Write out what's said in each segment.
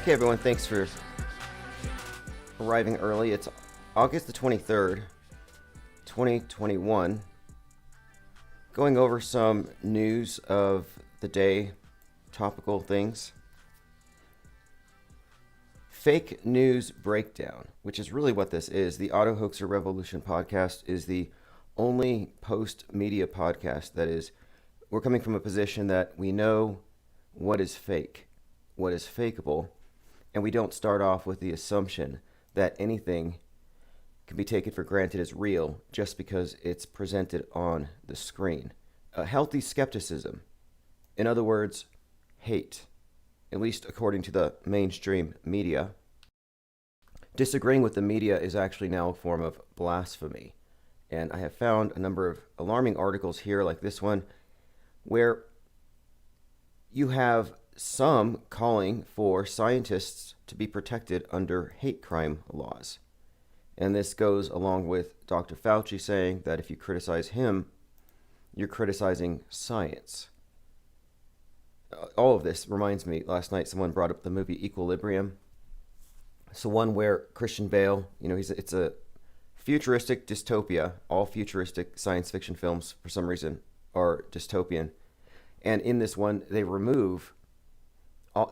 Okay, everyone, thanks for arriving early. It's August the 23rd, 2021. Going over some news of the day, topical things. Fake news breakdown, which is really what this is. The Auto Hoaxer Revolution podcast is the only post-media podcast that is, we're coming from a position that we know what is fake, what is fakeable, and we don't start off with the assumption that anything can be taken for granted as real just because it's presented on the screen. A healthy skepticism, in other words, hate, at least according to the mainstream media. Disagreeing with the media is actually now a form of blasphemy. And I have found a number of alarming articles here, like this one, where you have some calling for scientists to be protected under hate crime laws. And this goes along with Dr. Fauci saying that if you criticize him, you're criticizing science. All of this reminds me, last night someone brought up the movie Equilibrium. It's the one where Christian Bale, it's a futuristic dystopia. All futuristic science fiction films, for some reason, are dystopian. And in this one, they remove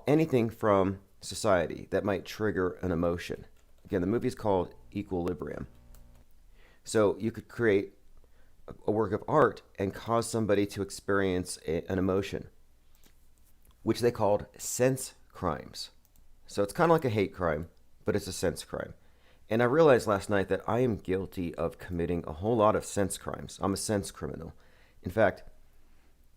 anything from society that might trigger an emotion. Again, the movie is called Equilibrium. So you could create a work of art and cause somebody to experience an emotion, which they called sense crimes. So it's kind of like a hate crime, but it's a sense crime. And I realized last night that I am guilty of committing a whole lot of sense crimes. I'm a sense criminal. In fact,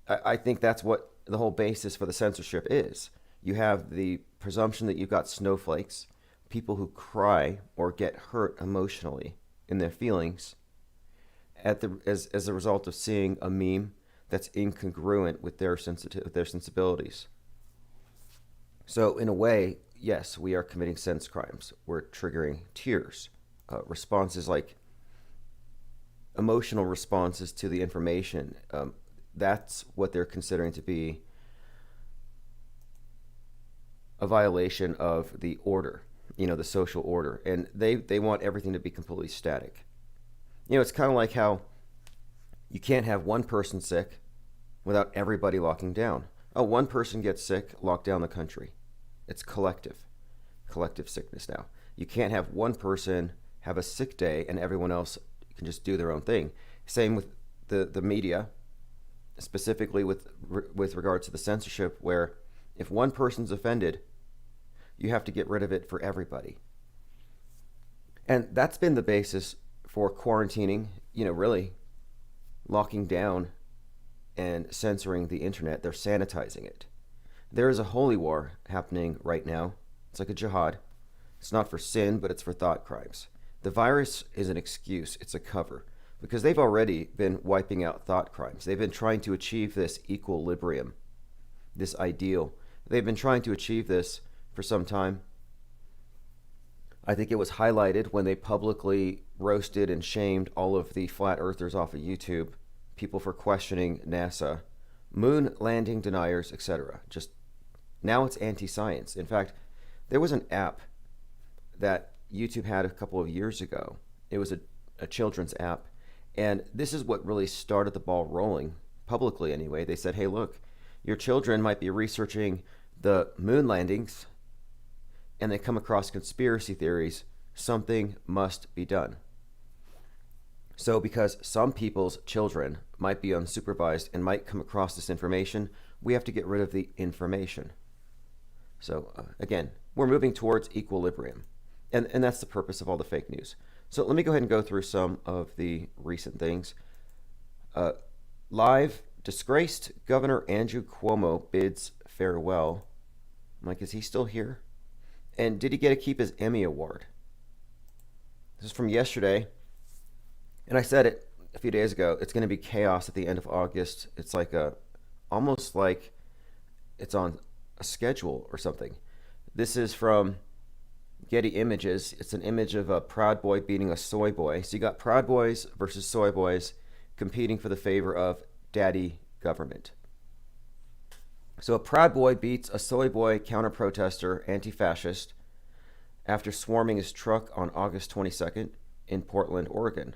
I think that's what the whole basis for the censorship is. You have the presumption that you've got snowflakes, people who cry or get hurt emotionally in their feelings as a result of seeing a meme that's incongruent with their sensibilities. So in a way, yes, we are committing sense crimes. We're triggering tears, responses like emotional responses to the information. That's what they're considering to be a violation of the order, the social order. And they want everything to be completely static. It's kind of like how you can't have one person sick without everybody locking down. Oh, one person gets sick, lock down the country. It's collective sickness now. You can't have one person have a sick day and everyone else can just do their own thing. Same with the media, specifically with regards to the censorship, where if one person's offended, you have to get rid of it for everybody. And that's been the basis for quarantining, really locking down and censoring the internet. They're sanitizing it. There is a holy war happening right now. It's like a jihad. It's not for sin, but it's for thought crimes. The virus is an excuse. It's a cover, because they've already been wiping out thought crimes. They've been trying to achieve this equilibrium, this ideal. They've been trying to achieve this for some time. I think it was highlighted when they publicly roasted and shamed all of the flat earthers off of YouTube, people for questioning NASA, moon landing deniers, etc. Just now it's anti-science. In fact, there was an app that YouTube had a couple of years ago. It was a children's app. And this is what really started the ball rolling, publicly anyway. They said, hey, look, your children might be researching the moon landings and they come across conspiracy theories. Something must be done. So because some people's children might be unsupervised and might come across this information, we have to get rid of the information. So again, we're moving towards equilibrium. And that's the purpose of all the fake news. So let me go ahead and go through some of the recent things. Live, disgraced Governor Andrew Cuomo bids farewell. I'm like, is he still here? And did he get to keep his Emmy Award? This is from yesterday. And I said it a few days ago. It's going to be chaos at the end of August. It's like almost like it's on a schedule or something. This is from Getty Images. It's an image of a Proud Boy beating a soy boy. So you got Proud Boys versus soy boys competing for the favor of daddy government. So a Proud Boy beats a Soy Boy counter-protester anti-fascist after swarming his truck on August 22nd in Portland, Oregon.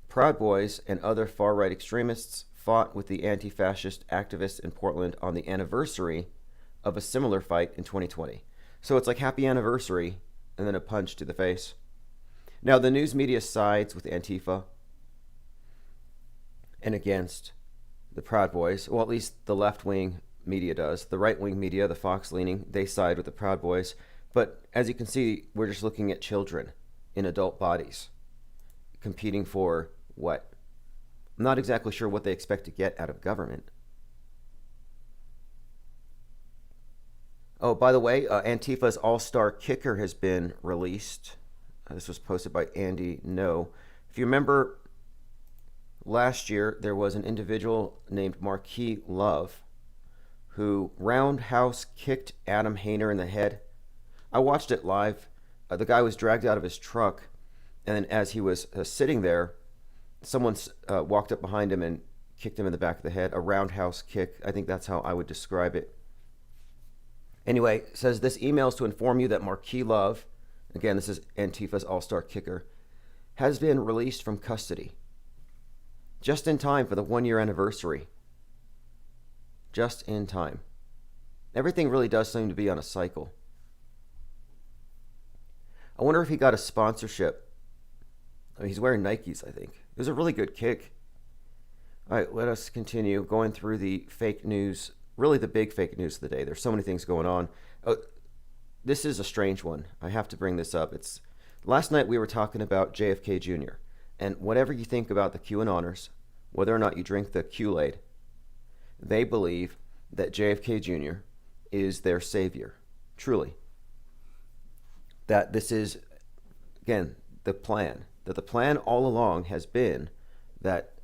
Proud Boys and other far-right extremists fought with the anti-fascist activists in Portland on the anniversary of a similar fight in 2020. So it's like happy anniversary and then a punch to the face. Now the news media sides with Antifa and against the Proud Boys. Well, at least the left-wing media does. The right-wing media, the Fox-leaning, they side with the Proud Boys. But as you can see, we're just looking at children in adult bodies competing for what? I'm not exactly sure what they expect to get out of government. Oh, by the way, Antifa's All-Star Kicker has been released. This was posted by Andy No. If you remember, last year there was an individual named Marquis Love who roundhouse kicked Adam Hayner in the head. I watched it live. The guy was dragged out of his truck, and then as he was sitting there, someone walked up behind him and kicked him in the back of the head. A roundhouse kick. I think that's how I would describe it. Anyway, it says this email is to inform you that Marquis Love, again, this is Antifa's All-Star Kicker, has been released from custody just in time for the 1-year anniversary. Just in time. Everything really does seem to be on a cycle. I wonder if he got a sponsorship. I mean, he's wearing Nikes, I think. It was a really good kick. All right, let us continue going through the fake news, really the big fake news of the day. There's so many things going on. This is a strange one. I have to bring this up. Last night we were talking about JFK Jr. And whatever you think about the QAnoners, whether or not you drink the Kool-Aid, they believe that JFK Jr. is their savior, truly. That this is, again, the plan. That the plan all along has been that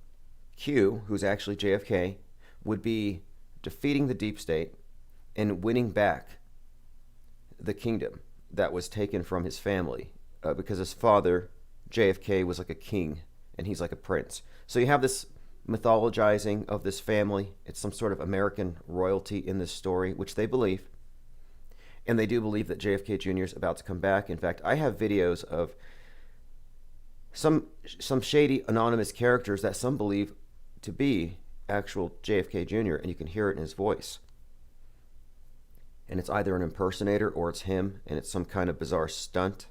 Q, who's actually JFK, would be defeating the deep state and winning back the kingdom that was taken from his family because his father, JFK, was like a king and he's like a prince. So you have this mythologizing of this family. It's some sort of American royalty in this story, which they believe. And they do believe that JFK Jr. is about to come back. In fact, I have videos of some shady anonymous characters that some believe to be actual JFK Jr., and you can hear it in his voice. And it's either an impersonator or it's him, and it's some kind of bizarre stunt.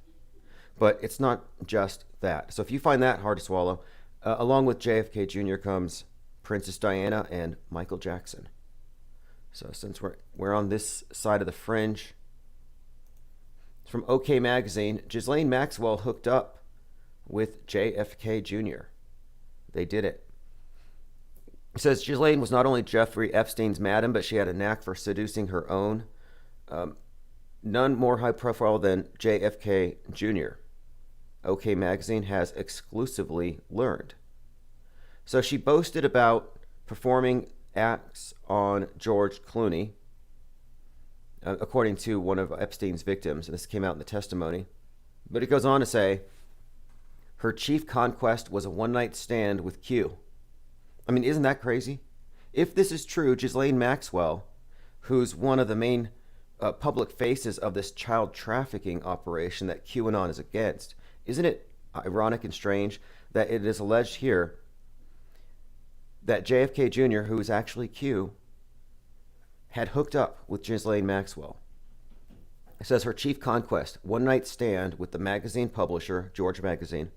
But it's not just that. So if you find that hard to swallow, along with JFK Jr. comes Princess Diana and Michael Jackson. So since we're on this side of the fringe, from OK Magazine, Ghislaine Maxwell hooked up with JFK Jr. They did it. It says Ghislaine was not only Jeffrey Epstein's madam, but she had a knack for seducing her own. None more high profile than JFK Jr. OK Magazine has exclusively learned. So she boasted about performing acts on George Clooney, according to one of Epstein's victims. This came out in the testimony. But it goes on to say, her chief conquest was a one-night stand with Q. I mean, isn't that crazy? If this is true, Ghislaine Maxwell, who's one of the main public faces of this child trafficking operation that QAnon is against, isn't it ironic and strange that it is alleged here that JFK Jr., who is actually Q, had hooked up with Ghislaine Maxwell? It says her chief conquest, one night stand with the magazine publisher, George Magazine,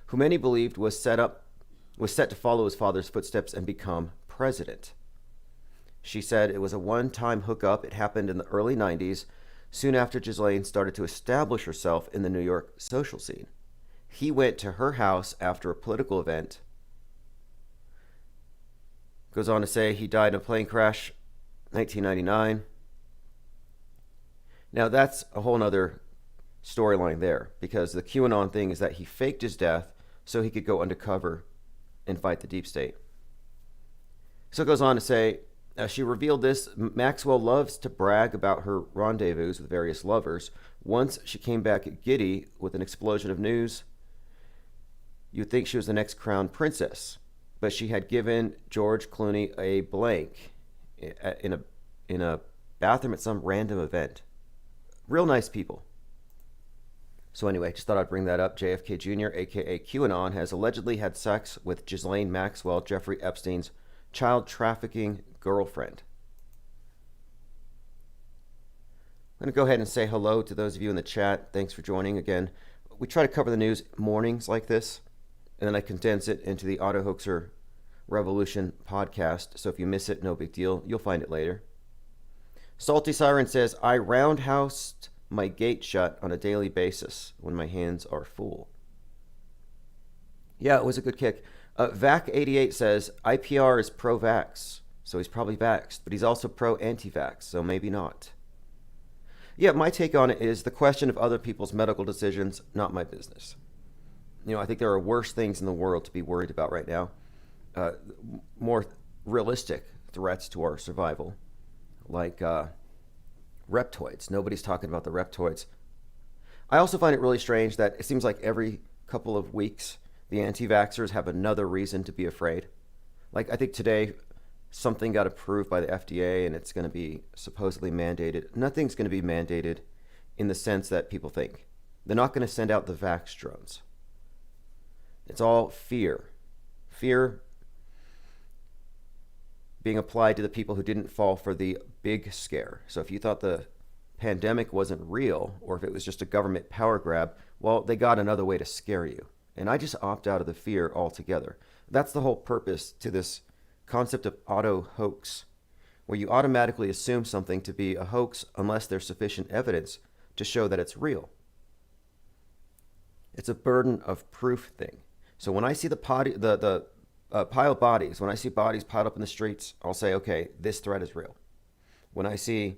who many believed was set to follow his father's footsteps and become president. She said it was a one-time hookup. It happened in the early 90s, soon after Ghislaine started to establish herself in the New York social scene. He went to her house after a political event. Goes on to say he died in a plane crash 1999. Now that's a whole nother storyline there, because the QAnon thing is that he faked his death so he could go undercover and fight the deep state. So it goes on to say, she revealed this. Maxwell loves to brag about her rendezvous with various lovers. Once she came back giddy with an explosion of news. You'd think she was the next crown princess, but she had given George Clooney a blank in a in a bathroom at some random event. Real nice people. So anyway, just thought I'd bring that up. JFK Jr., aka QAnon, has allegedly had sex with Ghislaine Maxwell, Jeffrey Epstein's child trafficking girlfriend. I'm going to go ahead and say hello to those of you in the chat. Thanks for joining again. We try to cover the news mornings like this, and then I condense it into the Auto Hoaxer Revolution podcast. So if you miss it, no big deal. You'll find it later. Salty Siren says, I roundhoused my gate shut on a daily basis when my hands are full. Yeah, it was a good kick. Vac88 says, IPR is pro-vax, so he's probably vaxxed, but he's also pro-anti-vax, so maybe not. Yeah, my take on it is the question of other people's medical decisions, not my business. I think there are worse things in the world to be worried about right now. More realistic threats to our survival, like reptoids. Nobody's talking about the reptoids. I also find it really strange that it seems like every couple of weeks, the anti-vaxxers have another reason to be afraid. Like, I think today, something got approved by the FDA and it's going to be supposedly mandated. Nothing's going to be mandated in the sense that people think. They're not going to send out the vax drones. It's all fear. Fear being applied to the people who didn't fall for the big scare. So if you thought the pandemic wasn't real, or if it was just a government power grab, well, they got another way to scare you. And I just opt out of the fear altogether. That's the whole purpose to this concept of auto hoax, where you automatically assume something to be a hoax unless there's sufficient evidence to show that it's real. It's a burden of proof thing. So when I see the pile of bodies, when I see bodies piled up in the streets, I'll say, okay, this threat is real. When I see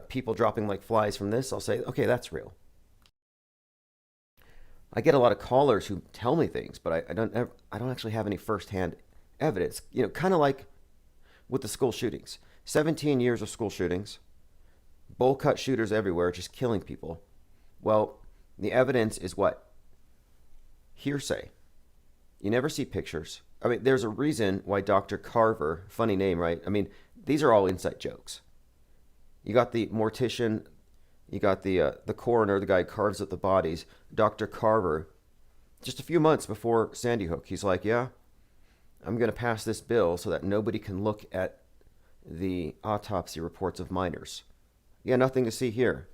people dropping like flies from this, I'll say, okay, that's real. I get a lot of callers who tell me things, but I don't actually have any firsthand evidence. Kind of like with the school shootings. 17 years of school shootings, bowl cut shooters everywhere, just killing people. Well, the evidence is what? Hearsay. You never see pictures. I mean, there's a reason why Dr. Carver, funny name, right? I mean, these are all inside jokes. You got the mortician, you got the coroner, the guy who carves up the bodies, Dr. Carver. Just a few months before Sandy Hook, he's like, yeah, I'm going to pass this bill so that nobody can look at the autopsy reports of minors. Yeah, nothing to see here.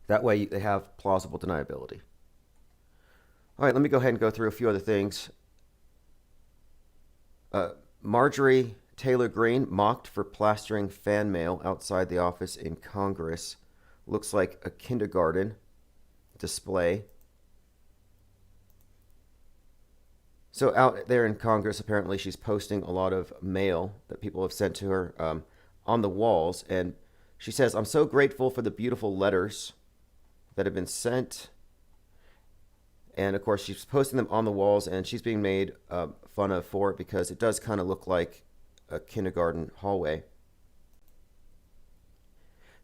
That way they have plausible deniability. All right, let me go ahead and go through a few other things. Marjorie Taylor Greene mocked for plastering fan mail outside the office in Congress. Looks like a kindergarten display. So out there in Congress, apparently she's posting a lot of mail that people have sent to her on the walls. And she says, I'm so grateful for the beautiful letters that have been sent. And of course, she's posting them on the walls, and she's being made fun of for it because it does kind of look like a kindergarten hallway.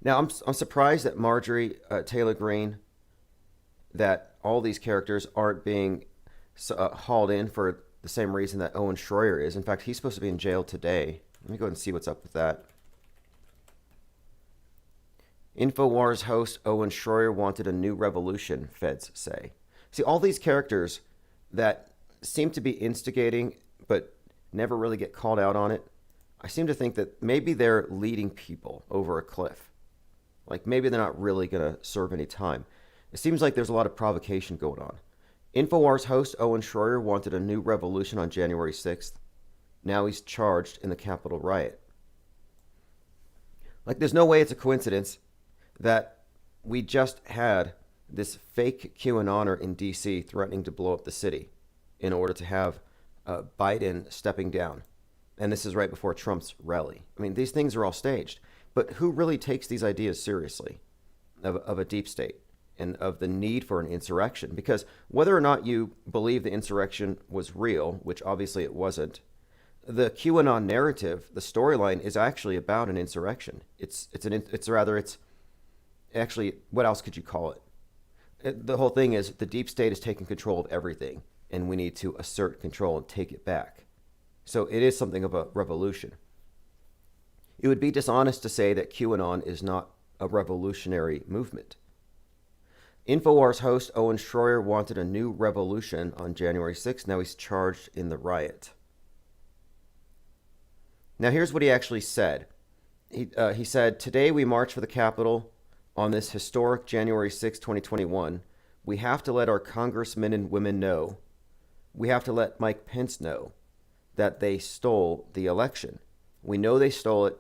Now, I'm surprised that Marjorie Taylor Greene, that all these characters aren't being hauled in for the same reason that Owen Schroyer is. In fact, he's supposed to be in jail today. Let me go ahead and see what's up with that. InfoWars host Owen Schroyer wanted a new revolution, feds say. See, all these characters that seem to be instigating but never really get called out on it, I seem to think that maybe they're leading people over a cliff. Like maybe they're not really going to serve any time. It seems like there's a lot of provocation going on. InfoWars host Owen Schroyer wanted a new revolution on January 6th. Now he's charged in the Capitol riot. Like there's no way it's a coincidence that we just had this fake QAnoner in D.C. threatening to blow up the city in order to have Biden stepping down. And this is right before Trump's rally. I mean, these things are all staged. But who really takes these ideas seriously of a deep state and of the need for an insurrection? Because whether or not you believe the insurrection was real, which obviously it wasn't, the QAnon narrative, the storyline, is actually about an insurrection. It's actually, what else could you call it? The whole thing is the deep state is taking control of everything, and we need to assert control and take it back. So it is something of a revolution. It would be dishonest to say that QAnon is not a revolutionary movement. InfoWars host Owen Schroyer wanted a new revolution on January 6th. Now he's charged in the riot. Now here's what he actually said. He said, "Today we march for the Capitol on this historic January 6, 2021. We have to let our congressmen and women know. We have to let Mike Pence know that they stole the election. We know they stole it,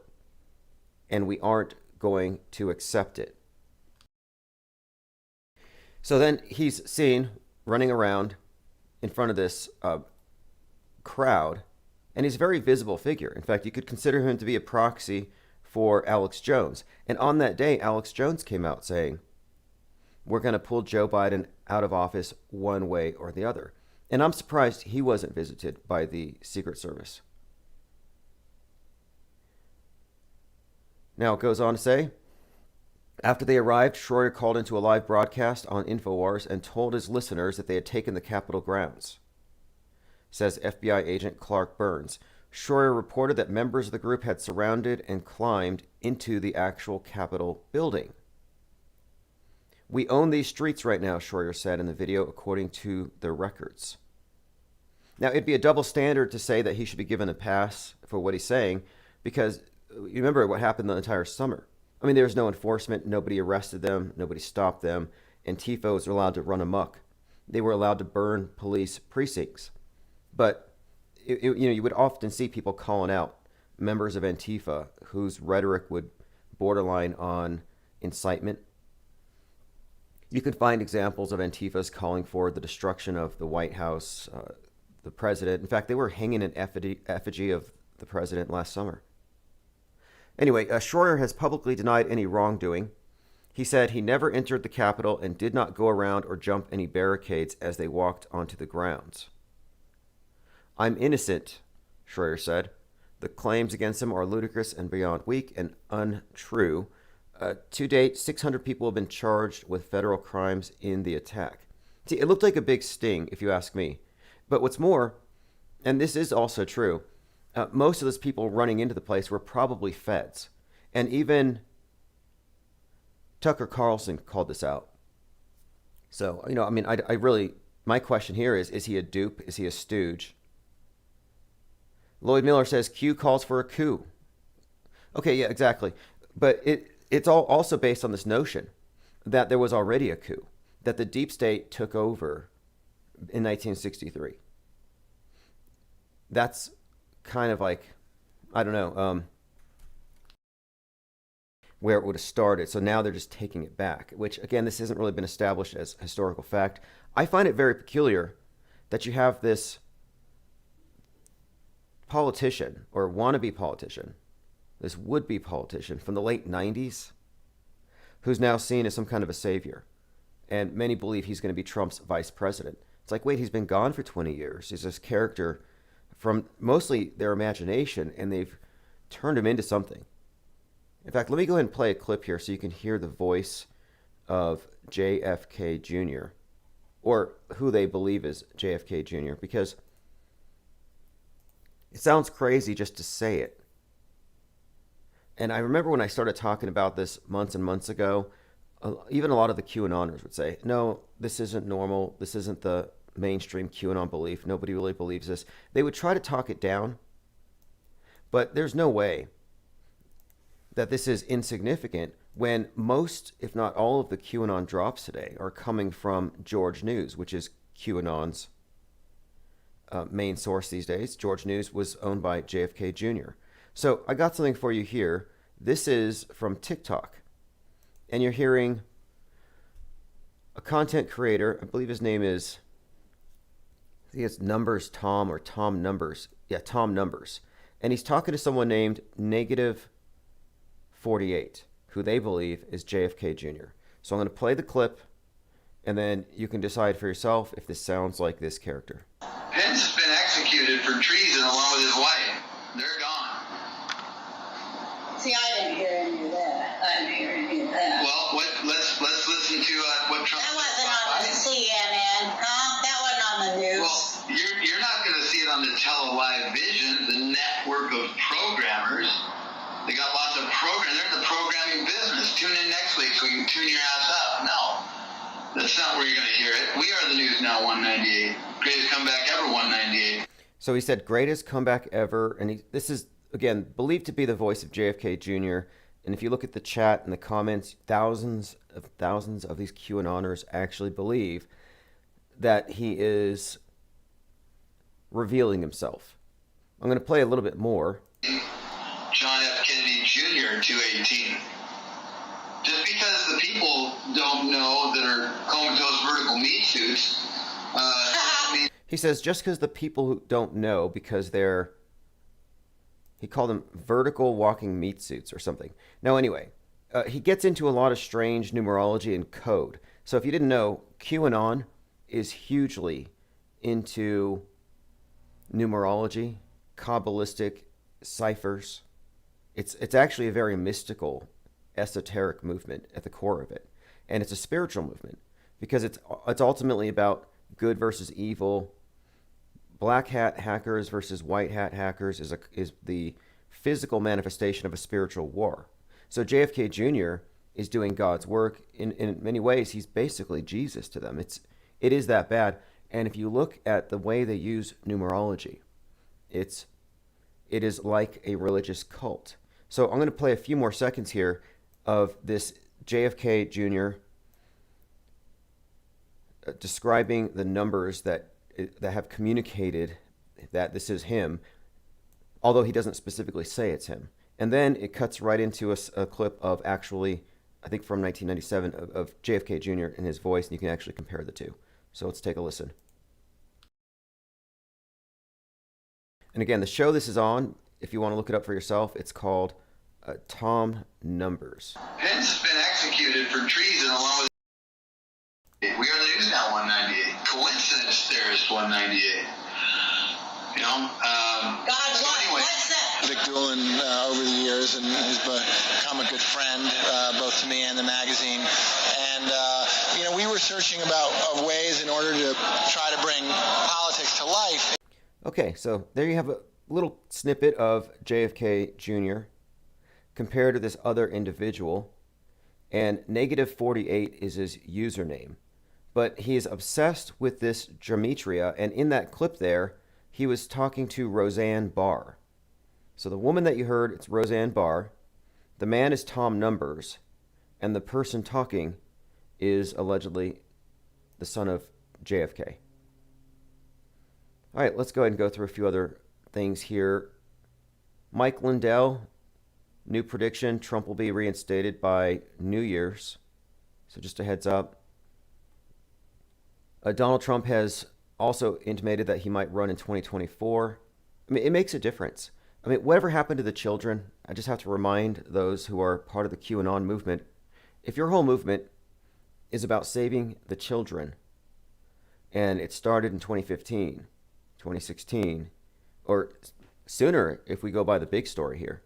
and we aren't going to accept it." So then he's seen running around in front of this crowd, and he's a very visible figure. In fact, you could consider him to be a proxy for Alex Jones. And on that day, Alex Jones came out saying, "We're going to pull Joe Biden out of office one way or the other." And I'm surprised he wasn't visited by the Secret Service. Now it goes on to say, after they arrived, Schroyer called into a live broadcast on InfoWars and told his listeners that they had taken the Capitol grounds. Says FBI agent Clark Burns. Schroyer reported that members of the group had surrounded and climbed into the actual Capitol building. "We own these streets right now," Schroyer said in the video, according to the records. Now, it'd be a double standard to say that he should be given a pass for what he's saying, because you remember what happened the entire summer. I mean, there was no enforcement. Nobody arrested them. Nobody stopped them. Antifas were allowed to run amok. They were allowed to burn police precincts. But you would often see people calling out members of Antifa whose rhetoric would borderline on incitement. You can find examples of Antifas calling for the destruction of the White House, the president. In fact, they were hanging an effigy of the president last summer. Anyway, Schroyer has publicly denied any wrongdoing. He said he never entered the Capitol and did not go around or jump any barricades as they walked onto the grounds. "I'm innocent," Schroyer said. "The claims against him are ludicrous and beyond weak and untrue. To date, 600 people have been charged with federal crimes in the attack." See, it looked like a big sting, if you ask me. But what's more, and this is also true, most of those people running into the place were probably feds. And even Tucker Carlson called this out. So, I mean, I really, my question here is he a dupe? Is he a stooge? Lloyd Miller says Q calls for a coup. Okay, yeah, exactly. But it's all also based on this notion that there was already a coup, that the deep state took over in 1963. That's kind of like, I don't know, where it would have started. So now they're just taking it back, which, again, this hasn't really been established as historical fact. I find it very peculiar that you have this politician or wannabe politician, this would-be politician from the late 90s, who's now seen as some kind of a savior. And many believe he's going to be Trump's vice president. It's like, wait, he's been gone for 20 years. He's this character from mostly their imagination, and they've turned him into something. In fact, let me go ahead and play a clip here so you can hear the voice of JFK Jr., or who they believe is JFK Jr., because it sounds crazy just to say it. And I remember when I started talking about this months and months ago, even a lot of the QAnoners would say, no, this isn't normal. This isn't the mainstream QAnon belief. Nobody really believes this. They would try to talk it down, but there's no way that this is insignificant when most, if not all, of the QAnon drops today are coming from George News, which is QAnon's main source these days. George News was owned by JFK Jr. So I got something for you here. This is from TikTok. And you're hearing a content creator, I believe his name is, I think it's Numbers Tom or Tom Numbers. Yeah, Tom Numbers. And he's talking to someone named Negative 48, who they believe is JFK Jr. So I'm going to play the clip, and then you can decide for yourself if this sounds like this character. Pence has been executed for treason along with his wife. They're gone. See, I didn't hear any of that. I didn't hear any of that. Well, let's listen to what Trump. That wasn't on the CNN, huh? That wasn't on the news. Well, you're not going to see it on the Tele-Live Vision, the network of programmers. They got lots of program. They're in the programming business. Tune in next week so we can tune your ass up. No, that's not where you're going to hear it. We are the News Now 198. Greatest comeback ever 198. So he said, greatest comeback ever. And this is, again, believed to be the voice of JFK Jr. And if you look at the chat and the comments, thousands of these QAnoners actually believe that he is revealing himself. I'm going to play a little bit more. John F. Kennedy Jr. 218. Just because the people don't know that are comatose vertical meat suits, he says just because the people who don't know because he called them vertical walking meat suits or something. Now, anyway, he gets into a lot of strange numerology and code. So if you didn't know, QAnon is hugely into numerology, Kabbalistic ciphers. It's actually a very mystical, esoteric movement at the core of it. And it's a spiritual movement because it's ultimately about good versus evil. Black hat hackers versus white hat hackers is the physical manifestation of a spiritual war. So JFK Jr. is doing God's work. In many ways, he's basically Jesus to them. It is that bad. And if you look at the way they use numerology, it is like a religious cult. So I'm going to play a few more seconds here of this JFK Jr. Describing the numbers that have communicated that this is him, although he doesn't specifically say it's him. And then it cuts right into a clip of actually, I think from 1997, of JFK Jr. in his voice, and you can actually compare the two. So let's take a listen. And again, the show this is on, if you want to look it up for yourself, it's called Tom Numbers. Pence has been executed for treason along with. We are the News Now 198. Coincidence theorist 198. You know, God, so anyway. what's that? Vic Doolin over the years, and he's become a good friend both to me and the magazine. And we were searching of ways in order to try to bring politics to life. Okay, so there you have a little snippet of JFK Jr. compared to this other individual, and -48 is his username. But he is obsessed with this gematria, and in that clip there, he was talking to Roseanne Barr. So the woman that you heard, it's Roseanne Barr. The man is Tom Numbers, and the person talking is allegedly the son of JFK. All right, let's go ahead and go through a few other things here. Mike Lindell, new prediction, Trump will be reinstated by New Year's. So just a heads up. Donald Trump has also intimated that he might run in 2024. I mean, it makes a difference. I mean, whatever happened to the children, I just have to remind those who are part of the QAnon movement, if your whole movement is about saving the children, and it started in 2015, 2016, or sooner if we go by the big story here,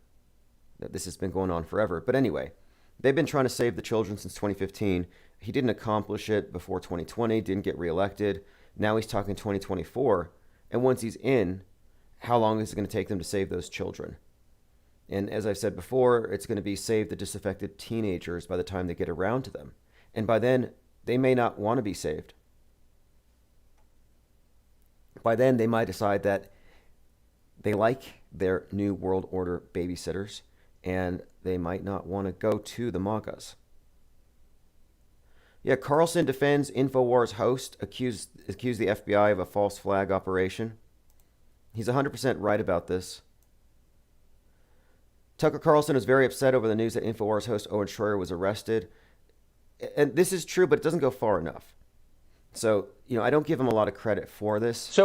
that this has been going on forever. But anyway, they've been trying to save the children since 2015. He didn't accomplish it before 2020, didn't get reelected. Now he's talking 2024. And once he's in, how long is it going to take them to save those children? And as I've said before, it's going to be save the disaffected teenagers by the time they get around to them. And by then, they may not want to be saved. By then, they might decide that they like their New World Order babysitters, and they might not want to go to the MAGAs. Yeah, Carlson defends InfoWars host, accused the FBI of a false flag operation. He's 100% right about this. Tucker Carlson is very upset over the news that InfoWars host Owen Schroyer was arrested. And this is true, but it doesn't go far enough. So, I don't give him a lot of credit for this.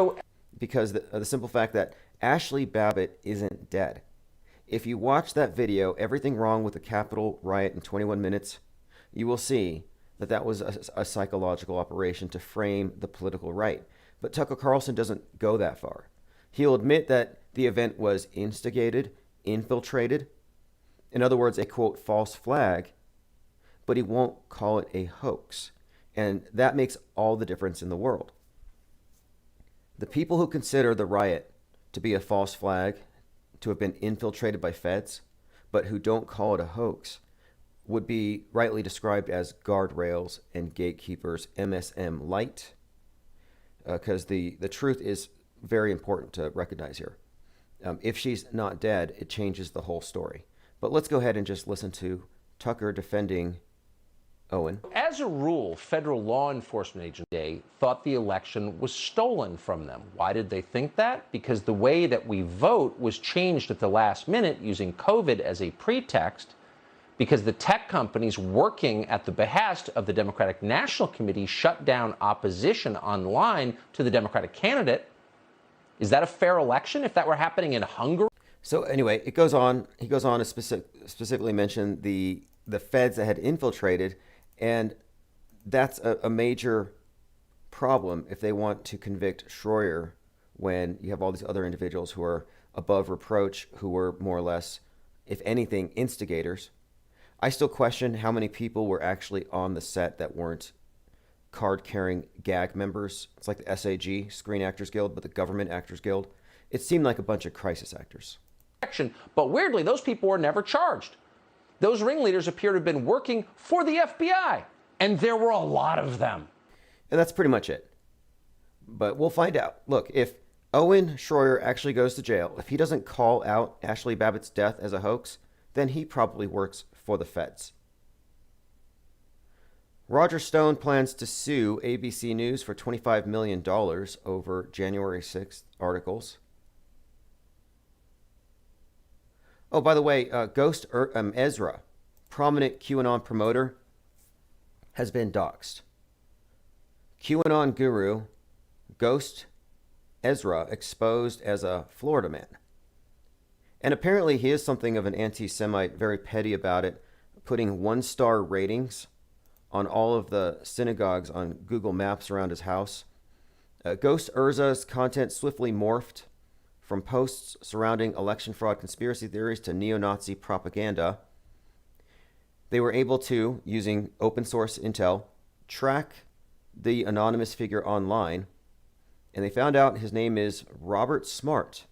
Because the simple fact that Ashley Babbitt isn't dead. If you watch that video, Everything Wrong with the Capitol Riot in 21 Minutes, you will see that was a psychological operation to frame the political right. But Tucker Carlson doesn't go that far. He'll admit that the event was instigated, infiltrated, in other words, a quote, false flag, but he won't call it a hoax. And that makes all the difference in the world. The people who consider the riot to be a false flag, to have been infiltrated by feds, but who don't call it a hoax would be rightly described as guardrails and gatekeepers, MSM light, because the truth is very important to recognize here. If she's not dead, it changes the whole story. But let's go ahead and just listen to Tucker defending Owen. As a rule, federal law enforcement agencies thought the election was stolen from them. Why did they think that? Because the way that we vote was changed at the last minute using COVID as a pretext, because the tech companies working at the behest of the Democratic National Committee shut down opposition online to the Democratic candidate. Is that a fair election if that were happening in Hungary? So anyway, it goes on. He goes on to specifically mention the feds that had infiltrated, and that's a major problem if they want to convict Schroyer when you have all these other individuals who are above reproach, who were more or less, if anything, instigators. I still question how many people were actually on the set that weren't card-carrying gag members. It's like the SAG, Screen Actors Guild, but the Government Actors Guild. It seemed like a bunch of crisis actors. But weirdly, those people were never charged. Those ringleaders appear to have been working for the FBI, and there were a lot of them. And that's pretty much it. But we'll find out. Look, if Owen Schroyer actually goes to jail, if he doesn't call out Ashley Babbitt's death as a hoax, then he probably works for the feds. Roger Stone plans to sue ABC News for $25 million over January 6th articles. Oh, by the way, Ghost Ezra, prominent QAnon promoter, has been doxxed. QAnon guru Ghost Ezra exposed as a Florida man. And apparently he is something of an anti-Semite, very petty about it, putting 1-star ratings on all of the synagogues on Google Maps around his house. Ghost Urza's content swiftly morphed from posts surrounding election fraud conspiracy theories to neo-Nazi propaganda. They were able to, using open source intel, track the anonymous figure online, and they found out his name is Robert Smart,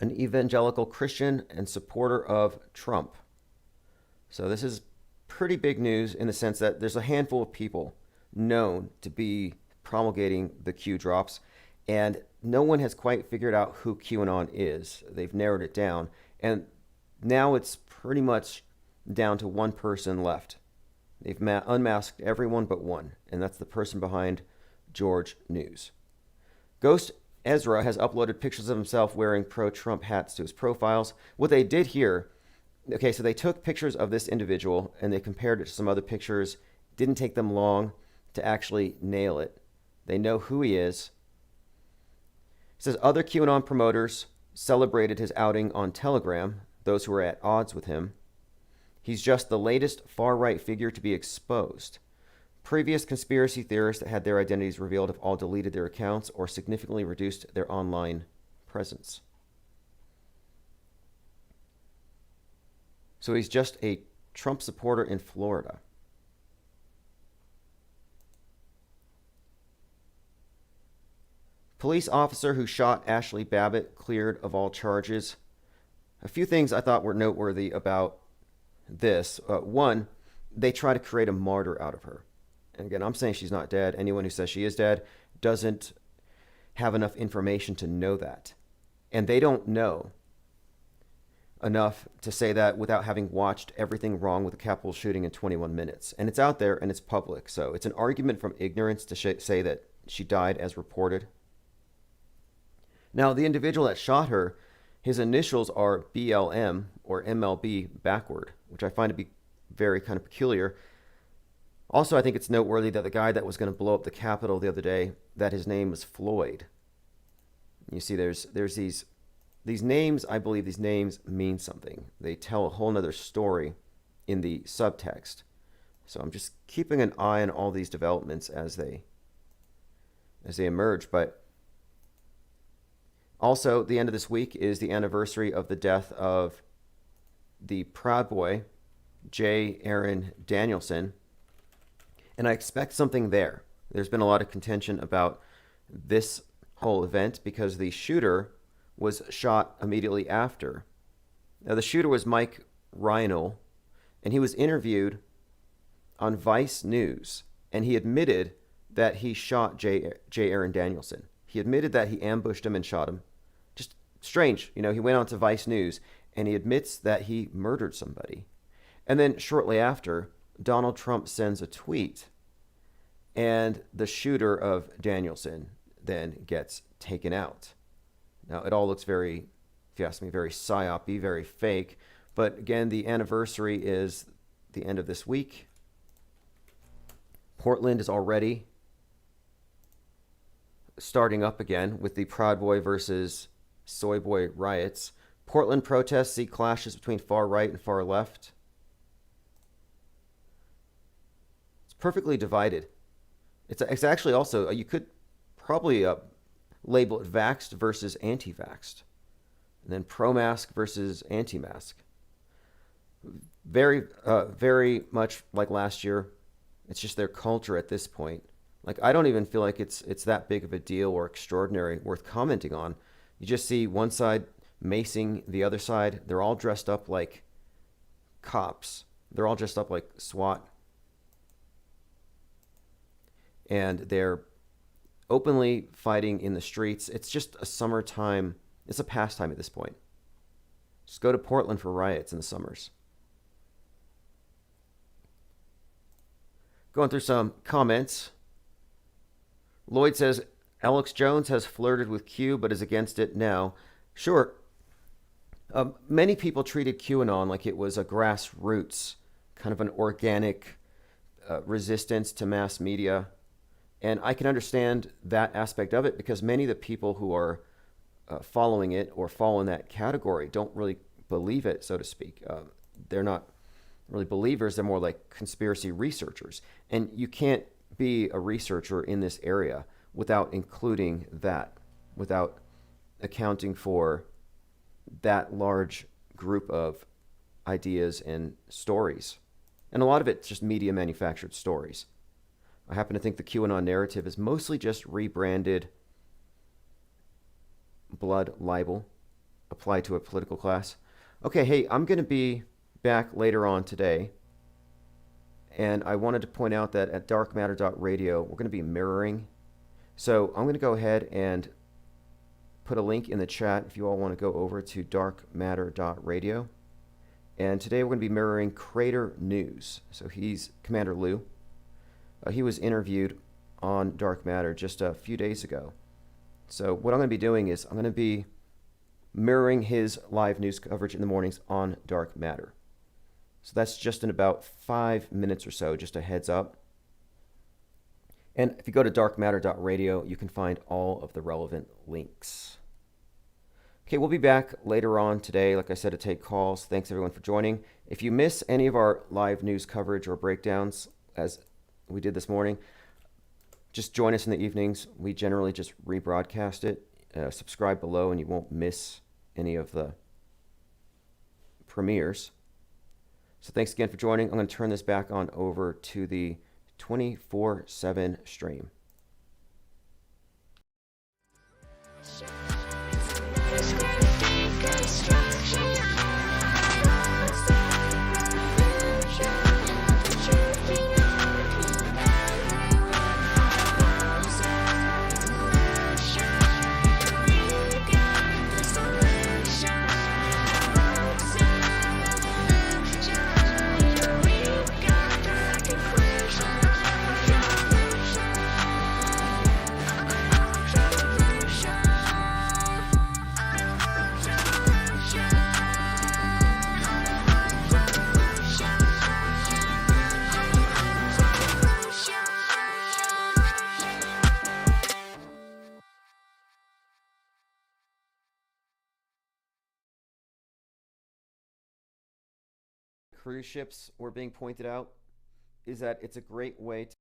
an evangelical Christian and supporter of Trump. So this is pretty big news in the sense that there's a handful of people known to be promulgating the Q drops, and no one has quite figured out who QAnon is. They've narrowed it down, and now it's pretty much down to one person left. They've unmasked everyone but one, and that's the person behind George News. Ghost Ezra has uploaded pictures of himself wearing pro-Trump hats to his profiles. What they did here, okay, so they took pictures of this individual and they compared it to some other pictures. Didn't take them long to actually nail it. They know who he is. It says other QAnon promoters celebrated his outing on Telegram, those who were at odds with him. He's just the latest far-right figure to be exposed. Previous conspiracy theorists that had their identities revealed have all deleted their accounts or significantly reduced their online presence. So he's just a Trump supporter in Florida. Police officer who shot Ashley Babbitt cleared of all charges. A few things I thought were noteworthy about this. One, they try to create a martyr out of her. And again, I'm saying she's not dead. Anyone who says she is dead doesn't have enough information to know that. And they don't know enough to say that without having watched everything wrong with the Capitol shooting in 21 minutes. And it's out there and it's public. So it's an argument from ignorance to say that she died as reported. Now, the individual that shot her, his initials are BLM or MLB backward, which I find to be very kind of peculiar. Also, I think it's noteworthy that the guy that was going to blow up the Capitol the other day, that his name was Floyd. You see, there's these names. I believe these names mean something. They tell a whole nother story in the subtext. So I'm just keeping an eye on all these developments as they emerge. But also, the end of this week is the anniversary of the death of the Proud Boy, J. Aaron Danielson. And I expect something there. There's been a lot of contention about this whole event because the shooter was shot immediately after Now, the shooter was Mike Reinl, and he was interviewed on Vice News, and he admitted that he shot J. Aaron Danielson. He admitted that he ambushed him and shot him. Just strange. He went on to Vice News, and he admits that he murdered somebody. And then shortly after, Donald Trump sends a tweet, and the shooter of Danielson then gets taken out. Now, it all looks very, if you ask me, very psyop-y, very fake. But again, the anniversary is the end of this week. Portland is already starting up again with the Proud Boy versus Soy Boy riots. Portland protests see clashes between far right and far left. It's perfectly divided. It's actually also, you could probably label it vaxxed versus anti-vaxxed. And then pro-mask versus anti-mask. Very, very much like last year. It's just their culture at this point. Like, I don't even feel like it's that big of a deal or extraordinary worth commenting on. You just see one side macing the other side. They're all dressed up like cops. They're all dressed up like SWAT. And they're openly fighting in the streets. It's just a summertime. It's a pastime at this point. Just go to Portland for riots in the summers. Going through some comments. Lloyd says, Alex Jones has flirted with Q, but is against it now. Sure. Many people treated QAnon like it was a grassroots, kind of an organic resistance to mass media. And I can understand that aspect of it because many of the people who are following it or fall in that category don't really believe it, so to speak. They're not really believers. They're more like conspiracy researchers. And you can't be a researcher in this area without including that, without accounting for that large group of ideas and stories. And a lot of it's just media manufactured stories. I happen to think the QAnon narrative is mostly just rebranded blood libel applied to a political class. Okay, hey, I'm going to be back later on today. And I wanted to point out that at darkmatter.radio, we're going to be mirroring. So I'm going to go ahead and put a link in the chat if you all want to go over to darkmatter.radio. And today we're going to be mirroring Crater News. So he's Commander Lou. He was interviewed on Dark Matter just a few days ago. So what I'm going to be doing is I'm going to be mirroring his live news coverage in the mornings on Dark Matter. So that's just in about 5 minutes or so, just a heads up. And if you go to darkmatter.radio, you can find all of the relevant links. Okay, we'll be back later on today, like I said, to take calls. Thanks everyone for joining. If you miss any of our live news coverage or breakdowns, as we did this morning, just join us in the evenings. We generally just rebroadcast it. Subscribe below and you won't miss any of the premieres. So thanks again for joining. I'm going to turn this back on over to the 24/7 stream. Cruise ships were being pointed out is that it's a great way to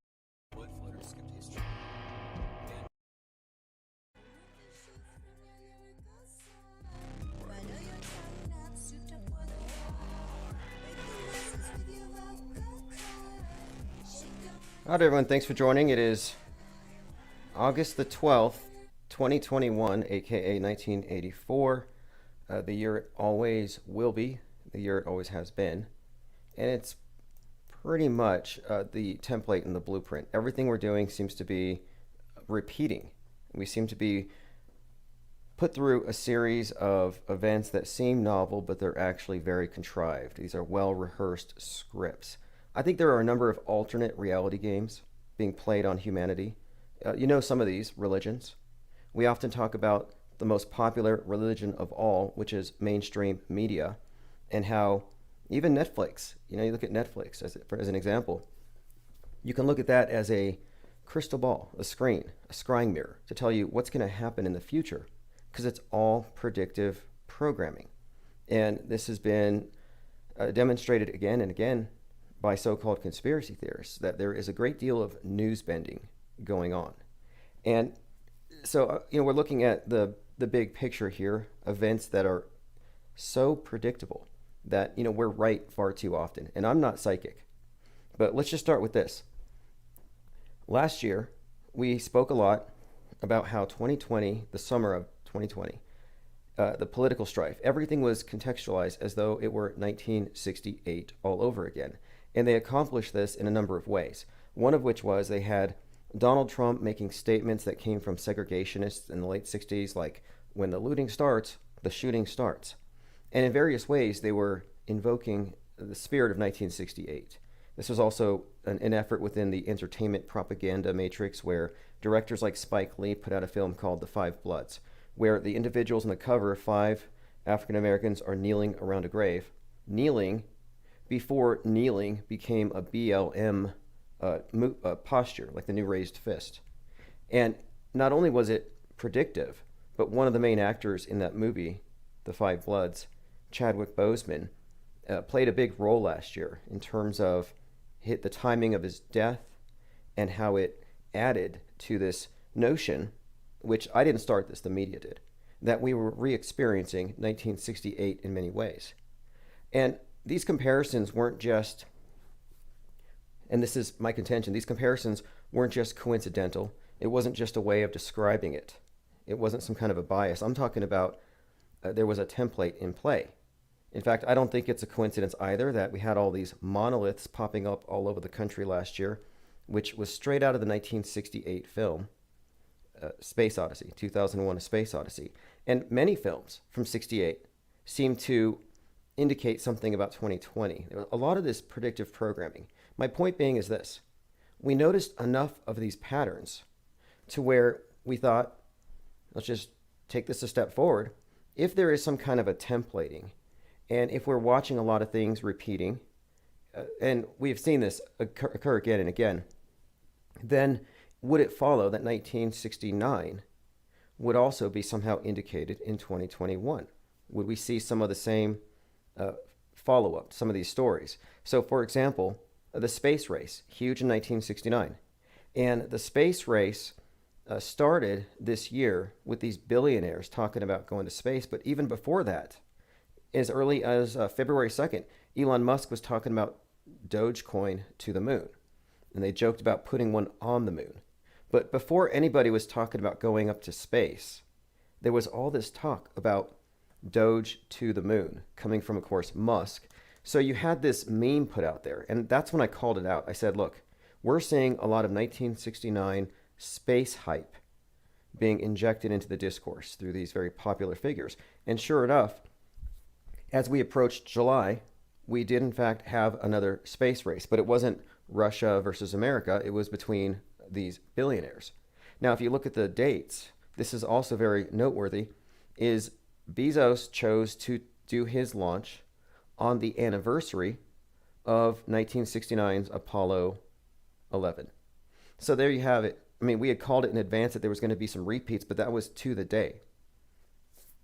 All right, everyone, thanks for joining. It is August the 12th, 2021, aka 1984. the year it always will be, the year it always has been. And it's pretty much the template and the blueprint. Everything we're doing seems to be repeating. We seem to be put through a series of events that seem novel, but they're actually very contrived. These are well-rehearsed scripts. I think there are a number of alternate reality games being played on humanity. You know some of these religions. We often talk about the most popular religion of all, which is mainstream media, and how even Netflix, you look at Netflix as an example, you can look at that as a crystal ball, a scrying mirror to tell you what's going to happen in the future, because it's all predictive programming. And this has been demonstrated again and again by so-called conspiracy theorists, that there is a great deal of news bending going on. And so, we're looking at the big picture here, events that are so predictable that, we're right far too often. And I'm not psychic, but let's just start with this. Last year, we spoke a lot about how 2020, the summer of 2020, the political strife, everything was contextualized as though it were 1968 all over again. And they accomplished this in a number of ways. One of which was they had Donald Trump making statements that came from segregationists in the late 60s, like, when the looting starts, the shooting starts. And in various ways, they were invoking the spirit of 1968. This was also an effort within the entertainment propaganda matrix, where directors like Spike Lee put out a film called The Five Bloods, where the individuals on the cover, 5 African Americans, are kneeling around a grave, kneeling before kneeling became a BLM posture, like the new raised fist. And not only was it predictive, but one of the main actors in that movie, The Five Bloods, Chadwick Boseman, played a big role last year in terms of the timing of his death and how it added to this notion, which I didn't start this, the media did, that we were re-experiencing 1968 in many ways. And these comparisons weren't just, and this is my contention, these comparisons weren't just coincidental. It wasn't just a way of describing it. It wasn't some kind of a bias. I'm talking about there was a template in play. In fact, I don't think it's a coincidence either that we had all these monoliths popping up all over the country last year, which was straight out of the 1968 film, Space Odyssey, 2001: A Space Odyssey. And many films from 68 seem to indicate something about 2020. A lot of this predictive programming. My point being is this. We noticed enough of these patterns to where we thought, let's just take this a step forward. If there is some kind of a templating, and if we're watching a lot of things repeating, and we've seen this occur again and again, then would it follow that 1969 would also be somehow indicated in 2021? Would we see some of the same follow-up, some of these stories? So, for example, the space race, huge in 1969. And the space race started this year with these billionaires talking about going to space. But even before that, as early as February 2nd, Elon Musk was talking about Dogecoin to the moon. And they joked about putting one on the moon. But before anybody was talking about going up to space, there was all this talk about Doge to the moon, coming from, of course, Musk. So you had this meme put out there, and that's when I called it out. I said, look, we're seeing a lot of 1969 space hype being injected into the discourse through these very popular figures. And sure enough, as we approached July, we did in fact have another space race, but it wasn't Russia versus America. It was between these billionaires. Now, if you look at the dates, this is also very noteworthy, is Bezos chose to do his launch on the anniversary of 1969's Apollo 11. So there you have it. I mean, we had called it in advance that there was going to be some repeats, but that was to the day.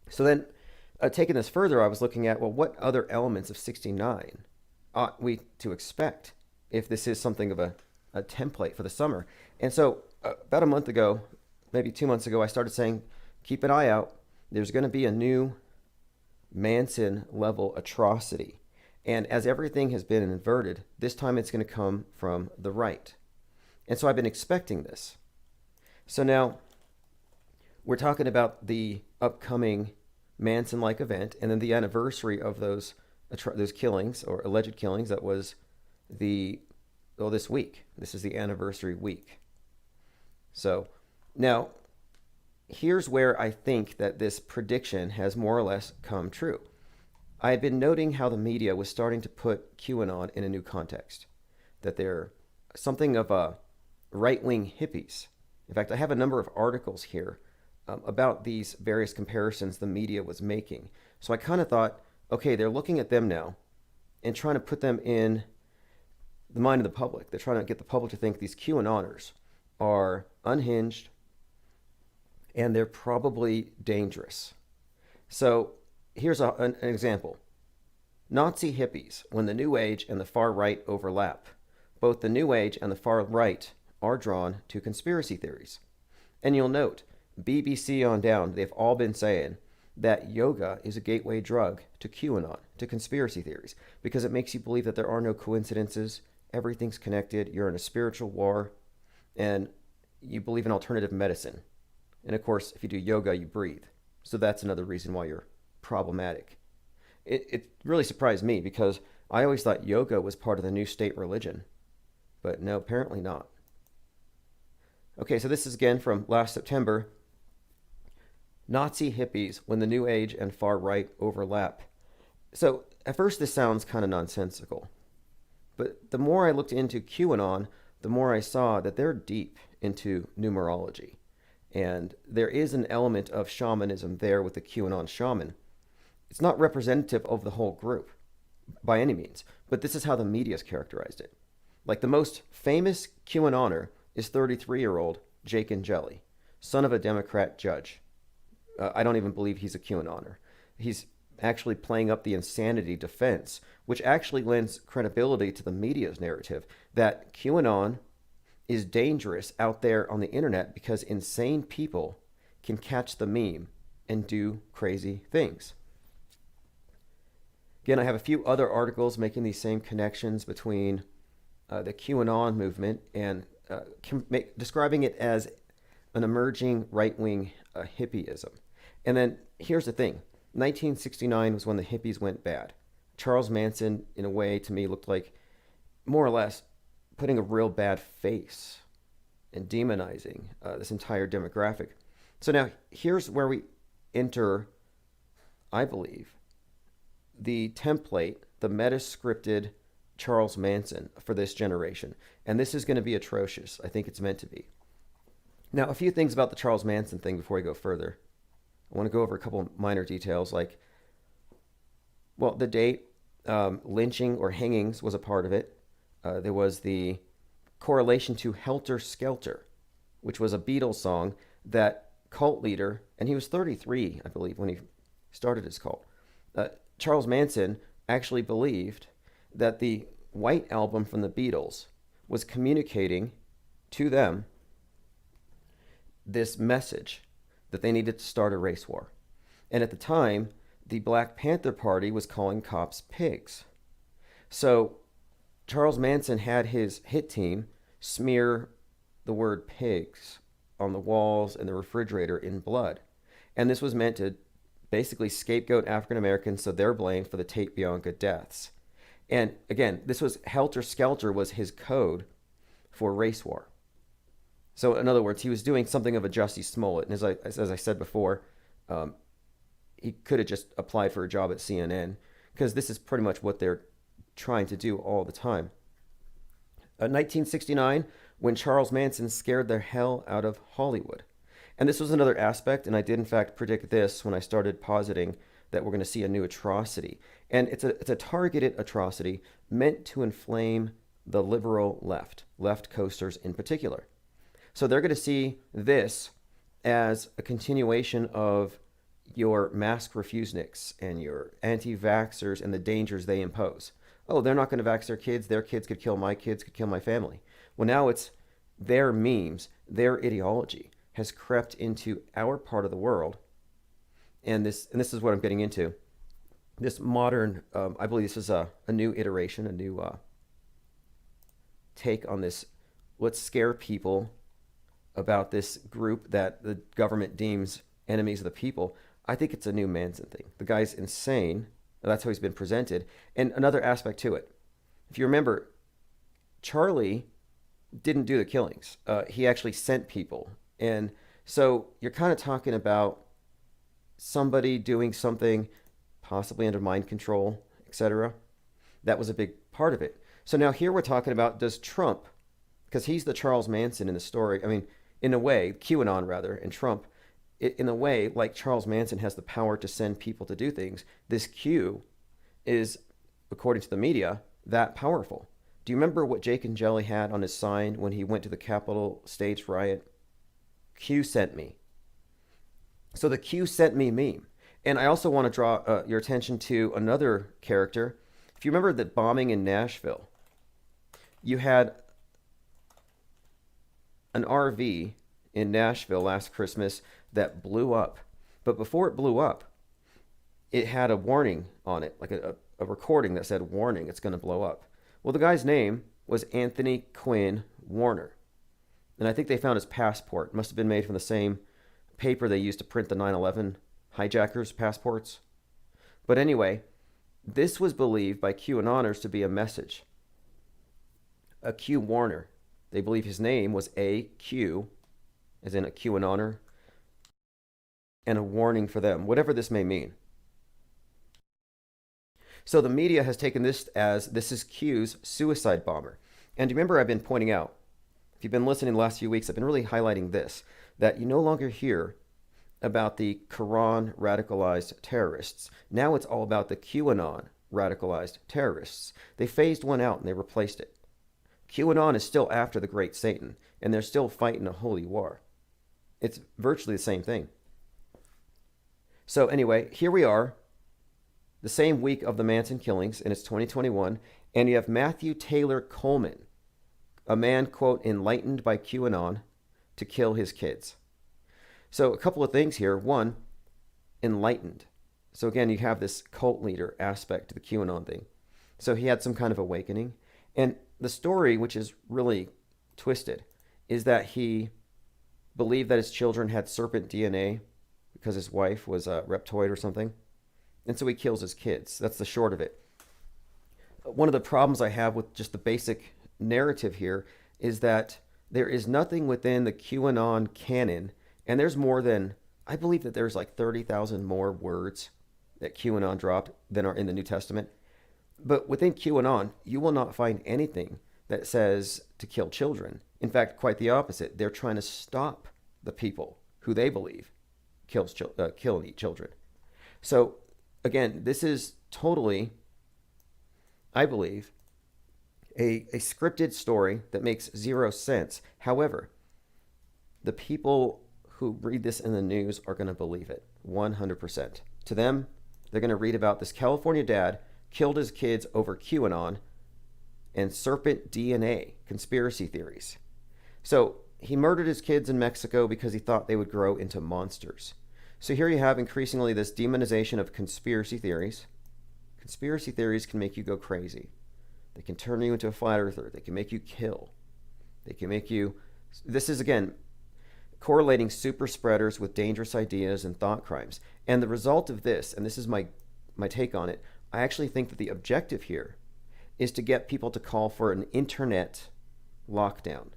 So then, taking this further, I was looking at, well, what other elements of 69 ought we to expect if this is something of a template for the summer? And so about a month ago, maybe 2 months ago, I started saying, keep an eye out. There's going to be a new Manson-level atrocity. And as everything has been inverted, this time it's going to come from the right. And so I've been expecting this. So now we're talking about the upcoming Manson-like event, and then the anniversary of those killings or alleged killings. That was this week. This is the anniversary week. So now, here's where I think that this prediction has more or less come true. I had been noting how the media was starting to put QAnon in a new context, that they're something of a right-wing hippies. In fact, I have a number of articles here about these various comparisons the media was making. So I kind of thought, okay, they're looking at them now and trying to put them in the mind of the public. They're trying to get the public to think these QAnoners are unhinged and they're probably dangerous. So here's an example. Nazi hippies, when the New Age and the far right overlap. Both the New Age and the far right are drawn to conspiracy theories. And you'll note, BBC on down, they've all been saying that yoga is a gateway drug to QAnon, to conspiracy theories, because it makes you believe that there are no coincidences, everything's connected, you're in a spiritual war, and you believe in alternative medicine. And of course, if you do yoga, you breathe. So that's another reason why you're problematic. It really surprised me because I always thought yoga was part of the new state religion, but no, apparently not. Okay, so this is again from last September. Nazi hippies when the New Age and far right overlap. So at first this sounds kind of nonsensical, but the more I looked into QAnon, the more I saw that they're deep into numerology. And there is an element of shamanism there with the QAnon shaman. It's not representative of the whole group by any means, but this is how the media's characterized it. Like the most famous QAnoner is 33-year-old Jake Angeli, son of a Democrat judge. I don't even believe he's a QAnoner. He's actually playing up the insanity defense, which actually lends credibility to the media's narrative that QAnon is dangerous out there on the internet because insane people can catch the meme and do crazy things. Again, I have a few other articles making these same connections between the QAnon movement and describing it as an emerging right-wing hippieism. And then here's the thing. 1969 was when the hippies went bad. Charles Manson, in a way, to me, looked like more or less putting a real bad face and demonizing this entire demographic. So now here's where we enter, I believe, the template, the meta-scripted Charles Manson for this generation. And this is going to be atrocious. I think it's meant to be. Now, a few things about the Charles Manson thing before we go further. I want to go over a couple of minor details like, well, the date, lynching or hangings was a part of it. There was the correlation to Helter Skelter, which was a Beatles song that cult leader, and he was 33, I believe, when he started his cult. Charles Manson actually believed that the White Album from the Beatles was communicating to them this message that they needed to start a race war. And at the time, the Black Panther Party was calling cops pigs. So Charles Manson had his hit team smear the word pigs on the walls and the refrigerator in blood. And this was meant to basically scapegoat African Americans, so they're blamed for the Tate Bianca deaths. And again, this was Helter Skelter was his code for race war. So in other words, he was doing something of a Jussie Smollett. And as I said before, he could have just applied for a job at CNN because this is pretty much what they're trying to do all the time. 1969, when Charles Manson scared the hell out of Hollywood. And this was another aspect, and I did in fact predict this when I started positing that we're going to see a new atrocity. And it's a targeted atrocity meant to inflame the liberal left coasters in particular. So they're going to see this as a continuation of your mask refuseniks and your anti-vaxxers and the dangers they impose. Oh, they're not going to vax their kids could kill my family. Well, now it's their memes, their ideology has crept into our part of the world. And this is what I'm getting into. This modern, I believe this is a new iteration, a new take on this. Let's scare people about this group that the government deems enemies of the people. I think it's a new Manson thing. The guy's insane. That's how he's been presented. And another aspect to it, if you remember, Charlie didn't do the killings. He actually sent people. And so you're kind of talking about somebody doing something possibly under mind control, etc. That was a big part of it. So now here we're talking about, does Trump, because he's the Charles Manson in the story, I mean, in a way, QAnon rather, and Trump, in a way, like Charles Manson has the power to send people to do things, this Q is, according to the media, that powerful. Do you remember what Jake and Jelly had on his sign when he went to the Capitol stage riot? Q sent me. So the Q sent me meme. And I also want to draw your attention to another character. If you remember the bombing in Nashville, you had an RV in Nashville last Christmas that blew up. But before it blew up, it had a warning on it, like a recording that said, warning, it's going to blow up. Well, the guy's name was Anthony Quinn Warner. And I think they found his passport. It must have been made from the same paper they used to print the 9/11 hijackers' passports. But anyway, this was believed by QAnoners to be a message. A Q Warner. They believe his name was AQ, as in a QAnoner, and a warning for them, whatever this may mean. So the media has taken this as, this is Q's suicide bomber. And remember, I've been pointing out, if you've been listening the last few weeks, I've been really highlighting this, that you no longer hear about the Quran radicalized terrorists. Now it's all about the QAnon radicalized terrorists. They phased one out and they replaced it. QAnon is still after the great Satan, and they're still fighting a holy war. It's virtually the same thing. So anyway, here we are, the same week of the Manson killings, and it's 2021, and you have Matthew Taylor Coleman, a man, quote, enlightened by QAnon to kill his kids. So a couple of things here. One, enlightened. So again, you have this cult leader aspect to the QAnon thing. So he had some kind of awakening. And the story, which is really twisted, is that he believed that his children had serpent DNA because his wife was a reptoid or something. And so he kills his kids. That's the short of it. One of the problems I have with just the basic narrative here is that there is nothing within the QAnon canon, and there's more than, I believe that there's like 30,000 more words that QAnon dropped than are in the New Testament. But within QAnon, you will not find anything that says to kill children. In fact, quite the opposite. They're trying to stop the people who they believe kill children. So again, this is totally, I believe, a scripted story that makes zero sense. However, the people who read this in the news are going to believe it 100%. To them, they're going to read about this California dad killed his kids over QAnon and serpent DNA conspiracy theories. So he murdered his kids in Mexico because he thought they would grow into monsters. So here you have increasingly this demonization of conspiracy theories. Conspiracy theories can make you go crazy. They can turn you into a flat earther. They can make you kill. They can make you... This is, again, correlating super spreaders with dangerous ideas and thought crimes. And the result of this, and this is my take on it, I actually think that the objective here is to get people to call for an internet lockdown,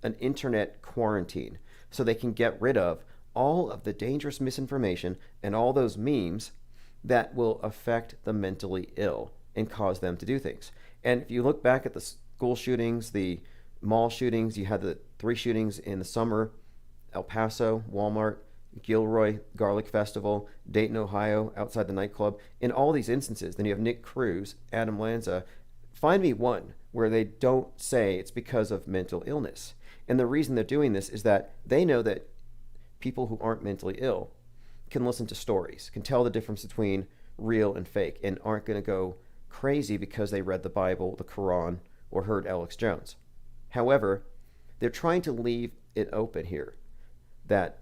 an internet quarantine, so they can get rid of all of the dangerous misinformation and all those memes that will affect the mentally ill and cause them to do things. And if you look back at the school shootings, the mall shootings, you had the 3 shootings in the summer, El Paso, Walmart, Gilroy, Garlic Festival, Dayton, Ohio, outside the nightclub. In all these instances, then you have Nick Cruz, Adam Lanza. Find me one where they don't say it's because of mental illness. And the reason they're doing this is that they know that people who aren't mentally ill can listen to stories, can tell the difference between real and fake, and aren't going to go crazy because they read the Bible, the Quran, or heard Alex Jones. However, they're trying to leave it open here, that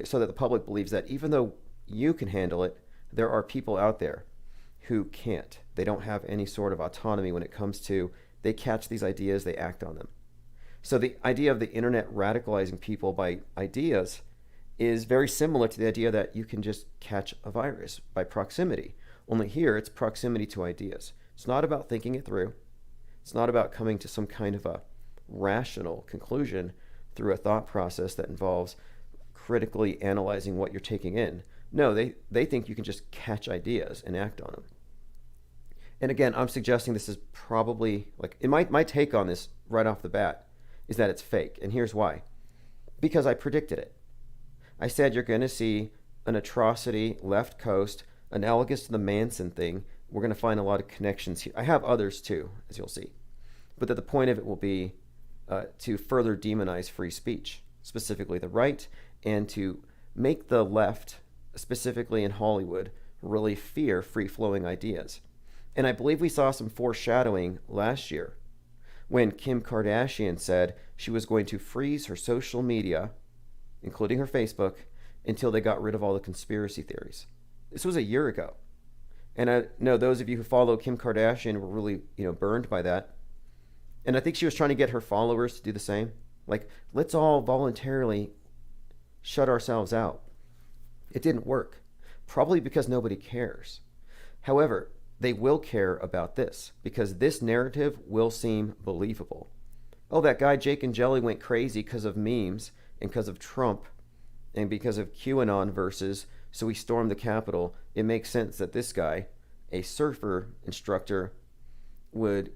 so that the public believes that even though you can handle it, there are people out there who can't. They don't have any sort of autonomy when it comes to, they catch these ideas, they act on them. So the idea of the internet radicalizing people by ideas is very similar to the idea that you can just catch a virus by proximity. Only here, it's proximity to ideas. It's not about thinking it through. It's not about coming to some kind of a rational conclusion through a thought process that involves critically analyzing what you're taking in. No, they think you can just catch ideas and act on them. And again, I'm suggesting this is probably, like, my take on this right off the bat is that it's fake. And here's why. Because I predicted it. I said you're going to see an atrocity left coast, analogous to the Manson thing. We're going to find a lot of connections here. I have others too, as you'll see. But that the point of it will be to further demonize free speech, specifically the right, and to make the left, specifically in Hollywood, really fear free-flowing ideas. And I believe we saw some foreshadowing last year when Kim Kardashian said she was going to freeze her social media, including her Facebook, until they got rid of all the conspiracy theories. This was a year ago. And I know those of you who follow Kim Kardashian were really, burned by that. And I think she was trying to get her followers to do the same. Like, let's all voluntarily shut ourselves out. It didn't work. Probably because nobody cares. However, they will care about this because this narrative will seem believable. Oh, that guy Jake and Jelly went crazy because of memes and because of Trump and because of QAnon verses, so he stormed the Capitol. It makes sense that this guy, a surfer instructor, would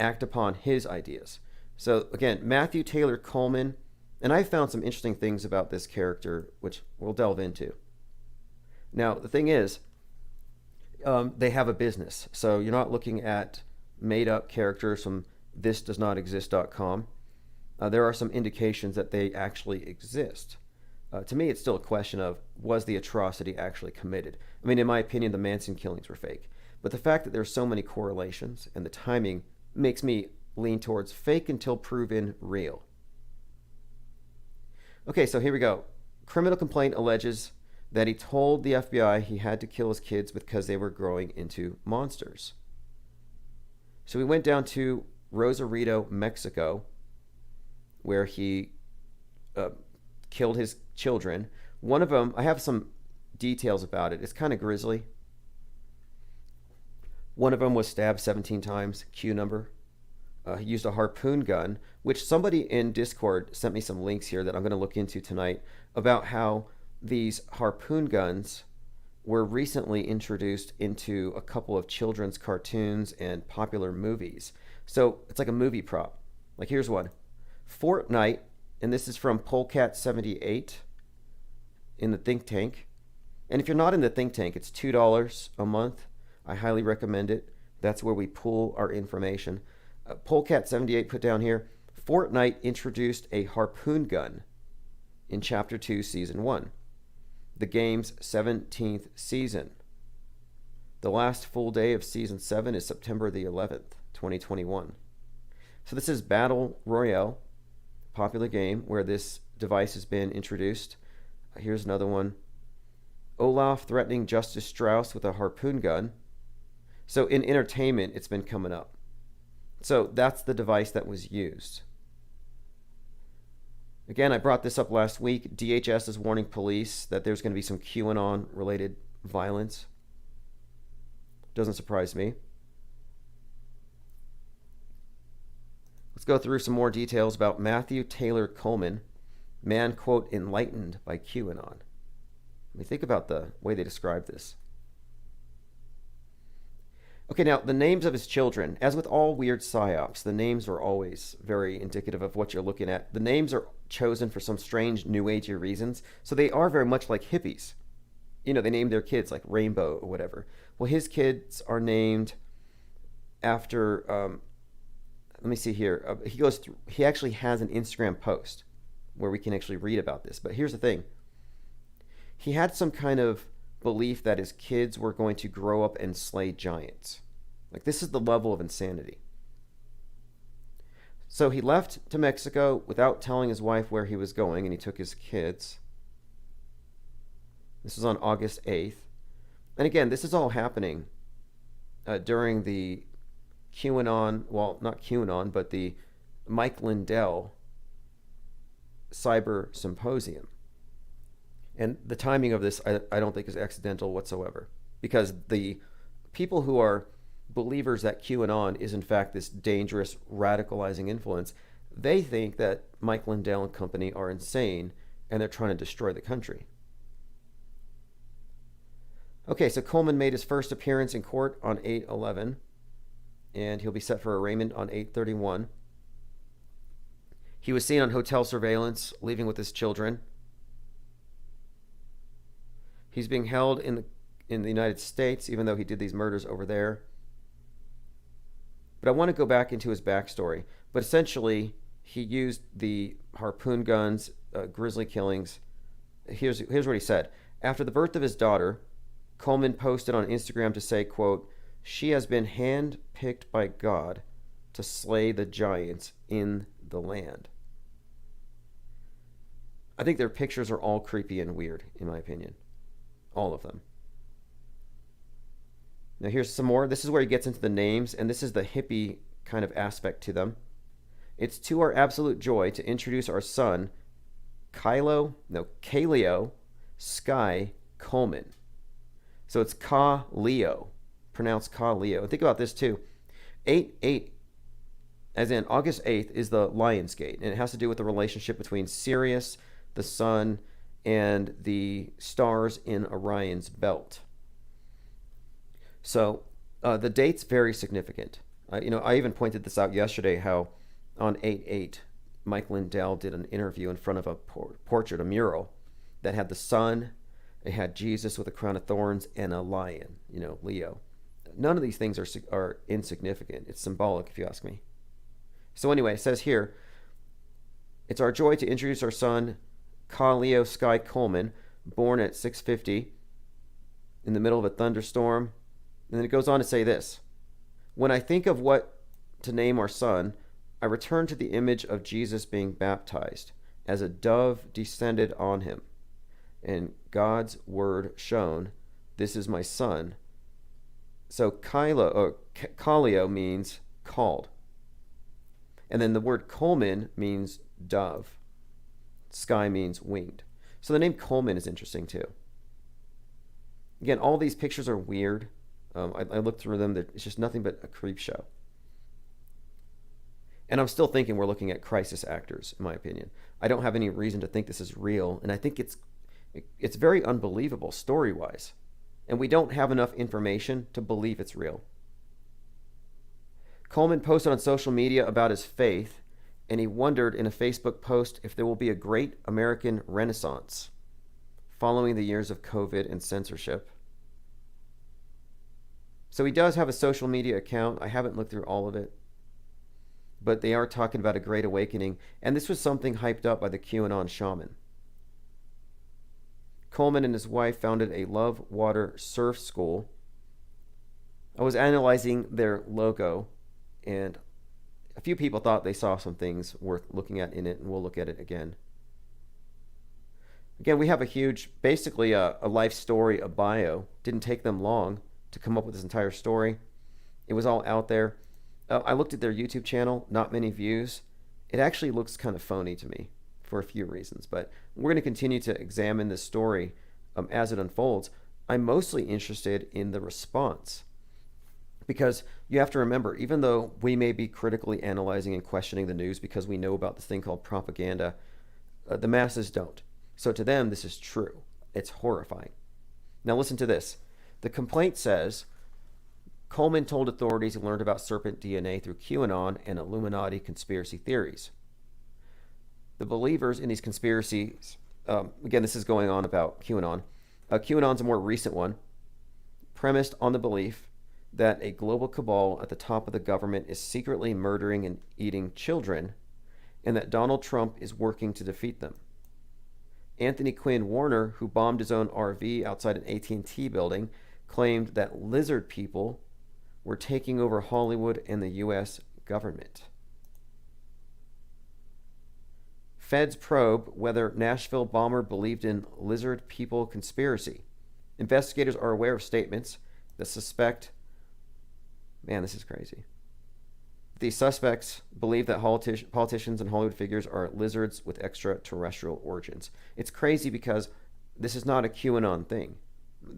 act upon his ideas. So again, Matthew Taylor Coleman, and I found some interesting things about this character, which we'll delve into. Now, the thing is, they have a business. So you're not looking at made-up characters from thisdoesnotexist.com. There are some indications that they actually exist. To me, it's still a question of, was the atrocity actually committed? I mean, in my opinion, the Manson killings were fake. But the fact that there's so many correlations and the timing makes me lean towards fake until proven real. Okay, so here we go. Criminal complaint alleges that he told the FBI he had to kill his kids because they were growing into monsters. So we went down to Rosarito, Mexico, where he killed his children. One of them, I have some details about it. It's kind of grisly. One of them was stabbed 17 times, Q number. He used a harpoon gun, which somebody in Discord sent me some links here that I'm going to look into tonight about how these harpoon guns were recently introduced into a couple of children's cartoons and popular movies. So it's like a movie prop. Like here's one. Fortnite, and this is from Polecat78 in the think tank. And if you're not in the think tank, it's $2 a month. I highly recommend it. That's where we pool our information. Polecat78 put down here, Fortnite introduced a harpoon gun in Chapter 2, Season 1. The game's 17th season. The last full day of Season 7 is September the 11th, 2021. So this is Battle Royale, popular game where this device has been introduced. Here's another one. Olaf threatening Justice Strauss with a harpoon gun. So in entertainment, it's been coming up. So that's the device that was used. Again, I brought this up last week. DHS is warning police that there's going to be some QAnon-related violence. Doesn't surprise me. Let's go through some more details about Matthew Taylor Coleman, man, quote, enlightened by QAnon. I mean, think about the way they describe this. Okay, now, the names of his children. As with all weird psyops, the names are always very indicative of what you're looking at. The names are chosen for some strange New Agey reasons, so they are very much like hippies. They name their kids like Rainbow or whatever. Well, his kids are named after, let me see here. He actually has an Instagram post where we can actually read about this. But here's the thing. He had some kind of belief that his kids were going to grow up and slay giants. Like, this is the level of insanity. So he left to Mexico without telling his wife where he was going, and he took his kids. This was on August 8th. And again, this is all happening during the QAnon, well, not QAnon, but the Mike Lindell Cyber Symposium. And the timing of this, I don't think is accidental whatsoever, because the people who are believers that QAnon is in fact this dangerous radicalizing influence, they think that Mike Lindell and company are insane and they're trying to destroy the country. Okay, so Coleman made his first appearance in court on 8/11, and he'll be set for arraignment on 8/31. He was seen on hotel surveillance leaving with his children. He's being held in the United States, even though he did these murders over there. But I want to go back into his backstory. But essentially, he used the harpoon guns, grisly killings. Here's what he said. After the birth of his daughter, Coleman posted on Instagram to say, quote, "She has been hand-picked by God to slay the giants in the land." I think their pictures are all creepy and weird, in my opinion. All of them. Now here's some more. This is where he gets into the names, and this is the hippie kind of aspect to them. It's to our absolute joy to introduce our son, Kaleo Sky Coleman. So it's Ka-Leo, pronounced Ka-Leo. And think about this too. 8/8, as in August 8th, is the Lion's Gate, and it has to do with the relationship between Sirius, the sun, and the stars in Orion's belt. So the date's very significant. I even pointed this out yesterday, how on 8/8, Mike Lindell did an interview in front of a portrait, a mural, that had the sun, it had Jesus with a crown of thorns, and a lion, Leo. None of these things are insignificant. It's symbolic, if you ask me. So anyway, it says here, it's our joy to introduce our son, Kaleo Sky Coleman, born at 6:50 in the middle of a thunderstorm. And then it goes on to say this: when I think of what to name our son, I return to the image of Jesus being baptized as a dove descended on him, and God's word shone, "This is my son." So Kaleo means called. And then the word Coleman means dove. Sky means winged. So the name Coleman is interesting too. Again, all these pictures are weird. I looked through them. It's just nothing but a creep show. And I'm still thinking we're looking at crisis actors, in my opinion. I don't have any reason to think this is real, and I think it's very unbelievable story-wise. And we don't have enough information to believe it's real. Coleman posted on social media about his faith, and he wondered in a Facebook post if there will be a great American Renaissance following the years of COVID and censorship. So he does have a social media account. I haven't looked through all of it, but they are talking about a great awakening, and this was something hyped up by the QAnon shaman. Coleman and his wife founded a Love Water Surf School. I was analyzing their logo, and a few people thought they saw some things worth looking at in it, and we'll look at it again. Again, we have a huge, basically a life story, a bio. Didn't take them long to come up with this entire story. It was all out there. I looked at their YouTube channel, not many views. It actually looks kind of phony to me for a few reasons, but we're going to continue to examine this story as it unfolds. I'm mostly interested in the response, because you have to remember, even though we may be critically analyzing and questioning the news because we know about this thing called propaganda, the masses don't. So to them, this is true. It's horrifying. Now listen to this. The complaint says, Coleman told authorities he learned about serpent DNA through QAnon and Illuminati conspiracy theories. The believers in these conspiracies, again, this is going on about QAnon. QAnon's a more recent one, premised on the belief that a global cabal at the top of the government is secretly murdering and eating children, and that Donald Trump is working to defeat them. Anthony Quinn Warner, who bombed his own RV outside an AT&T building, claimed that lizard people were taking over Hollywood and the U.S. government. Feds probe whether Nashville bomber believed in lizard people conspiracy. Investigators are aware of statements that suspect, man, this is crazy. The suspects believe that politicians and Hollywood figures are lizards with extraterrestrial origins. It's crazy because This is not a QAnon thing.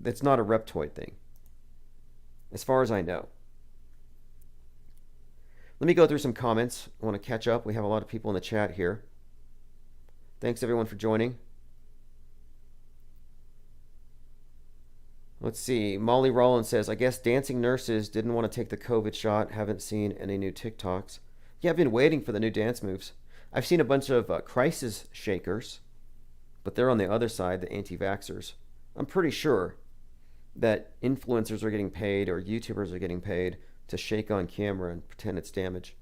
It's not a Reptoid thing, as far as I know. Let me go through some comments. I want to catch up. We have a lot of people in the chat here. Thanks everyone for joining. Let's see. Molly Rollins says, I guess dancing nurses didn't want to take the COVID shot. Haven't seen any new TikToks. Yeah, I've been waiting for the new dance moves. I've seen a bunch of crisis shakers, but they're on the other side, the anti-vaxxers. I'm pretty sure that influencers are getting paid or YouTubers are getting paid to shake on camera and pretend it's damage.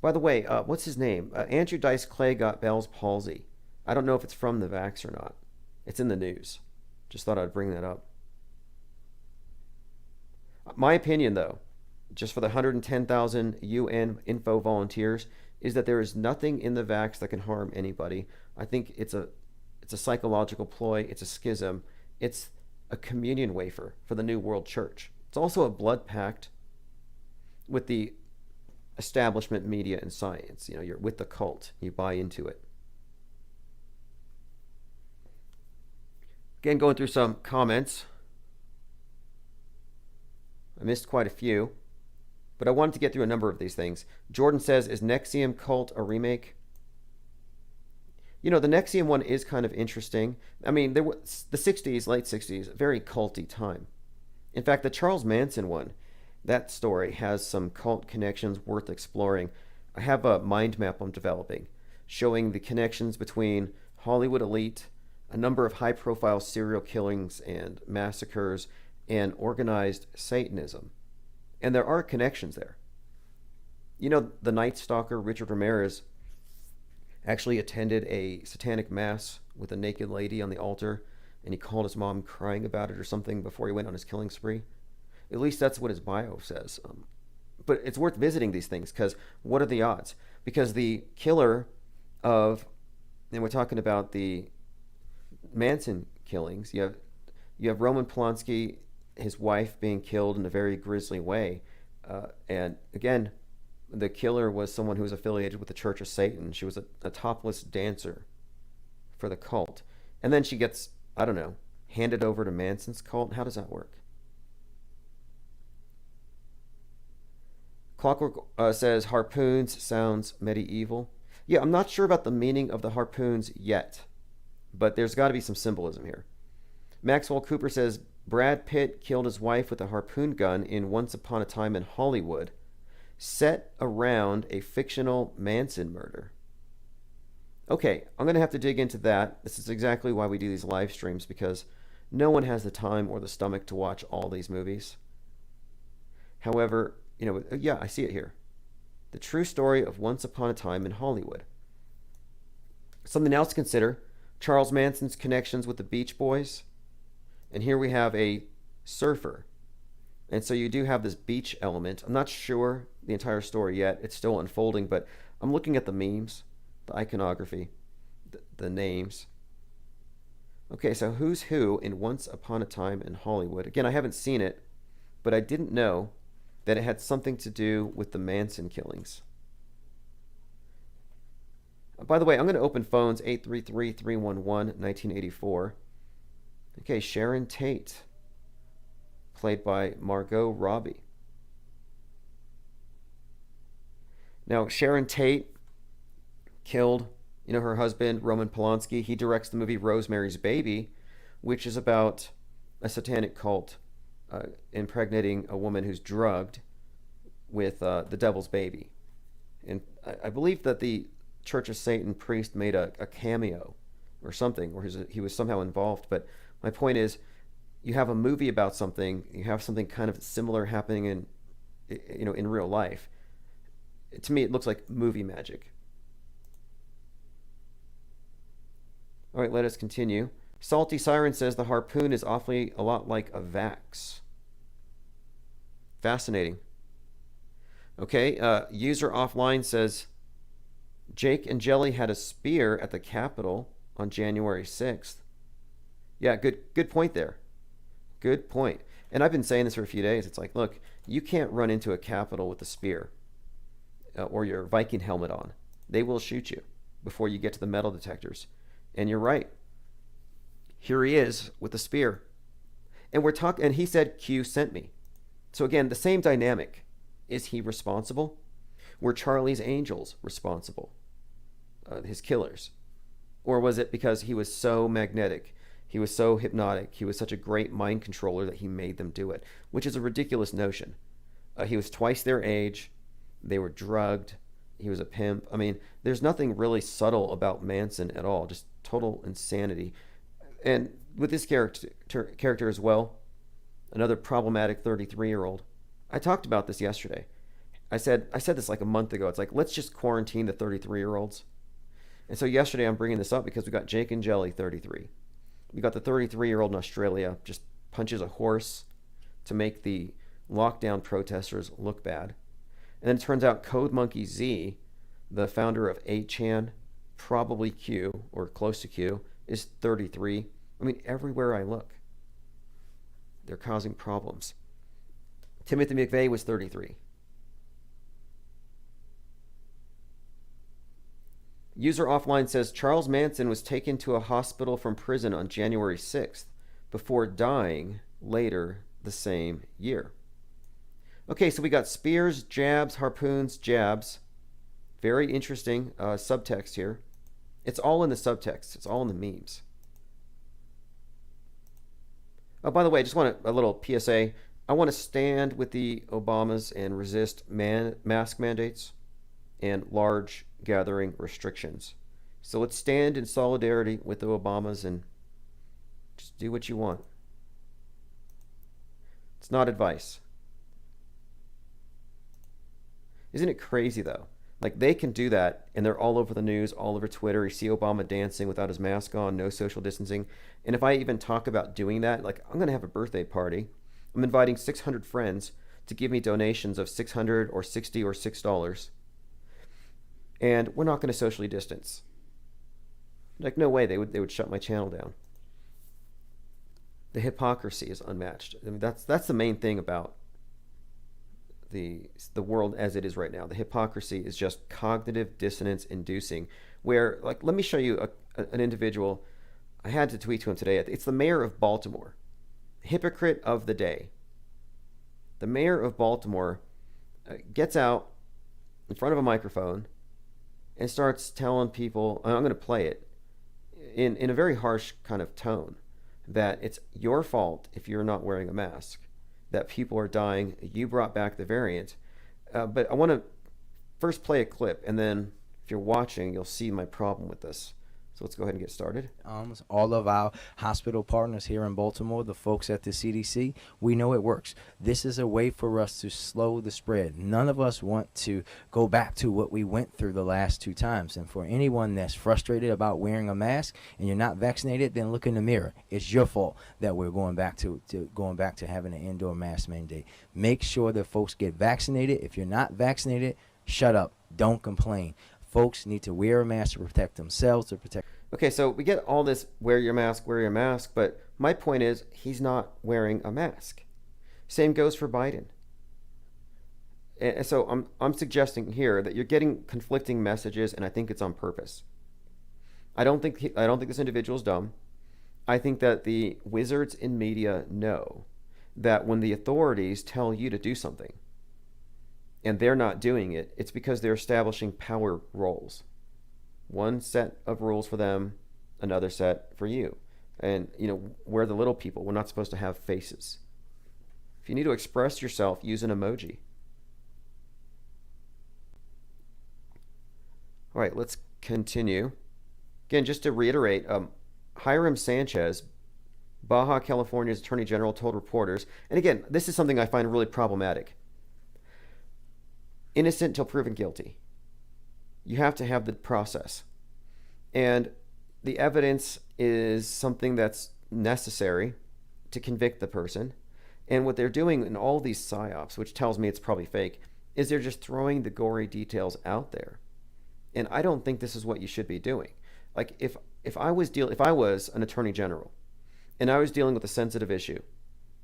By the way, what's his name? Andrew Dice Clay got Bell's palsy. I don't know if it's from the vax or not. It's in the news. Just thought I'd bring that up. My opinion, though, just for the 110,000 UN info volunteers, is that there is nothing in the vax that can harm anybody. I think it's a psychological ploy. It's a schism. It's a communion wafer for the New World Church. It's also a blood pact with the establishment, media, and science. You know, you're with the cult. You buy into it. Again, going through some comments. I missed quite a few, but I wanted to get through a number of these things. Jordan says, is NXIVM Cult a remake? You know, the NXIVM one is kind of interesting. I mean, there was the 60s, late 60s, very culty time. In fact, the Charles Manson one, that story has some cult connections worth exploring. I have a mind map I'm developing showing the connections between Hollywood elite, a number of high-profile serial killings and massacres, and organized Satanism. And there are connections there. You know, the Night Stalker, Richard Ramirez, actually attended a satanic mass with a naked lady on the altar, and he called his mom crying about it or something before he went on his killing spree. At least that's what his bio says. But it's worth visiting these things, because what are the odds? Because the killer of, and we're talking about the Manson killings, you have Roman Polanski, his wife being killed in a very grisly way. And again, the killer was someone who was affiliated with the Church of Satan. She was a topless dancer for the cult. And then she gets, I don't know, handed over to Manson's cult. How does that work? Clockwork says, harpoons sounds medieval. Yeah, I'm not sure about the meaning of the harpoons yet, but there's got to be some symbolism here. Maxwell Cooper says, Brad Pitt killed his wife with a harpoon gun in Once Upon a Time in Hollywood, set around a fictional Manson murder. Okay, I'm going to have to dig into that. This is exactly why we do these live streams, because no one has the time or the stomach to watch all these movies. However, you know, yeah, I see it here. The true story of Once Upon a Time in Hollywood. Something else to consider, Charles Manson's connections with the Beach Boys. And here we have a surfer. And so you do have this beach element. I'm not sure the entire story yet. It's still unfolding, but I'm looking at the memes, the iconography, the names. Okay, so who's who in Once Upon a Time in Hollywood? Again, I haven't seen it, but I didn't know that it had something to do with the Manson killings. By the way, I'm going to open phones 833-311-1984. Okay, Sharon Tate, played by Margot Robbie. Now, Sharon Tate killed, you know, her husband, Roman Polanski. He directs the movie Rosemary's Baby, which is about a satanic cult impregnating a woman who's drugged with the devil's baby. And I believe that the Church of Satan priest made a cameo or something, or he was somehow involved. But my point is, you have a movie about something, you have something kind of similar happening in real life. To me, it looks like movie magic. All right, let us continue. Salty Siren says the harpoon is awfully a lot like a vax. Fascinating. Okay, user offline says Jake and Jelly had a spear at the Capitol on January 6th. Yeah, good point there. Good point. And I've been saying this for a few days. It's like, look, you can't run into a Capitol with a spear or your Viking helmet on. They will shoot you. before you get to the metal detectors. And you're right. Here he is with the spear. And we're talking, and he said, Q sent me. So again, the same dynamic. Is he responsible? Were Charlie's Angels responsible? His killers? Or was it because he was so magnetic, he was so hypnotic, he was such a great mind controller that he made them do it? Which is a ridiculous notion. He was twice their age. They were drugged. He was a pimp. I mean, there's nothing really subtle about Manson at all. Just total insanity. And with this character as well, another problematic 33-year-old. I talked about this yesterday. I said this like a month ago. It's like, let's just quarantine the 33-year-olds. And so yesterday I'm bringing this up because we got Jake and Jelly, 33. We got the 33-year-old in Australia, just punches a horse to make the lockdown protesters look bad. And then it turns out Code Monkey Z, the founder of 8chan, probably Q, or close to Q, is 33. I mean, everywhere I look, they're causing problems. Timothy McVeigh was 33. User Offline says Charles Manson was taken to a hospital from prison on January 6th before dying later the same year. Okay, so we got spears, jabs, harpoons, jabs. Very interesting subtext here. It's all in the subtext. It's all in the memes. Oh, by the way, I just want a little PSA. I want to stand with the Obamas and resist mask mandates and large gathering restrictions. So let's stand in solidarity with the Obamas and just do what you want. It's not advice. Isn't it crazy though? Like they can do that and they're all over the news, all over Twitter. You see Obama dancing without his mask on, no social distancing. And if I even talk about doing that, like I'm going to have a birthday party. I'm inviting 600 friends to give me donations of $600 or $60 or $6. And we're not going to socially distance. Like no way they would shut my channel down. The hypocrisy is unmatched. I mean that's the main thing about the world as it is right now. The hypocrisy is just cognitive dissonance inducing, where like let me show you an individual. I had to tweet to him today. It's the mayor of Baltimore. Hypocrite of the day. The mayor of Baltimore gets out in front of a microphone and starts telling people, and I'm going to play it in a very harsh kind of tone, that it's your fault if you're not wearing a mask, that people are dying, you brought back the variant. But I want to first play a clip, and then if you're watching, you'll see my problem with this. So let's go ahead and get started. All of our hospital partners here in Baltimore, the folks at the CDC, we know it works. This is a way for us to slow the spread. None of us want to go back to what we went through the last 2 times. And for anyone that's frustrated about wearing a mask and you're not vaccinated, then look in the mirror. It's your fault that we're going back to having an indoor mask mandate. Make sure that folks get vaccinated. If you're not vaccinated, shut up. Don't complain. Folks need to wear a mask to protect themselves, to protect. Okay, so we get all this wear your mask, but my point is he's not wearing a mask. Same goes for Biden. And so I'm suggesting here that you're getting conflicting messages, and I think it's on purpose. I don't think this individual's dumb. I think that the wizards in media know that when the authorities tell you to do something, and they're not doing it, it's because they're establishing power roles. One set of rules for them, another set for you. And, we're the little people. We're not supposed to have faces. If you need to express yourself, use an emoji. All right, let's continue. Again, just to reiterate, Hiram Sanchez, Baja California's Attorney General, told reporters, and again, this is something I find really problematic. Innocent till proven guilty. You have to have the process. And the evidence is something that's necessary to convict the person. And what they're doing in all these psyops, which tells me it's probably fake, is they're just throwing the gory details out there. And I don't think this is what you should be doing. Like if I was an attorney general and I was dealing with a sensitive issue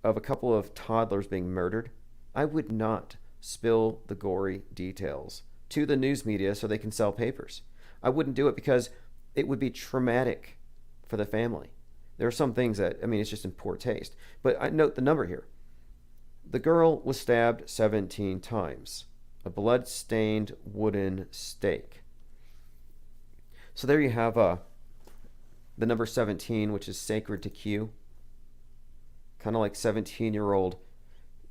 of a couple of toddlers being murdered, I would not spill the gory details to the news media so they can sell papers. I wouldn't do it because it would be traumatic for the family. There are some things that, I mean, it's just in poor taste. But I note the number here. The girl was stabbed 17 times. A blood-stained wooden stake. So there you have the number 17, which is sacred to Q. Kind of like 17-year-old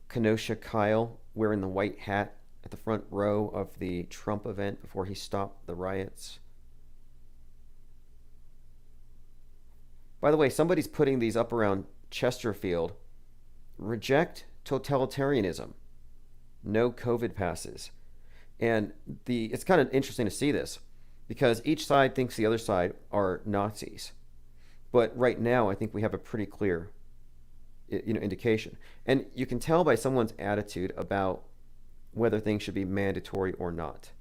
Kenosha Kyle wearing the white hat at the front row of the Trump event before he stopped the riots. By the way, somebody's putting these up around Chesterfield. Reject totalitarianism. No COVID passes. And it's kind of interesting to see this because each side thinks the other side are Nazis. But right now, I think we have a pretty clear indication. And you can tell by someone's attitude about whether things should be mandatory or not.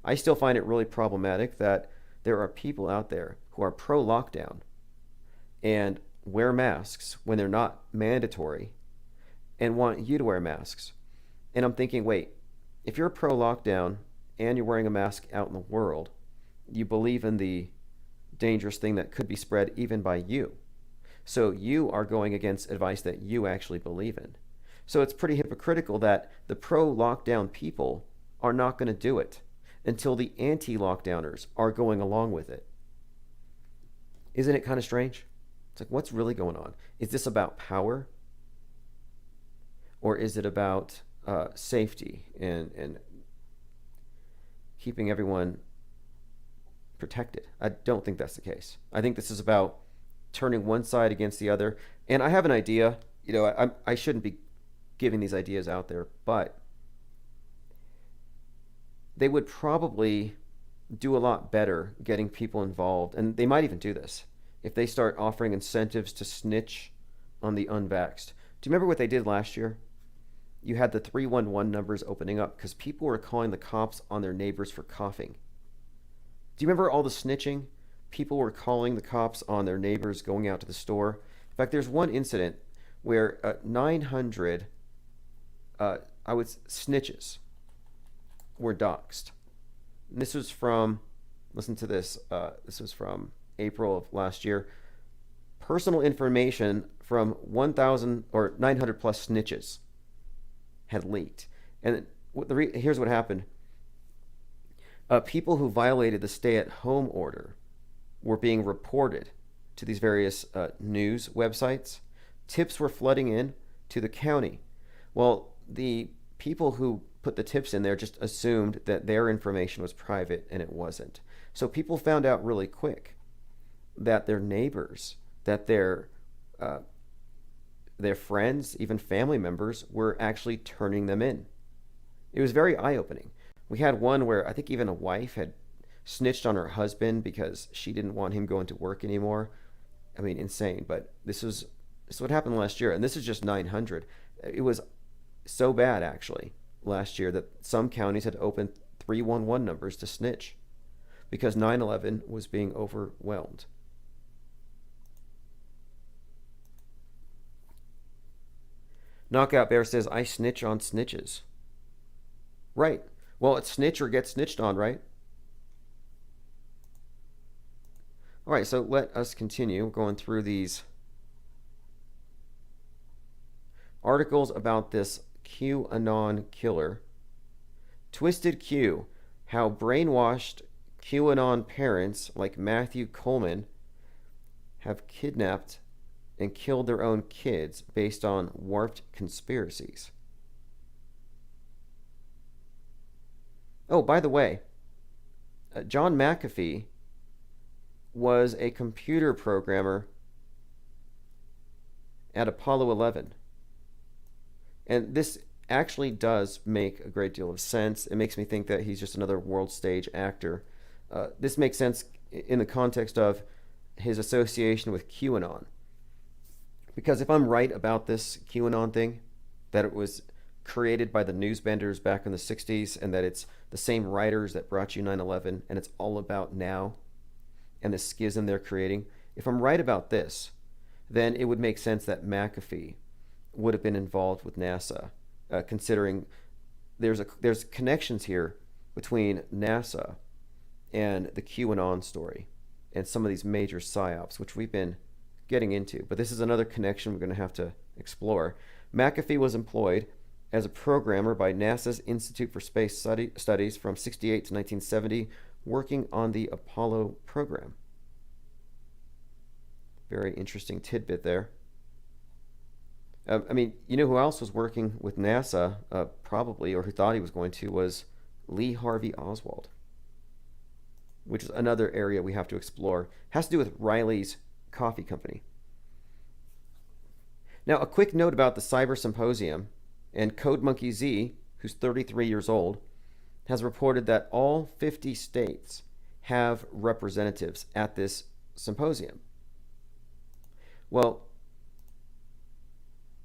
I still find it really problematic that there are people out there who are pro-lockdown and wear masks when they're not mandatory and want you to wear masks. And I'm thinking, wait, if you're pro-lockdown and you're wearing a mask out in the world, you believe in the dangerous thing that could be spread even by you. So you are going against advice that you actually believe in. So it's pretty hypocritical that the pro-lockdown people are not going to do it until the anti-lockdowners are going along with it. Isn't it kind of strange? It's like, what's really going on? Is this about power? Or is it about safety and keeping everyone protected? I don't think that's the case. I think this is about turning one side against the other. And I have an idea. I shouldn't be giving these ideas out there, but they would probably do a lot better getting people involved, and they might even do this, if they start offering incentives to snitch on the unvaxxed. Do you remember what they did last year? You had the 311 numbers opening up because people were calling the cops on their neighbors for coughing. Do you remember all the snitching? People were calling the cops on their neighbors going out to the store. In fact, there's one incident where 900 snitches were doxxed. And this was from, listen to this, this was from April of last year. Personal information from 1,000 or 900 plus snitches had leaked. And here's what happened. People who violated the stay-at-home order were being reported to these various news websites. Tips were flooding in to the county. Well, the people who put the tips in there just assumed that their information was private, and it wasn't. So people found out really quick that their neighbors, that their friends, even family members, were actually turning them in. It was very eye-opening. We had one where I think even a wife had snitched on her husband because she didn't want him going to work anymore. I mean, insane. But this is what happened last year, and this is just 900. It was so bad, actually, last year that some counties had opened 311 numbers to snitch because 9/11 was being overwhelmed. Knockout Bear says, I snitch on snitches. Right. Well, it's snitch or get snitched on, right? All right, so let us continue going through these articles about this QAnon killer. Twisted Q, how brainwashed QAnon parents like Matthew Coleman have kidnapped and killed their own kids based on warped conspiracies. Oh, by the way, John McAfee was a computer programmer at Apollo 11. And this actually does make a great deal of sense. It makes me think that he's just another world stage actor. This makes sense in the context of his association with QAnon. Because if I'm right about this QAnon thing, that it was created by the newsbenders back in the 60s and that it's the same writers that brought you 9/11 and it's all about now and the schism they're creating, if I'm right about this, then it would make sense that McAfee would have been involved with NASA, considering there's connections here between NASA and the QAnon story and some of these major psyops, which we've been getting into. But this is another connection we're going to have to explore. McAfee was employed as a programmer by NASA's Institute for Space Studies from 68 to 1970, working on the Apollo program. Very interesting tidbit there. I mean, you know who else was working with NASA, probably, or who thought he was going to, was Lee Harvey Oswald, which is another area we have to explore. It has to do with Riley's Coffee Company. Now, a quick note about the Cyber Symposium, and CodeMonkey Z, who's 33 years old, has reported that all 50 states have representatives at this symposium. Well,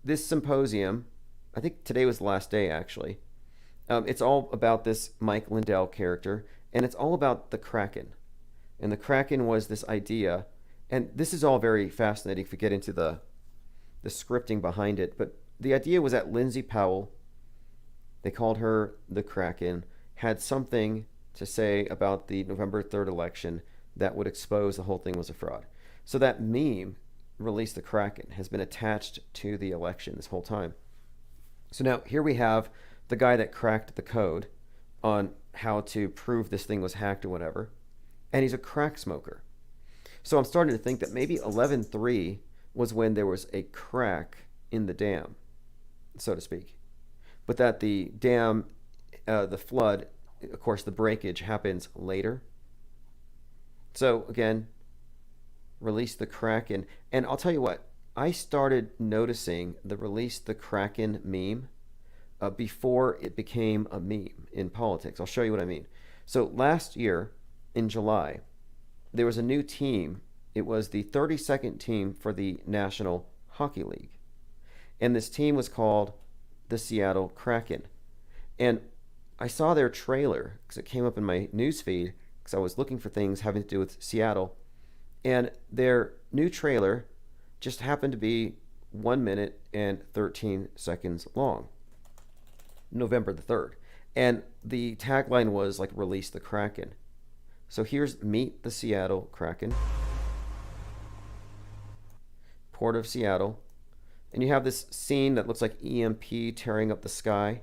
this symposium, I think today was the last day actually, it's all about this Mike Lindell character, and it's all about the Kraken. And the Kraken was this idea, and this is all very fascinating if we get into the scripting behind it, but the idea was that Lindsay Powell, they called her the Kraken, had something to say about the November 3rd election that would expose the whole thing was a fraud. So that meme, Release the Kraken, has been attached to the election this whole time. So now here we have the guy that cracked the code on how to prove this thing was hacked or whatever, and he's a crack smoker. So I'm starting to think that maybe 11/3 was when there was a crack in the dam, so to speak, but that the dam, the flood, of course, the breakage happens later. So again, Release the Kraken. And I'll tell you what, I started noticing the Release the Kraken meme before it became a meme in politics. I'll show you what I mean. So last year in July, there was a new team. It was the 32nd team for the National Hockey League. And this team was called the Seattle Kraken. And I saw their trailer because it came up in my newsfeed because I was looking for things having to do with Seattle. And their new trailer just happened to be 1 minute and 13 seconds long. November the 3rd. And the tagline was like, Release the Kraken. So here's Meet the Seattle Kraken. Port of Seattle. And you have this scene that looks like EMP tearing up the sky.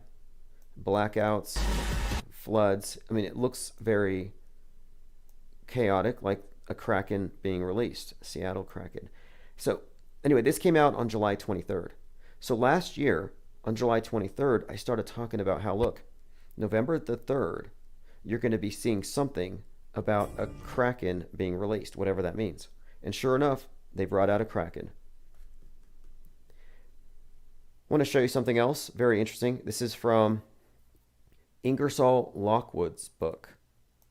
Blackouts, floods. I mean, it looks very chaotic, like a Kraken being released, Seattle Kraken. So anyway, this came out on July 23rd. So last year, on July 23rd, I started talking about how, look, November the 3rd, you're going to be seeing something about a Kraken being released, whatever that means. And sure enough, they brought out a Kraken. I want to show you something else very interesting. This is from Ingersoll Lockwood's book,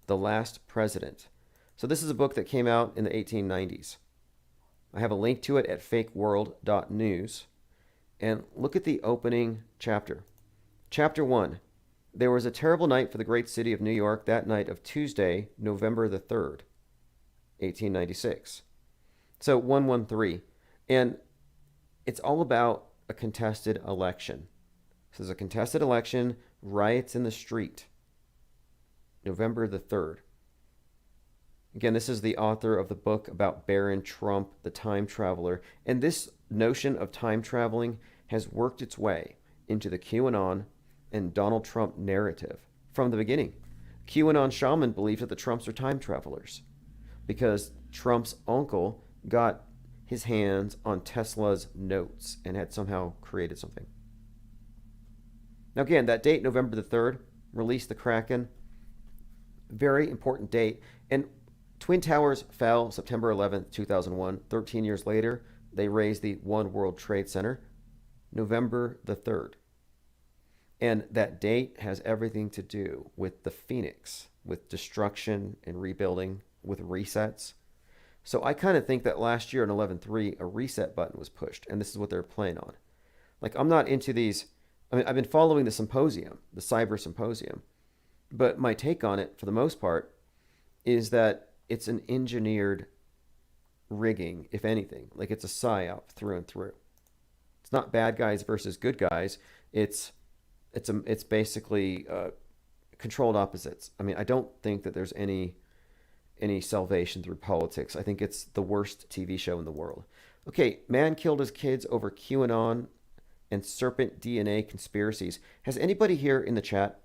The Last President. So this is a book that came out in the 1890s. I have a link to it at fakeworld.news. And look at the opening chapter. Chapter 1. There was a terrible night for the great city of New York that night of Tuesday, November the 3rd, 1896. So 113. And it's all about a contested election. So there's a contested election, riots in the street. November the 3rd. Again, this is the author of the book about Barron Trump, the time traveler. And this notion of time traveling has worked its way into the QAnon and Donald Trump narrative from the beginning. QAnon shaman believes that the Trumps are time travelers because Trump's uncle got his hands on Tesla's notes and had somehow created something. Now again, that date, November the 3rd, Release the Kraken, very important date. And Twin Towers fell September 11th, 2001. 13 years later, they raised the One World Trade Center, November the 3rd. And that date has everything to do with the Phoenix, with destruction and rebuilding, with resets. So I kind of think that last year in 11/3, a reset button was pushed, and this is what they're playing on. Like, I'm not into these. I mean, I've been following the symposium, the Cyber Symposium, but my take on it, for the most part, is that it's an engineered rigging, if anything. Like, it's a psyop through and through. It's not bad guys versus good guys. It's basically controlled opposites. I mean, I don't think that there's any any salvation through politics. I think it's the worst TV show in the world. Okay, man killed his kids over QAnon and serpent DNA conspiracies. Has anybody here in the chat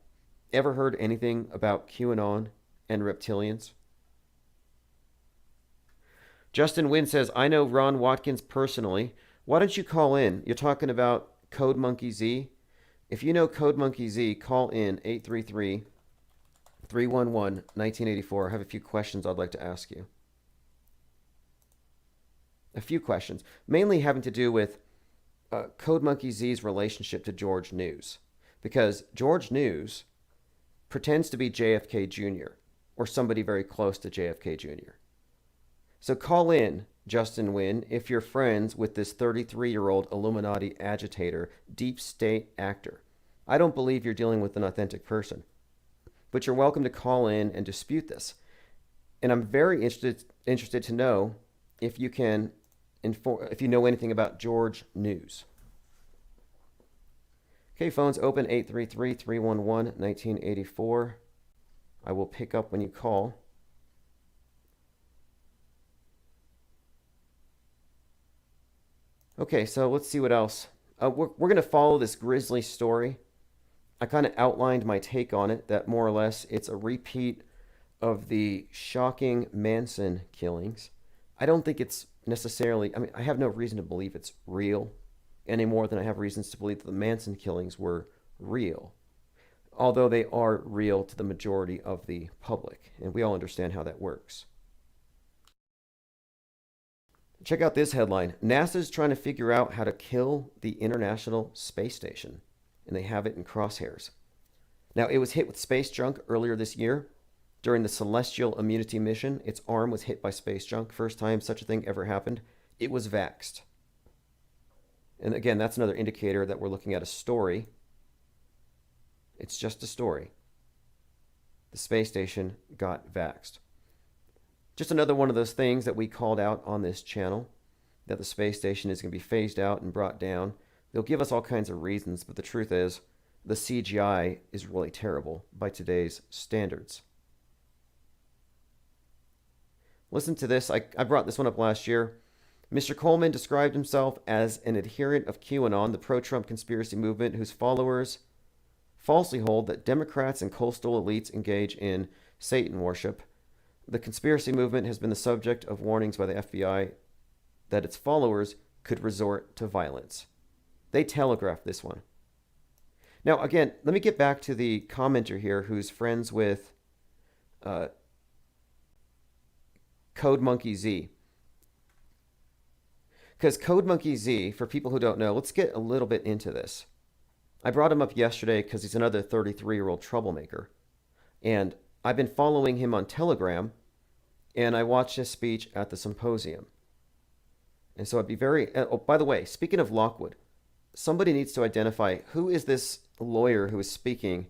ever heard anything about QAnon and reptilians? Justin Wynn says, I know Ron Watkins personally. Why don't you call in? You're talking about Code Monkey Z. If you know Code Monkey Z, call in 833-311-1984. I have a few questions I'd like to ask you. A few questions, mainly having to do with Code Monkey Z's relationship to George News. Because George News pretends to be JFK Jr. or somebody very close to JFK Jr. So call in, Justin Wynn, if you're friends with this 33-year-old Illuminati agitator, deep state actor. I don't believe you're dealing with an authentic person. But you're welcome to call in and dispute this. And I'm very interested to know if you can if you know anything about George News. Okay, phones open 833-311-1984. I will pick up when you call. Okay, so let's see what else. We're going to follow this grisly story. I kind of outlined my take on it, that more or less it's a repeat of the shocking Manson killings. I don't think it's necessarily, I have no reason to believe it's real any more than I have reasons to believe that the Manson killings were real, although they are real to the majority of the public, and we all understand how that works. Check out this headline. NASA's trying to figure out how to kill the International Space Station, and they have it in crosshairs. Now, it was hit with space junk earlier this year. During the Celestial Immunity mission, its arm was hit by space junk. First time such a thing ever happened. It was vaxxed. And again, that's another indicator that we're looking at a story. It's just a story. The space station got vaxxed. Just another one of those things that we called out on this channel, that the space station is going to be phased out and brought down. They'll give us all kinds of reasons, but the truth is, the CGI is really terrible by today's standards. Listen to this. I brought this one up last year. Mr. Coleman described himself as an adherent of QAnon, the pro-Trump conspiracy movement, whose followers falsely hold that Democrats and coastal elites engage in Satan worship. The conspiracy movement has been the subject of warnings by the FBI that its followers could resort to violence. They telegraphed this one. Now, again, let me get back to the commenter here who's friends with Code Monkey Z. Because Code Monkey Z, for people who don't know, let's get a little bit into this. I brought him up yesterday because he's another 33-year-old troublemaker. And I've been following him on Telegram, and I watched his speech at the symposium. And so I'd be very... Oh, by the way, speaking of Lockwood, somebody needs to identify who is this lawyer who is speaking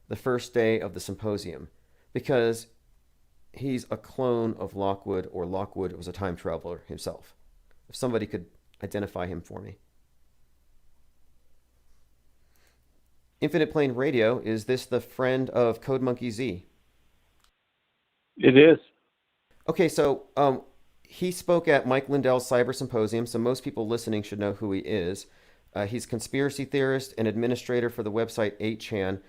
the first day of the symposium, because he's a clone of Lockwood, or Lockwood was a time traveler himself. If somebody could identify him for me. Infinite Plane Radio, is this the friend of Code Monkey Z? It is. Okay, so he spoke at Mike Lindell's Cyber Symposium, so most people listening should know who he is. He's a conspiracy theorist and administrator for the website 8chan.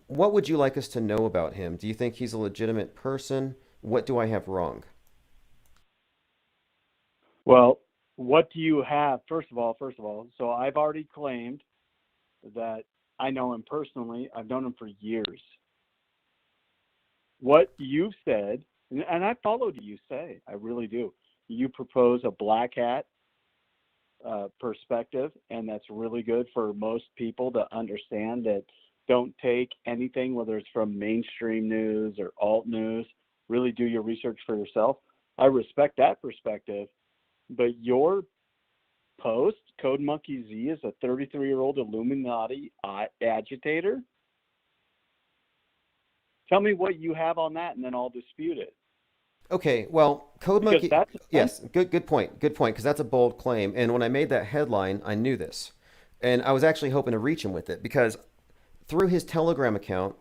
What would you like us to know about him? Do you think he's a legitimate person? What do I have wrong? Well, what do you have? First of all, so I've already claimed that I know him personally. I've known him for years. What you've said, and I followed you say, I really do. You propose a black hat perspective, and that's really good for most people to understand that don't take anything, whether it's from mainstream news or alt news. Really do your research for yourself. I respect that perspective, but your post, Code Monkey Z is a 33-year-old Illuminati agitator. Tell me what you have on that, and then I'll dispute it. Okay, well, Code Monkey... Yes, good point, because that's a bold claim. And when I made that headline, I knew this. And I was actually hoping to reach him with it, because through his Telegram account,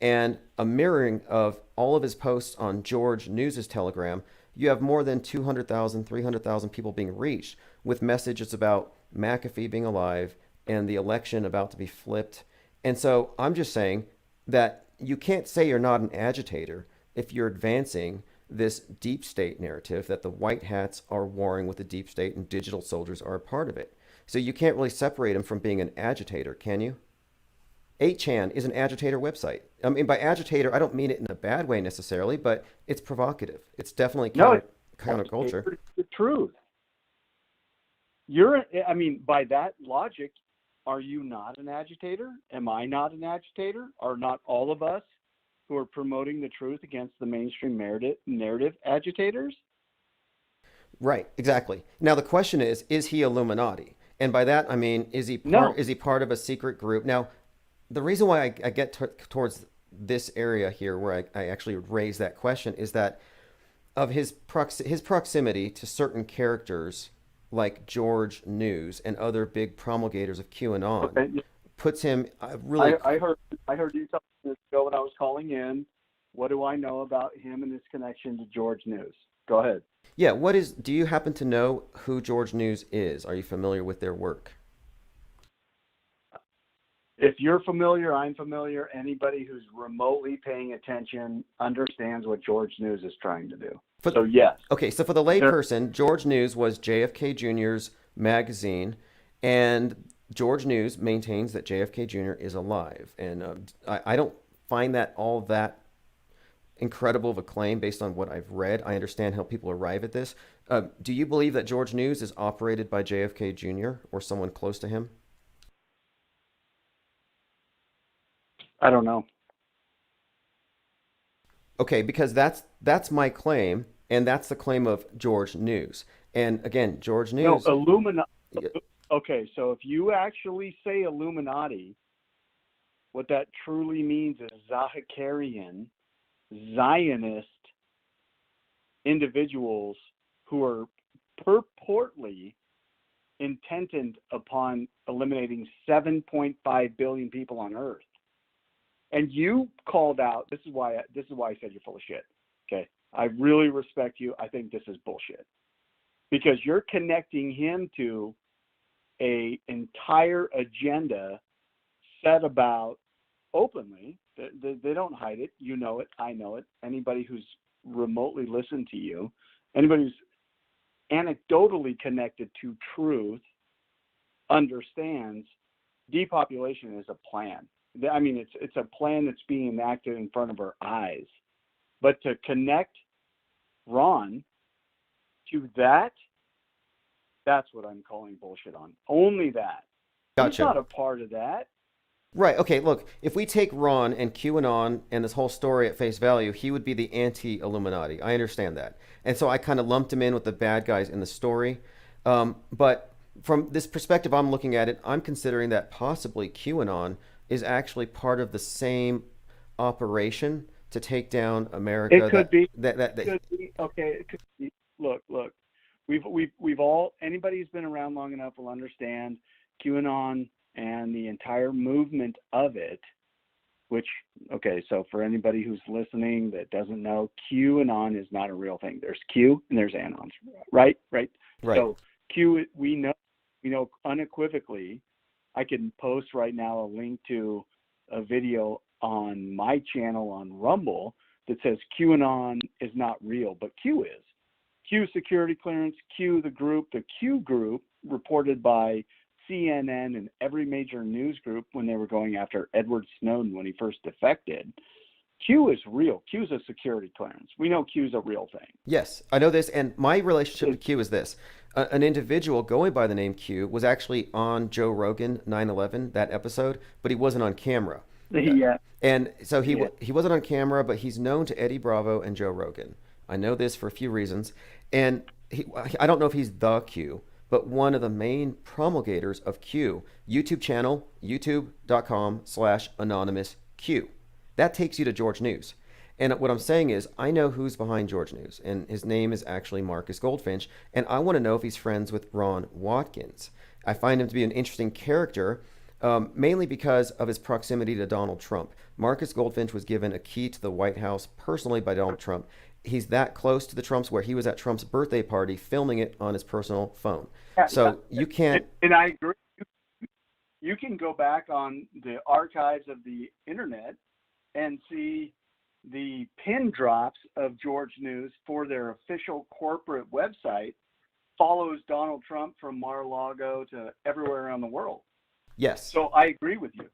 and a mirroring of all of his posts on George News's Telegram, you have more than 200,000, 300,000 people being reached with messages about McAfee being alive and the election about to be flipped. And so I'm just saying that you can't say you're not an agitator if you're advancing this deep state narrative that the white hats are warring with the deep state and digital soldiers are a part of it. So you can't really separate him from being an agitator, can you? 8chan is an agitator website. I mean, by agitator, I don't mean it in a bad way necessarily, but it's provocative. It's definitely counterculture. It's the truth. I mean, by that logic, are you not an agitator? Am I not an agitator? Are not all of us who are promoting the truth against the mainstream narrative agitators? Right, exactly. Now the question is he Illuminati? And by that I mean, is he part of a secret group? Now, the reason why I get towards this area here, where I actually raise that question, is that of his proximity to certain characters like George News and other big promulgators of QAnon, Okay. puts him really. I heard you talking this ago when I was calling in. What do I know about him and his connection to George News? Go ahead. Yeah, do you happen to know who George News is? Are you familiar with their work? If you're familiar, I'm familiar. Anybody who's remotely paying attention understands what George News is trying to do. So yes. Okay, so for the layperson, George News was JFK Jr.'s magazine, and George News maintains that JFK Jr. is alive. And I don't find that all that incredible of a claim based on what I've read. I understand how people arrive at this. Do you believe that George News is operated by JFK Jr. or someone close to him? I don't know. Okay, because that's my claim, and that's the claim of George News. And again, George News. No, Illuminati. Okay, so if you actually say Illuminati, what that truly means is Zahakarian, Zionist individuals who are purportedly intent upon eliminating 7.5 billion people on Earth. And you called out. This is why I said you're full of shit. Okay, I really respect you. I think this is bullshit because you're connecting him to a entire agenda set about openly. They don't hide it. You know it. I know it. Anybody who's remotely listened to you, anybody who's anecdotally connected to truth, understands depopulation is a plan. I mean, it's a plan that's being enacted in front of our eyes. But to connect Ron to that, that's what I'm calling bullshit on. Only that. Gotcha. He's not a part of that. Right. Okay. Look, if we take Ron and QAnon and this whole story at face value, he would be the anti-Illuminati. I understand that. And so I kind of lumped him in with the bad guys in the story. But from this perspective I'm looking at it, I'm considering that possibly QAnon is actually part of the same operation to take down America. It could be. It could be. Okay. It could be. Look. We've all, anybody who's been around long enough will understand QAnon and the entire movement of it, which, okay, so for anybody who's listening that doesn't know, QAnon is not a real thing. There's Q and there's Anons, right? Right. So Q, we know unequivocally. I can post right now a link to a video on my channel on Rumble that says QAnon is not real, but Q is. Q security clearance, Q the Q group reported by CNN and every major news group when they were going after Edward Snowden when he first defected. Q is real. Q is a security clearance. We know Q is a real thing. Yes, I know this. And my relationship to Q is this. An individual going by the name Q was actually on Joe Rogan 9/11, that episode, but he wasn't on camera. Yeah. And so he wasn't on camera, but he's known to Eddie Bravo and Joe Rogan. I know this for a few reasons. And I don't know if he's the Q, but one of the main promulgators of Q, YouTube channel, youtube.com/anonymousQ. That takes you to George News. And what I'm saying is, I know who's behind George News, and his name is actually Marcus Goldfinch, and I want to know if he's friends with Ron Watkins. I find him to be an interesting character, mainly because of his proximity to Donald Trump. Marcus Goldfinch was given a key to the White House personally by Donald Trump. He's that close to the Trumps where he was at Trump's birthday party filming it on his personal phone. So you can't. And I agree. You can go back on the archives of the internet and see the pin drops of George News for their official corporate website follows Donald Trump from Mar-a-Lago to everywhere around the world. Yes. So I agree with you.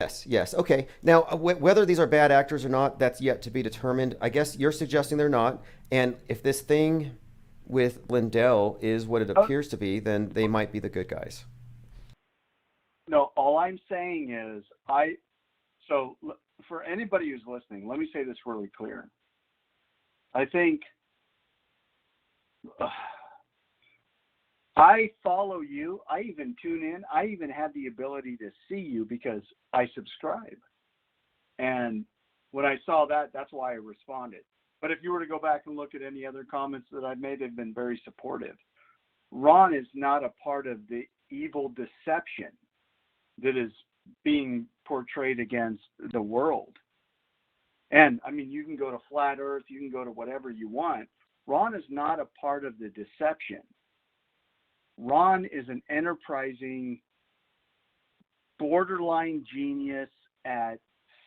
Yes, yes. Okay. Now, whether these are bad actors or not, that's yet to be determined. I guess you're suggesting they're not. And if this thing with Lindell is what it appears to be, then they might be the good guys. No, all I'm saying is so for anybody who's listening, let me say this really clear. I think I follow you. I even tune in. I even have the ability to see you because I subscribe. And when I saw that, that's why I responded. But if you were to go back and look at any other comments that I've made, they've been very supportive. Ron is not a part of the evil deception that is being portrayed against the world. And I mean, you can go to Flat Earth, you can go to whatever you want. Ron is not a part of the deception. Ron is an enterprising, borderline genius at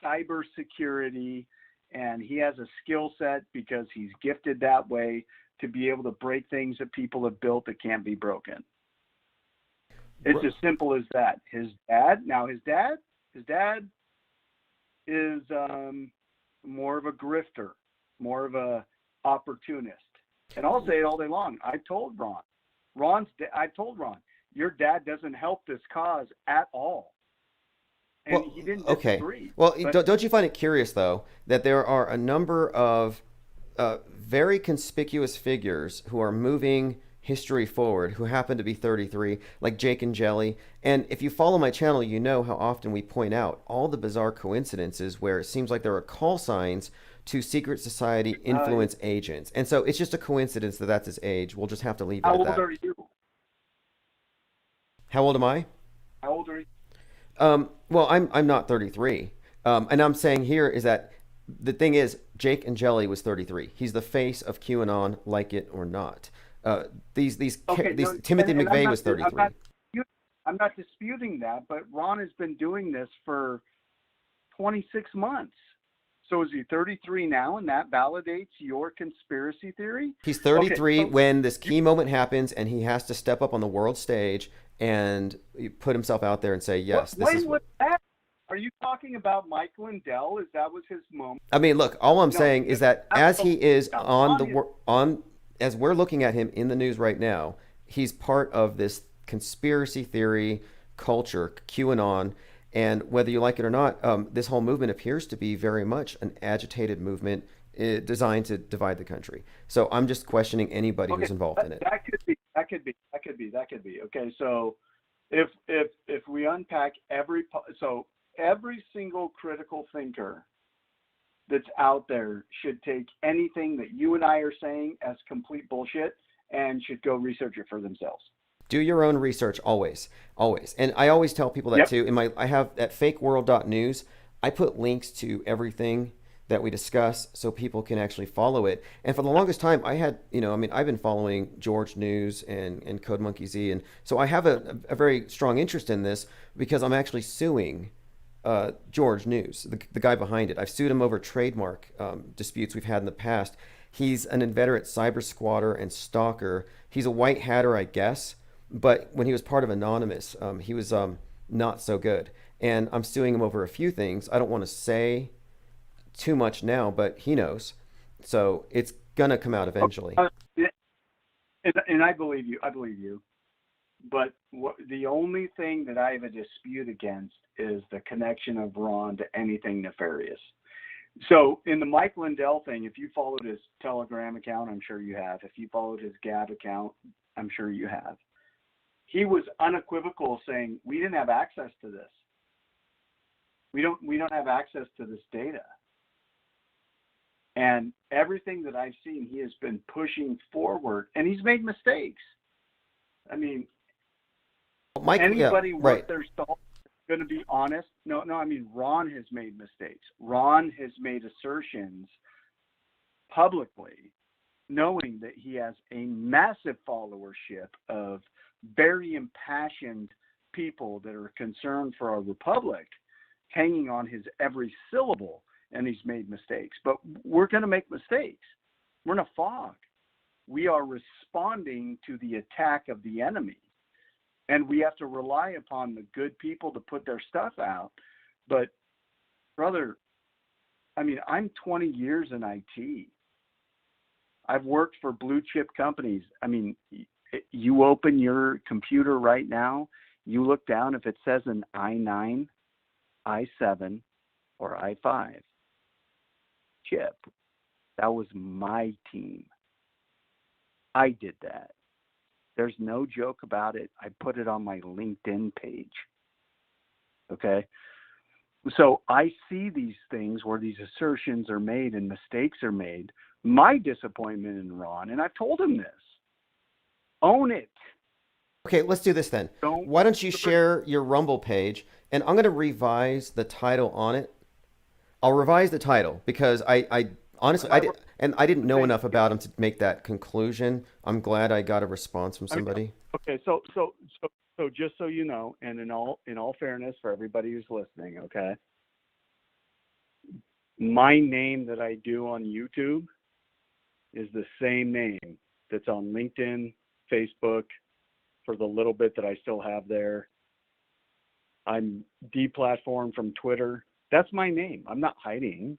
cybersecurity, and he has a skill set because he's gifted that way to be able to break things that people have built that can't be broken. It's as simple as that. His dad is more of a grifter, more of a opportunist. And I'll say it all day long. I told Ron, your dad doesn't help this cause at all. And he didn't disagree. Well, don't you find it curious, though, that there are a number of very conspicuous figures who are moving history forward who happen to be 33, like Jake and Jelly. And if you follow my channel, you know how often we point out all the bizarre coincidences where it seems like there are call signs to secret society influence agents. And so it's just a coincidence that that's his age. We'll just have to leave it at that. How old are you? How old am I? How old are you? Well, I'm not 33. And I'm saying here is that the thing is, Jake and Jelly was 33. He's the face of QAnon, like it or not. Timothy McVeigh was 33. I'm not disputing that, but Ron has been doing this for 26 months. So is he 33 now, and that validates your conspiracy theory? He's 33 when this key moment happens, and he has to step up on the world stage and put himself out there and say, yes, when was that? Are you talking about Mike Lindell? That was his moment? I mean, look, all I'm saying is that as he is as we're looking at him in the news right now, he's part of this conspiracy theory culture, QAnon. And whether you like it or not, this whole movement appears to be very much an agitated movement designed to divide the country. So I'm just questioning anybody who's involved in it. That could be. Okay, so if we unpack every single critical thinker that's out there should take anything that you and I are saying as complete bullshit and should go research it for themselves. Do your own research always. And I always tell people that too. I have at fakeworld.news, I put links to everything that we discuss so people can actually follow it. And for the longest time, I had, I've been following George News and Code Monkey Z. And so I have a very strong interest in this because I'm actually suing George News, the guy behind it. I've sued him over trademark disputes we've had in the past. He's an inveterate cyber squatter and stalker. He's a white hatter, I guess. But when he was part of Anonymous, he was not so good. And I'm suing him over a few things. I don't want to say too much now, but he knows. So it's going to come out eventually. And I believe you. But the only thing that I have a dispute against is the connection of Ron to anything nefarious. So in the Mike Lindell thing, if you followed his Telegram account, I'm sure you have. If you followed his Gab account, I'm sure you have. He was unequivocal saying, we didn't have access to this. We don't have access to this data. And everything that I've seen, he has been pushing forward, and he's made mistakes. I mean, Mike, Anybody yeah, worth right. their salt is going to be honest. No, I mean, Ron has made mistakes. Ron has made assertions publicly, knowing that he has a massive followership of very impassioned people that are concerned for our republic, hanging on his every syllable, and he's made mistakes. But we're going to make mistakes. We're in a fog. We are responding to the attack of the enemy. And we have to rely upon the good people to put their stuff out. But, brother, I mean, I'm 20 years in IT. I've worked for blue chip companies. I mean, you open your computer right now, you look down, if it says an i9, i7, or i5 chip, that was my team. I did that. There's no joke about it. I put it on my LinkedIn page. Okay? So I see these things where these assertions are made and mistakes are made. My disappointment in Ron, and I've told him this, own it. Okay, let's do this then. Why don't you share your Rumble page, and I'm going to revise the title on it. I'll revise the title because I honestly, I didn't know enough about him to make that conclusion. I'm glad I got a response from somebody. Okay, so just so you know, and in all fairness for everybody who's listening, okay, my name that I do on YouTube is the same name that's on LinkedIn, Facebook, for the little bit that I still have there. I'm deplatformed from Twitter. That's my name. I'm not hiding.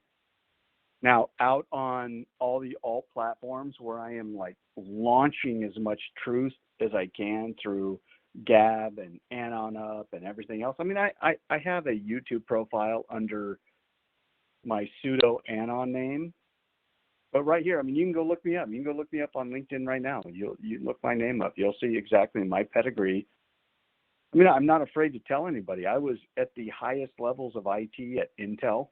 Now, out on all the alt platforms where I am like launching as much truth as I can through Gab and Anon Up and everything else. I mean, I have a YouTube profile under my pseudo Anon name. But right here, I mean, you can go look me up. You can go look me up on LinkedIn right now. You look my name up. You'll see exactly my pedigree. I mean, I'm not afraid to tell anybody. I was at the highest levels of IT at Intel.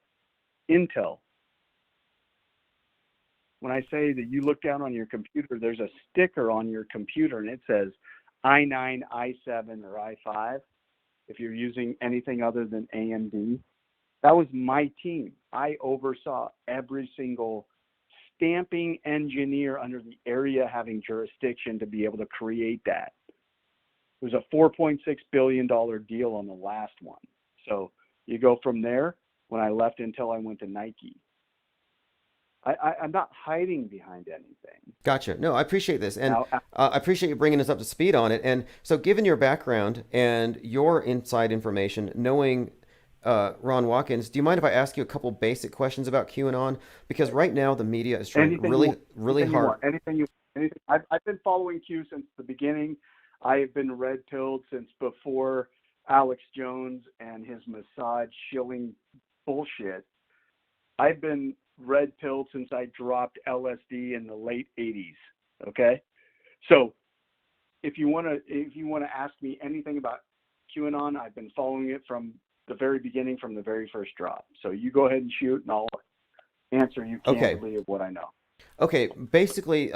When I say that you look down on your computer, there's a sticker on your computer and it says i9, i7, or i5. If you're using anything other than AMD, that was my team. I oversaw every single stamping engineer under the area having jurisdiction to be able to create that. It was a $4.6 billion deal on the last one. So you go from there. When I left Intel, I went to Nike. I'm not hiding behind anything. Gotcha. No, I appreciate this. And I appreciate you bringing us up to speed on it. And so given your background and your inside information, knowing Ron Watkins, do you mind if I ask you a couple basic questions about QAnon? Because right now the media is trying really hard. Anything. I've been following Q since the beginning. I have been red-pilled since before Alex Jones and his massage shilling bullshit. I've been red-pilled since I dropped LSD in the late 80s. Okay, so if you want to ask me anything about QAnon, I've been following it from the very beginning, from the very first drop. So you go ahead and shoot, and I'll answer you candidly of what I know. Okay, basically,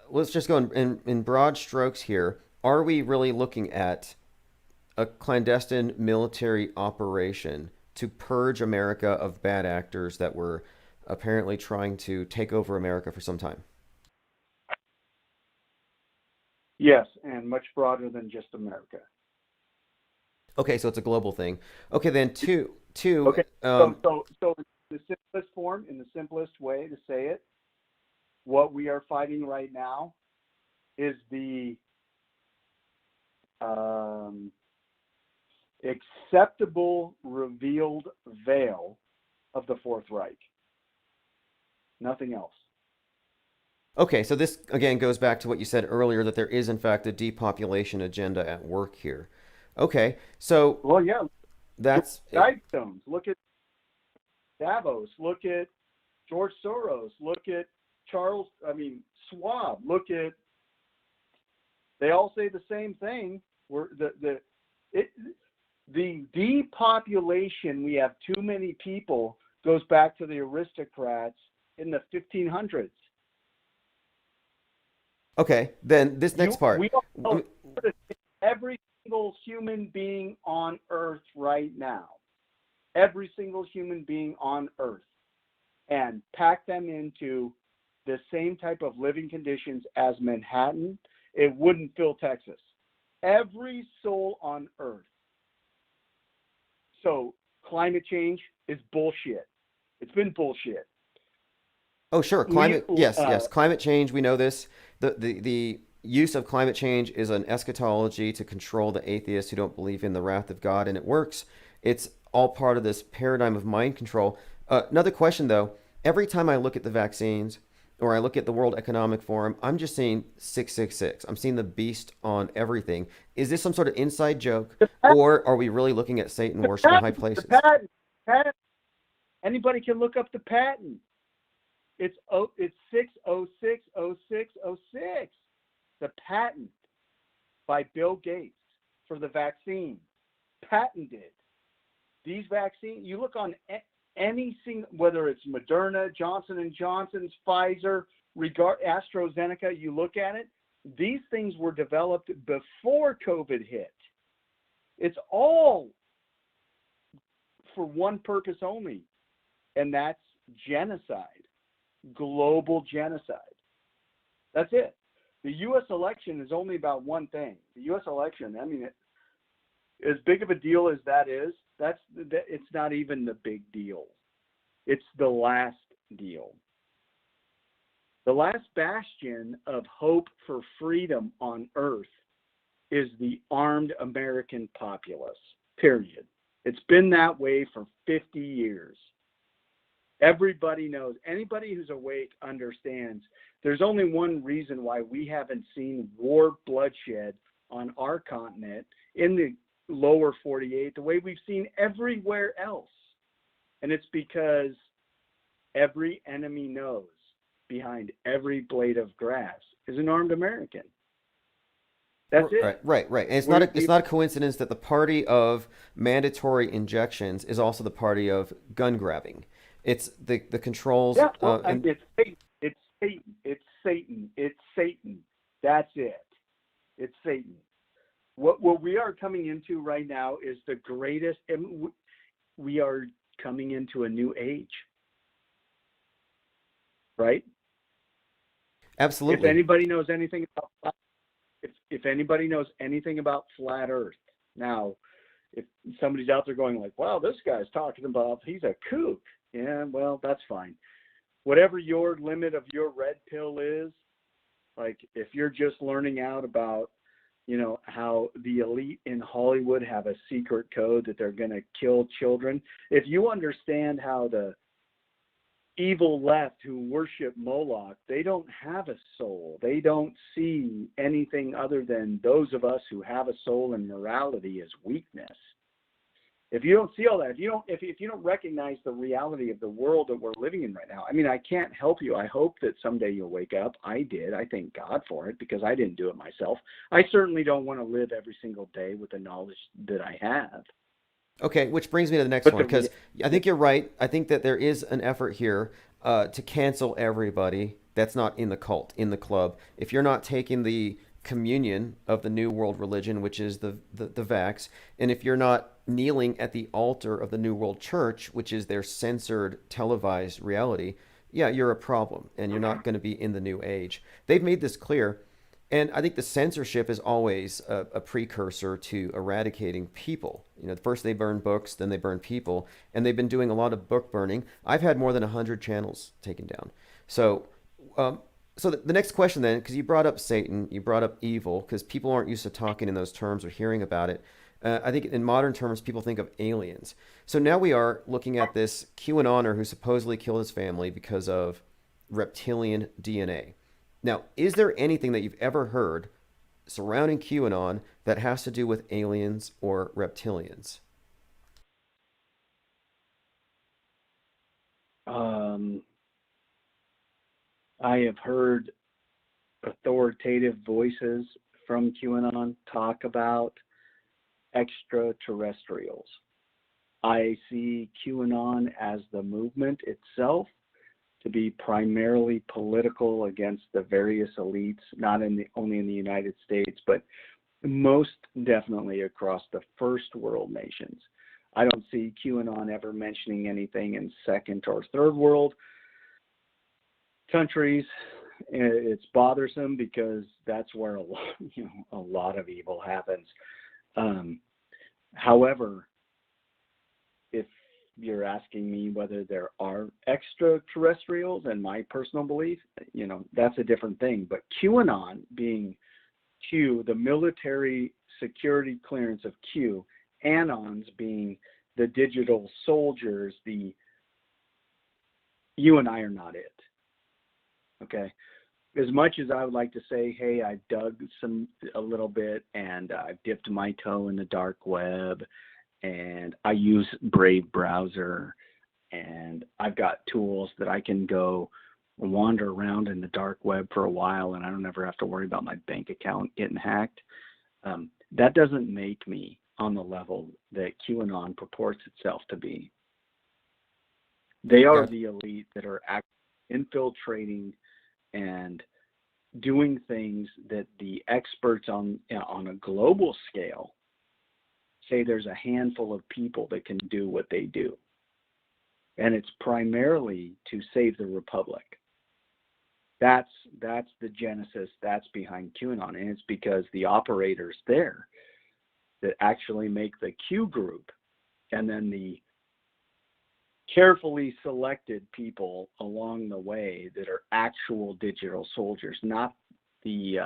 let's just go in broad strokes here. Are we really looking at a clandestine military operation to purge America of bad actors that were apparently trying to take over America for some time? Yes, and much broader than just America. Okay, so it's a global thing. Okay, then two. Okay, so in the simplest way to say it, what we are fighting right now is the acceptable revealed veil of the Fourth Reich. Nothing else. Okay, so this again goes back to what you said earlier, that there is in fact a depopulation agenda at work here. Okay, so that's Guidestones. Look at Davos. Look at George Soros. Look at Schwab. Look at. They all say the same thing. The depopulation, we have too many people, goes back to the aristocrats in the 1500s. Okay, then this next part. We don't know every single single human being on earth and pack them into the same type of living conditions as Manhattan, it wouldn't fill Texas. Every soul on earth. So climate change is bullshit. It's been bullshit. Oh, sure. Yes. Climate change, we know this. The use of climate change is an eschatology to control the atheists who don't believe in the wrath of God, and it works. It's all part of this paradigm of mind control. Another question, though. Every time I look at the vaccines or I look at the World Economic Forum, I'm just seeing 666. I'm seeing the beast on everything. Is this some sort of inside joke, or are we really looking at Satan worship in high places? The patent. Anybody can look up the patent. It's 6060606. The patent by Bill Gates for the vaccine. Patented. These vaccines, you look on any single, whether it's Moderna, Johnson & Johnson's, Pfizer, AstraZeneca, you look at it, these things were developed before COVID hit. It's all for one purpose only, and that's genocide, global genocide. That's it. The U.S. election is only about one thing. The U.S. election, I mean, as big of a deal as that is, it's not even the big deal. It's the last deal. The last bastion of hope for freedom on earth is the armed American populace, period. It's been that way for 50 years. Everybody knows, anybody who's awake understands there's only one reason why we haven't seen war bloodshed on our continent in the lower 48 the way we've seen everywhere else. And it's because every enemy knows behind every blade of grass is an armed American. That's it. Right. And it's not a coincidence that the party of mandatory injections is also the party of gun grabbing. It's the controls. Yeah, well, it's Satan. That's it. It's Satan. What we are coming into right now is the greatest. We are coming into a new age, right? Absolutely. If anybody knows anything about if anybody knows anything about flat Earth, now, if somebody's out there going like, "Wow, this guy's talking about he's a kook," yeah, well, that's fine. Whatever your limit of your red pill is, like if you're just learning out about, how the elite in Hollywood have a secret code that they're going to kill children. If you understand how the evil left who worship Moloch, they don't have a soul. They don't see anything other than those of us who have a soul and morality as weakness. If you don't see all that, if you don't recognize the reality of the world that we're living in right now, I mean, I can't help you. I hope that someday you'll wake up. I did. I thank God for it because I didn't do it myself. I certainly don't want to live every single day with the knowledge that I have. Okay, which brings me to the next one, because I think you're right. I think that there is an effort here to cancel everybody that's not in the cult, in the club. If you're not taking the communion of the New World Religion, which is the vax, and if you're not kneeling at the altar of the New World Church, which is their censored, televised reality, yeah, you're a problem, and you're not going to be in the new age. They've made this clear, and I think the censorship is always a precursor to eradicating people. First they burn books, then they burn people, and they've been doing a lot of book burning. I've had more than 100 channels taken down. So the next question then, because you brought up Satan, you brought up evil, because people aren't used to talking in those terms or hearing about it. I think in modern terms, people think of aliens. So now we are looking at this QAnoner who supposedly killed his family because of reptilian DNA. Now, is there anything that you've ever heard surrounding QAnon that has to do with aliens or reptilians? I have heard authoritative voices from QAnon talk about extraterrestrials. I see QAnon as the movement itself to be primarily political against the various elites, not only in the United States, but most definitely across the first world nations. I don't see QAnon ever mentioning anything in second or third world countries. It's bothersome because that's where a lot of evil happens. However, if you're asking me whether there are extraterrestrials, and my personal belief, that's a different thing. But QAnon, being Q, the military security clearance of Q, Anons being the digital soldiers, you and I are not it. Okay. As much as I would like to say, hey, I dug a little bit and I've dipped my toe in the dark web and I use Brave browser and I've got tools that I can go wander around in the dark web for a while and I don't ever have to worry about my bank account getting hacked. That doesn't make me on the level that QAnon purports itself to be. They are the elite that are infiltrating and doing things that the experts on a global scale say there's a handful of people that can do what they do. And it's primarily to save the Republic. That's the genesis, that's behind QAnon. And it's because the operators there that actually make the Q group and then the carefully selected people along the way that are actual digital soldiers, not the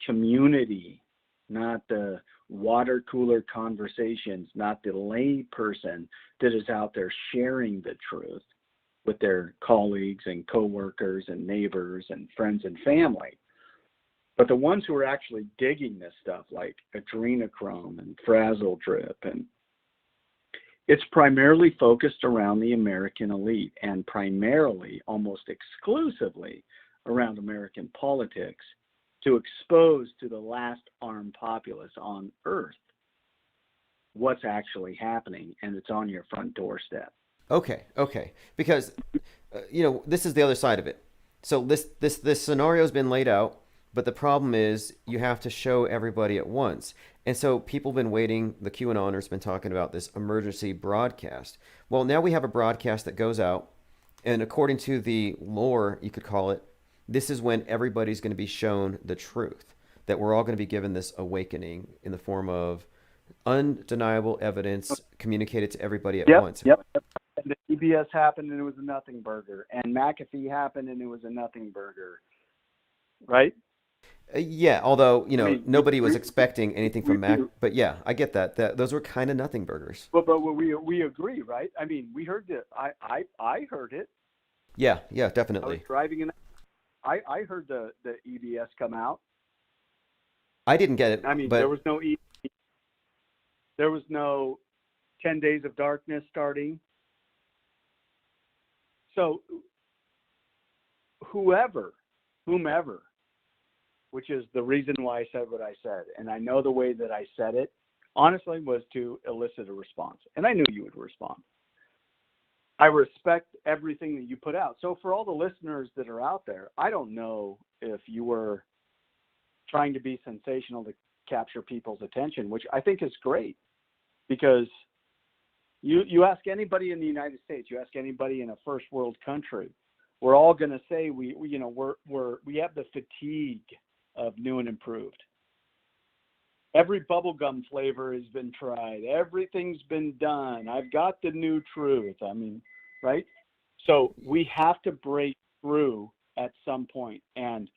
community, not the water cooler conversations, not the lay person that is out there sharing the truth with their colleagues and coworkers and neighbors and friends and family. But the ones who are actually digging this stuff like adrenochrome and frazzle drip, and it's primarily focused around the American elite and primarily, almost exclusively, around American politics to expose to the last armed populace on earth what's actually happening, and it's on your front doorstep. Okay. Because, this is the other side of it. So this scenario has been laid out, but the problem is you have to show everybody at once. And so people have been waiting. The QAnoners have been talking about this emergency broadcast. Well, now we have a broadcast that goes out, and according to the lore, you could call it, this is when everybody's going to be shown the truth, that we're all going to be given this awakening in the form of undeniable evidence communicated to everybody at once. Yep. And the EBS happened and it was a nothing burger. And McAfee happened and it was a nothing burger. Right? Yeah, although, nobody was expecting anything from Mac. But yeah, I get that. Those were kind of nothing burgers. But we agree, right? I mean, we heard it. I heard it. Yeah, I definitely. was driving in. I heard the EBS come out. I didn't get it. I mean, but... there was no 10 Days of Darkness starting. So whomever, which is the reason why I said what I said, and I know the way that I said it, honestly, was to elicit a response. And I knew you would respond. I respect everything that you put out. So for all the listeners that are out there, I don't know if you were trying to be sensational to capture people's attention, which I think is great, because you ask anybody in the United States, you ask anybody in a first world country, we're all going to say we have the fatigue of new and improved. Every bubblegum flavor has been tried. Everything's been done. I've got the new truth. I mean, right? So we have to break through at some point. And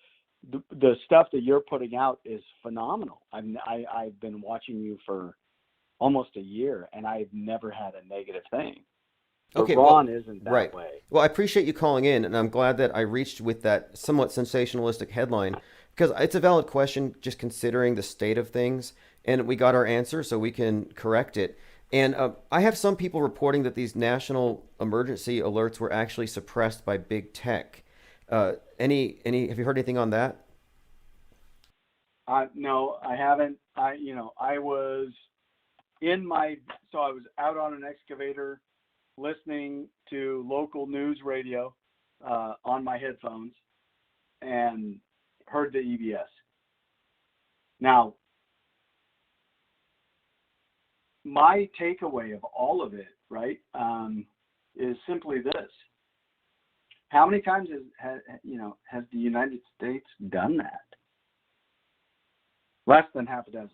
the stuff that you're putting out is phenomenal. I've been watching you for almost a year, and I've never had a negative thing. But okay, Ron isn't that way. Well, I appreciate you calling in, and I'm glad that I reached with that somewhat sensationalistic headline, because it's a valid question, just considering the state of things, and we got our answer, so we can correct it. And I have some people reporting that these national emergency alerts were actually suppressed by big tech. Any? Have you heard anything on that? No, I haven't. I was I was out on an excavator listening to local news radio on my headphones and heard the EBS. Now, my takeaway of all of it, right, is simply this. How many times has the United States done that? Less than half a dozen.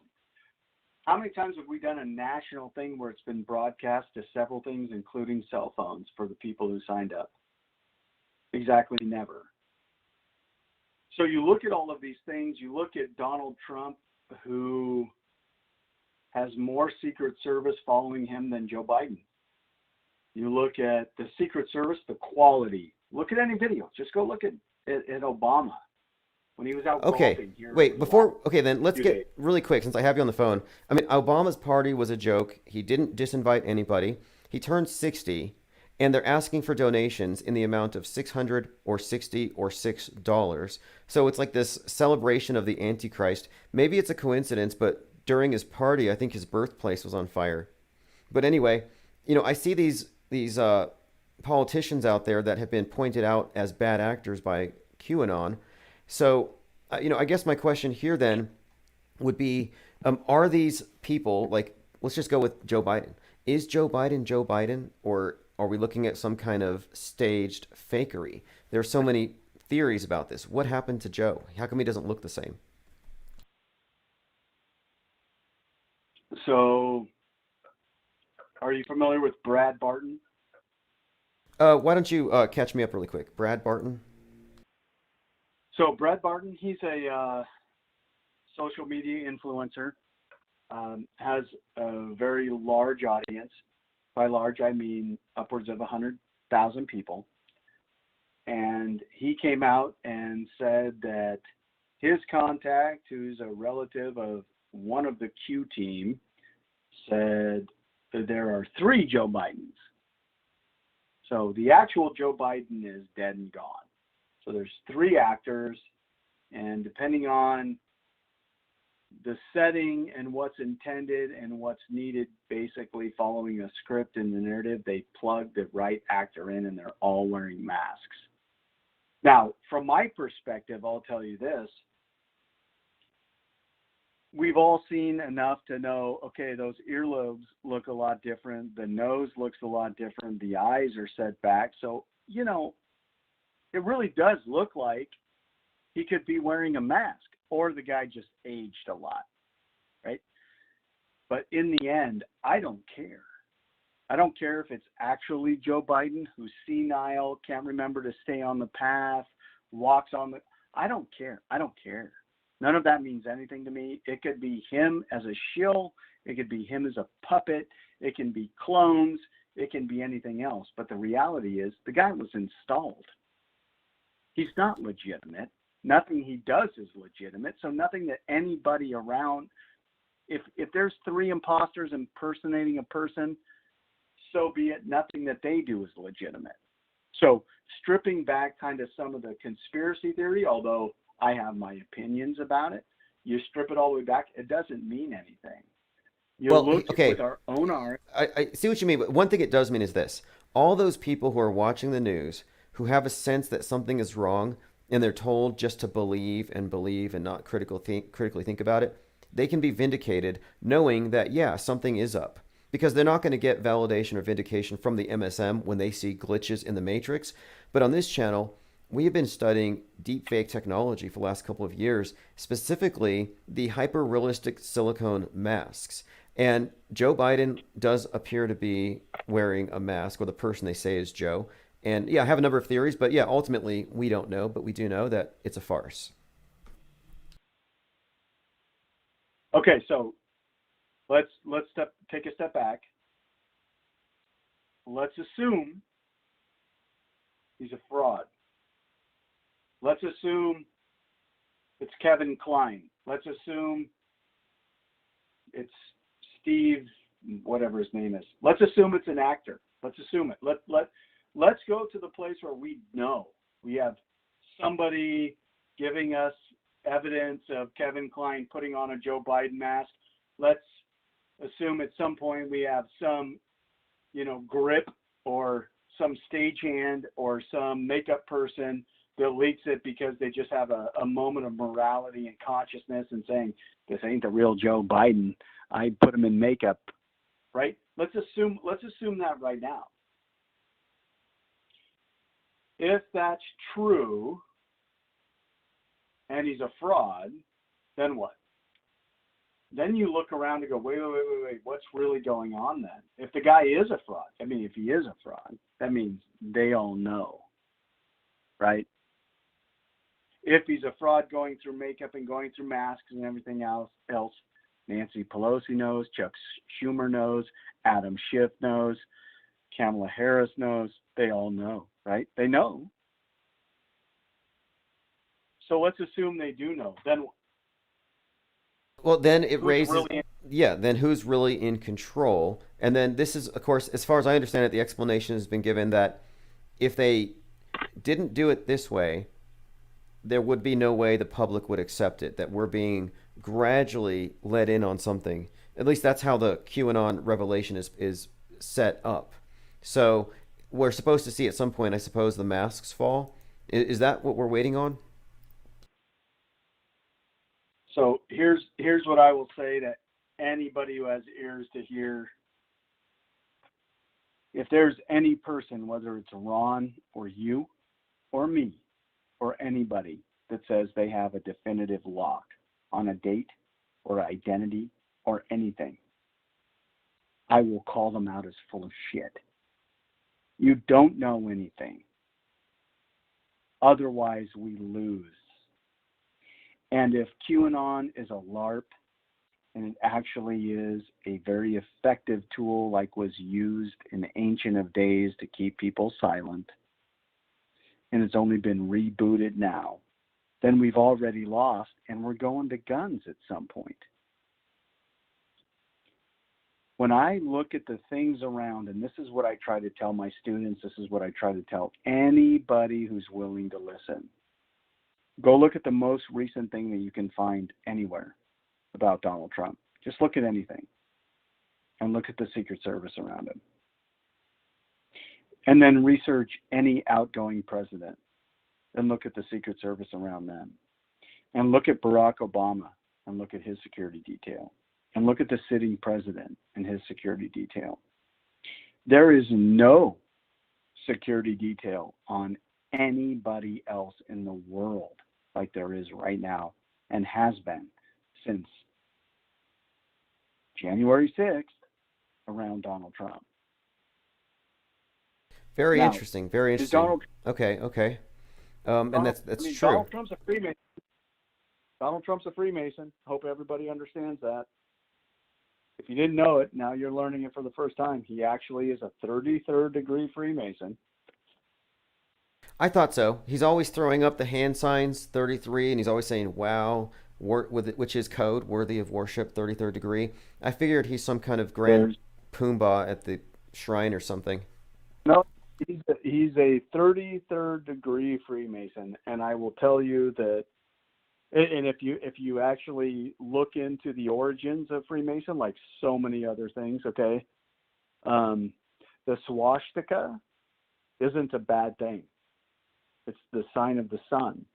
How many times have we done a national thing where it's been broadcast to several things, including cell phones, for the people who signed up? Exactly never. So you look at all of these things, you look at Donald Trump, who has more Secret Service following him than Joe Biden. You look at the Secret Service, the quality. Look at any video. Just go look at Obama when he was out golfing here. Then let's get really quick, since I have you on the phone. I mean, Obama's party was a joke. He didn't disinvite anybody. He turned 60, and they're asking for donations in the amount of $600 or $60 or $6. So it's like this celebration of the Antichrist. Maybe it's a coincidence, but during his party, I think his birthplace was on fire. But anyway, I see these politicians out there that have been pointed out as bad actors by QAnon. So, I guess my question here then would be, are these people, like, let's just go with Joe Biden. Is Joe Biden, or are we looking at some kind of staged fakery? There are so many theories about this. What happened to Joe? How come he doesn't look the same? So, are you familiar with Brad Barton? Why don't you catch me up really quick? Brad Barton? So Brad Barton, he's a social media influencer, has a very large audience. By large, I mean upwards of 100,000 people. And he came out and said that his contact, who's a relative of one of the Q team, said that there are 3 Joe Bidens. So the actual Joe Biden is dead and gone. So there's 3 actors, and depending on the setting and what's intended and what's needed, basically following a script and the narrative, they plug the right actor in, and they're all wearing masks. Now, from my perspective, I'll tell you this. We've all seen enough to know, okay, those earlobes look a lot different. The nose looks a lot different. The eyes are set back. So, it really does look like he could be wearing a mask, or the guy just aged a lot, right? But in the end, I don't care. I don't care if it's actually Joe Biden, who's senile, can't remember to stay on the path, walks on the... I don't care. None of that means anything to me. It could be him as a shill. It could be him as a puppet. It can be clones. It can be anything else. But the reality is the guy was installed. He's not legitimate. Nothing he does is legitimate. So nothing that anybody around, if there's 3 imposters impersonating a person, so be it. Nothing that they do is legitimate. So stripping back kind of some of the conspiracy theory, although I have my opinions about it, you strip it all the way back, it doesn't mean anything. With our own art. I see what you mean, but one thing it does mean is this. All those people who are watching the news, who have a sense that something is wrong, and they're told just to believe and not critically think about it, they can be vindicated knowing that, yeah, something is up. Because they're not going to get validation or vindication from the MSM when they see glitches in the Matrix. But on this channel, we have been studying deepfake technology for the last couple of years, specifically the hyper-realistic silicone masks. And Joe Biden does appear to be wearing a mask, or the person they say is Joe. And yeah, I have a number of theories, but yeah, ultimately we don't know, but we do know that it's a farce. Okay, so let's take a step back. Let's assume he's a fraud. Let's assume it's Kevin Kline. Let's assume it's Steve, whatever his name is. Let's assume it's an actor. Let's assume it. Let's go to the place where we know. We have somebody giving us evidence of Kevin Kline putting on a Joe Biden mask. Let's assume at some point we have some, grip or some stagehand or some makeup person that leaks it because they just have a moment of morality and consciousness and saying, this ain't the real Joe Biden. I put him in makeup right? Let's assume that right now. If that's true and he's a fraud, then what? Then you look around and go, wait, what's really going on then? If the guy is a fraud, if he is a fraud, that means they all know, right? If he's a fraud going through makeup and going through masks and everything else, Nancy Pelosi knows, Chuck Schumer knows, Adam Schiff knows, Kamala Harris knows, they all know, right? They know. So let's assume they do know. Then Well, then it who's raises, really then who's really in control? And then this is, of course, as far as I understand it, the explanation has been given that if they didn't do it this way, there would be no way the public would accept it, that we're being gradually let in on something. At least that's how the QAnon revelation is set up. So we're supposed to see at some point, I suppose, the masks fall. Is that what we're waiting on? So here's what I will say to anybody who has ears to hear. If there's any person, whether it's Ron or you or me or anybody that says they have a definitive lock on a date or identity or anything, I will call them out as full of shit. You don't know anything. Otherwise, we lose. And if QAnon is a LARP, and it actually is a very effective tool like was used in the Ancient of Days to keep people silent, and it's only been rebooted now, then we've already lost and we're going to guns at some point. When I look at the things around, and this is what I try to tell my students, this is what I try to tell anybody who's willing to listen. Go look at the most recent thing that you can find anywhere about Donald Trump. Just look at anything and look at the Secret Service around him. And then research any outgoing president and look at the Secret Service around them. And look at Barack Obama and look at his security detail. And look at the sitting president and his security detail. There is no security detail on anybody else in the world like there is right now and has been since January 6th around Donald Trump. Very Now, interesting. Very interesting. Okay. And that's true. Donald Trump's a Freemason. Donald Trump's a Freemason. Hope everybody understands that. If you didn't know it, now you're learning it for the first time. He actually is a 33rd degree Freemason. I thought so. He's always throwing up the hand signs 33, and he's always saying, wow, which is code, worthy of worship, 33rd degree. I figured he's some kind of grand Pumbaa at the shrine or something. No, he's a 33rd degree Freemason, and I will tell you that, and if you actually look into the origins of Freemason, like so many other things, okay, the swastika isn't a bad thing. It's the sign of the sun.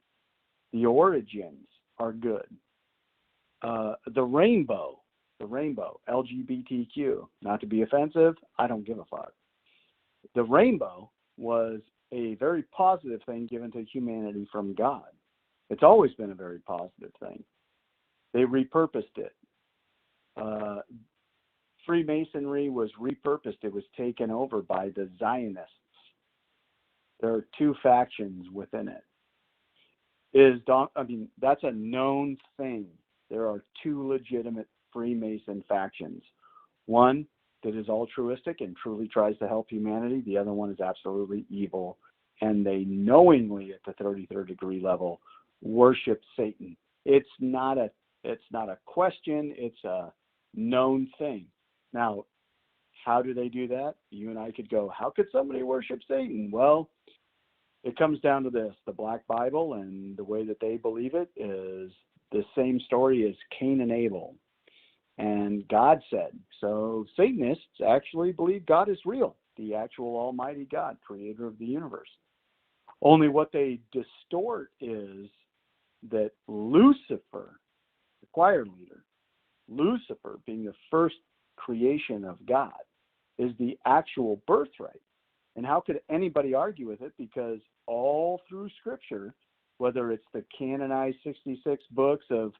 The origins are good. The rainbow, LGBTQ, not to be offensive, I don't give a fuck. The rainbow was a very positive thing given to humanity from God. It's always been a very positive thing. They repurposed it. Freemasonry was repurposed. It was taken over by the Zionists. There are two factions within it. That's a known thing. There are two legitimate Freemason factions. One that is altruistic and truly tries to help humanity. The other one is absolutely evil, and they knowingly, at the 33rd degree level, worship Satan. It's not a question. It's a known thing. Now, how do they do that? You and I could go, how could somebody worship Satan? Well, it comes down to this. The Black Bible and the way that they believe it is the same story as Cain and Abel. And God said, so Satanists actually believe God is real, the actual almighty God, creator of the universe. Only what they distort is that Lucifer, the choir leader, Lucifer being the first creation of God, is the actual birthright. And how could anybody argue with it? Because all through Scripture, whether it's the canonized 66 books of,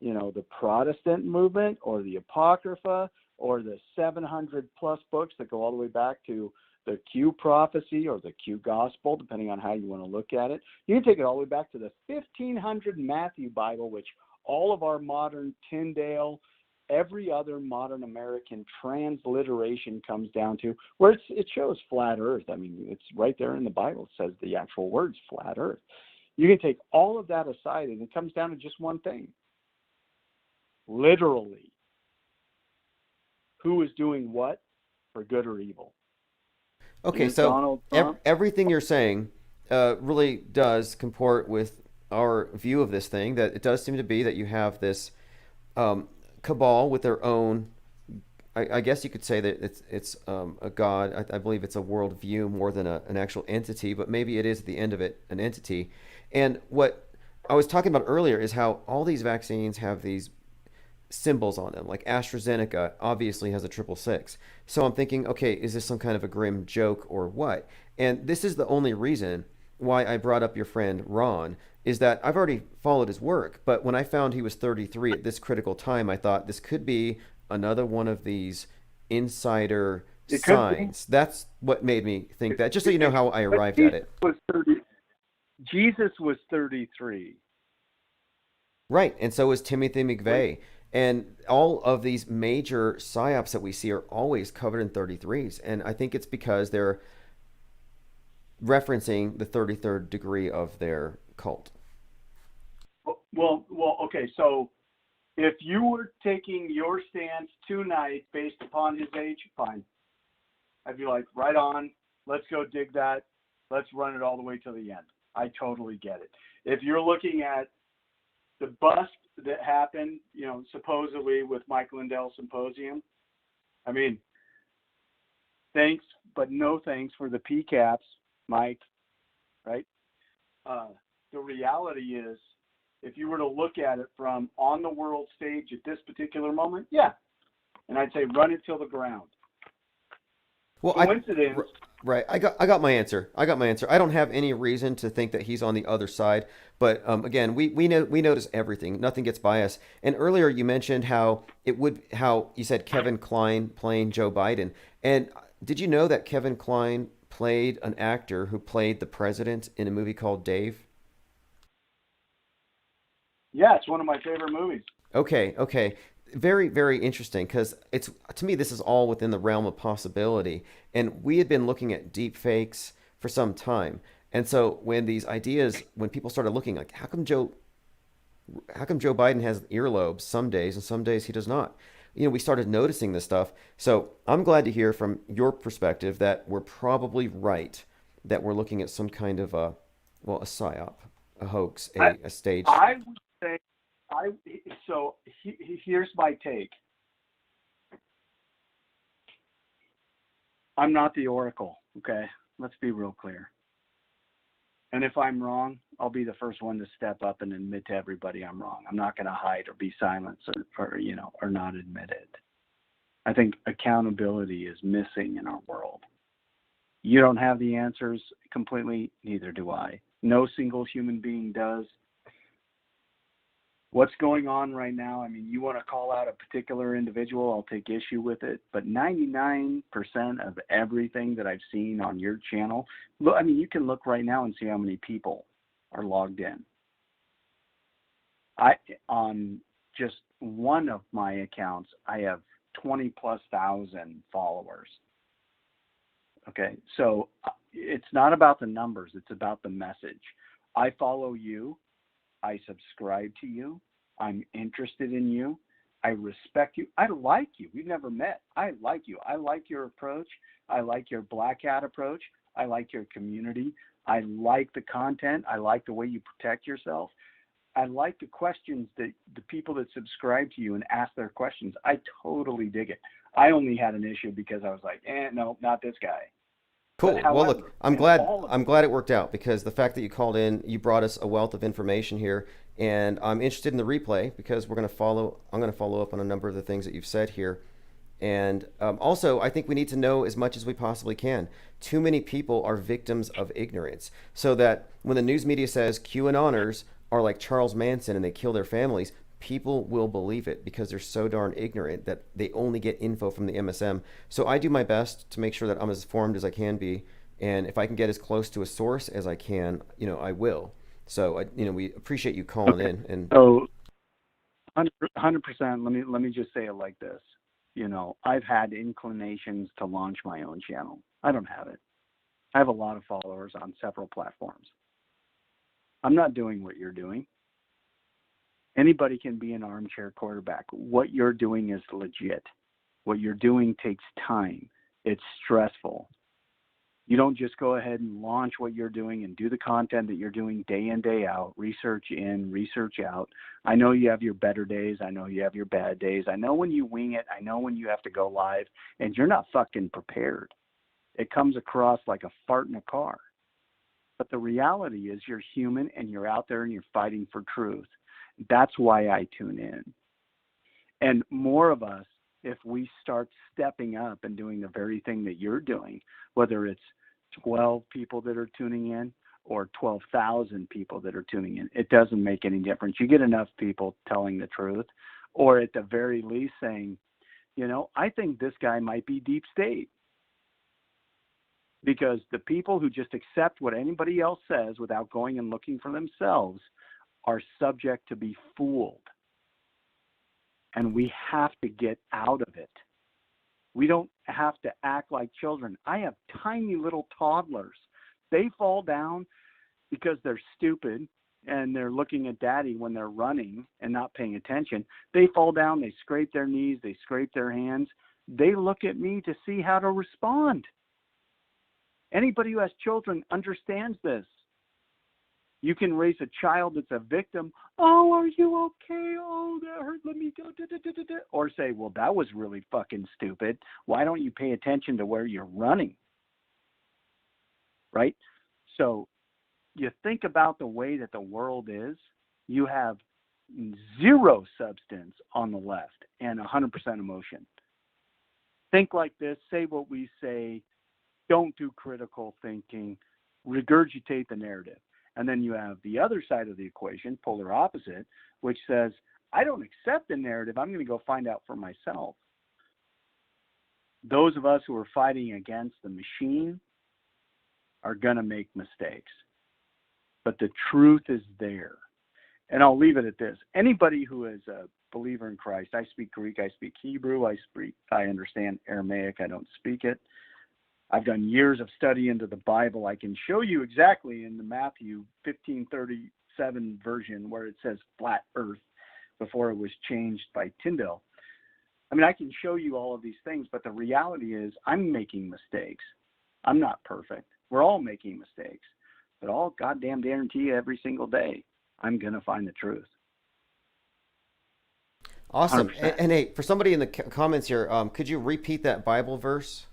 the Protestant movement or the Apocrypha or the 700 plus books that go all the way back to the Q prophecy or the Q gospel, depending on how you want to look at it. You can take it all the way back to the 1500 Matthew Bible, which all of our modern Tyndale, every other modern American transliteration comes down to, where it shows flat earth. I mean, it's right there in the Bible. It says the actual words, flat earth. You can take all of that aside, and it comes down to just one thing. Literally, who is doing what for good or evil? Okay, Is so Donald Trump? everything you're saying really does comport with our view of this thing, that it does seem to be that you have this cabal with their own, I guess you could say that it's a god. I believe it's a worldview more than an actual entity, but maybe it is at the end of it an entity. And what I was talking about earlier is how all these vaccines have these symbols on them. Like AstraZeneca obviously has a 666. So I'm thinking, okay, is this some kind of a grim joke or what? And this is the only reason why I brought up your friend Ron, is that I've already followed his work, but when I found he was 33 at this critical time, I thought this could be another one of these insider signs. That's what made me think that, just so you know how I arrived at it. Jesus was 33. Right, and so is Timothy McVeigh. And all of these major psyops that we see are always covered in 33s. And I think it's because they're referencing the 33rd degree of their cult. Well, okay. So if you were taking your stance tonight based upon his age, fine. I'd be like, right on. Let's go dig that. Let's run it all the way to the end. I totally get it. If you're looking at the bust that happened, supposedly with Mike Lindell's symposium, I mean, thanks, but no thanks for the PCAPs, Mike, right? The reality is, if you were to look at it from on the world stage at this particular moment, yeah. And I'd say run it till the ground. Well, Coincidence. Right. I got my answer. I don't have any reason to think that he's on the other side. But again, we notice everything. Nothing gets by us. And earlier you mentioned how you said Kevin Kline playing Joe Biden. And did you know that Kevin Kline played an actor who played the president in a movie called Dave? Yeah, it's one of my favorite movies. Okay. Very, very interesting, because to me, this is all within the realm of possibility. And we had been looking at deep fakes for some time. And so when people started looking, like, how come Joe Biden has earlobes some days and some days he does not? We started noticing this stuff. So I'm glad to hear from your perspective that we're probably right, that we're looking at some kind of a psyop, a hoax, a stage. I would say, here's my take. I'm not the oracle, okay? Let's be real clear. And if I'm wrong, I'll be the first one to step up and admit to everybody I'm wrong. I'm not going to hide or be silent or not admit it. I think accountability is missing in our world. You don't have the answers completely, neither do I. No single human being does. What's going on right now, I mean, you want to call out a particular individual, I'll take issue with it. But 99% of everything that I've seen on your channel, look, I mean, you can look right now and see how many people are logged in. On just one of my accounts, I have 20,000+ followers. Okay, so it's not about the numbers, it's about the message. I follow you. I subscribe to you. I'm interested in you. I respect you. I like you. We've never met. I like you. I like your approach. I like your Black Hat approach. I like your community. I like the content. I like the way you protect yourself. I like the questions that the people that subscribe to you and ask their questions. I totally dig it. I only had an issue because I was like, no, not this guy. Cool. However, well, look, I'm glad it worked out, because the fact that you called in, you brought us a wealth of information here, and I'm interested in the replay because I'm going to follow up on a number of the things that you've said here. And also, I think we need to know as much as we possibly can. Too many people are victims of ignorance, so that when the news media says QAnoners are like Charles Manson and they kill their families, people will believe it because they're so darn ignorant that they only get info from the MSM. So I do my best to make sure that I'm as informed as I can be, and if I can get as close to a source as I can, I will. So we appreciate you calling in. And So 100%. Let me just say it like this. I've had inclinations to launch my own channel. I don't have it. I have a lot of followers on several platforms. I'm not doing what you're doing. Anybody can be an armchair quarterback. What you're doing is legit. What you're doing takes time. It's stressful. You don't just go ahead and launch what you're doing and do the content that you're doing day in, day out, research in, research out. I know you have your better days. I know you have your bad days. I know when you wing it. I know when you have to go live and you're not fucking prepared. It comes across like a fart in a car. But the reality is you're human and you're out there and you're fighting for truth. That's why I tune in. And more of us, if we start stepping up and doing the very thing that you're doing, whether it's 12 people that are tuning in or 12,000 people that are tuning in, it doesn't make any difference. You get enough people telling the truth, or at the very least saying, I think this guy might be deep state. Because the people who just accept what anybody else says without going and looking for themselves are subject to be fooled. And we have to get out of it. We don't have to act like children. I have tiny little toddlers. They fall down because they're stupid and they're looking at daddy when they're running and not paying attention. They fall down, they scrape their knees, they scrape their hands. They look at me to see how to respond. Anybody who has children understands this. You can raise a child that's a victim. Oh, are you okay? Oh, that hurt. Let me go. Or say, well, that was really fucking stupid. Why don't you pay attention to where you're running? Right? So you think about the way that the world is. You have zero substance on the left and 100% emotion. Think like this. Say what we say. Don't do critical thinking. Regurgitate the narrative. And then you have the other side of the equation, polar opposite, which says, I don't accept the narrative. I'm going to go find out for myself. Those of us who are fighting against the machine are going to make mistakes. But the truth is there. And I'll leave it at this. Anybody who is a believer in Christ, I speak Greek, I speak Hebrew, I understand Aramaic, I don't speak it. I've done years of study into the Bible. I can show you exactly in the Matthew 15:37 version where it says flat earth before it was changed by Tyndale. I mean, I can show you all of these things, but the reality is I'm making mistakes. I'm not perfect. We're all making mistakes. But I'll goddamn guarantee you every single day, I'm going to find the truth. Awesome. 100%. And hey, for somebody in the comments here, could you repeat that Bible verse?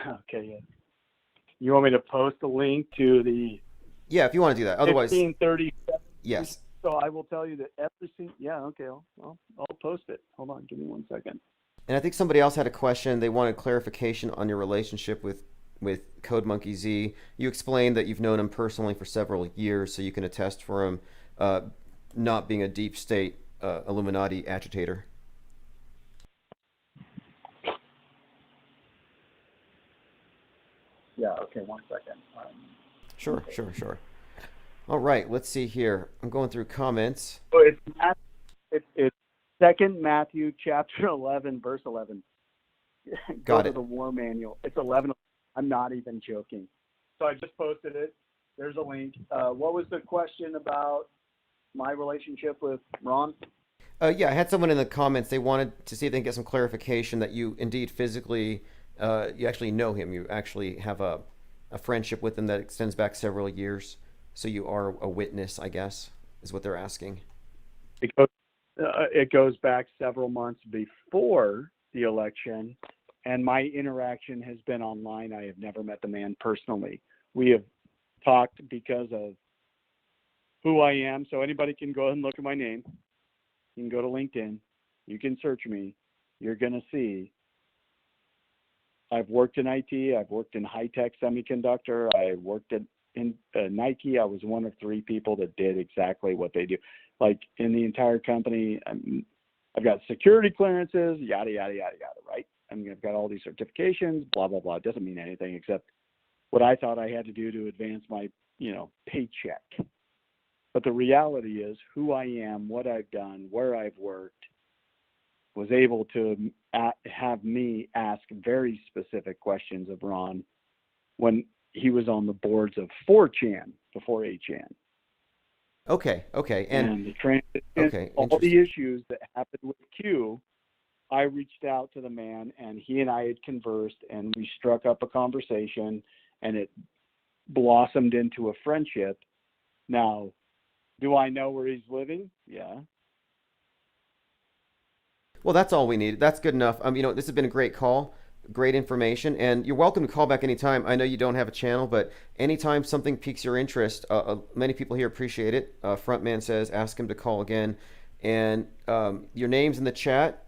Okay, yeah. You want me to post a link to the Yeah, if you want to do that. Otherwise, 1537? yes. So I will tell you that everything. Yeah, okay. I'll post it. Hold on, give me 1 second. And I think somebody else had a question. They wanted clarification on your relationship with Code Monkey Z. You explained that you've known him personally for several years, so you can attest for him not being a deep state Illuminati agitator. Yeah, okay, 1 second. Sure. All right, let's see here. I'm going through comments. So it's 2 Matthew chapter 11, verse 11. Go Got to it. the War Manual. It's 11. I'm not even joking. So I just posted it. There's a link. What was the question about my relationship with Ron? Yeah, I had someone in the comments. They wanted to see if they can get some clarification that you indeed physically, you actually know him. You actually have a friendship with him that extends back several years. So you are a witness, I guess, is what they're asking. It goes back several months before the election, and my interaction has been online. I have never met the man personally. We have talked because of who I am. So anybody can go ahead and look at my name. You can go to LinkedIn. you can search me, you're going to see I've worked in IT, I've worked in high-tech semiconductor, I worked in Nike. I was one of 3 people that did exactly what they do. Like in the entire company, I've got security clearances, yada, yada, yada, yada, right? I mean, I've got all these certifications, blah, blah, blah. It doesn't mean anything except what I thought I had to do to advance my, paycheck. But the reality is who I am, what I've done, where I've worked, was able to have me ask very specific questions of Ron when he was on the boards of 4chan before 8chan. Okay. And the transition, all the issues that happened with Q, I reached out to the man, and he and I had conversed, and we struck up a conversation, and it blossomed into a friendship. Now, do I know where he's living? Yeah. Well, that's all we need. That's good enough. This has been a great call, great information, and you're welcome to call back anytime. I know you don't have a channel, but anytime something piques your interest, many people here appreciate it. Frontman says, ask him to call again. And your name's in the chat,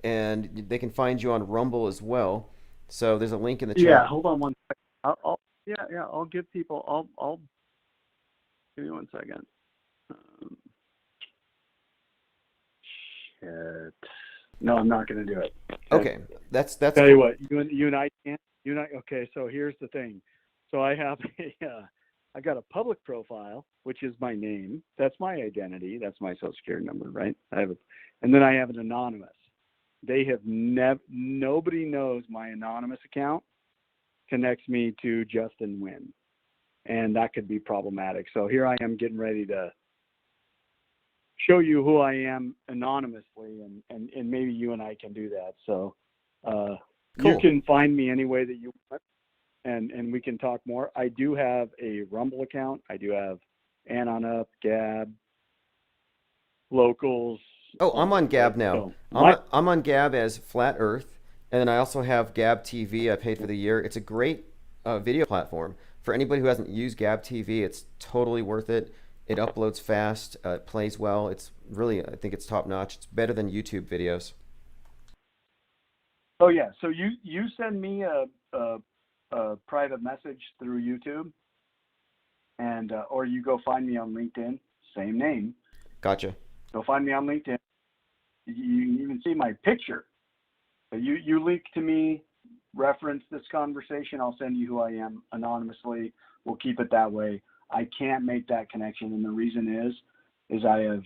and they can find you on Rumble as well. So there's a link in the chat. Yeah, hold on one second. I'll give people, I'll give me 1 second. Shit. No, I'm not going to do it. Okay, that's. Tell you what, you and I can't. Okay, so here's the thing. So I have I got a public profile, which is my name. That's my identity. That's my social security number, right? And then I have an anonymous. They have nobody knows my anonymous account connects me to Justin Wynn, and that could be problematic. So here I am getting ready to show you who I am anonymously, and maybe you and I can do that. So Cool. You can find me any way that you want, and we can talk more. I do have a Rumble account. I do have Anon Up, Gab, Locals. Oh, I'm on Gab now. I'm on Gab as Flat Earth, and then I also have Gab TV. I paid for the year. It's a great video platform. For anybody who hasn't used Gab TV, it's totally worth it. It uploads fast. It plays well. It's really, I think it's top notch. It's better than YouTube videos. Oh yeah. So you send me a private message through YouTube, and or you go find me on LinkedIn. Same name. Gotcha. Go find me on LinkedIn. You even see my picture. So you link to me, reference this conversation. I'll send you who I am anonymously. We'll keep it that way. I can't make that connection, and the reason is I have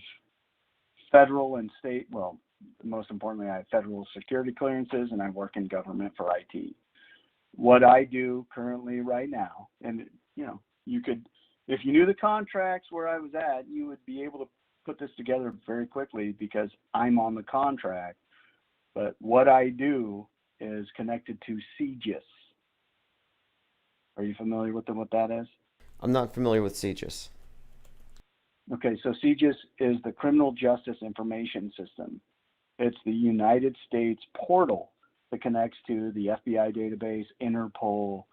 federal and state, well, most importantly, I have federal security clearances, and I work in government for IT. What I do currently right now, and you could, if you knew the contracts where I was at, you would be able to put this together very quickly because I'm on the contract. But what I do is connected to CGIS. Are you familiar with what that is? I'm not familiar with CGIS. Okay, so CGIS is the Criminal Justice Information System. It's the United States portal that connects to the FBI database, Interpol,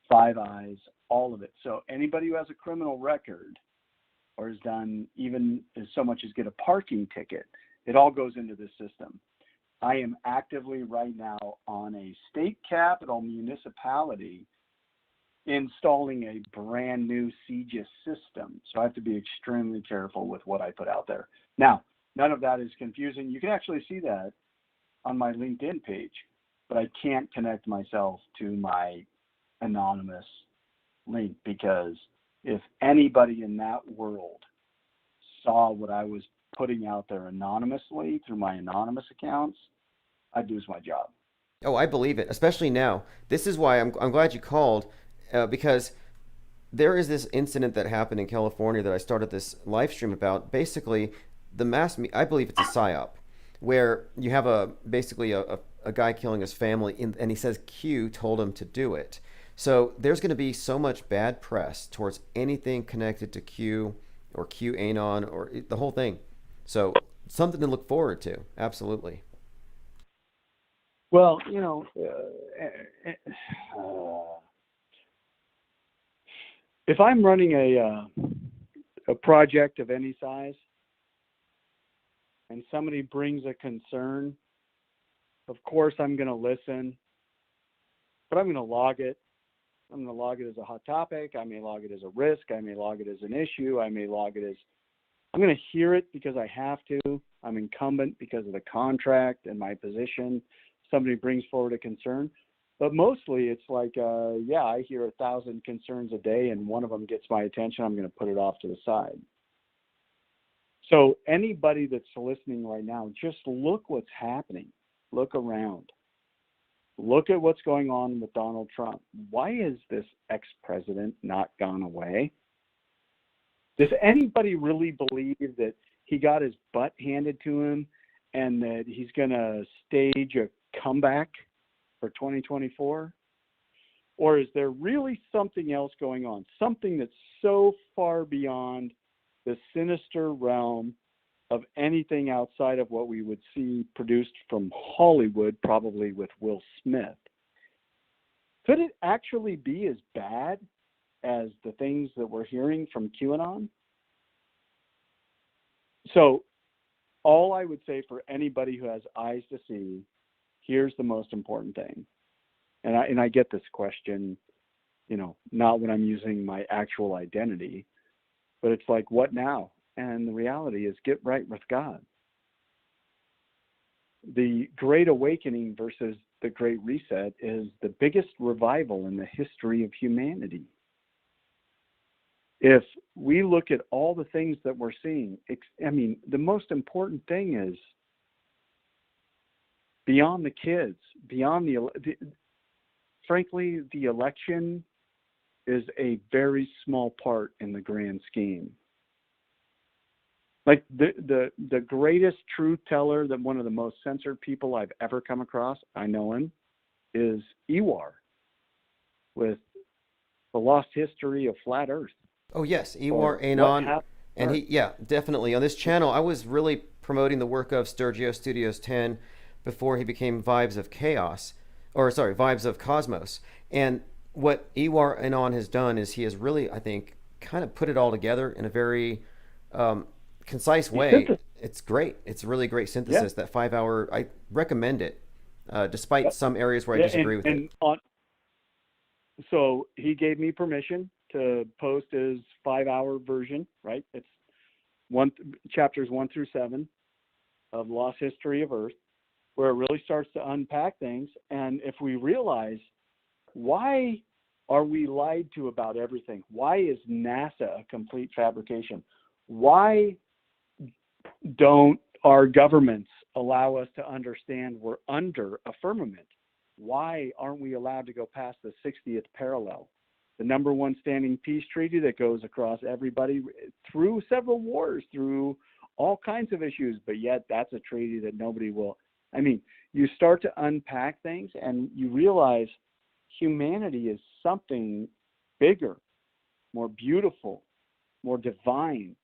Five Eyes, all of it. So anybody who has a criminal record or has done even as so much as get a parking ticket, it all goes into this system. I am actively right now on a state capital municipality installing a brand new CGIS system. So I have to be extremely careful with what I put out there. Now, none of that is confusing. You can actually see that on my LinkedIn page, but I can't connect myself to my anonymous link because if anybody in that world saw what I was putting out there anonymously through my anonymous accounts, I'd lose my job. Oh, I believe it, especially now. This is why I'm glad you called. Because there is this incident that happened in California that I started this live stream about. Basically, I believe it's a psyop, where you have basically a guy killing his family, and he says Q told him to do it. So there's going to be so much bad press towards anything connected to Q or QAnon or the whole thing. So something to look forward to. Absolutely. Well, if I'm running a project of any size, and somebody brings a concern, of course I'm going to listen, but I'm going to log it. I'm going to log it as a hot topic. I may log it as a risk. I may log it as an issue. I may log it as, I'm going to hear it because I have to. I'm incumbent because of the contract and my position. Somebody brings forward a concern. But mostly it's like, yeah, I hear 1,000 concerns a day and one of them gets my attention. I'm going to put it off to the side. So anybody that's listening right now, just look what's happening. Look around. Look at what's going on with Donald Trump. Why is this ex-president not gone away? Does anybody really believe that he got his butt handed to him and that he's going to stage a comeback for 2024? Or is there really something else going on? Something that's so far beyond the sinister realm of anything outside of what we would see produced from Hollywood, probably with Will Smith. Could it actually be as bad as the things that we're hearing from QAnon? So all I would say for anybody who has eyes to see, here's the most important thing. And I get this question, you know, not when I'm using my actual identity, but it's like, what now? And the reality is, get right with God. The Great Awakening versus the Great Reset is the biggest revival in the history of humanity. If we look at all the things that we're seeing, I mean, the most important thing is beyond the kids, beyond frankly, the election is a very small part in the grand scheme. Like the greatest truth teller, that one of the most censored people I've ever come across, I know him, is Ewar with The Lost History of Flat Earth. Oh yes, Ewar Anon, and yeah, definitely on this channel. I was really promoting the work of Sturgio Studios 10 before he became Vibes of Chaos, or sorry, Vibes of Cosmos. And what Ewar Anon has done is he has really, I think, kind of put it all together in a very concise way. It's great. It's a really great synthesis. Yeah. That 5-hour, I recommend it, despite some areas where I disagree with it. So he gave me permission to post his 5-hour version, right? It's chapters 1 through 7 of Lost History of Earth, where it really starts to unpack things. And if we realize, why are we lied to about everything? Why is NASA a complete fabrication? Why don't our governments allow us to understand we're under a firmament? Why aren't we allowed to go past the 60th parallel? The number one standing peace treaty that goes across everybody through several wars, through all kinds of issues, but yet that's a treaty that nobody will. I mean, you start to unpack things and you realize humanity is something bigger, more beautiful, more divine,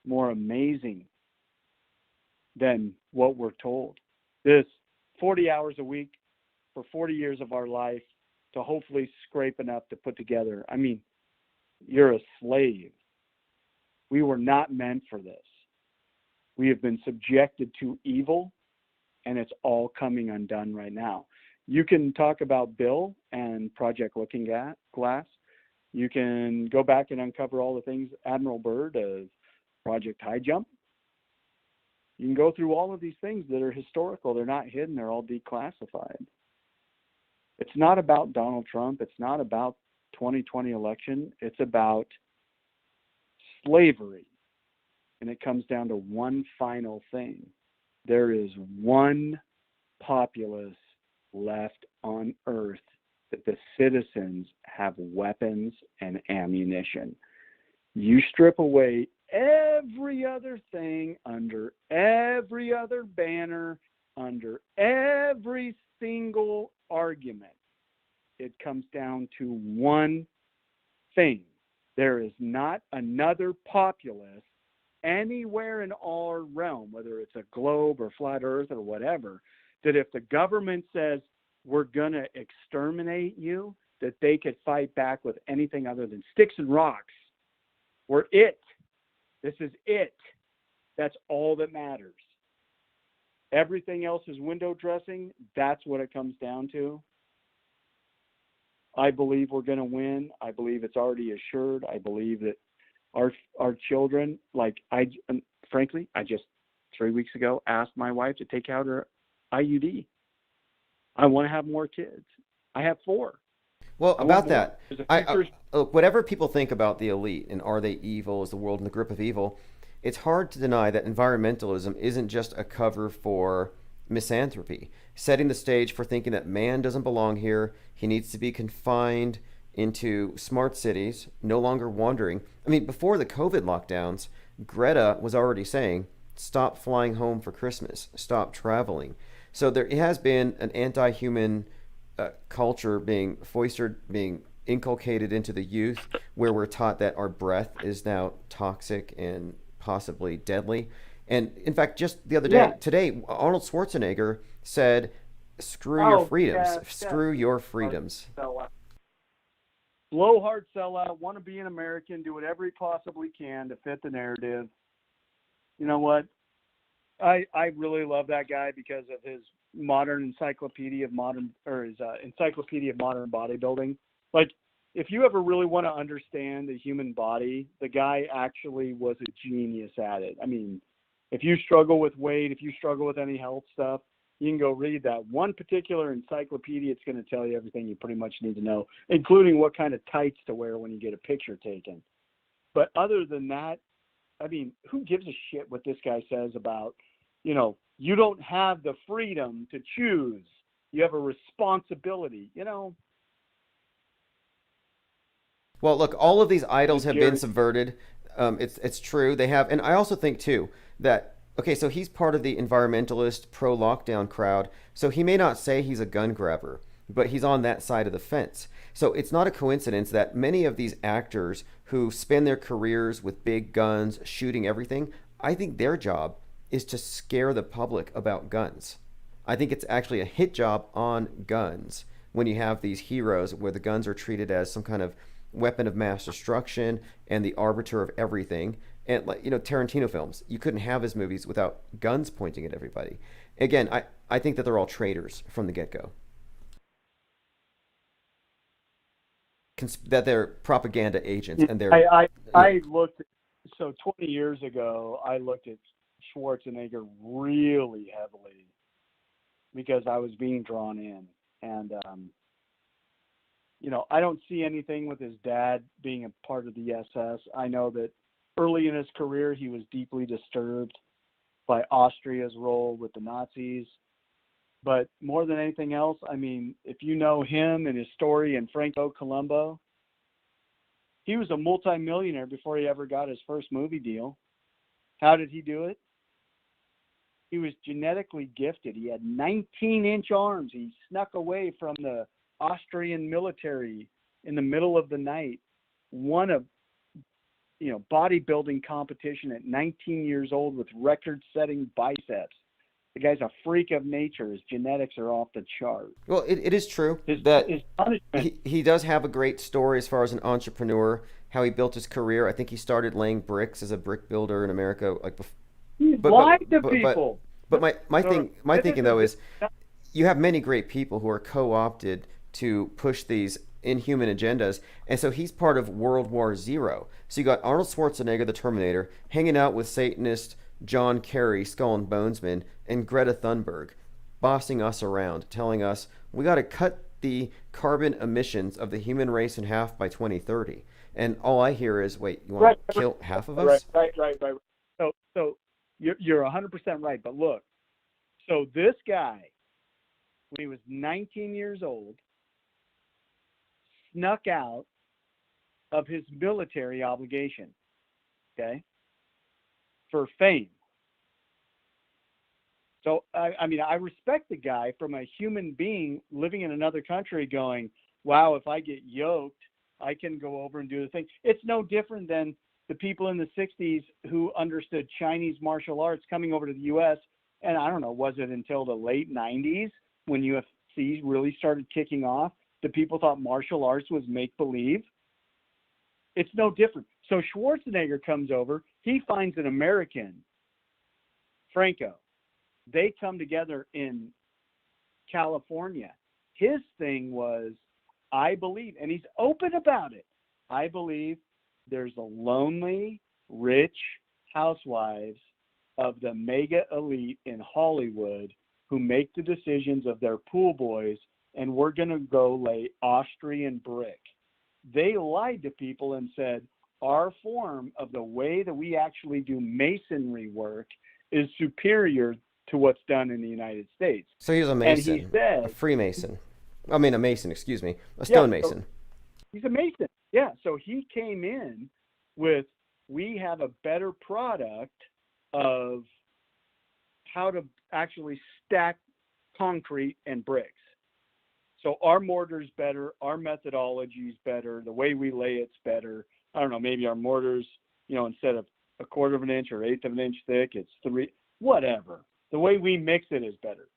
more amazing than what we're told. This 40 hours a week for 40 years of our life to hopefully scrape enough to put together. I mean, you're a slave. We were not meant for this. We have been subjected to evil, and it's all coming undone right now. You can talk about Bill and Project Looking Glass. You can go back and uncover all the things, Admiral Byrd of Project High Jump. You can go through all of these things that are historical. They're not hidden. They're all declassified. It's not about Donald Trump. It's not about 2020 election. It's about slavery. And it comes down to one final thing. There is one populace left on earth that the citizens have weapons and ammunition. You strip away every other thing under every other banner, under every single argument, it comes down to one thing. There is not another populace anywhere in our realm, whether it's a globe or flat earth or whatever, that if the government says we're going to exterminate you, that they could fight back with anything other than sticks and rocks. We're it. This is it. That's all that matters. everything else is window dressing, that's what it comes down to. I believe we're going to win. I believe it's already assured. I believe that our children, frankly, I just 3 weeks ago asked my wife to take out her IUD. I want to have more kids. I have 4. Well, about that, Future... look, whatever people think about the elite and are they evil, is the world in the grip of evil, it's hard to deny that environmentalism isn't just a cover for misanthropy, setting the stage for thinking that man doesn't belong here, he needs to be confined into smart cities, no longer wandering. I mean, before the COVID lockdowns, Greta was already saying, stop flying home for Christmas, stop traveling. So there has been an anti-human culture being foisted, being inculcated into the youth, where we're taught that our breath is now toxic and possibly deadly. And in fact, just the other day, today, Arnold Schwarzenegger said, screw your freedoms, screw your freedoms. Blowhard sellout, want to be an American, do whatever he possibly can to fit the narrative. You know what? I really love that guy because of his encyclopedia of modern bodybuilding. Like, if you ever really want to understand the human body, the guy actually was a genius at it. I mean, if you struggle with weight, if you struggle with any health stuff, you can go read that one particular encyclopedia. It's going to tell you everything you pretty much need to know, including what kind of tights to wear when you get a picture taken. But other than that, I mean, who gives a shit what this guy says about, you don't have the freedom to choose. You have a responsibility, Well, look, all of these idols have been subverted. It's true. They have. And I also think, too, that, okay, so he's part of the environmentalist pro-lockdown crowd. So he may not say he's a gun grabber, but he's on that side of the fence. So it's not a coincidence that many of these actors who spend their careers with big guns, shooting everything, I think their job is to scare the public about guns. I think it's actually a hit job on guns when you have these heroes where the guns are treated as some kind of weapon of mass destruction and the arbiter of everything. And Tarantino films, you couldn't have his movies without guns pointing at everybody. Again, I think that they're all traitors from the get-go. That they're propaganda agents, and they're. I looked. So 20 years ago, I looked at Schwarzenegger really heavily because I was being drawn in, and I don't see anything with his dad being a part of the SS. I know that early in his career, he was deeply disturbed by Austria's role with the Nazis. But more than anything else, I mean, if you know him and his story and Franco Columbo, he was a multimillionaire before he ever got his first movie deal. How did he do it? He was genetically gifted. He had 19-inch arms. He snuck away from the Austrian military in the middle of the night, won a bodybuilding competition at 19 years old with record-setting biceps. The guy's a freak of nature. His genetics are off the chart. Well, it is true his that he does have a great story as far as an entrepreneur, how he built his career. I think he started laying bricks as a brick builder in America. Lied to people. But my thinking though is, you have many great people who are co-opted to push these inhuman agendas, and so he's part of World War Zero. So you got Arnold Schwarzenegger, the Terminator, hanging out with Satanist John Kerry, Skull and Bonesman, and Greta Thunberg, bossing us around, telling us we got to cut the carbon emissions of the human race in half by 2030. And all I hear is, wait, you want to kill half of us? Right. So you're 100% right. But look, so this guy, when he was 19 years old, snuck out of his military obligation, okay, for fame. So, I mean, I respect the guy from a human being living in another country going, wow, if I get yoked, I can go over and do the thing. It's no different than the people in the 60s who understood Chinese martial arts coming over to the U.S. And I don't know, was it until the late 90s when UFC really started kicking off that people thought martial arts was make-believe? It's no different. So Schwarzenegger comes over. He finds an American, Franco, they come together in California. His thing was, I believe, and he's open about it, I believe there's a lonely, rich housewives of the mega elite in Hollywood who make the decisions of their pool boys, and we're going to go lay Austrian brick. They lied to people and said, our form of the way that we actually do masonry work is superior to what's done in the United States. So he was a mason, and he said, a Freemason. I mean, a Mason, excuse me, a stonemason. So he's a Mason. Yeah. So he came in with, we have a better product of how to actually stack concrete and bricks. So our mortar's better, our methodology's better, the way we lay it's better. I don't know, maybe our mortar's, instead of a quarter of an inch or eighth of an inch thick, it's 3, whatever. The way we mix it is better.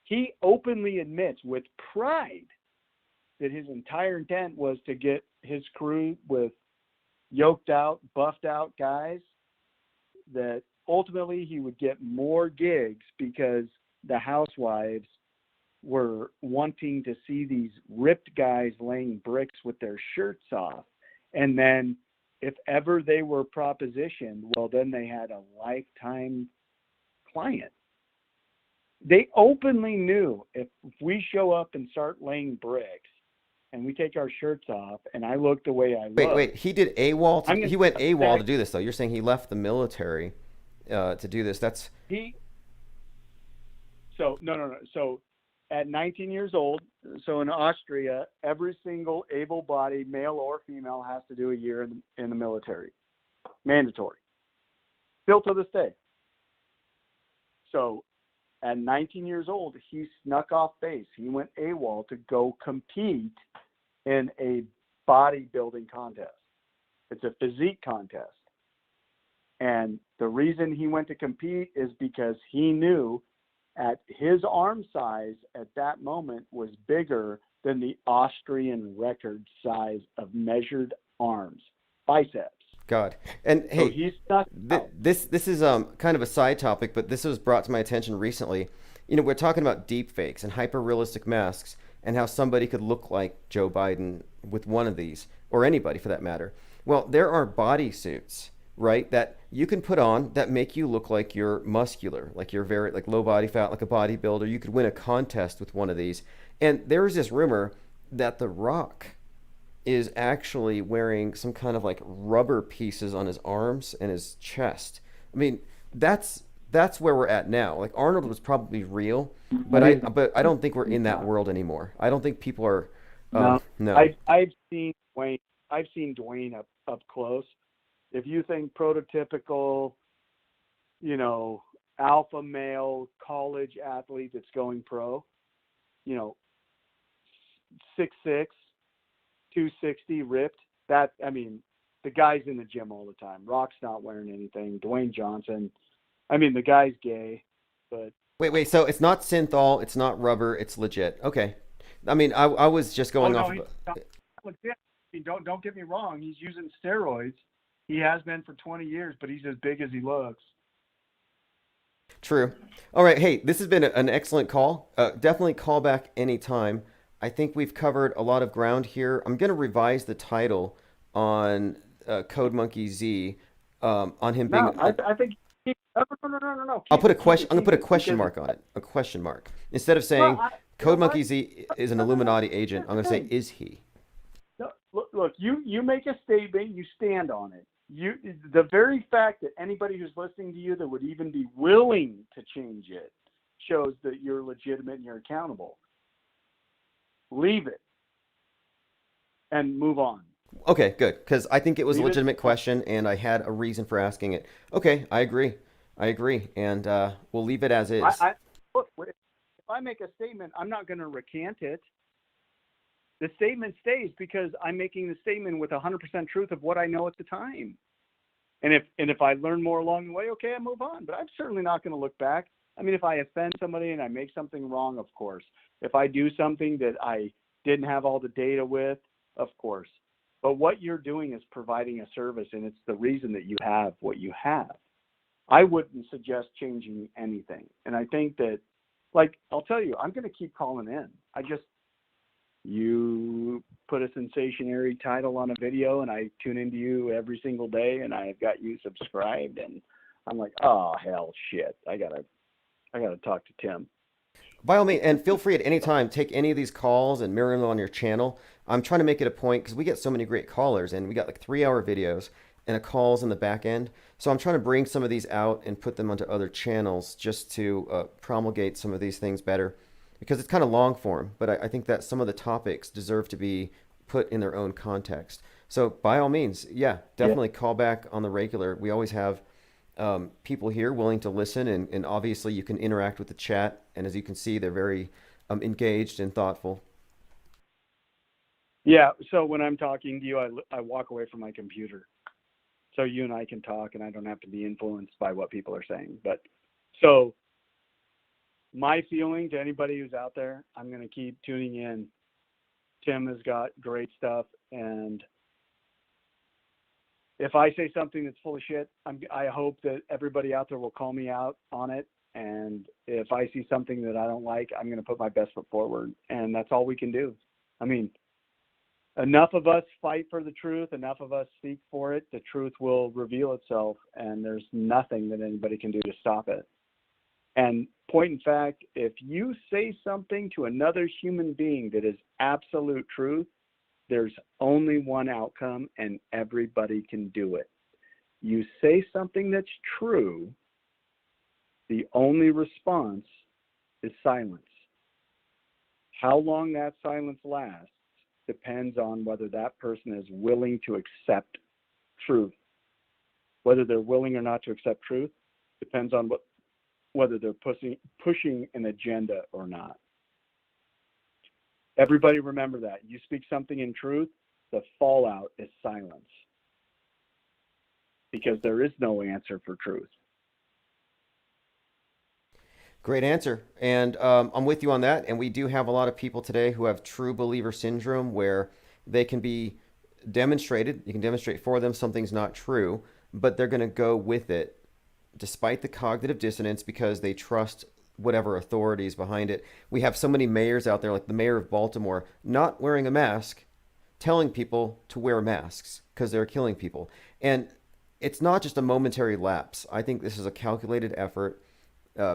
He openly admits with pride that his entire intent was to get his crew with yoked out, buffed out guys, that ultimately he would get more gigs because the housewives were wanting to see these ripped guys laying bricks with their shirts off. And then if ever they were propositioned, well, then they had a lifetime client. They openly knew if we show up and start laying bricks and we take our shirts off and I look the way I look. Wait, he did AWOL? He went AWOL to do this, though. You're saying he left the military to do this. No. So at 19 years old, so in Austria, every single able-bodied male or female has to do a year in the military. Mandatory. Still to this day. So at 19 years old, he snuck off base. He went AWOL to go compete in a bodybuilding contest. It's a physique contest. And the reason he went to compete is because he knew at his arm size at that moment was bigger than the Austrian record size of measured arms, biceps. God. And hey, so he stuck this is kind of a side topic, but this was brought to my attention recently. We're talking about deep fakes and hyper realistic masks and how somebody could look like Joe Biden with one of these, or anybody for that matter. Well, there are bodysuits, right, that you can put on that make you look like you're muscular, like you're very low body fat, like a bodybuilder. You could win a contest with one of these. And there is this rumor that The Rock is actually wearing some kind of rubber pieces on his arms and his chest. I mean, that's where we're at now. Arnold was probably real, but I don't think we're in that world anymore. I don't think people are. No. I've seen Dwayne up close. If you think prototypical, alpha male college athlete that's going pro, 6'6", 260, ripped, the guy's in the gym all the time. Rock's not wearing anything. Dwayne Johnson, the guy's gay, but... Wait, so it's not synthol, it's not rubber, it's legit. Okay. I was just going off of... legit. Don't get me wrong, he's using steroids. He has been for 20 years, but he's as big as he looks. True. All right. Hey, this has been an excellent call. Definitely call back anytime. I think we've covered a lot of ground here. I'm going to revise the title on Code Monkey Z on him being... I think... No. I'll put a question. I'm going to put a question mark on it. A question mark. Instead of saying Code Monkey Z is an Illuminati agent, I'm going to say, is he? No, look, you make a statement, you stand on it. The very fact that anybody who's listening to you that would even be willing to change it shows that you're legitimate and you're accountable. Leave it and move on. Okay, good. Because I think it was a legitimate question and I had a reason for asking it. Okay, I agree. And we'll leave it as is. Look, if I make a statement, I'm not going to recant it. The statement stays because I'm making the statement with 100% truth of what I know at the time. And if I learn more along the way, okay, I move on. But I'm certainly not going to look back. If I offend somebody and I make something wrong, of course. If I do something that I didn't have all the data with, of course. But what you're doing is providing a service, and it's the reason that you have what you have. I wouldn't suggest changing anything. And I think that, like, I'll tell you, I'm going to keep calling in. You put a sensationary title on a video and I tune into you every single day and I've got you subscribed and I'm like, oh, hell, shit. I gotta talk to Tim. By all means, and feel free at any time, take any of these calls and mirror them on your channel. I'm trying to make it a point because we get so many great callers and we got like 3-hour videos and a calls in the back end. So I'm trying to bring some of these out and put them onto other channels just to promulgate some of these things better, because it's kind of long form, but I think that some of the topics deserve to be put in their own context. So by all means, yeah, definitely call back on the regular. We always have people here willing to listen, and obviously you can interact with the chat. And as you can see, they're very engaged and thoughtful. Yeah, so when I'm talking to you, I walk away from my computer. So you and I can talk and I don't have to be influenced by what people are saying. But so my feeling to anybody who's out there, I'm going to keep tuning in. Tim has got great stuff. And if I say something that's full of shit, I hope that everybody out there will call me out on it. And if I see something that I don't like, I'm going to put my best foot forward. And that's all we can do. I mean, enough of us fight for the truth, enough of us seek for it, the truth will reveal itself, and there's nothing that anybody can do to stop it. And point in fact, if you say something to another human being that is absolute truth, there's only one outcome, and everybody can do it. You say something that's true, the only response is silence. How long that silence lasts depends on whether that person is willing to accept truth. Whether they're willing or not to accept truth depends on whether they're pushing an agenda or not. Everybody remember that. You speak something in truth, the fallout is silence. Because there is no answer for truth. Great answer. And I'm with you on that. And we do have a lot of people today who have true believer syndrome, where they can be demonstrated, you can demonstrate for them something's not true, but they're going to go with it despite the cognitive dissonance because they trust whatever authority is behind it. We have so many mayors out there, like the mayor of Baltimore, not wearing a mask, telling people to wear masks because they're killing people. And it's not just a momentary lapse. I think this is a calculated effort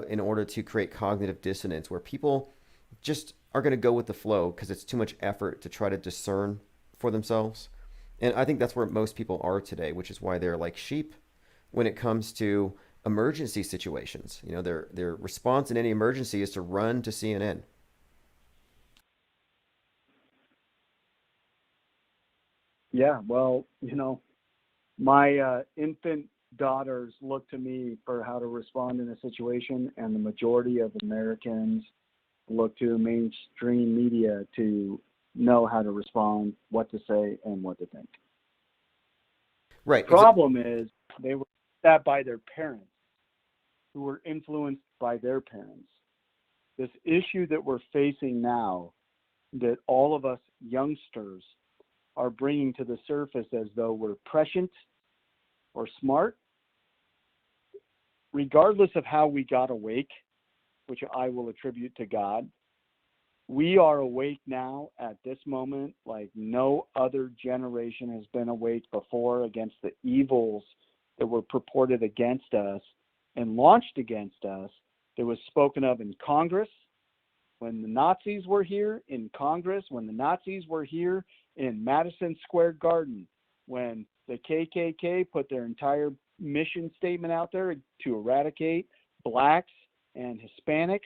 in order to create cognitive dissonance, where people just are going to go with the flow because it's too much effort to try to discern for themselves. And I think that's where most people are today, which is why they're like sheep when it comes to emergency situations. You know, their response in any emergency is to run to CNN. Yeah, well, you know, my infant daughters look to me for how to respond in a situation, and the majority of Americans look to mainstream media to know how to respond, what to say, and what to think. Right. The problem is they were that by their parents, who were influenced by their parents. This issue that we're facing now, that all of us youngsters are bringing to the surface as though we're prescient or smart, regardless of how we got awake, which I will attribute to God, we are awake now at this moment like no other generation has been awake before against the evils that were purported against us and launched against us. That was spoken of in Congress when the Nazis were here, in Congress when the Nazis were here, in Madison Square Garden when the KKK put their entire mission statement out there to eradicate blacks and Hispanics.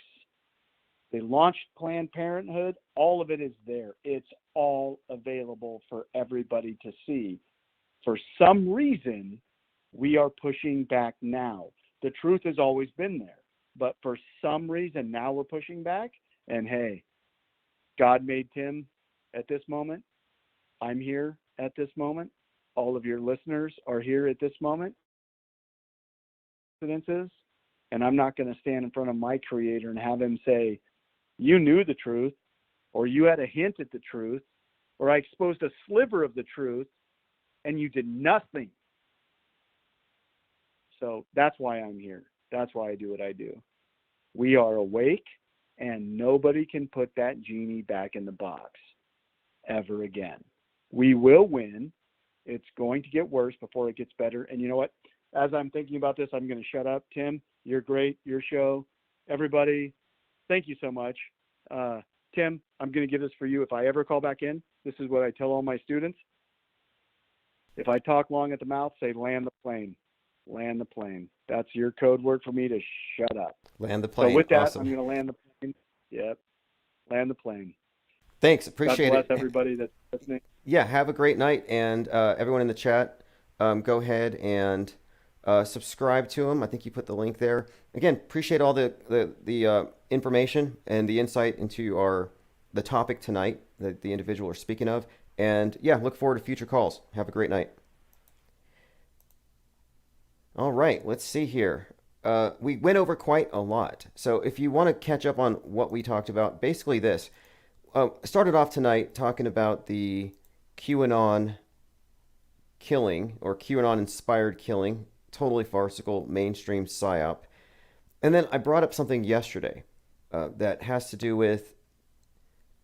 They launched Planned Parenthood. All of it is there. It's all available for everybody to see. For some reason, we are pushing back now. The truth has always been there, but for some reason now we're pushing back. And hey, God made Tim at this moment. I'm here at this moment. All of your listeners are here at this moment. And I'm not going to stand in front of my creator and have him say, you knew the truth, or you had a hint at the truth, or I exposed a sliver of the truth, and you did nothing. So that's why I'm here. That's why I do what I do. We are awake, and nobody can put that genie back in the box ever again. We will win. It's going to get worse before it gets better. And you know what? As I'm thinking about this, I'm going to shut up. Tim, you're great. Your show. Everybody, thank you so much. Tim, I'm going to give this for you. If I ever call back in, this is what I tell all my students. If I talk long at the mouth, say land the plane. Land the plane. That's your code word for me to shut up. Land the plane. So with that, Awesome. I'm going to land the plane. Yep. Land the plane. Thanks. Appreciate God bless it. everybody that's listening. Yeah, have a great night. And everyone in the chat, go ahead and subscribe to him. I think you put the link there. Again, appreciate all the information and the insight into the topic tonight that the individual are speaking of. And yeah, look forward to future calls. Have a great night. All right, let's see here. We went over quite a lot. So if you want to catch up on what we talked about, basically this. Started off tonight talking about the QAnon killing or QAnon-inspired killing, totally farcical, mainstream psyop. And then I brought up something yesterday that has to do with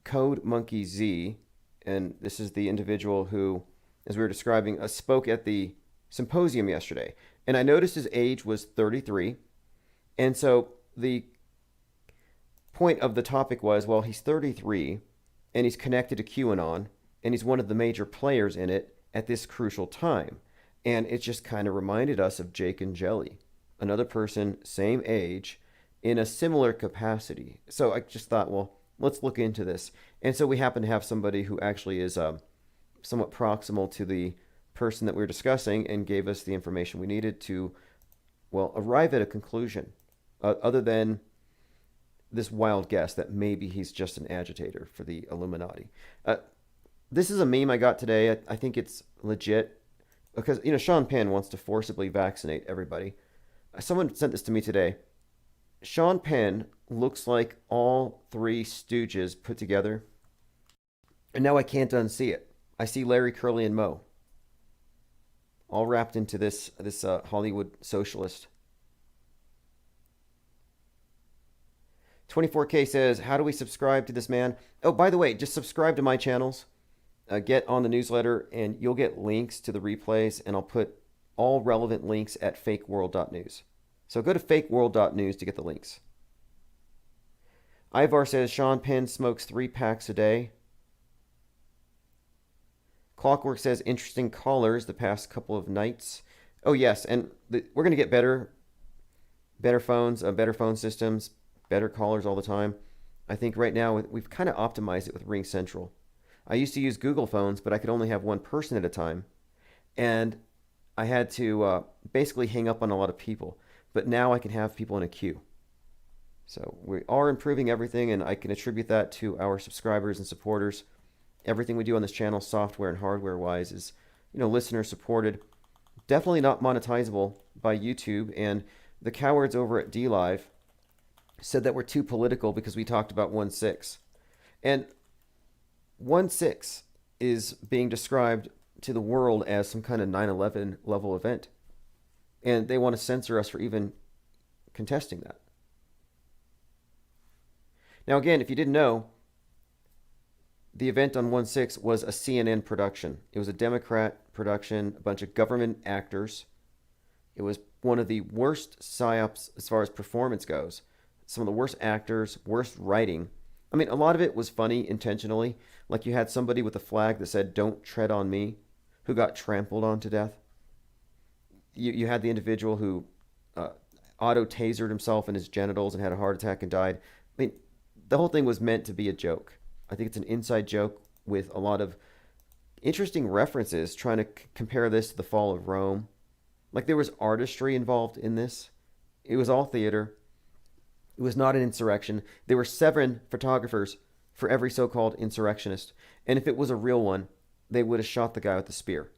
Code Monkey Z. And this is the individual who, as we were describing, spoke at the symposium yesterday. And I noticed his age was 33. And so the point of the topic was, well, he's 33 and he's connected to QAnon and he's one of the major players in it at this crucial time. And it just kind of reminded us of Jake and Jelly, another person, same age, in a similar capacity. So I just thought, well, let's look into this. And so we happen to have somebody who actually is somewhat proximal to the person that we were discussing and gave us the information we needed to, well, arrive at a conclusion other than this wild guess that maybe he's just an agitator for the Illuminati. This is a meme I got today. I think it's legit because, Sean Penn wants to forcibly vaccinate everybody. Someone sent this to me today. Sean Penn looks like all three Stooges put together. And now I can't unsee it. I see Larry, Curly, and Moe all wrapped into this Hollywood socialist. 24K says, how do we subscribe to this man? Oh, by the way, just subscribe to my channels. Get on the newsletter, and you'll get links to the replays, and I'll put all relevant links at fakeworld.news. So go to fakeworld.news to get the links. Ivar says, Sean Penn smokes 3 packs a day. Clockwork says, interesting callers the past couple of nights. Oh, yes, and we're going to get better phones, better phone systems, better callers all the time. I think right now we've kind of optimized it with Ring Central. I used to use Google phones, but I could only have one person at a time. And I had to basically hang up on a lot of people. But now I can have people in a queue. So we are improving everything, and I can attribute that to our subscribers and supporters. Everything we do on this channel, software and hardware-wise, is, listener-supported. Definitely not monetizable by YouTube. And the cowards over at DLive said that we're too political because we talked about 1/6. And 1/6 is being described to the world as some kind of 9/11 level event. And they want to censor us for even contesting that. Now, again, if you didn't know, the event on 1/6 was a CNN production. It was a Democrat production, a bunch of government actors. It was one of the worst psyops as far as performance goes. Some of the worst actors, worst writing. I mean, a lot of it was funny intentionally. Like you had somebody with a flag that said, "Don't tread on me," who got trampled on to death. You had the individual who auto-tasered himself in his genitals and had a heart attack and died. I mean, the whole thing was meant to be a joke. I think it's an inside joke with a lot of interesting references trying to compare this to the fall of Rome. Like there was artistry involved in this. It was all theater. It was not an insurrection. There were 7 photographers for every so-called insurrectionist. And if it was a real one, they would have shot the guy with the spear.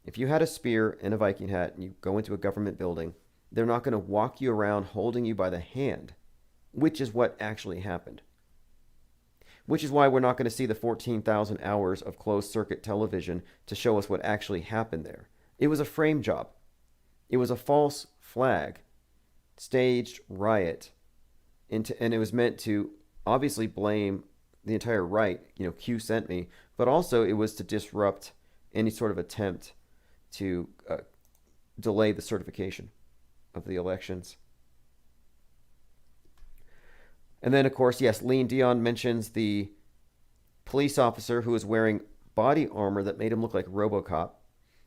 If you had a spear and a Viking hat and you go into a government building, they're not going to walk you around holding you by the hand, which is what actually happened. Which is why we're not going to see the 14,000 hours of closed-circuit television to show us what actually happened there. It was a frame job. It was a false flag, staged riot, and it was meant to obviously blame the entire right. Q sent me, but also it was to disrupt any sort of attempt to delay the certification of the elections. And then, of course, yes, Lean Dion mentions the police officer who was wearing body armor that made him look like RoboCop,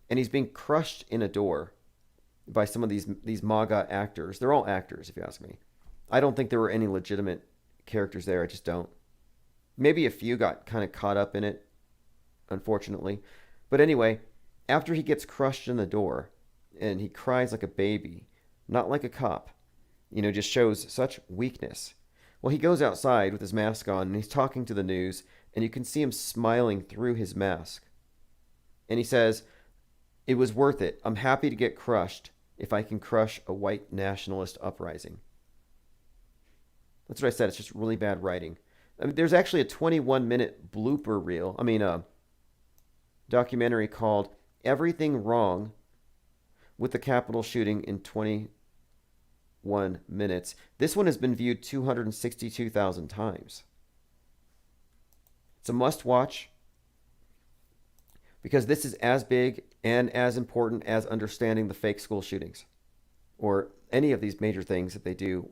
and he's being crushed in a door by some of these MAGA actors. They're all actors, if you ask me. I don't think there were any legitimate characters there. I just don't. Maybe a few got kind of caught up in it, unfortunately. But anyway, after he gets crushed in the door and he cries like a baby, not like a cop, just shows such weakness. Well, he goes outside with his mask on and he's talking to the news, and you can see him smiling through his mask. And he says, "It was worth it. I'm happy to get crushed if I can crush a white nationalist uprising." That's what I said. It's just really bad writing. There's actually a 21-minute blooper reel. A documentary called "Everything Wrong with the Capitol Shooting in 21 Minutes." This one has been viewed 262,000 times. It's a must-watch because this is as big and as important as understanding the fake school shootings or any of these major things that they do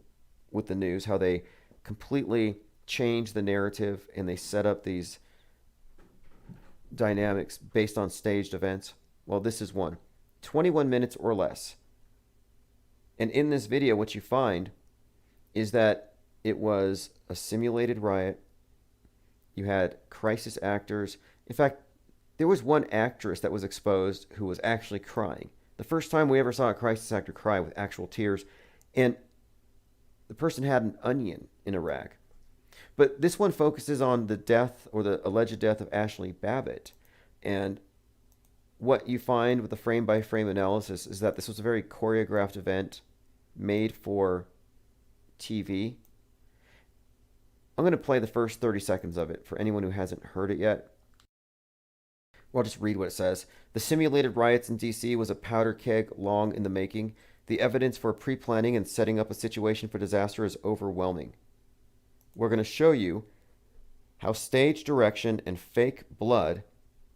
with the news, how they completely change the narrative and they set up these dynamics based on staged events. Well, this is one. 21 minutes or less. And in this video, what you find is that it was a simulated riot. You had crisis actors. In fact, there was one actress that was exposed who was actually crying. The first time we ever saw a crisis actor cry with actual tears. And the person had an onion in a rag. But this one focuses on the death or the alleged death of Ashley Babbitt. And what you find with the frame-by-frame analysis is that this was a very choreographed event made for TV. I'm going to play the first 30 seconds of it for anyone who hasn't heard it yet. Well, I'll just read what it says. "The simulated riots in D.C. was a powder keg long in the making. The evidence for pre-planning and setting up a situation for disaster is overwhelming. We're going to show you how stage direction and fake blood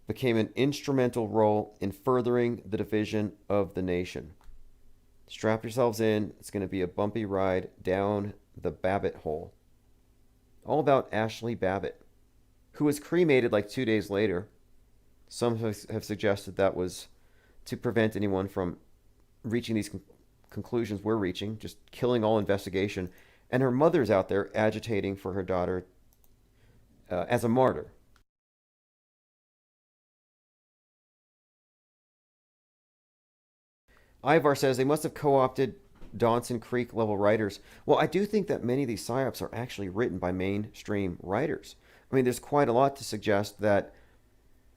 became an instrumental role in furthering the division of the nation. Strap yourselves in. It's going to be a bumpy ride down the Babbitt hole." All about Ashley Babbitt, who was cremated like 2 days later. Some have suggested that was to prevent anyone from reaching these conclusions we're reaching, just killing all investigation. And her mother's out there agitating for her daughter as a martyr. Ivar says they must have co-opted Dawson Creek level writers. Well, I do think that many of these psyops are actually written by mainstream writers. There's quite a lot to suggest that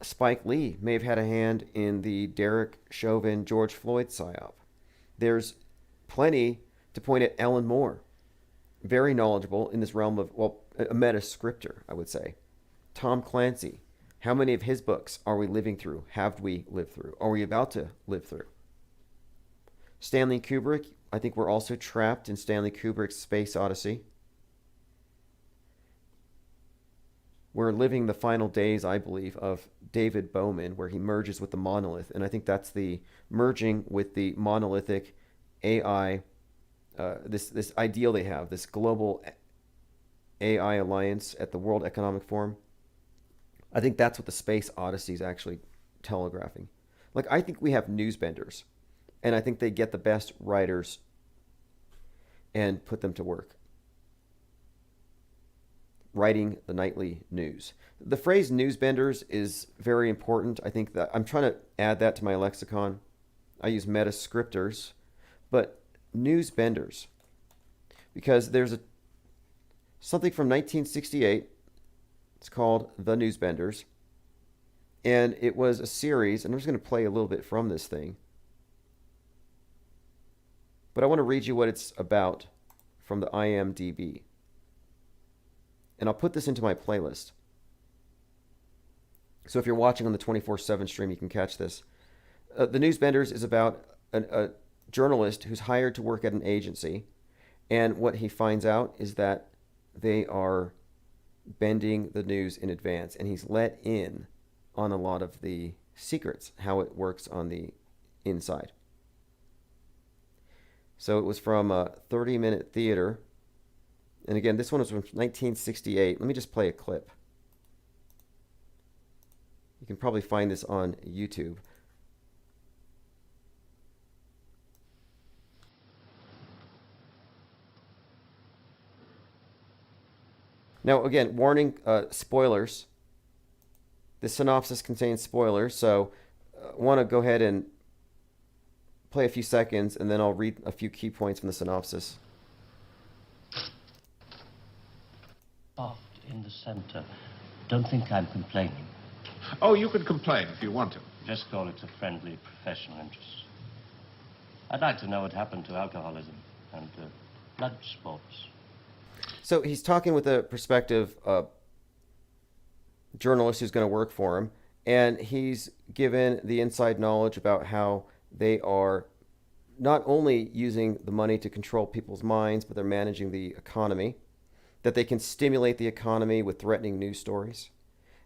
Spike Lee may have had a hand in the Derek Chauvin, George Floyd psyop. There's plenty to point at Alan Moore, very knowledgeable in this realm of, a meta-scripter, I would say. Tom Clancy, how many of his books are we living through? Have we lived through? Are we about to live through? Stanley Kubrick, I think we're also trapped in Stanley Kubrick's Space Odyssey. We're living the final days, I believe, of David Bowman, where he merges with the monolith. And I think that's the merging with the monolithic AI, this ideal they have, this global AI alliance at the World Economic Forum. I think that's what the Space Odyssey is actually telegraphing. I think we have newsbenders, and I think they get the best writers and put them to work writing the nightly news. The phrase newsbenders is very important. I think that I'm trying to add that to my lexicon. I use meta-scripters, but newsbenders, because there's something from 1968. It's called The Newsbenders, and it was a series, and I'm just going to play a little bit from this thing. But I want to read you what it's about from the IMDb. And I'll put this into my playlist. So if you're watching on the 24/7 stream, you can catch this. The Newsbenders is about journalist who's hired to work at an agency, and what he finds out is that they are bending the news in advance, and he's let in on a lot of the secrets, how it works on the inside. So it was from a 30-minute theater. And again, this one was from 1968. Let me just play a clip. You can probably find this on YouTube. Now, again, warning, spoilers. The synopsis contains spoilers, so I want to go ahead and play a few seconds, and then I'll read a few key points from the synopsis. Soft in the center. Don't think I'm complaining. Oh, you can complain if you want to. Just call it a friendly professional interest. I'd like to know what happened to alcoholism and blood sports. So he's talking with a prospective journalist who's going to work for him, and he's given the inside knowledge about how they are not only using the money to control people's minds, but they're managing the economy, that they can stimulate the economy with threatening news stories,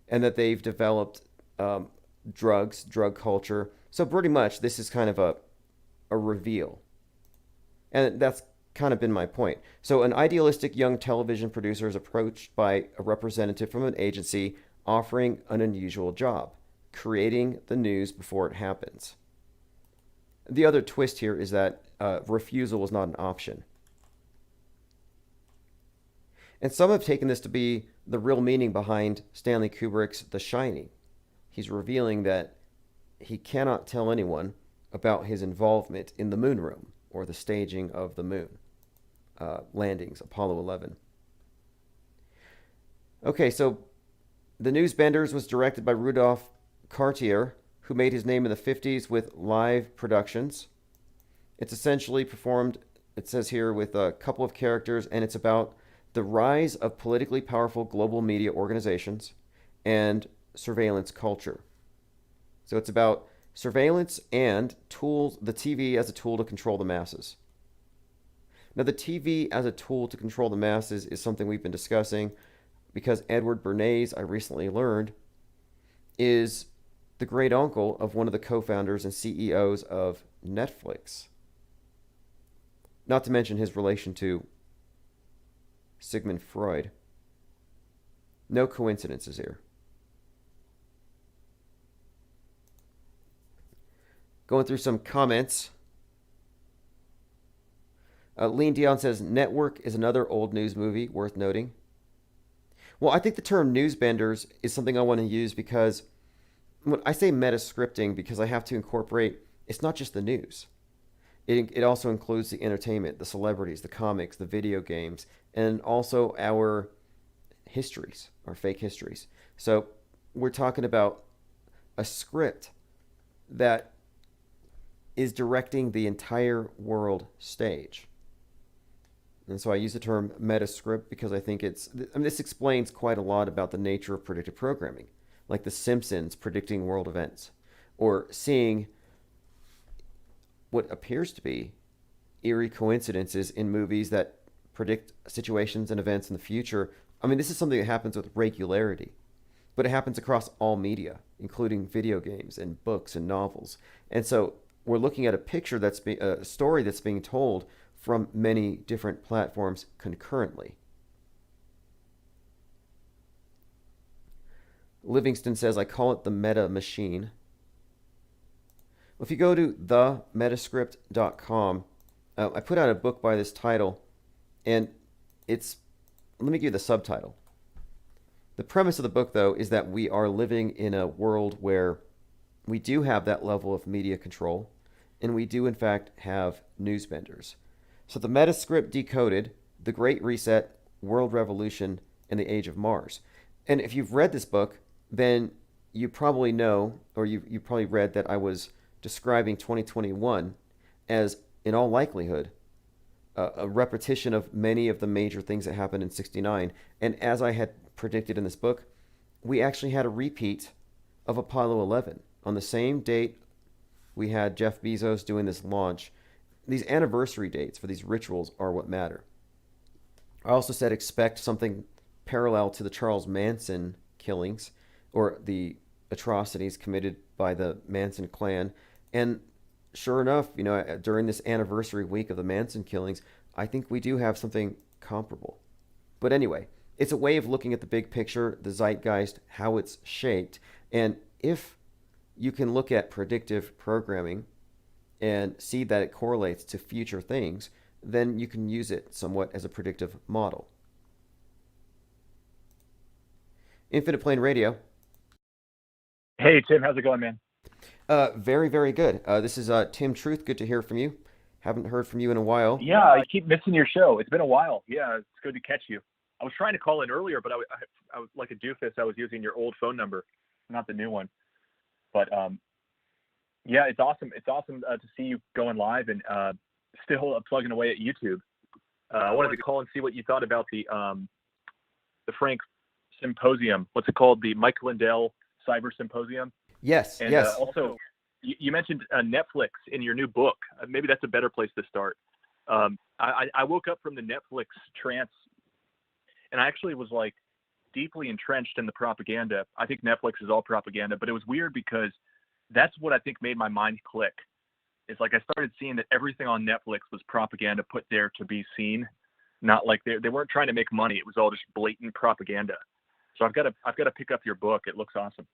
and that they've developed drugs, drug culture. So pretty much this is kind of a reveal. And that's kind of been my point. So an idealistic young television producer is approached by a representative from an agency offering an unusual job, creating the news before it happens. The other twist here is that refusal was not an option. And some have taken this to be the real meaning behind Stanley Kubrick's The Shining. He's revealing that he cannot tell anyone about his involvement in the moon room, or the staging of the moon landings, Apollo 11. Okay, so The Newsbenders was directed by Rudolph Cartier, who made his name in the 50s with live productions. It's essentially performed, it says here, with a couple of characters, and it's about the rise of politically powerful global media organizations and surveillance culture. So it's about surveillance and tools, the TV as a tool to control the masses. Now, the TV as a tool to control the masses is something we've been discussing because Edward Bernays, I recently learned, is the great uncle of one of the co-founders and CEOs of Netflix. Not to mention his relation to Sigmund Freud. No coincidences here. Going through some comments. Lean Dion says, Network is another old news movie worth noting. Well, I think the term newsbenders is something I want to use because when I say meta-scripting, because I have to incorporate, it's not just the news. It also includes the entertainment, the celebrities, the comics, the video games, and also our histories, our fake histories. So we're talking about a script that is directing the entire world stage. And so I use the term meta-script because I think this explains quite a lot about the nature of predictive programming, like The Simpsons predicting world events, or seeing what appears to be eerie coincidences in movies that predict situations and events in the future. I mean, this is something that happens with regularity, but it happens across all media, including video games and books and novels. And so we're looking at a picture a story that's being told from many different platforms concurrently. Livingston says, I call it the meta machine. If you go to themetascript.com, I put out a book by this title, and let me give you the subtitle. The premise of the book, though, is that we are living in a world where we do have that level of media control, and we do, in fact, have newsbenders. So the Metascript Decoded, The Great Reset, World Revolution, and the Age of Mars. And if you've read this book, then you probably know, or you probably read that I was describing 2021 as, in all likelihood, a repetition of many of the major things that happened in 69. And as I had predicted in this book, we actually had a repeat of Apollo 11. On the same date, we had Jeff Bezos doing this launch. these anniversary dates for these rituals are what matter. I also said expect something parallel to the Charles Manson killings or the atrocities committed by the Manson clan. And sure enough, during this anniversary week of the Manson killings, I think we do have something comparable. But anyway, it's a way of looking at the big picture, the zeitgeist, how it's shaped. And if you can look at predictive programming and see that it correlates to future things, then you can use it somewhat as a predictive model. Infinite Plane Radio. Hey, Tim, how's it going, man? Very, very good. This is Tim Truth. Good to hear from you. Haven't heard from you in a while. Yeah, I keep missing your show. It's been a while. Yeah, it's good to catch you. I was trying to call in earlier, but I was like a doofus. I was using your old phone number, not the new one. But yeah, it's awesome. It's awesome to see you going live and still plugging away at YouTube. I wanted to call and see what you thought about the Frank Symposium. What's it called? The Mike Lindell Cyber Symposium. Yes, And yes. also, you mentioned Netflix in your new book. Maybe that's a better place to start. I woke up from the Netflix trance, and I actually was like deeply entrenched in the propaganda. I think Netflix is all propaganda, but it was weird because that's what I think made my mind click. It's like I started seeing that everything on Netflix was propaganda put there to be seen, not like they weren't trying to make money. It was all just blatant propaganda. So I've got to pick up your book. It looks awesome.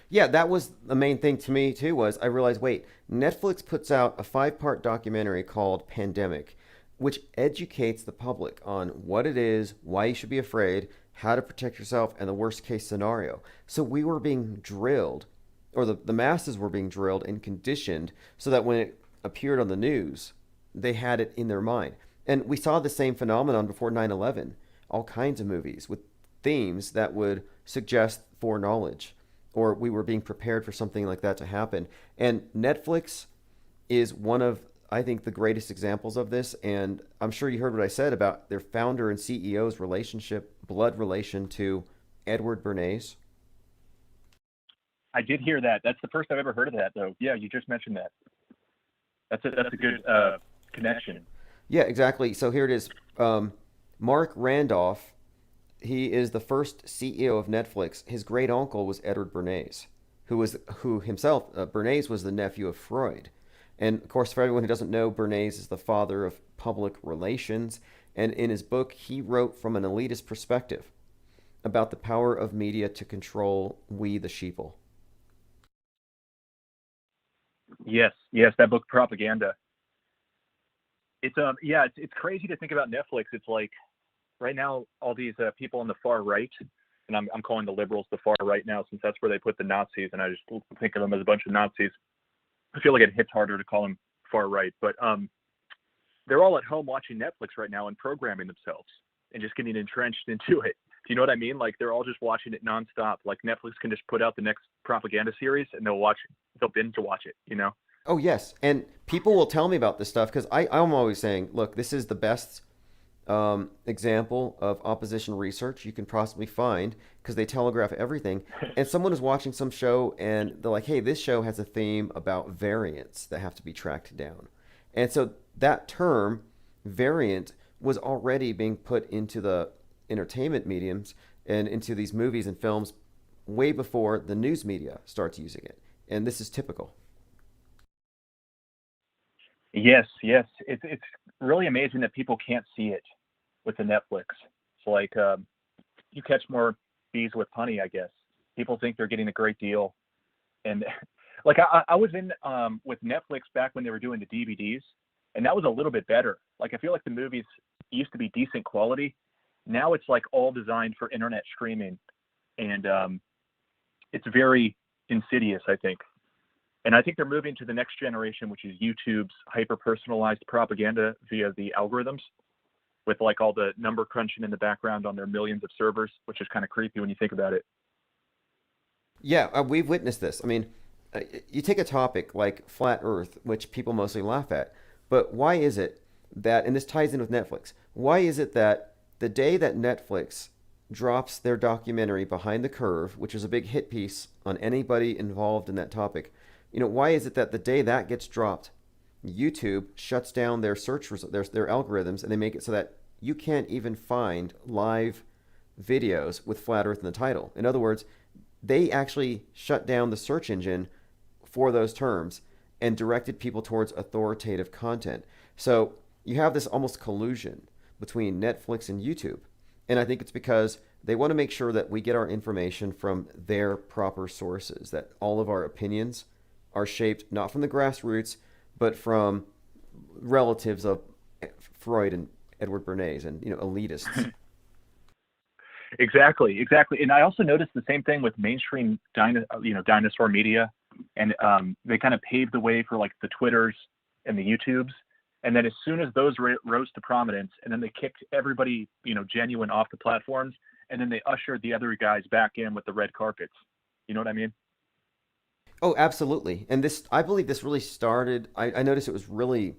Yeah, that was the main thing to me too, was I realized, wait, Netflix puts out a 5-part documentary called Pandemic, which educates the public on what it is, why you should be afraid, how to protect yourself, and the worst case scenario. So we were being drilled, or the masses were being drilled and conditioned so that when it appeared on the news, they had it in their mind. And we saw the same phenomenon before 9/11, all kinds of movies with themes that would suggest foreknowledge, or we were being prepared for something like that to happen. And Netflix is one of, I think, the greatest examples of this. And I'm sure you heard what I said about their founder and CEO's relationship, blood relation to Edward Bernays. I did hear that. That's the first I've ever heard of that, though. Yeah, you just mentioned that. That's a good connection. Yeah, exactly. So here it is. Mark Randolph, he is the first CEO of Netflix. His great uncle was Edward Bernays, who himself, Bernays was the nephew of Freud. And of course, for everyone who doesn't know, Bernays is the father of public relations. And in his book, he wrote from an elitist perspective about the power of media to control we the sheeple. Yes, that book, Propaganda. It's it's crazy to think about Netflix. It's like right now all these people on the far right, and I'm calling the liberals the far right now since that's where they put the Nazis, and I just think of them as a bunch of Nazis. I feel like it hits harder to call them far right, but they're all at home watching Netflix right now and programming themselves and just getting entrenched into it. Do you know what I mean? Like they're all just watching it nonstop. Like Netflix can just put out the next propaganda series and they'll binge watch it, you know? Oh, yes. And people will tell me about this stuff because I'm always saying, look, this is the best example of opposition research you can possibly find because they telegraph everything. And someone is watching some show and they're like, hey, this show has a theme about variants that have to be tracked down. And so that term, variant, was already being put into the entertainment mediums and into these movies and films way before the news media starts using it. And this is typical. Yes. It's really amazing that people can't see it with the Netflix. It's like you catch more bees with honey, I guess. People think they're getting a great deal. And like I was in with Netflix back when they were doing the DVDs, and that was a little bit better. Like I feel like the movies used to be decent quality. Now it's like all designed for internet streaming, and it's very insidious, I think. And I think they're moving to the next generation, which is YouTube's hyper-personalized propaganda via the algorithms, with like all the number crunching in the background on their millions of servers, which is kind of creepy when you think about it. Yeah, we've witnessed this. I mean, you take a topic like flat Earth, which people mostly laugh at, but why is it that, and this ties in with Netflix, why is it that the day that Netflix drops their documentary Behind the Curve, which is a big hit piece on anybody involved in that topic, why is it that the day that gets dropped, YouTube shuts down their their algorithms, and they make it so that you can't even find live videos with Flat Earth in the title. In other words, they actually shut down the search engine for those terms and directed people towards authoritative content. So you have this almost collusion between Netflix and YouTube. And I think it's because they want to make sure that we get our information from their proper sources, that all of our opinions are shaped not from the grassroots, but from relatives of Freud and Edward Bernays and, elitists. Exactly. And I also noticed the same thing with mainstream, dinosaur media, and they kind of paved the way for like the Twitters and the YouTubes. And then as soon as those rose to prominence, and then they kicked everybody, genuine off the platforms, and then they ushered the other guys back in with the red carpets. You know what I mean? Oh, absolutely. And I believe this really started, I noticed it was really,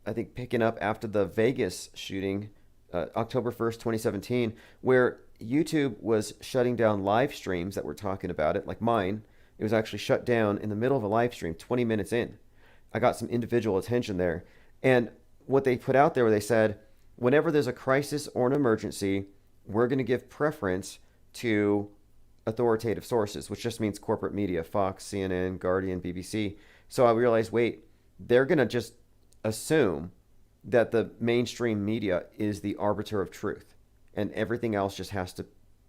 I think, picking up after the Vegas shooting, October 1st, 2017, where YouTube was shutting down live streams that were talking about it, like mine. It was actually shut down in the middle of a live stream, 20 minutes in. I got some individual attention there. And what they put out there, they said, whenever there's a crisis or an emergency, we're going to give preference to authoritative sources, which just means corporate media, Fox, CNN, Guardian, BBC. So I realized, wait, they're going to just assume that the mainstream media is the arbiter of truth, and everything else just has to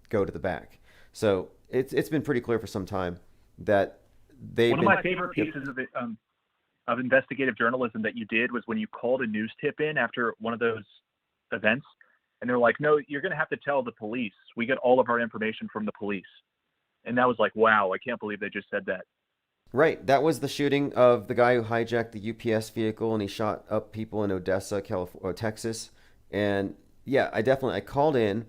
go to the back. So it's been pretty clear for some time that they've One of my favorite pieces of investigative journalism that you did was when you called a news tip in after one of those events, and they're like, no, you're going to have to tell the police. We get all of our information from the police. And that was like, wow, I can't believe they just said that. Right. That was the shooting of the guy who hijacked the UPS vehicle and he shot up people in Odessa, Texas. And yeah, I called in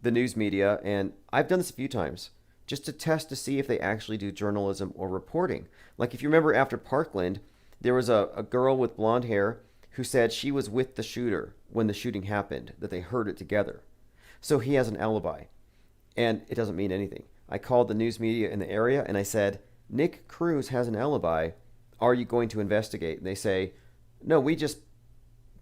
the news media, and I've done this a few times just to test to see if they actually do journalism or reporting. Like if you remember after Parkland, there was a girl with blonde hair who said she was with the shooter when the shooting happened, that they heard it together. So he has an alibi, and it doesn't mean anything. I called the news media in the area and I said, Nick Cruz has an alibi. Are you going to investigate? And they say, no, we just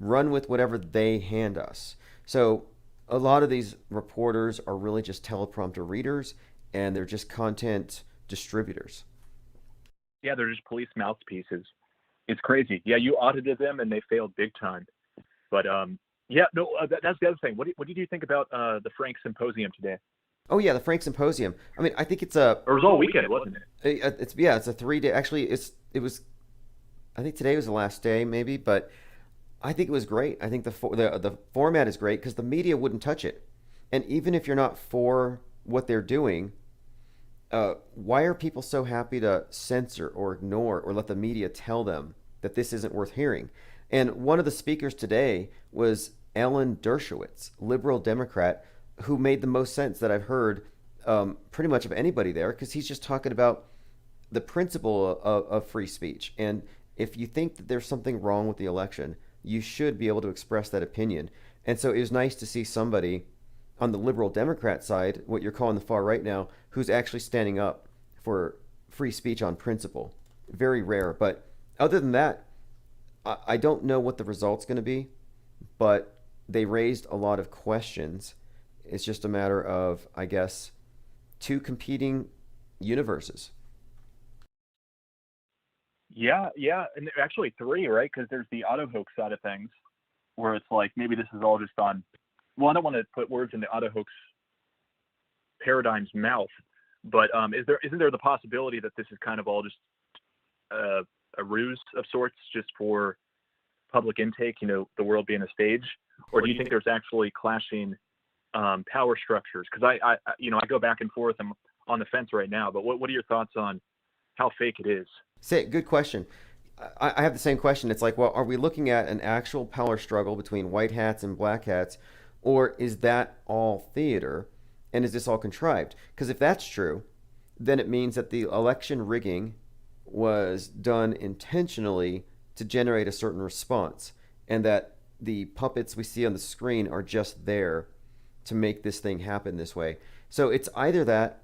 run with whatever they hand us. So a lot of these reporters are really just teleprompter readers, and they're just content distributors. Yeah, they're just police mouthpieces. It's crazy. Yeah, you audited them and they failed big time. But that's the other thing. What did you think about the Frank Symposium today? Oh yeah, the Frank Symposium. I mean, I think it's It was all weekend, wasn't it? It's a 3-day. Actually, it was. I think today was the last day, maybe, but I think it was great. I think the format is great because the media wouldn't touch it, and even if you're not for what they're doing, why are people so happy to censor or ignore or let the media tell them that this isn't worth hearing? And one of the speakers today was Alan Dershowitz, liberal Democrat, who made the most sense that I've heard pretty much of anybody there, because he's just talking about the principle of free speech. And if you think that there's something wrong with the election, you should be able to express that opinion. And so it was nice to see somebody on the liberal Democrat side, what you're calling the far right now, who's actually standing up for free speech on principle. Very rare. But other than that, I don't know what the result's going to be, but they raised a lot of questions. It's just a matter of, I guess, two competing universes. Yeah, and actually 3, right? Because there's the auto hoax side of things, where it's like maybe this is all just on. Well, I don't want to put words in the auto hoax paradigm's mouth, but isn't there the possibility that this is kind of all just a ruse of sorts, just for public intake? The world being a stage, or do you think there's actually clashing power structures? Because I go back and forth. I'm on the fence right now. But what are your thoughts on how fake it is? Good question. I have the same question. It's like, well, are we looking at an actual power struggle between white hats and black hats, or is that all theater, and is this all contrived? Because if that's true, then it means that the election rigging was done intentionally to generate a certain response, and that the puppets we see on the screen are just there to make this thing happen this way. So it's either that,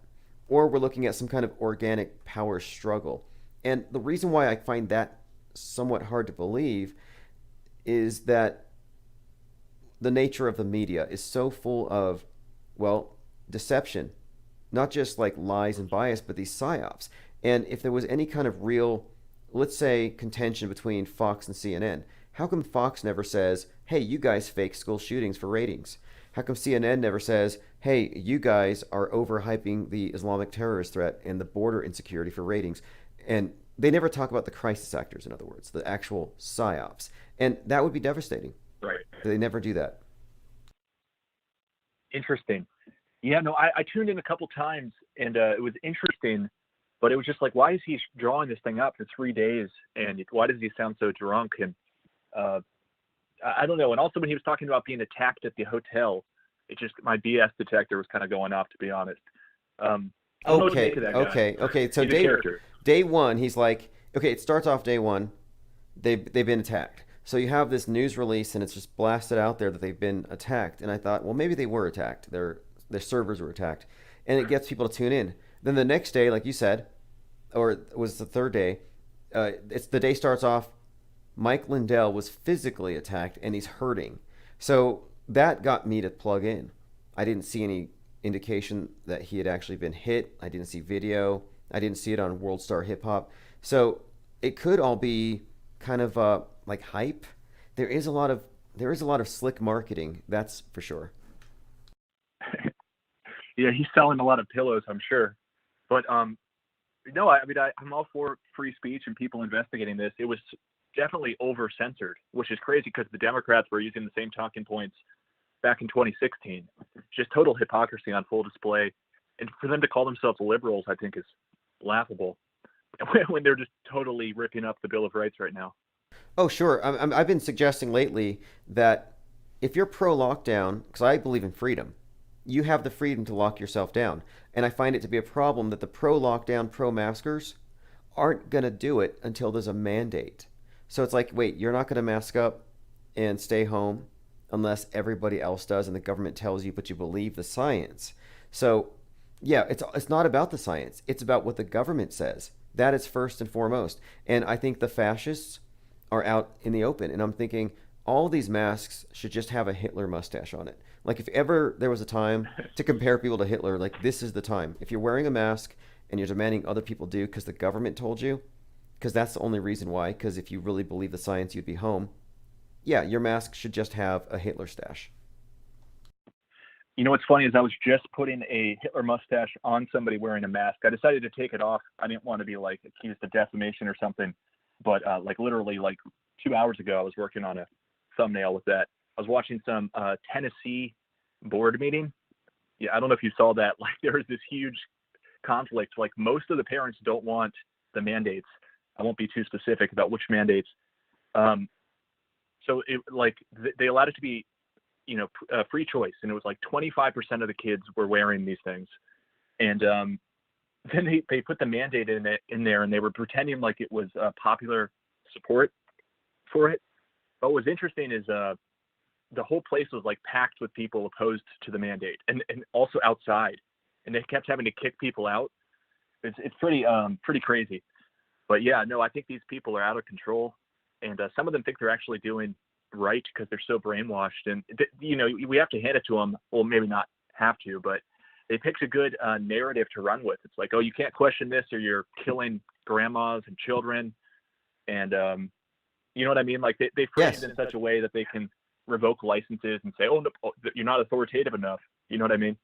or we're looking at some kind of organic power struggle. And the reason why I find that somewhat hard to believe is that the nature of the media is so full of, well, deception, not just like lies and bias, but these psyops. And if there was any kind of real, let's say, contention between Fox and CNN, how come Fox never says, hey, you guys fake school shootings for ratings? How come CNN never says, hey, you guys are overhyping the Islamic terrorist threat and the border insecurity for ratings? And they never talk about the crisis actors, in other words, the actual psyops. And that would be devastating. Right. They never do that. Interesting. Yeah, no, I tuned in a couple times, and it was interesting, but it was just like, why is he drawing this thing up for 3 days, and why does he sound so drunk? And I don't know. And also when he was talking about being attacked at the hotel, it just, my BS detector was kind of going off, to be honest. I don't know what to make of that guy. Okay. So He's day one, he's like, okay, it starts off day one, they've been attacked. So you have this news release, and it's just blasted out there that they've been attacked. And I thought, well, maybe they were attacked. Their servers were attacked, and it gets people to tune in. Then the next day, like you said, or it was the third day, it's the day starts off. Mike Lindell was physically attacked, and he's hurting. So that got me to plug in. I didn't see any indication that he had actually been hit. I didn't see video. I didn't see it on World Star Hip Hop. So it could all be kind of like hype. There is a lot of slick marketing, that's for sure. Yeah, he's selling a lot of pillows, I'm sure. But no, I mean, I'm all for free speech and people investigating this. It was definitely over-censored, which is crazy because the Democrats were using the same talking points back in 2016. Just total hypocrisy on full display. And for them to call themselves liberals, I think is laughable when they're just totally ripping up the Bill of Rights right now. Oh, sure. I've been suggesting lately that if you're pro-lockdown, because I believe in freedom, you have the freedom to lock yourself down. And I find it to be a problem that the pro-lockdown, pro-maskers aren't going to do it until there's a mandate. So it's like, wait, you're not going to mask up and stay home unless everybody else does and the government tells you, but you believe the science. So, yeah, it's not about the science. It's about what the government says. That is first and foremost. And I think the fascists are out in the open. And I'm thinking all these masks should just have a Hitler mustache on it. Like if ever there was a time to compare people to Hitler, like this is the time. If you're wearing a mask and you're demanding other people do because the government told you, because that's the only reason why, because if you really believe the science, you'd be home. Yeah, your mask should just have a Hitler stash. You know what's funny is I was just putting a Hitler mustache on somebody wearing a mask. I decided to take it off. I didn't want to be like accused of defamation or something, but like literally like 2 hours ago, I was working on a thumbnail with that. I was watching some Tennessee board meeting. Yeah, I don't know if you saw that. Like there was this huge conflict. Like most of the parents don't want the mandates. I won't be too specific about which mandates. So it like they allowed it to be, you know, free choice, and it was like 25% of the kids were wearing these things, and then they put the mandate in there, and they were pretending like it was popular support for it. But what was interesting is the whole place was like packed with people opposed to the mandate, and also outside, and they kept having to kick people out. It's pretty crazy. But yeah, no, I think these people are out of control, and some of them think they're actually doing right because they're so brainwashed. And you know, we have to hand it to them. Well, maybe not have to, but they picked a good narrative to run with. It's like, oh, you can't question this, or you're killing grandmas and children, and you know what I mean? Like they phrase it in such a way that they can revoke licenses and say, oh, no, you're not authoritative enough. You know what I mean?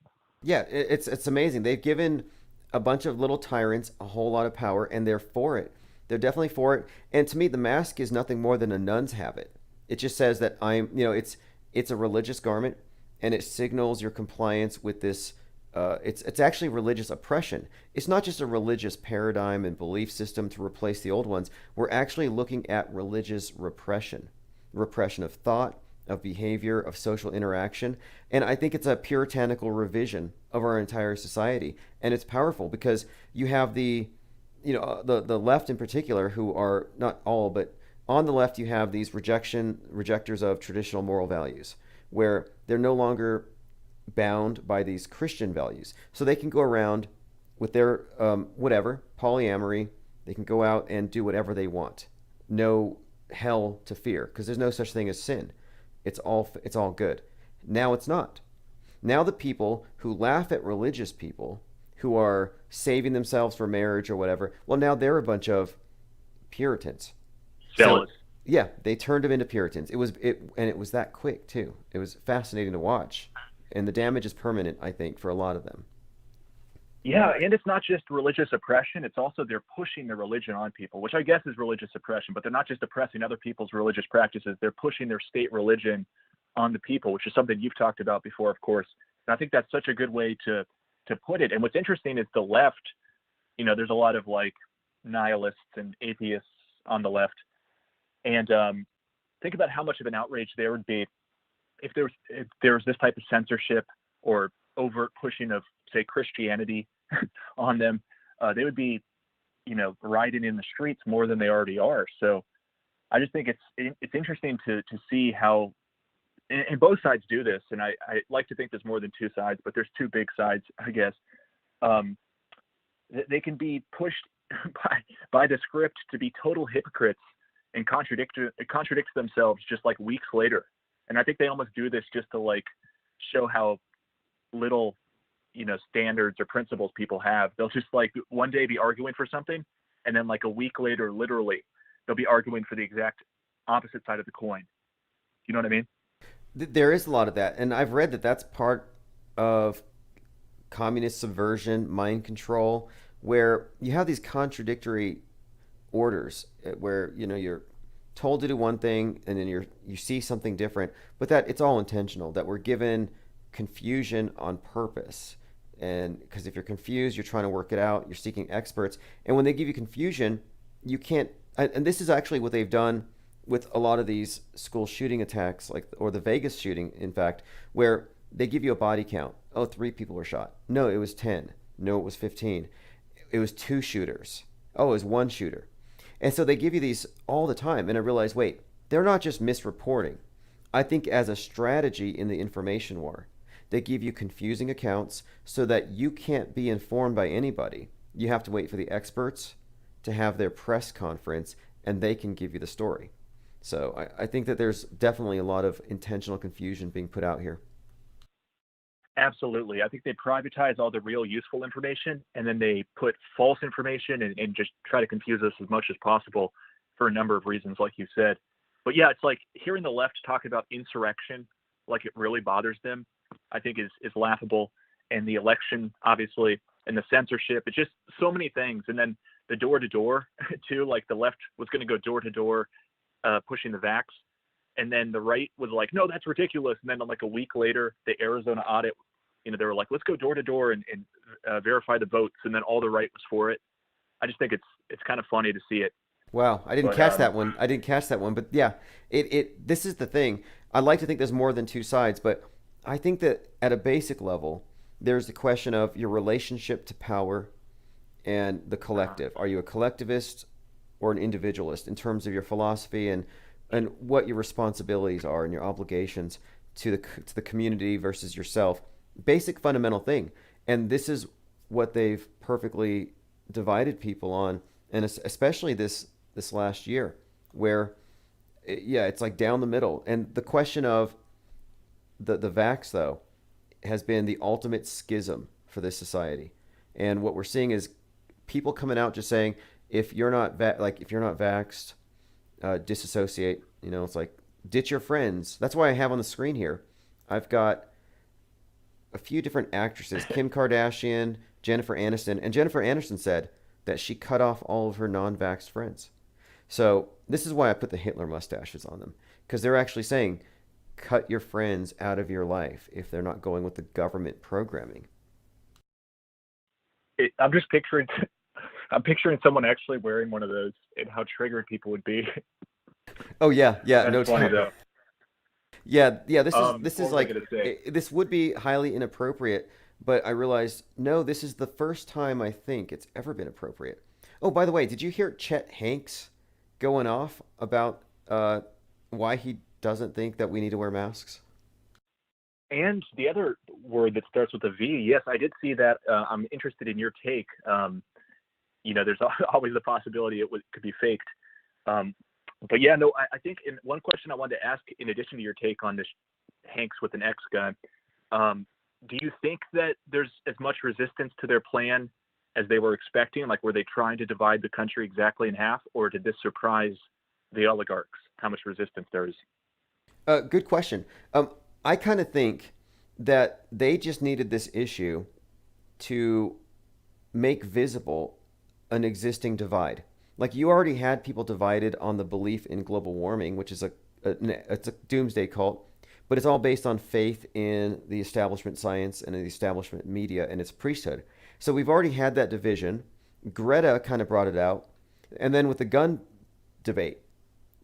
Yeah, it's amazing. They've given a bunch of little tyrants a whole lot of power, and they're for it. They're definitely for it. And to me, the mask is nothing more than a nun's habit. It just says that it's a religious garment, and it signals your compliance with this. It's actually religious oppression. It's not just a religious paradigm and belief system to replace the old ones. We're actually looking at religious repression of thought, of behavior, of social interaction. And I think it's a puritanical revision of our entire society. And it's powerful because you have the left in particular, who are not all, but on the left you have these rejectors of traditional moral values, where they're no longer bound by these Christian values. So they can go around with their polyamory. They can go out and do whatever they want. no hell to fear because there's no such thing as sin. It's all good. Now it's not. Now the people who laugh at religious people who are saving themselves for marriage or whatever, well, now they're a bunch of Puritans. Zealots. So, yeah, they turned them into Puritans. It was that quick too. It was fascinating to watch, and the damage is permanent, I think, for a lot of them. Yeah, and it's not just religious oppression. It's also they're pushing their religion on people, which I guess is religious oppression, but they're not just oppressing other people's religious practices. They're pushing their state religion on the people, which is something you've talked about before, of course. And I think that's such a good way to put it. And what's interesting is the left, there's a lot of like nihilists and atheists on the left. And think about how much of an outrage there would be if there was this type of censorship or overt pushing of, say, Christianity on them. They would be, rioting in the streets more than they already are. So I just think it's interesting to see how, and both sides do this. And I like to think there's more than two sides, but there's two big sides, I guess. They can be pushed by the script to be total hypocrites and contradict themselves just like weeks later. And I think they almost do this just to like show how little, standards or principles people have. They'll just like one day be arguing for something, and then like a week later, literally, they'll be arguing for the exact opposite side of the coin. You know what I mean? There is a lot of that, and I've read that that's part of communist subversion, mind control, where you have these contradictory orders where you're told to do one thing and then you see something different, but that it's all intentional, that we're given confusion on purpose. And because if you're confused, you're trying to work it out, you're seeking experts, and when they give you confusion, you can't, and this is actually what they've done with a lot of these school shooting attacks, or the Vegas shooting, in fact, where they give you a body count. Oh, 3 people were shot. No, it was 10. No, it was 15. It was 2 shooters. Oh, it was 1 shooter. And so they give you these all the time. And I realize, wait, they're not just misreporting. I think as a strategy in the information war, they give you confusing accounts so that you can't be informed by anybody. You have to wait for the experts to have their press conference, and they can give you the story. So I think that there's definitely a lot of intentional confusion being put out here. Absolutely. I think they privatize all the real useful information, and then they put false information and just try to confuse us as much as possible for a number of reasons, like you said. But yeah, it's like hearing the left talk about insurrection like it really bothers them, I think is laughable. And the election, obviously, and the censorship, it's just so many things. And then the door-to-door, too, like the left was going to go door-to-door pushing the vax. And then the right was like, no, that's ridiculous. And then like a week later, the Arizona audit, they were like, let's go door to door and verify the votes. And then all the right was for it. I just think it's kind of funny to see it. Wow, I didn't catch that one. But yeah, this is the thing. I like to think there's more than two sides, but I think that at a basic level, there's the question of your relationship to power and the collective. Are you a collectivist or an individualist in terms of your philosophy and what your responsibilities are and your obligations to the community versus yourself? Basic fundamental thing. And this is what they've perfectly divided people on, and especially this last year, where it's like down the middle. And the question of the vax, though, has been the ultimate schism for this society. And what we're seeing is people coming out just saying, if you're not vaxxed, disassociate. It's like ditch your friends. That's why I have on the screen here, I've got a few different actresses: Kim Kardashian, Jennifer Aniston, and Jennifer Aniston said that she cut off all of her non-vaxxed friends. So this is why I put the Hitler mustaches on them, because they're actually saying, cut your friends out of your life if they're not going with the government programming. I'm picturing someone actually wearing one of those and how triggered people would be. Oh yeah, That's no funny, doubt. though. Yeah. This is what was I gonna say? this would be highly inappropriate, but I realized no, this is the first time I think it's ever been appropriate. Oh, by the way, did you hear Chet Hanks going off about why he doesn't think that we need to wear masks? And the other word that starts with a V, yes, I did see that. I'm interested in your take. There's always the possibility it could be faked. But yeah, no, I think one question I wanted to ask, in addition to your take on this Hanks with an X gun, do you think that there's as much resistance to their plan as they were expecting? Like, were they trying to divide the country exactly in half, or did this surprise the oligarchs, how much resistance there is? Good question. I kind of think that they just needed this issue to make visible an existing divide. Like, you already had people divided on the belief in global warming, which is it's a doomsday cult, but it's all based on faith in the establishment science and the establishment media and its priesthood. So we've already had that division. Greta kind of brought it out. And then with the gun debate,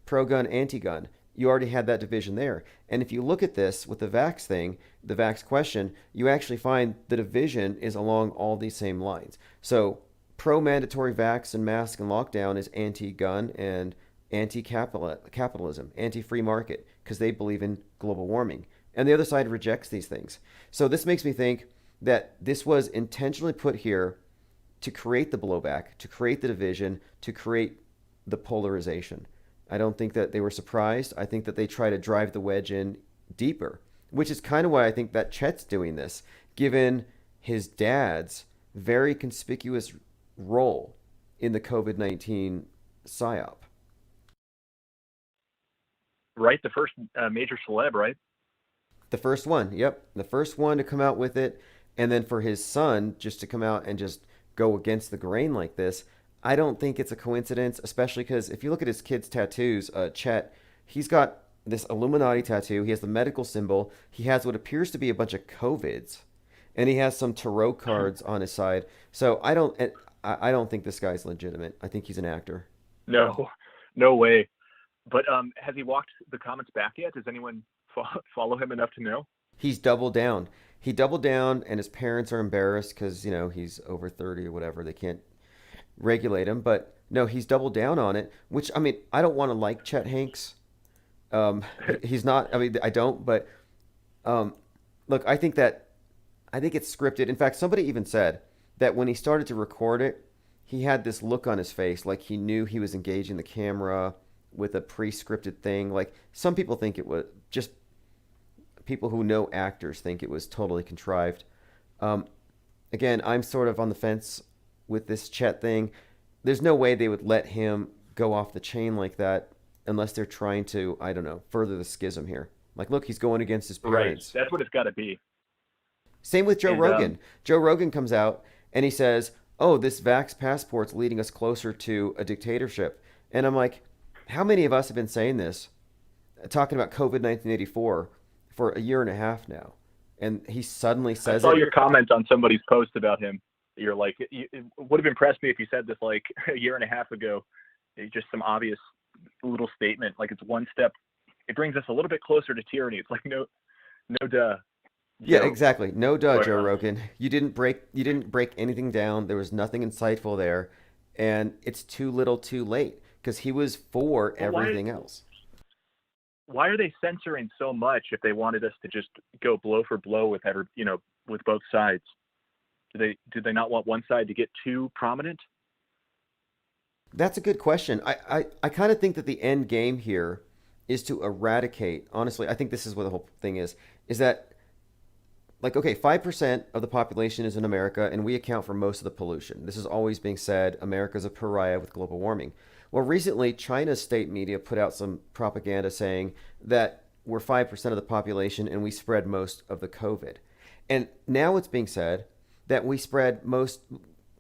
pro-gun, anti-gun, you already had that division there. And if you look at this with the vax thing, the vax question, you actually find the division is along all these same lines. So pro-mandatory vax and mask and lockdown is anti-gun and anti-capitalism, anti-free market, because they believe in global warming. And the other side rejects these things. So this makes me think that this was intentionally put here to create the blowback, to create the division, to create the polarization. I don't think that they were surprised. I think that they try to drive the wedge in deeper, which is kind of why I think that Chet's doing this, given his dad's very conspicuous role in the COVID-19 psyop. Right, the first major celeb, right? The first one, yep. The first one to come out with it. And then for his son just to come out and just go against the grain like this, I don't think it's a coincidence, especially because if you look at his kid's tattoos, Chet, he's got this Illuminati tattoo. He has the medical symbol. He has what appears to be a bunch of COVIDs. And he has some tarot cards on his side. So I don't think this guy's legitimate. I think he's an actor. No way. But has he walked the comments back yet? Does anyone follow him enough to know? He's doubled down. He doubled down, and his parents are embarrassed because, he's over 30 or whatever. They can't regulate him. But no, he's doubled down on it, which, I don't want to like Chet Hanks. He's not, I don't, but look, I think it's scripted. In fact, somebody even said that when he started to record it, he had this look on his face like he knew he was engaging the camera with a pre-scripted thing. Like, some people think it was just people who know actors think it was totally contrived. Again, I'm sort of on the fence with this Chet thing. There's no way they would let him go off the chain like that unless they're trying to, I don't know, further the schism here. Like, look, he's going against his parents. Right. That's what it's got to be. Same with Joe Rogan. Joe Rogan comes out and he says, oh, this vax passport's leading us closer to a dictatorship. And I'm like, how many of us have been saying this, talking about COVID 1984 for a year and a half now? And he suddenly says I saw your comment on somebody's post about him. You're like, it would have impressed me if you said this like a year and a half ago. It's just some obvious little statement. Like, it's one step. It brings us a little bit closer to tyranny. It's like, no duh. Yeah, exactly. No duh, Joe Rogan. You didn't break anything down. There was nothing insightful there. And it's too little too late because he was for everything else. Why are they censoring so much if they wanted us to just go blow for blow with with both sides? Do they not want one side to get too prominent? That's a good question. I kind of think that the end game here is to eradicate. Honestly, I think this is what the whole thing is that, like, okay, 5% of the population is in America, and we account for most of the pollution. This is always being said. America's a pariah with global warming. Well, recently, China's state media put out some propaganda saying that we're 5% of the population and we spread most of the COVID. And now it's being said that we spread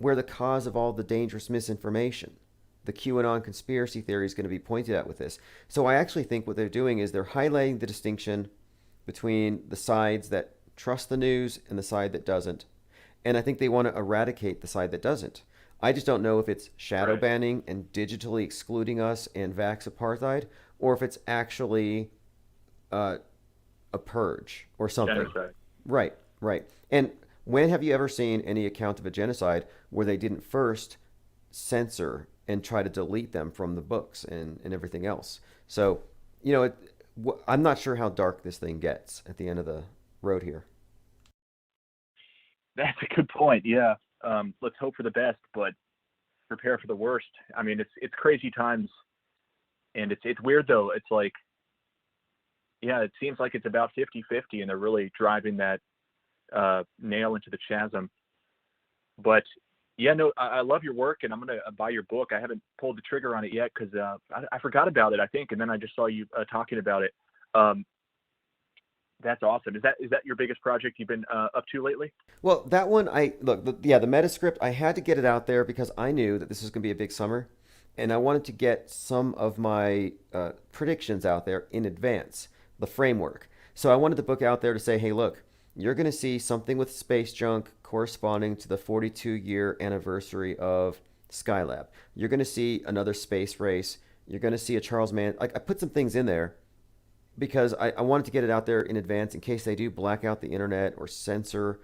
we're the cause of all the dangerous misinformation. The QAnon conspiracy theory is going to be pointed at with this. So I actually think what they're doing is they're highlighting the distinction between the sides that trust the news and the side that doesn't. And I think they want to eradicate the side that doesn't. I just don't know if it's shadow banning and digitally excluding us and vax apartheid, or if it's actually a purge or something. Genocide. Right. And when have you ever seen any account of a genocide where they didn't first censor and try to delete them from the books and everything else? So, I'm not sure how dark this thing gets at the end of the road here. That's a good point. Yeah. Let's hope for the best, but prepare for the worst. I mean, it's crazy times And it's weird though. It's like, yeah, it seems like it's about 50-50, and they're really driving that nail into the chasm. But yeah, no, I love your work, and I'm gonna buy your book. I haven't pulled the trigger on it yet because I forgot about it, I think, and then I just saw you talking about it. That's awesome. Is that your biggest project you've been up to lately? Well, that one, the Metascript, I had to get it out there because I knew that this was going to be a big summer, and I wanted to get some of my predictions out there in advance, the framework. So I wanted the book out there to say, hey, look, you're going to see something with space junk corresponding to the 42-year anniversary of Skylab. You're going to see another space race. You're going to see a Charles Manson. Like, I put some things in there because I wanted to get it out there in advance in case they do black out the internet or censor.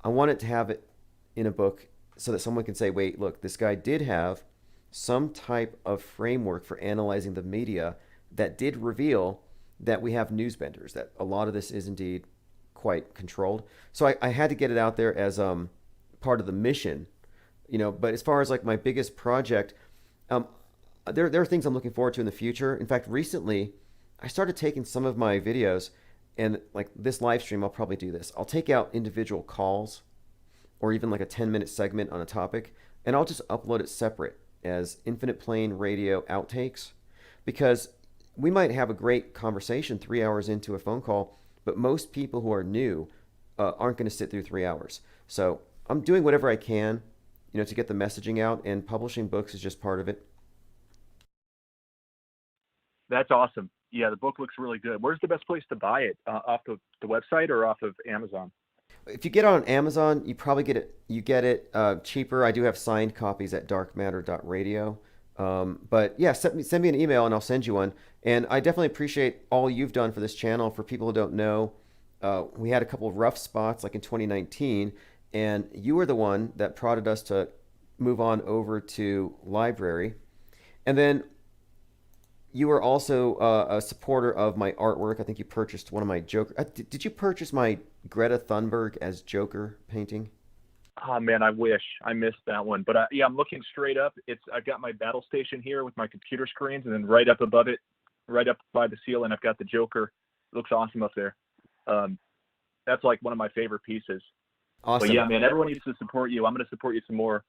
I wanted to have it in a book so that someone can say, wait, look, this guy did have some type of framework for analyzing the media that did reveal that we have newsbenders, that a lot of this is indeed quite controlled. So I had to get it out there as part of the mission, but as far as like my biggest project, there are things I'm looking forward to in the future. In fact, recently, I started taking some of my videos, and like this live stream, I'll probably do this. I'll take out individual calls or even like a 10-minute segment on a topic, and I'll just upload it separate as Infinite Plane Radio outtakes, because we might have a great conversation 3 hours into a phone call, but most people who are new aren't going to sit through 3 hours. So I'm doing whatever I can, to get the messaging out, and publishing books is just part of it. That's awesome. Yeah, the book looks really good. Where's the best place to buy it? Off the website or off of Amazon? If you get it on Amazon, you probably get it cheaper. I do have signed copies at darkmatter.radio. But yeah, send me an email and I'll send you one. And I definitely appreciate all you've done for this channel. For people who don't know, we had a couple of rough spots like in 2019, and you were the one that prodded us to move on over to Library. And then you were also a supporter of my artwork. I think you purchased one of my Joker. Did you purchase my Greta Thunberg as Joker painting? Oh man, I wish. I missed that one. But yeah, I'm looking straight up. I've got my battle station here with my computer screens, and then right up above it, right up by the ceiling, I've got the Joker. It looks awesome up there. That's like one of my favorite pieces. Awesome. But yeah, man, everyone needs to support you. I'm going to support you some more.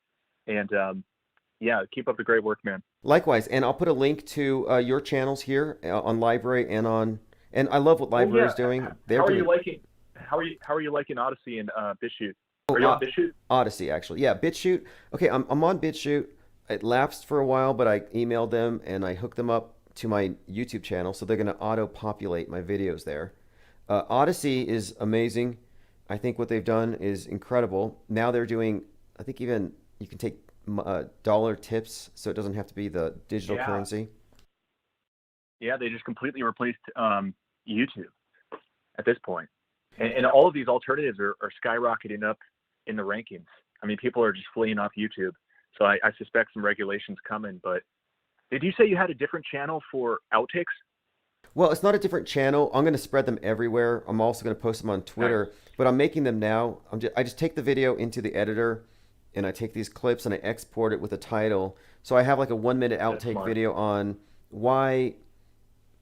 And yeah, keep up the great work, man. Likewise, and I'll put a link to your channels here on Library and I love what Library is doing. How are you liking Odyssey and BitChute? Are you on BitChute? Odyssey, actually. Yeah, BitChute. Okay, I'm on BitChute. It lapsed for a while, but I emailed them and I hooked them up to my YouTube channel, so they're going to auto-populate my videos there. Odyssey is amazing. I think what they've done is incredible. Now they're doing, I think even you can take dollar tips, so it doesn't have to be the digital currency. Yeah, they just completely replaced YouTube at this point. And all of these alternatives are skyrocketing up in the rankings. I mean, people are just fleeing off YouTube. So I suspect some regulations coming. But did you say you had a different channel for outtakes? Well, it's not a different channel. I'm going to spread them everywhere. I'm also going to post them on Twitter, but I'm making them now. I just take the video into the editor, and I take these clips and I export it with a title. So I have like a 1-minute outtake video on why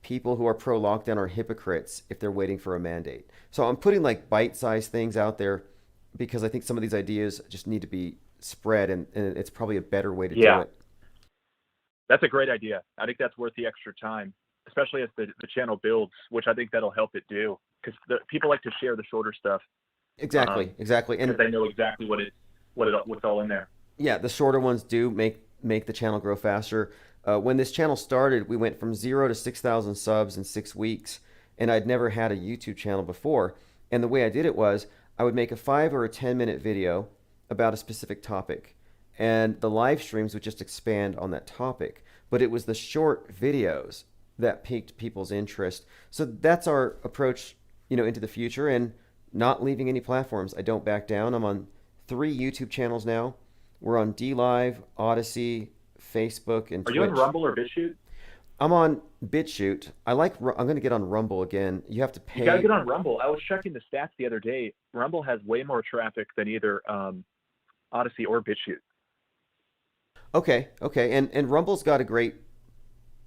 people who are pro-lockdown are hypocrites if they're waiting for a mandate. So I'm putting like bite-sized things out there because I think some of these ideas just need to be spread, and it's probably a better way to do it. That's a great idea. I think that's worth the extra time, especially as the channel builds, which I think that'll help it do, because people like to share the shorter stuff. Exactly. And because they know exactly what's all in there. Yeah, the shorter ones do make the channel grow faster. When this channel started, we went from 0 to 6,000 subs in 6 weeks, and I'd never had a YouTube channel before. And the way I did it was I would make a 5 or a 10-minute video about a specific topic, and the live streams would just expand on that topic. But it was the short videos that piqued people's interest. So that's our approach, into the future, and not leaving any platforms. I don't back down. I'm on 3 YouTube channels now. We're on DLive, Odyssey, Facebook, and Twitch. Are you on Rumble or BitChute? I'm on BitChute. I'm going to get on Rumble again. You have to pay. You got to get on Rumble. I was checking the stats the other day. Rumble has way more traffic than either Odyssey or BitChute. Okay. And Rumble's got a great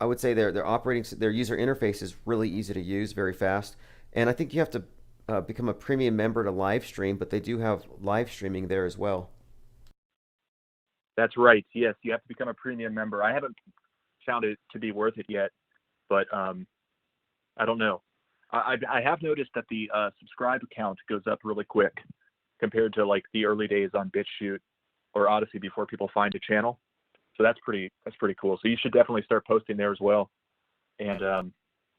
I would say their user interface is really easy to use, very fast, and I think you have to become a premium member to live stream, but they do have live streaming there as well. That's right. Yes, you have to become a premium member. I haven't found it to be worth it yet, but I don't know. I have noticed that the subscribe count goes up really quick compared to like the early days on BitChute or Odyssey before people find a channel. So that's pretty cool. So you should definitely start posting there as well. And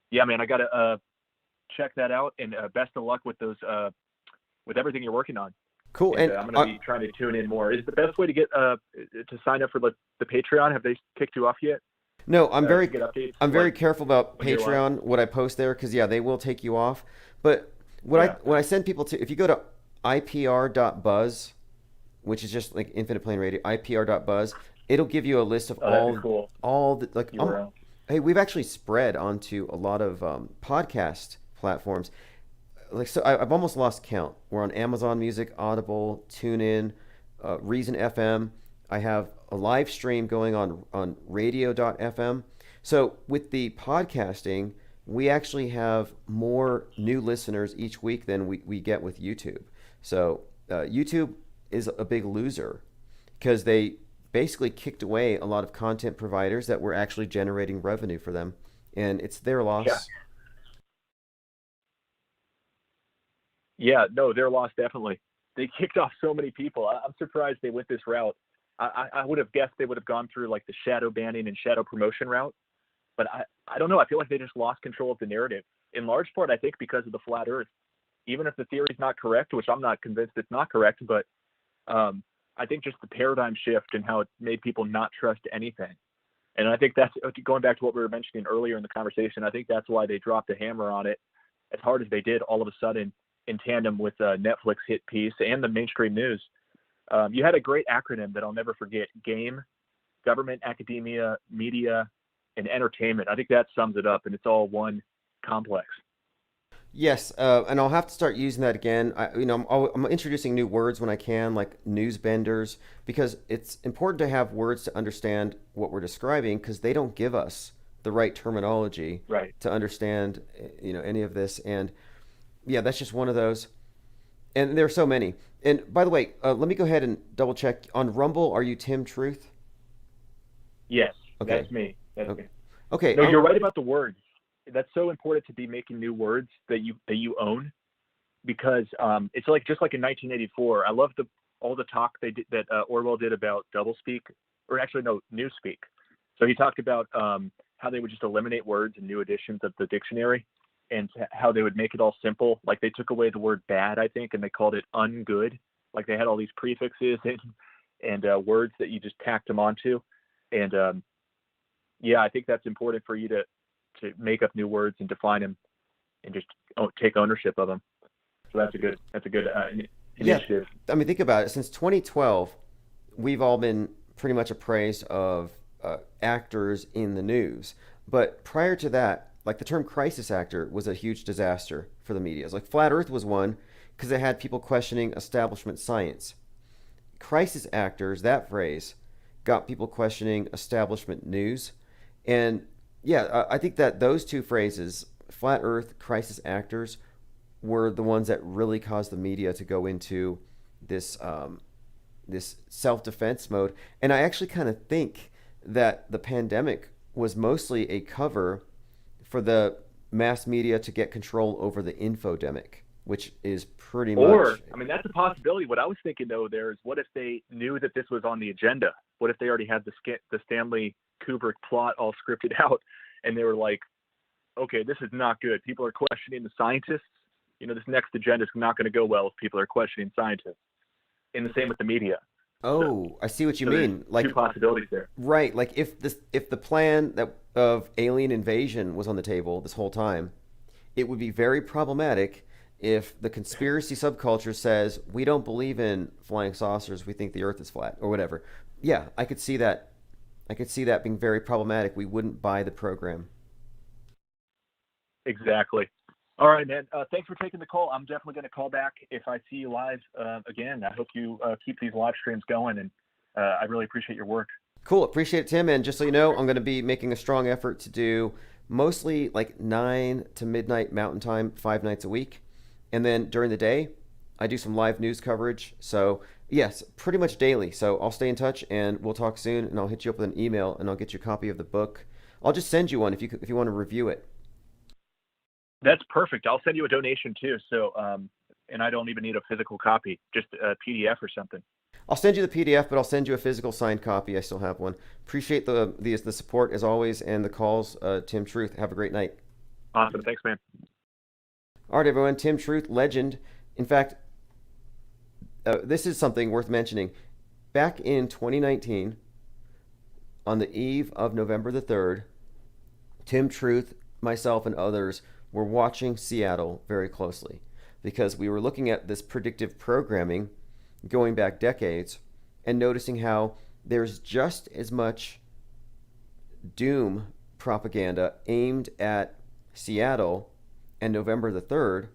yeah, man, I gotta check that out. And best of luck with those with everything you're working on. Cool. And I'm gonna be trying to tune in more. Is the best way to get to sign up for the Patreon? Have they kicked you off yet? No, I'm very updates, careful about when you're Patreon, what I post there, because yeah, they will take you off. But when I send people to, if you go to ipr.buzz, which is just like Infinite Plane Radio, ipr.buzz, it'll give you a list of all the like. Hey, we've actually spread onto a lot of podcast platforms. Like, so I've almost lost count. We're on Amazon Music, Audible, TuneIn, Reason FM. I have a live stream going on radio.fm. So with the podcasting, we actually have more new listeners each week than we get with YouTube. So YouTube is a big loser because they basically kicked away a lot of content providers that were actually generating revenue for them, and it's their loss. Yeah, no, their loss definitely. They kicked off so many people. I'm surprised they went this route. I would have guessed they would have gone through like the shadow banning and shadow promotion route, but I don't know. I feel like they just lost control of the narrative. In large part, I think because of the flat Earth. Even if the theory is not correct, which I'm not convinced it's not correct, but I think just the paradigm shift and how it made people not trust anything. And I think that's going back to what we were mentioning earlier in the conversation. I think that's why they dropped the hammer on it as hard as they did all of a sudden in tandem with Netflix hit piece and the mainstream news. You had a great acronym that I'll never forget: GAME, government, academia, media, and entertainment. I think that sums it up, and it's all one complex. Yes, and I'll have to start using that again. I'm introducing new words when I can, like news benders, because it's important to have words to understand what we're describing, because they don't give us the right terminology to understand, any of this. And yeah, that's just one of those. And there are so many. And by the way, let me go ahead and double check on Rumble. Are you Tim Truth? Yes, okay. That's me. That's me. Okay. No, you're right about the words. That's so important to be making new words that you own, because it's like just like in 1984. I love all the talk they did that Orwell did about doublespeak, or actually no, newspeak. So he talked about how they would just eliminate words in new editions of the dictionary, and how they would make it all simple. Like they took away the word bad, I think, and they called it ungood. Like they had all these prefixes and words that you just tacked them onto. And yeah, I think that's important for you to make up new words and define them and just take ownership of them. So that's a good initiative. Yeah. I mean, think about it. Since 2012, we've all been pretty much appraised of actors in the news. But prior to that, like the term crisis actor was a huge disaster for the media. Like Flat Earth was one because it had people questioning establishment science. Crisis actors, that phrase, got people questioning establishment news. And yeah, I think that those two phrases, Flat Earth, crisis actors, were the ones that really caused the media to go into this this self-defense mode. And I actually kind of think that the pandemic was mostly a cover for the mass media to get control over the infodemic, which is pretty much... I mean, that's a possibility. What I was thinking, though, there is, what if they knew that this was on the agenda? What if they already had the Stanley Kubrick plot all scripted out, and they were like, okay, this is not good. People are questioning the scientists. This next agenda is not going to go well if people are questioning scientists. And the same with the media. Oh, I see what you mean. Like two possibilities there. Right. Like if the plan of alien invasion was on the table this whole time, it would be very problematic if the conspiracy subculture says we don't believe in flying saucers, we think the Earth is flat or whatever. Yeah, I could see that. I could see that being very problematic. We wouldn't buy the program. Exactly. All right, man. Thanks for taking the call. I'm definitely going to call back if I see you live again. I hope you keep these live streams going, and I really appreciate your work. Cool. Appreciate it, Tim. And just so you know, I'm going to be making a strong effort to do mostly like 9 to midnight Mountain Time, 5 nights a week. And then during the day, I do some live news coverage. So, yes, pretty much daily. So I'll stay in touch and we'll talk soon. And I'll hit you up with an email and I'll get you a copy of the book. I'll just send you one if you want to review it. That's perfect. I'll send you a donation too. So, and I don't even need a physical copy, just a PDF or something. I'll send you the PDF, but I'll send you a physical signed copy. I still have one. Appreciate the support as always and the calls. Tim Truth, have a great night. Awesome. Thanks, man. All right, everyone. Tim Truth, legend. In fact, this is something worth mentioning. Back in 2019, on the eve of November the 3rd, Tim Truth, myself, and others were watching Seattle very closely because we were looking at this predictive programming going back decades and noticing how there's just as much doom propaganda aimed at Seattle and November the 3rd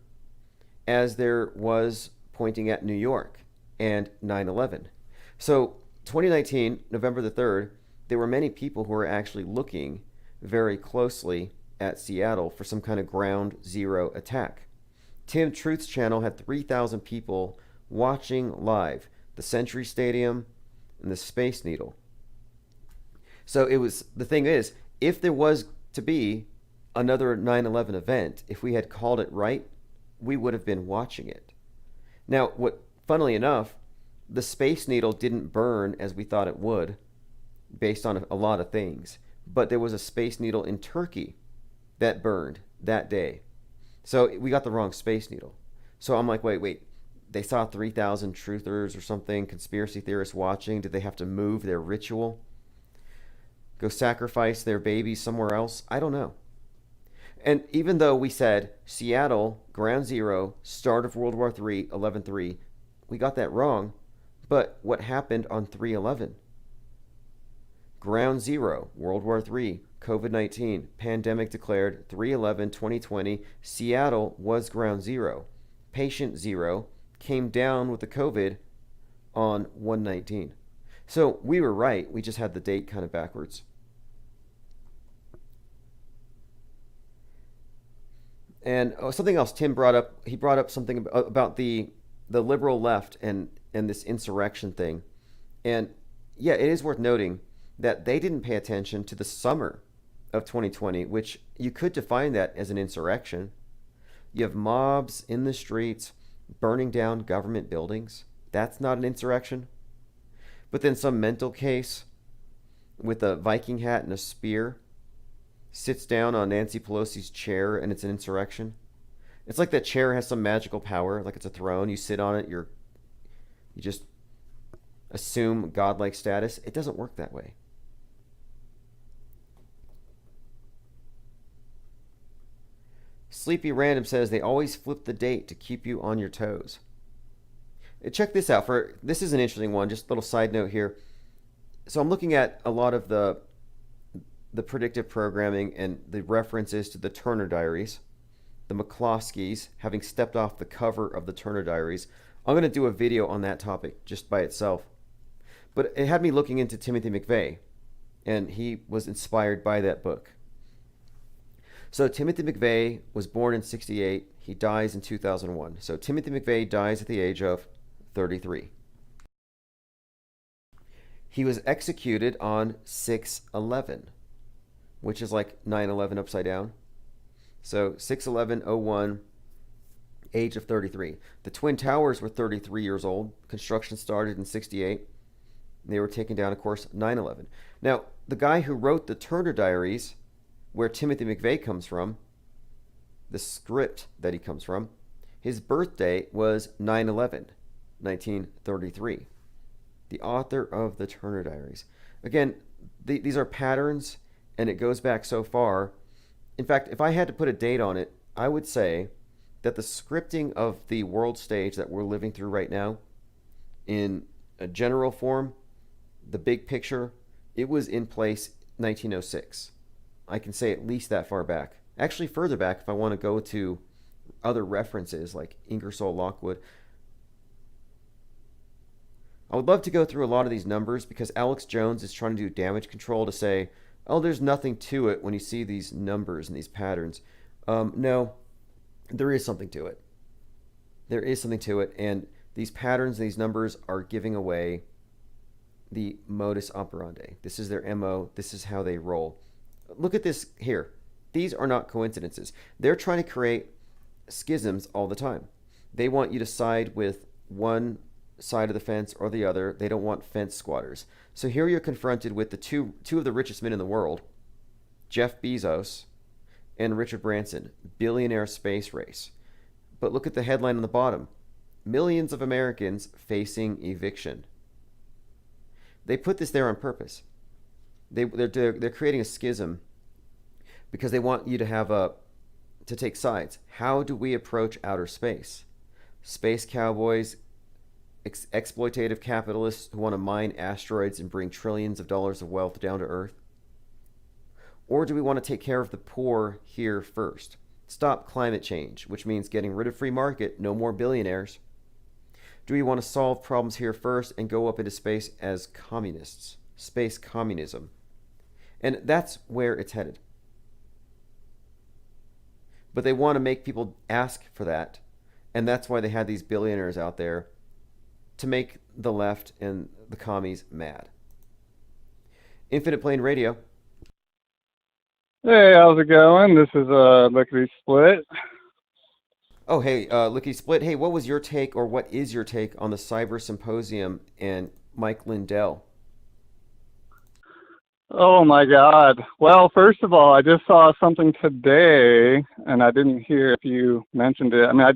as there was pointing at New York and 9/11. So 2019, November the 3rd, there were many people who were actually looking very closely at Seattle for some kind of ground zero attack. Tim Truth's channel had 3,000 people watching live the Century Stadium and the Space Needle. So the thing is, if there was to be another 9/11 event, if we had called it right, we would have been watching it. Now, funnily enough, the Space Needle didn't burn as we thought it would, based on a lot of things. But there was a Space Needle in Turkey that burned that day. So we got the wrong Space Needle. So I'm like, wait. They saw 3,000 truthers or something, conspiracy theorists watching. Did they have to move their ritual? Go sacrifice their babies somewhere else? I don't know. And even though we said Seattle, ground zero, start of World War III, 11/3, we got that wrong. But what happened on 3/11? Ground zero, World War III, COVID-19, pandemic declared, 3/11/2020, Seattle was ground zero. Patient zero came down with the COVID on 1/19. So we were right. We just had the date kind of backwards. And something else Tim brought up. He brought up something about the liberal left and this insurrection thing. And yeah, it is worth noting that they didn't pay attention to the summer of 2020, which you could define that as an insurrection. You have mobs in the streets burning down government buildings. That's not an insurrection. But then some mental case with a Viking hat and a spear sits down on Nancy Pelosi's chair and it's an insurrection. It's like that chair has some magical power, like it's a throne. You sit on it, you just assume godlike status. It doesn't work that way. Sleepy Random says they always flip the date to keep you on your toes. Check this out. This is an interesting one. Just a little side note here. So I'm looking at a lot of the predictive programming and the references to the Turner Diaries, the McCloskeys having stepped off the cover of the Turner Diaries. I'm going to do a video on that topic just by itself. But it had me looking into Timothy McVeigh, and he was inspired by that book. So Timothy McVeigh was born in 1968. He dies in 2001. So Timothy McVeigh dies at the age of 33. He was executed on 6/11, which is like 9/11 upside down. So 6/11/01, age of 33. The Twin Towers were 33 years old. Construction started in 1968. They were taken down, of course, 9/11. Now, the guy who wrote the Turner Diaries, where Timothy McVeigh comes from, the script that he comes from, his birthday was 9/11, 1933. The author of the Turner Diaries. Again, these are patterns, and it goes back so far. In fact, if I had to put a date on it, I would say that the scripting of the world stage that we're living through right now, in a general form, the big picture, it was in place 1906. I can say at least that far back. Actually, further back if I want to go to other references like Ingersoll Lockwood. I would love to go through a lot of these numbers because Alex Jones is trying to do damage control to say, oh, there's nothing to it when you see these numbers and these patterns. No, there is something to it. There is something to it, and these patterns and these numbers are giving away the modus operandi. This is their MO. This is how they roll. Look at this here. These are not coincidences. They're trying to create schisms all the time. They want you to side with one side of the fence or the other. They don't want fence squatters. So here you're confronted with the two of the richest men in the world, Jeff Bezos and Richard Branson, billionaire space race. But look at the headline on the bottom. Millions of Americans facing eviction. They put this there on purpose. They're creating a schism because they want you to take sides. How do we approach outer space? Space cowboys, exploitative capitalists who want to mine asteroids and bring trillions of dollars of wealth down to Earth? Or do we want to take care of the poor here first? Stop climate change, which means getting rid of free market, no more billionaires. Do we want to solve problems here first and go up into space as communists? Space communism. And that's where it's headed. But they want to make people ask for that. And that's why they had these billionaires out there to make the left and the commies mad. Infinite Plane Radio. Hey, how's it going? This is Lickety Split. Oh, hey, Lickety Split. Hey, what was your take, or what is your take on the Cyber Symposium and Mike Lindell? Oh my God. Well, first of all, I just saw something today, and I didn't hear if you mentioned it. I mean, I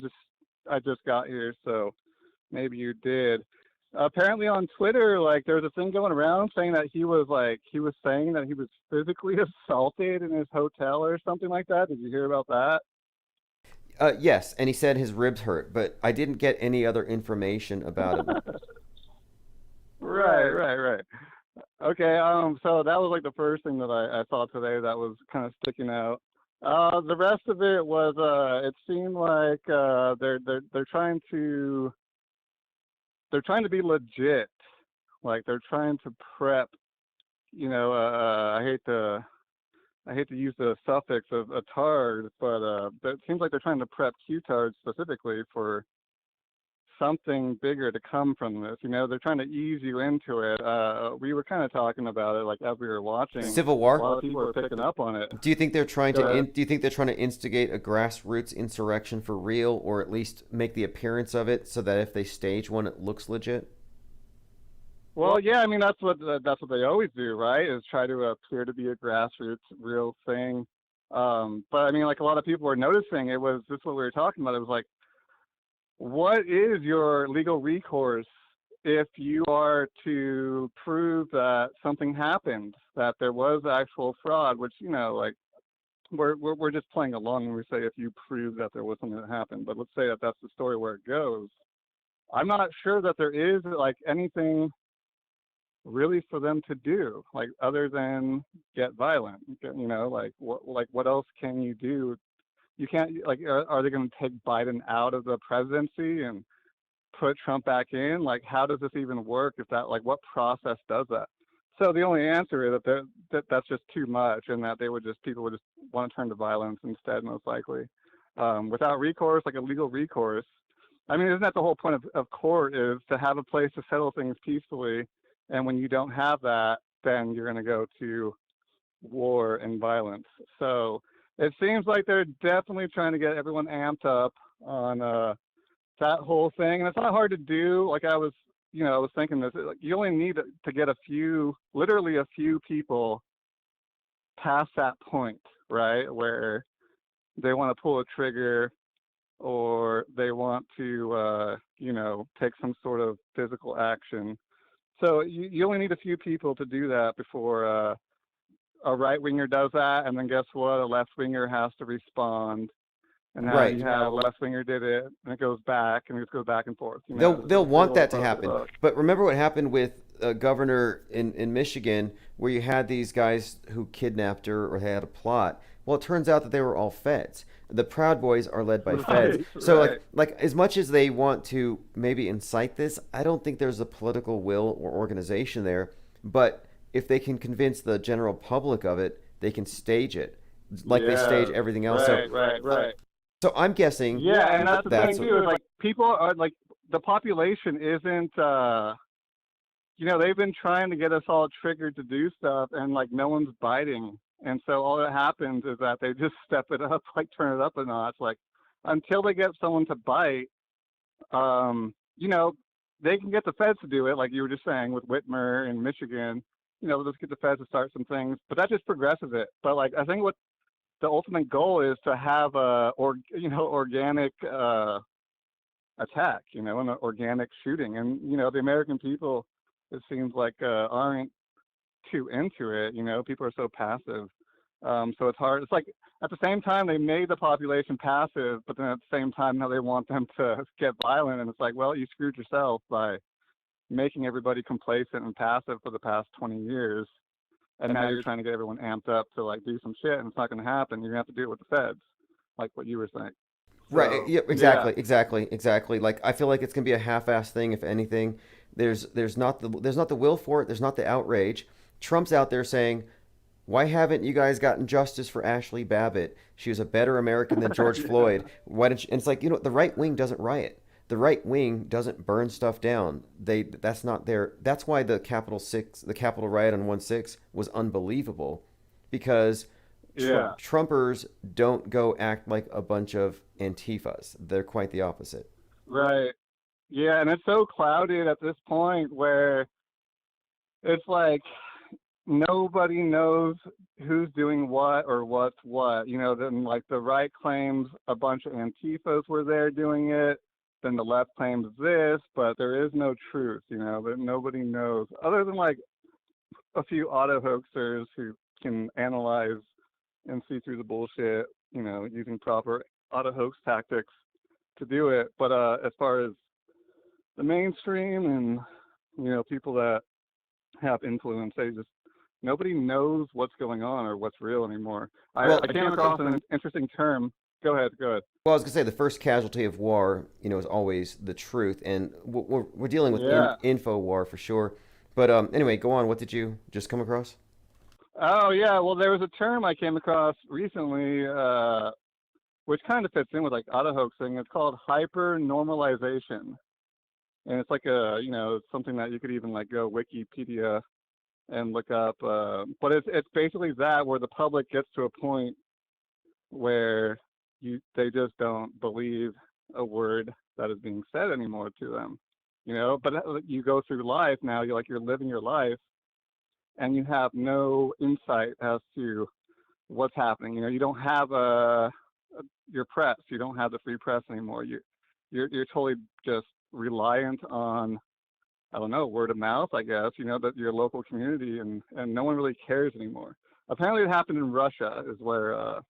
just got here, so maybe you did. Apparently on Twitter, like, there's a thing going around saying that he was saying that he was physically assaulted in his hotel or something like that. Did you hear about that? Yes, and he said his ribs hurt, but I didn't get any other information about it. Right. Okay, so that was like the first thing that I saw today that was kind of sticking out. The rest of it was, it seemed like they're trying to be legit, like they're trying to prep. You know, I hate to use the suffix of a tard, but it seems like they're trying to prep Q-tard specifically for something bigger to come from this. You know, they're trying to ease you into it. We were kind of talking about it, like, as we were watching. Civil War. A lot of people are picking up on it. Do you think they're trying to instigate a grassroots insurrection for real, or at least make the appearance of it, so that if they stage one, it looks legit? Well, yeah, I mean, that's what they always do, right? Is try to appear to be a grassroots real thing. But I mean, like, a lot of people were noticing it was this is what we were talking about. It was like, what is your legal recourse if you are to prove that something happened, that there was actual fraud? Which, you know, like, we're just playing along when we say if you prove that there was something that happened. But let's say that that's the story where it goes. I'm not sure that there is, like, anything really for them to do, like, other than get violent. You know, like what else can you do? You can't, like, are they going to take Biden out of the presidency and put Trump back in? Like, how does this even work? If that, like, what process does that? So the only answer is that that's just too much, and that people would just want to turn to violence instead, most likely, without recourse, like a legal recourse. I mean, isn't that the whole point of court, is to have a place to settle things peacefully? And when you don't have that, then you're going to go to war and violence. So it seems like they're definitely trying to get everyone amped up on that whole thing. And it's not hard to do. Like, I was thinking this, like, you only need to get literally a few people past that point, right? Where they want to pull a trigger, or they want to, take some sort of physical action. So you only need a few people to do that before a right-winger does that, and then guess what? A left-winger has to respond. And now you have a left-winger did it, and it goes back, and it just goes back and forth. You know? They'll want that to happen. But remember what happened with a governor in Michigan, where you had these guys who kidnapped her, or they had a plot. Well, it turns out that they were all feds. The Proud Boys are led by Right, feds. So right. like as much as they want to maybe incite this, I don't think there's a political will or organization there. But if they can convince the general public of it, they can stage it like they stage Yeah, everything else. right. So I'm guessing Yeah, and that's the that's thing too. Is like people are like the population isn't. They've been trying to get us all triggered to do stuff, and like no one's biting. And so all that happens is that they just step it up, like turn it up a notch. Like until they get someone to bite, um, you know, they can get the feds to do it, like you were just saying with Whitmer in Michigan. Let's get the feds to start some things, but that just progresses it. But like I think what the ultimate goal is to have a organic attack, an organic shooting. And the American people, it seems like aren't too into it. People are so passive. So it's hard. It's like at the same time they made the population passive, but then at the same time now they want them to get violent. And it's like, well, you screwed yourself by making everybody complacent and passive for the past 20 years. And now you're trying to get everyone amped up to like do some shit, and it's not going to happen. You're going to have to do it with the feds, like what you were saying. right. So, Yeah, yeah. exactly. Like I feel like it's gonna be a half-assed thing. If anything, there's not the will for it. There's not the outrage. Trump's out there saying, "Why haven't you guys gotten justice for Ashley Babbitt? She was a better American than George Floyd. Why didn't?" And it's like the right wing doesn't riot. The right wing doesn't burn stuff down. That's not their. That's why the Capitol riot on 1/6 was unbelievable, because Yeah. Trumpers don't go act like a bunch of Antifas. They're quite the opposite. Right. Yeah, and it's so clouded at this point where it's like nobody knows who's doing what or what's what. Then like the right claims a bunch of Antifas were there doing it. Then the left claims this, but there is no truth, that nobody knows other than like a few auto hoaxers who can analyze and see through the bullshit, using proper auto hoax tactics to do it. But as far as the mainstream and people that have influence, nobody knows what's going on or what's real anymore. Well, I came across an interesting term. Go ahead. Well, I was gonna say the first casualty of war, is always the truth, and we're dealing with Yeah. info war for sure. But anyway, go on. What did you just come across? Oh yeah, well there was a term I came across recently, which kind of fits in with like auto hoaxing. It's called hyper normalization, and it's like something that you could even like go Wikipedia and look up. But it's basically that where the public gets to a point where they just don't believe a word that is being said anymore to them. But you go through life now. You're living your life, and you have no insight as to what's happening. You don't have your press. You don't have the free press anymore. You're totally just reliant on, I don't know, word of mouth, I guess. That your local community, and no one really cares anymore. Apparently, it happened in Russia, is where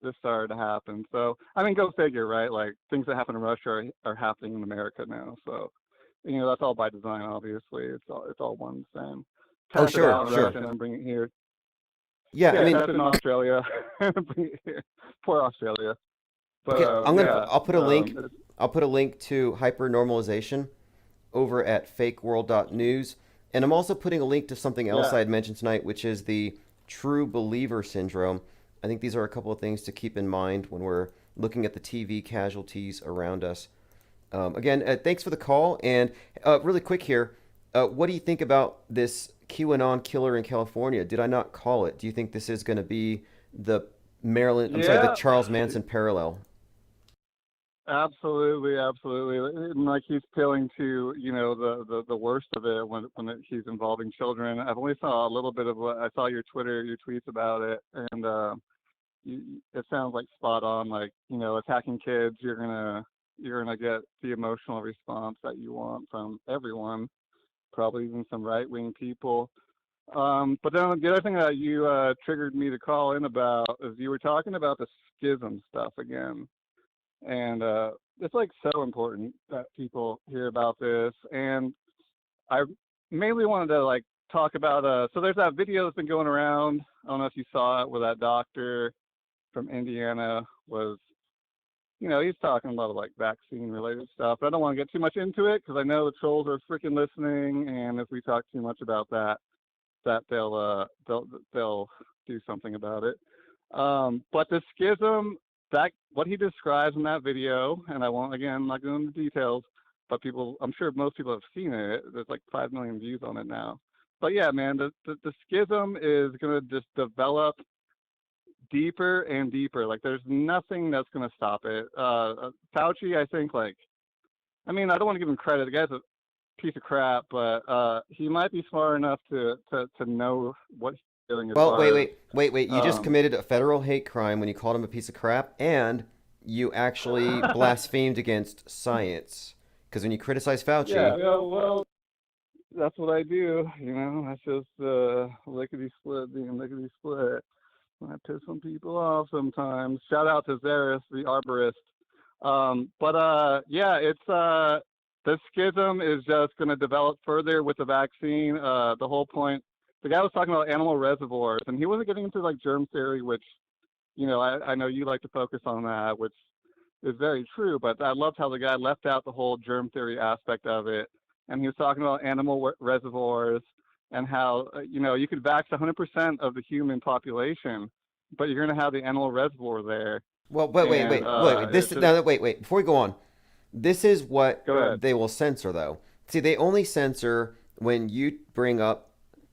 this started to happen. So I mean, go figure, right? Like things that happen in Russia are happening in America now. So that's all by design. Obviously, it's all one and the same. Oh, Test it out in sure. Russia and then bring it here. Yeah, I mean, test it in Australia and bring it here. Poor Australia. But okay, yeah, I'll put a link. I'll put a link to hypernormalization over at fakeworld.news, and I'm also putting a link to something else Yeah. I had mentioned tonight, which is the true believer syndrome. I think these are a couple of things to keep in mind when we're looking at the TV casualties around us. Again, thanks for the call. And really quick here, what do you think about this QAnon killer in California? Did I not call it? Do you think this is going to be the the Charles Manson parallel? Absolutely. And like he's appealing to, the worst of it when he's involving children. I've only saw a little bit of what I saw your tweets about it, and it sounds like spot on. Like, attacking kids, you're gonna get the emotional response that you want from everyone, probably even some right-wing people. But then the other thing that you triggered me to call in about is you were talking about the schism stuff again. And it's like so important that people hear about this. And I mainly wanted to like talk about so there's that video that's been going around. I don't know if you saw it, where that doctor from Indiana was, he's talking a lot of like vaccine related stuff. But I don't want to get too much into it because I know the trolls are freaking listening, and if we talk too much about that they'll do something about it. But the schism, that what he describes in that video, and I'm not going into details, but I'm sure most people have seen it. There's like 5 million views on it now. But yeah, man, the schism is going to just develop deeper and deeper. Like there's nothing that's going to stop it. Fauci, I think, I don't want to give him credit. The guy's a piece of crap, but he might be smart enough to know what he's doing. Well, wait. You just committed a federal hate crime when you called him a piece of crap, and you actually blasphemed against science. Because when you criticize Fauci... Yeah, well, that's what I do. That's just lickety-split being lickety-split. I piss some people off sometimes. Shout out to Zaris, the arborist. It's... the schism is just going to develop further with the vaccine. The whole point, the guy was talking about animal reservoirs, and he wasn't getting into like germ theory, which, I know you like to focus on that, which is very true. But I loved how the guy left out the whole germ theory aspect of it, and he was talking about animal reservoirs and how you could vax 100% of the human population, but you're going to have the animal reservoir there. Well, wait. Before we go on. This is what they will censor, though. See, they only censor when you bring up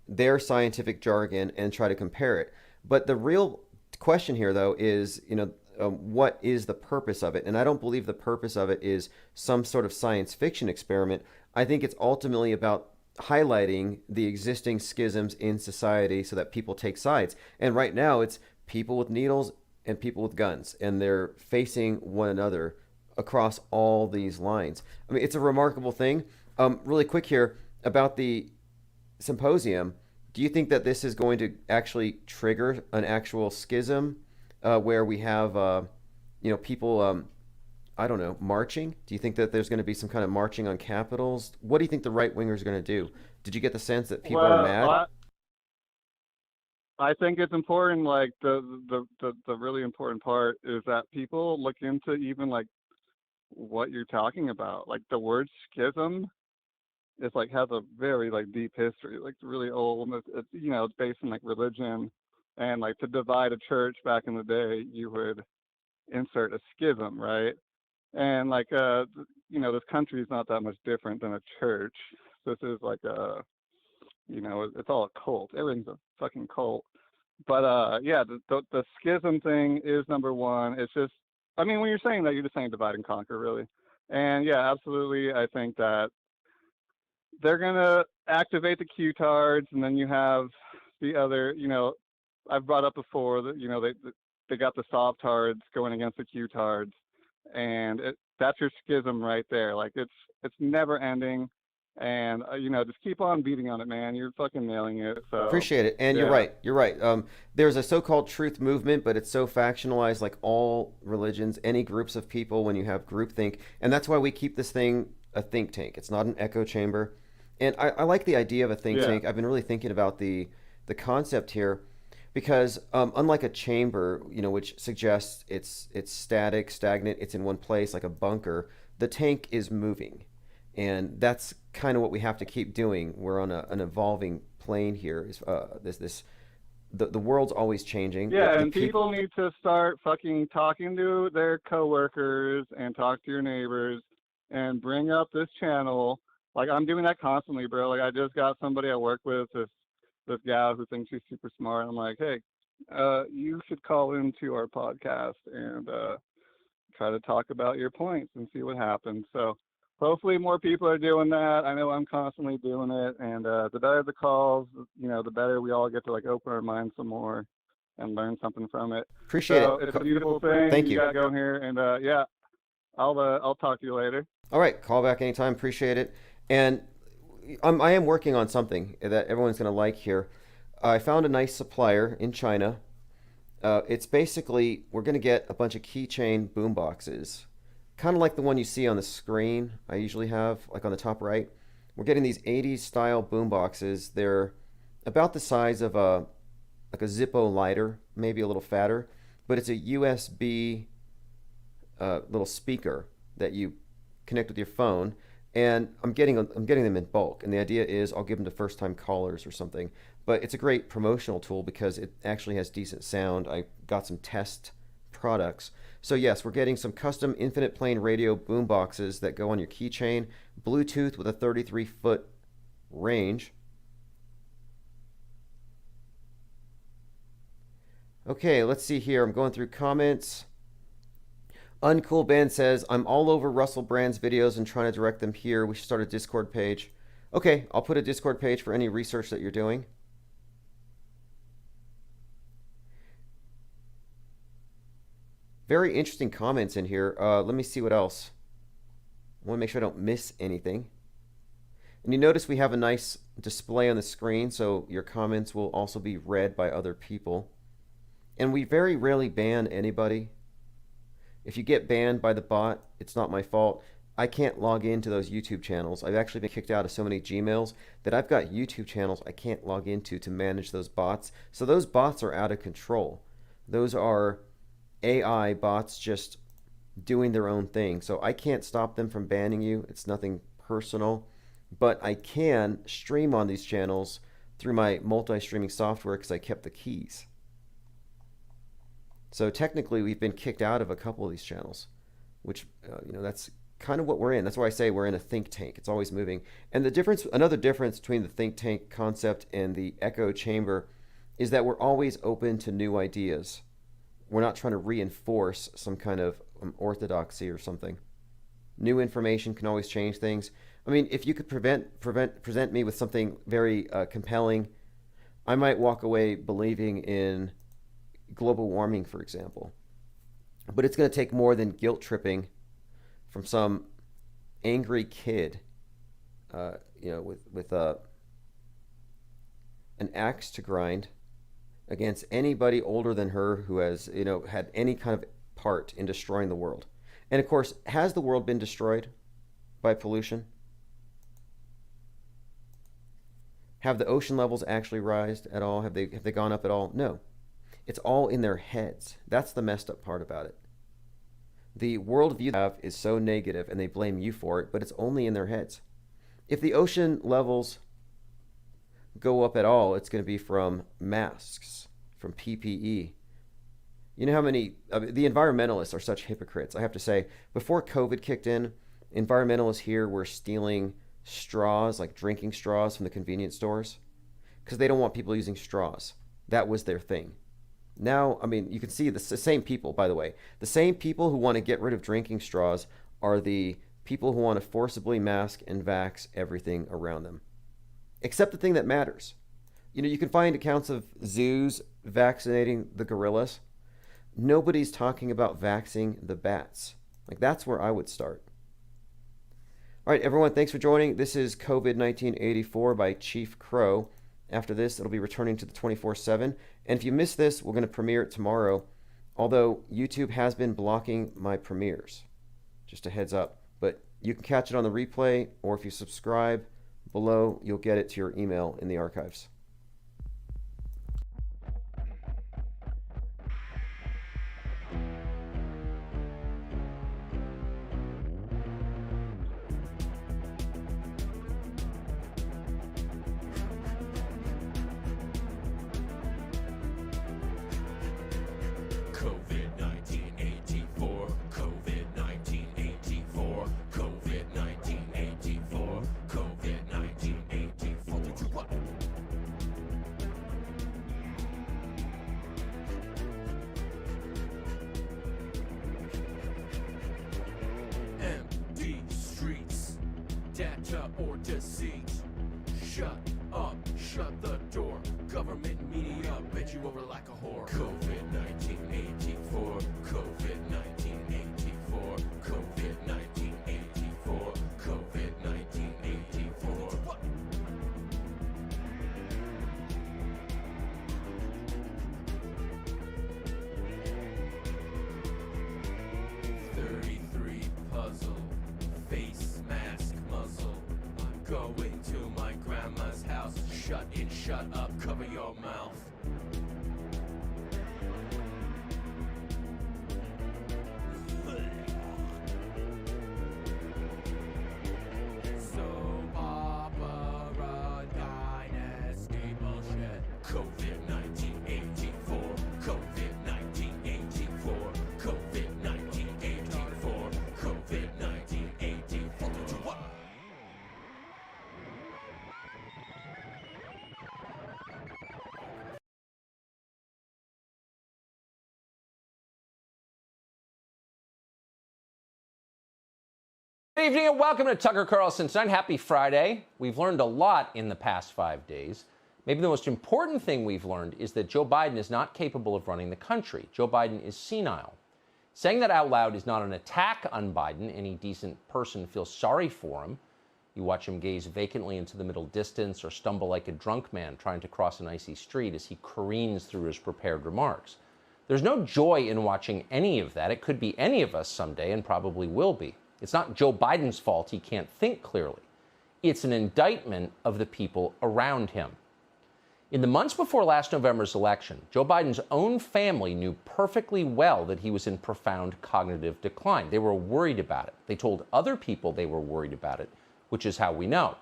their scientific jargon and try to compare it. But the real question here, though, is, what is the purpose of it? And I don't believe the purpose of it is some sort of science fiction experiment. I think it's ultimately about highlighting the existing schisms in society so that people take sides. And right now, it's people with needles and people with guns, and they're facing one another across all these lines. It's a remarkable thing. Really quick here about the symposium. Do you think that this is going to actually trigger an actual schism where we have, people, marching? Do you think that there's going to be some kind of marching on capitals? What do you think the right wingers are going to do? Did you get the sense that people are mad? I think it's important. Like the really important part is that people look into even like what you're talking about. Like the word schism is like has a very like deep history, like really old. It's based in like religion, and like to divide a church back in the day, you would insert a schism, right? And like this country is not that much different than a church. This is like it's all a cult. Everything's a fucking cult. But the schism thing is number one. It's just, when you're saying that, you're just saying divide and conquer, really. And yeah, absolutely. I think that they're gonna activate the Q-tards, and then you have the other. I've brought up before that they got the soft-tards going against the Q-tards, and that's your schism right there. Like it's never ending. And just keep on beating on it, man. You're fucking nailing it. So appreciate it. And you're right. There's a so-called truth movement, but it's so factionalized, like all religions, any groups of people. When you have groupthink, and that's why we keep this thing a think tank. It's not an echo chamber. And I like the idea of a think tank. I've been really thinking about the concept here, because unlike a chamber, which suggests it's static, stagnant, it's in one place like a bunker, the tank is moving. And that's kind of what we have to keep doing. We're on an evolving plane here. The world's always changing. Yeah, and people need to start fucking talking to their coworkers and talk to your neighbors and bring up this channel. Like I'm doing that constantly, bro. Like I just got somebody I work with, this gal who thinks she's super smart. I'm like, hey, you should call into our podcast and try to talk about your points and see what happens. So hopefully more people are doing that. I know I'm constantly doing it, and the better the calls, the better we all get to like open our minds some more and learn something from it. Appreciate it. It's a beautiful thing. Thank you. Got going here, and I'll talk to you later. All right, call back anytime. Appreciate it. And I am working on something that everyone's going to like here. I found a nice supplier in China. It's basically, we're going to get a bunch of keychain boom boxes, kind of like the one you see on the screen I usually have, like on the top right. We're getting these 80s style boom boxes. They're about the size of like a Zippo lighter, maybe a little fatter, but it's a USB little speaker that you connect with your phone. And I'm getting them in bulk. And the idea is I'll give them to first-time callers or something. But it's a great promotional tool because it actually has decent sound. I got some test products. So yes, we're getting some custom infinite plane radio boom boxes that go on your keychain, Bluetooth with a 33-foot range. Okay, let's see here. I'm going through comments. Uncool Band says, I'm all over Russell Brand's videos and trying to direct them here. We should start a Discord page. Okay, I'll put a Discord page for any research that you're doing. Very interesting comments in here. Let me see what else. I want to make sure I don't miss anything. And you notice we have a nice display on the screen, so your comments will also be read by other people. And we very rarely ban anybody. If you get banned by the bot, it's not my fault. I can't log into those YouTube channels. I've actually been kicked out of so many Gmails that I've got YouTube channels I can't log into to manage those bots. So those bots are out of control. Those are AI bots just doing their own thing. So I can't stop them from banning you. It's nothing personal. But I can stream on these channels through my multi-streaming software because I kept the keys. So technically we've been kicked out of a couple of these channels, which, that's kind of what we're in. That's why I say we're in a think tank. It's always moving. And the difference, another difference between the think tank concept and the echo chamber is that we're always open to new ideas. We're not trying to reinforce some kind of orthodoxy or something. New information can always change things. I mean, if you could present me with something very compelling, I might walk away believing in global warming, for example. But it's going to take more than guilt tripping from some angry kid, with an axe to grind against anybody older than her who has, had any kind of part in destroying the world. And of course, has the world been destroyed by pollution? Have the ocean levels actually risen at all? Have they gone up at all? No. It's all in their heads. That's the messed up part about it. The worldview they have is so negative and they blame you for it, but it's only in their heads. If the ocean levels go up at all, it's going to be from masks, from PPE. You know how many, the environmentalists are such hypocrites. I have to say, before COVID kicked in, environmentalists here were stealing straws, like drinking straws from the convenience stores, because they don't want people using straws. That was their thing. Now, I mean, you can see the same people, by the way. The same people who want to get rid of drinking straws are the people who want to forcibly mask and vax everything around them. Except the thing that matters. You can find accounts of zoos vaccinating the gorillas. Nobody's talking about vaxing the bats. Like, that's where I would start. All right, everyone, thanks for joining. This is COVID-1984 by Chief Crow. After this, it'll be returning to the 24/7. And if you miss this, we're going to premiere it tomorrow. Although YouTube has been blocking my premieres. Just a heads up. But you can catch it on the replay, or if you subscribe below, you'll get it to your email in the archives. Data or deceit. Shut up, shut the door. Government media bet you over like a whore. COVID-1984, COVID-1984, COVID-1984, COVID-1984. Puzzle, face mask muzzle. I'm going to my grandma's house. Shut in, shut up, cover your mouth. evening and welcome to Tucker Carlson Tonight. Happy Friday. We've learned a lot in the past 5 days. Maybe the most important thing we've learned is that Joe Biden is not capable of running the country. Joe Biden is senile. Saying that out loud is not an attack on Biden. Any decent person feels sorry for him. You watch him gaze vacantly into the middle distance or stumble like a drunk man trying to cross an icy street as he careens through his prepared remarks. There's no joy in watching any of that. It could be any of us someday and probably will be. It's not Joe Biden's fault he can't think clearly. It's an indictment of the people around him. In the months before last November's election, Joe Biden's own family knew perfectly well that he was in profound cognitive decline. They were worried about it. They told other people they were worried about it, which is how we know.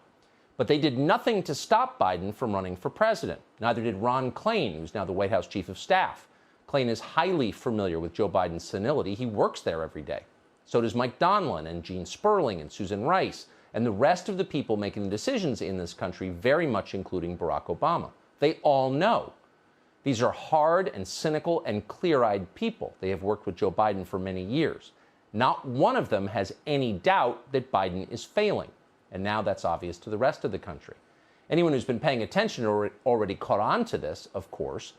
But they did nothing to stop Biden from running for president. Neither did Ron Klain, who's now the White House chief of staff. Klain is highly familiar with Joe Biden's senility. He works there every day. So does Mike Donilon and Gene Sperling and Susan Rice and the rest of the people making the decisions in this country, very much including Barack Obama. They all know. These are hard and cynical and clear-eyed people. They have worked with Joe Biden for many years. Not one of them has any doubt that Biden is failing. And now that's obvious to the rest of the country. Anyone who's been paying attention already caught on to this, of course.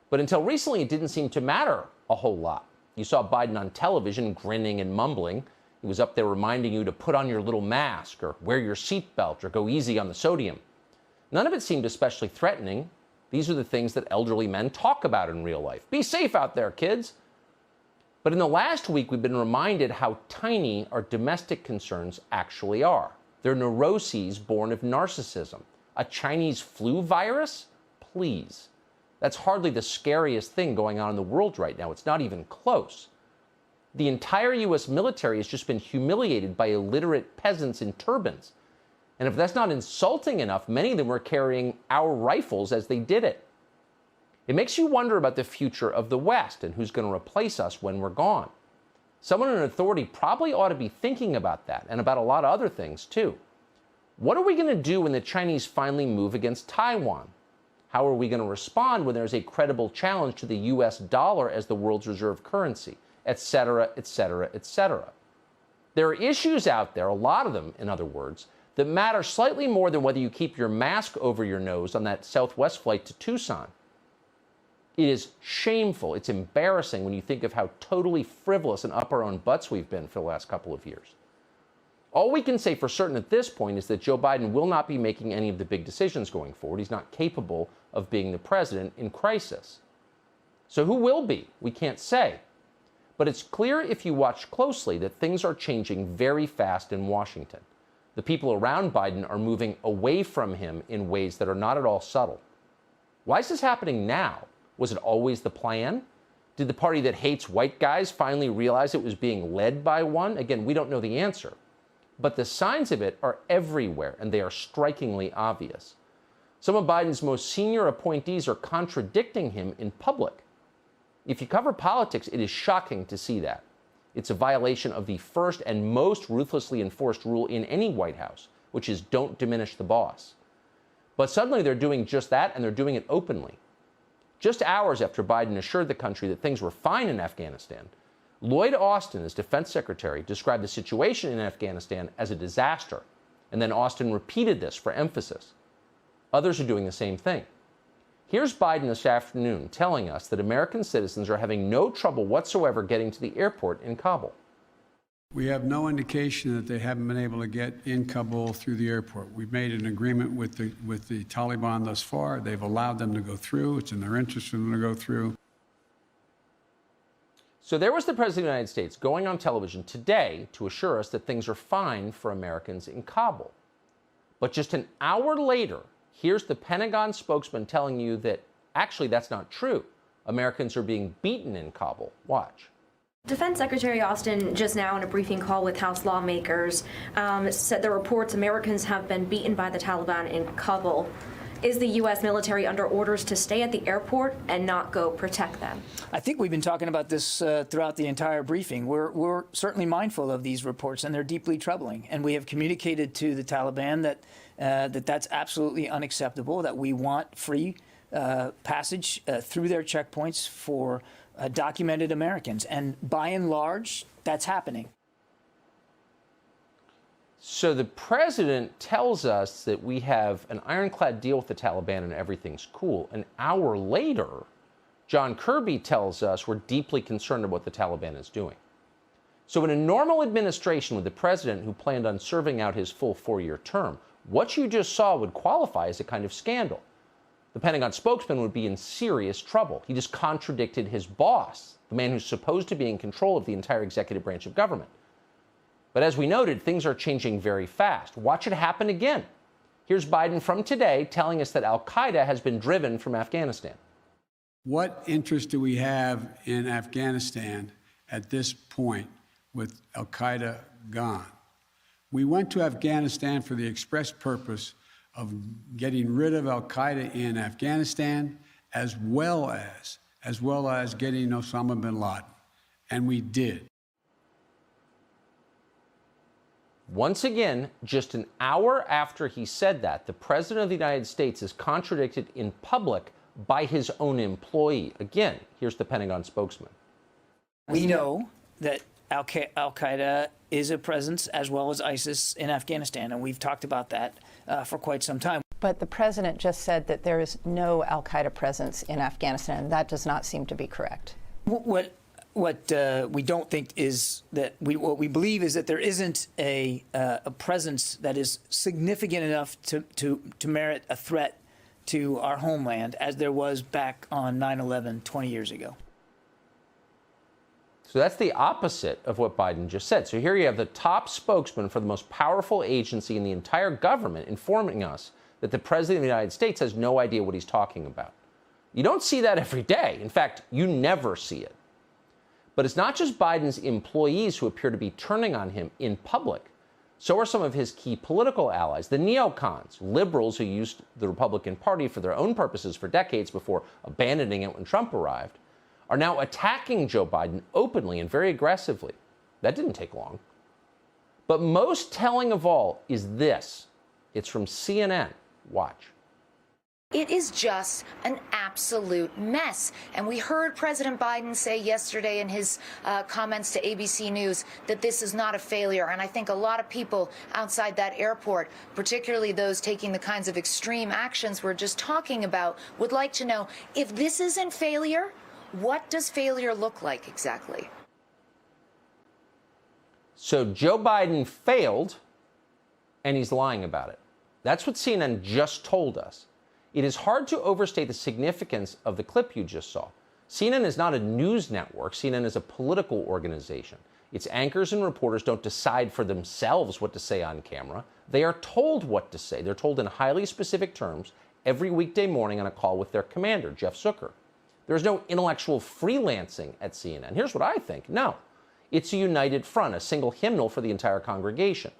But until recently, it didn't seem to matter a whole lot. You saw Biden on television grinning and mumbling. He was up there reminding you to put on your little mask or wear your seatbelt or go easy on the sodium. None of it seemed especially threatening. These are the things that elderly men talk about in real life. Be safe out there, kids. But in the last week, we've been reminded how tiny our domestic concerns actually are. They're neuroses born of narcissism. A Chinese flu virus? Please. That's hardly the scariest thing going on in the world right now. It's not even close. The entire U.S. military has just been humiliated by illiterate peasants in turbans. And if that's not insulting enough, many of them were carrying our rifles as they did it. It makes you wonder about the future of the West and who's going to replace us when we're gone. Someone in authority probably ought to be thinking about that and about a lot of other things, too. What are we going to do when the Chinese finally move against Taiwan? How are we going to respond when there's a credible challenge to the U.S. dollar as the world's reserve currency, et cetera, et cetera, et cetera? There are issues out there, a lot of them, in other words, that matter slightly more than whether you keep your mask over your nose on that Southwest flight to Tucson. It is shameful. It's embarrassing when you think of how totally frivolous and up our own butts we've been for the last couple of years. All we can say for certain at this point is that Joe Biden will not be making any of the big decisions going forward. He's not capable of being the president in crisis. So who will be? We can't say. But it's clear if you watch closely that things are changing very fast in Washington. The people around Biden are moving away from him in ways that are not at all subtle. Why is this happening now? Was it always the plan? Did the party that hates white guys finally realize it was being led by one? Again, we don't know the answer. But the signs of it are everywhere, and they are strikingly obvious. Some of Biden's most senior appointees are contradicting him in public. If you cover politics, it is shocking to see that. It's a violation of the first and most ruthlessly enforced rule in any White House, which is don't diminish the boss. But suddenly they're doing just that, and they're doing it openly. Just hours after Biden assured the country that things were fine in Afghanistan, Lloyd Austin, as defense secretary, described the situation in Afghanistan as a disaster, and then Austin repeated this for emphasis. Others are doing the same thing. Here's Biden this afternoon telling us that American citizens are having no trouble whatsoever getting to the airport in Kabul. We have no indication that they haven't been able to get in Kabul through the airport. We've made an agreement with the Taliban thus far. They've allowed them to go through. It's in their interest for them to go through. So there was the President of the United States going on television today to assure us that things are fine for Americans in Kabul. But just an hour later, here's the Pentagon spokesman telling you that actually that's not true. Americans are being beaten in Kabul. Watch. Defense Secretary Austin just now in a briefing call with House lawmakers said the reports Americans have been beaten by the Taliban in Kabul. Is the U.S. military under orders to stay at the airport and not go protect them? I think we've been talking about this throughout the entire briefing. We're certainly mindful of these reports, and they're deeply troubling. And we have communicated to the Taliban that that's absolutely unacceptable, that we want free passage through their checkpoints for documented Americans. And by and large, that's happening. So the president tells us that we have an ironclad deal with the Taliban and everything's cool. An hour later, John Kirby tells us we're deeply concerned about what the Taliban is doing. So in a normal administration with the president who planned on serving out his full 4-year term, what you just saw would qualify as a kind of scandal. The Pentagon spokesman would be in serious trouble. He just contradicted his boss, the man who's supposed to be in control of the entire executive branch of government. But as we noted, things are changing very fast. Watch it happen again. Here's Biden from today telling us that al-Qaeda has been driven from Afghanistan. What interest do we have in Afghanistan at this point with al-Qaeda gone? We went to Afghanistan for the express purpose of getting rid of al-Qaeda in Afghanistan, as well as getting Osama bin Laden. And we did. Once again, just an hour after he said that, the president of the United States is contradicted in public by his own employee. Again, here's the Pentagon spokesman. We know that Al-Qaeda is a presence, as well as ISIS, in Afghanistan, and we've talked about that for quite some time. But the president just said that there is no Al-Qaeda presence in Afghanistan. That does not seem to be correct. What we don't think is that what we believe is that there isn't a presence that is significant enough to merit a threat to our homeland as there was back on 9/11 20 years ago. So that's the opposite of what Biden just said. So here you have the top spokesman for the most powerful agency in the entire government informing us that the president of the United States has no idea what he's talking about. You don't see that every day. In fact, you never see it. But it's not just Biden's employees who appear to be turning on him in public. So are some of his key political allies, the neocons, liberals who used the Republican Party for their own purposes for decades before abandoning it when Trump arrived, are now attacking Joe Biden openly and very aggressively. That didn't take long. But most telling of all is this. It's from CNN. Watch. It is just an absolute mess. And we heard President Biden say yesterday in his comments to ABC News that this is not a failure. And I think a lot of people outside that airport, particularly those taking the kinds of extreme actions we're just talking about, would like to know, if this isn't failure, what does failure look like exactly? So Joe Biden failed, and he's lying about it. That's what CNN just told us. It is hard to overstate the significance of the clip you just saw. CNN is not a news network. CNN is a political organization. Its anchors and reporters don't decide for themselves what to say on camera. They are told what to say. They're told in highly specific terms every weekday morning on a call with their commander, Jeff Zucker. There's no intellectual freelancing at CNN. Here's what I think. No. It's a united front, a single hymnal for the entire congregation.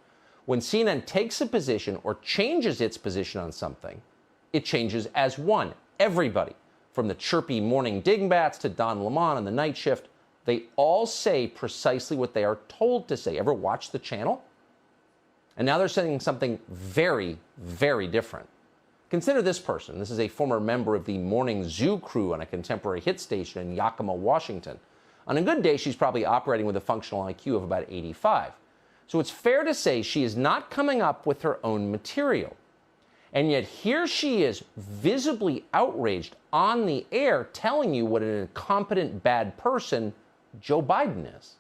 When CNN takes a position or changes its position on something, it changes as one. Everybody, from the chirpy morning dingbats to Don Lemon on the night shift, they all say precisely what they are told to say. Ever watch the channel? And now they're saying something very, very different. Consider this person. This is a former member of the morning zoo crew on a contemporary hit station in Yakima, Washington. On a good day, she's probably operating with a functional IQ of about 85. So it's fair to say she is not coming up with her own material. And yet here she is, visibly outraged on the air, telling you what an incompetent, bad person Joe Biden is.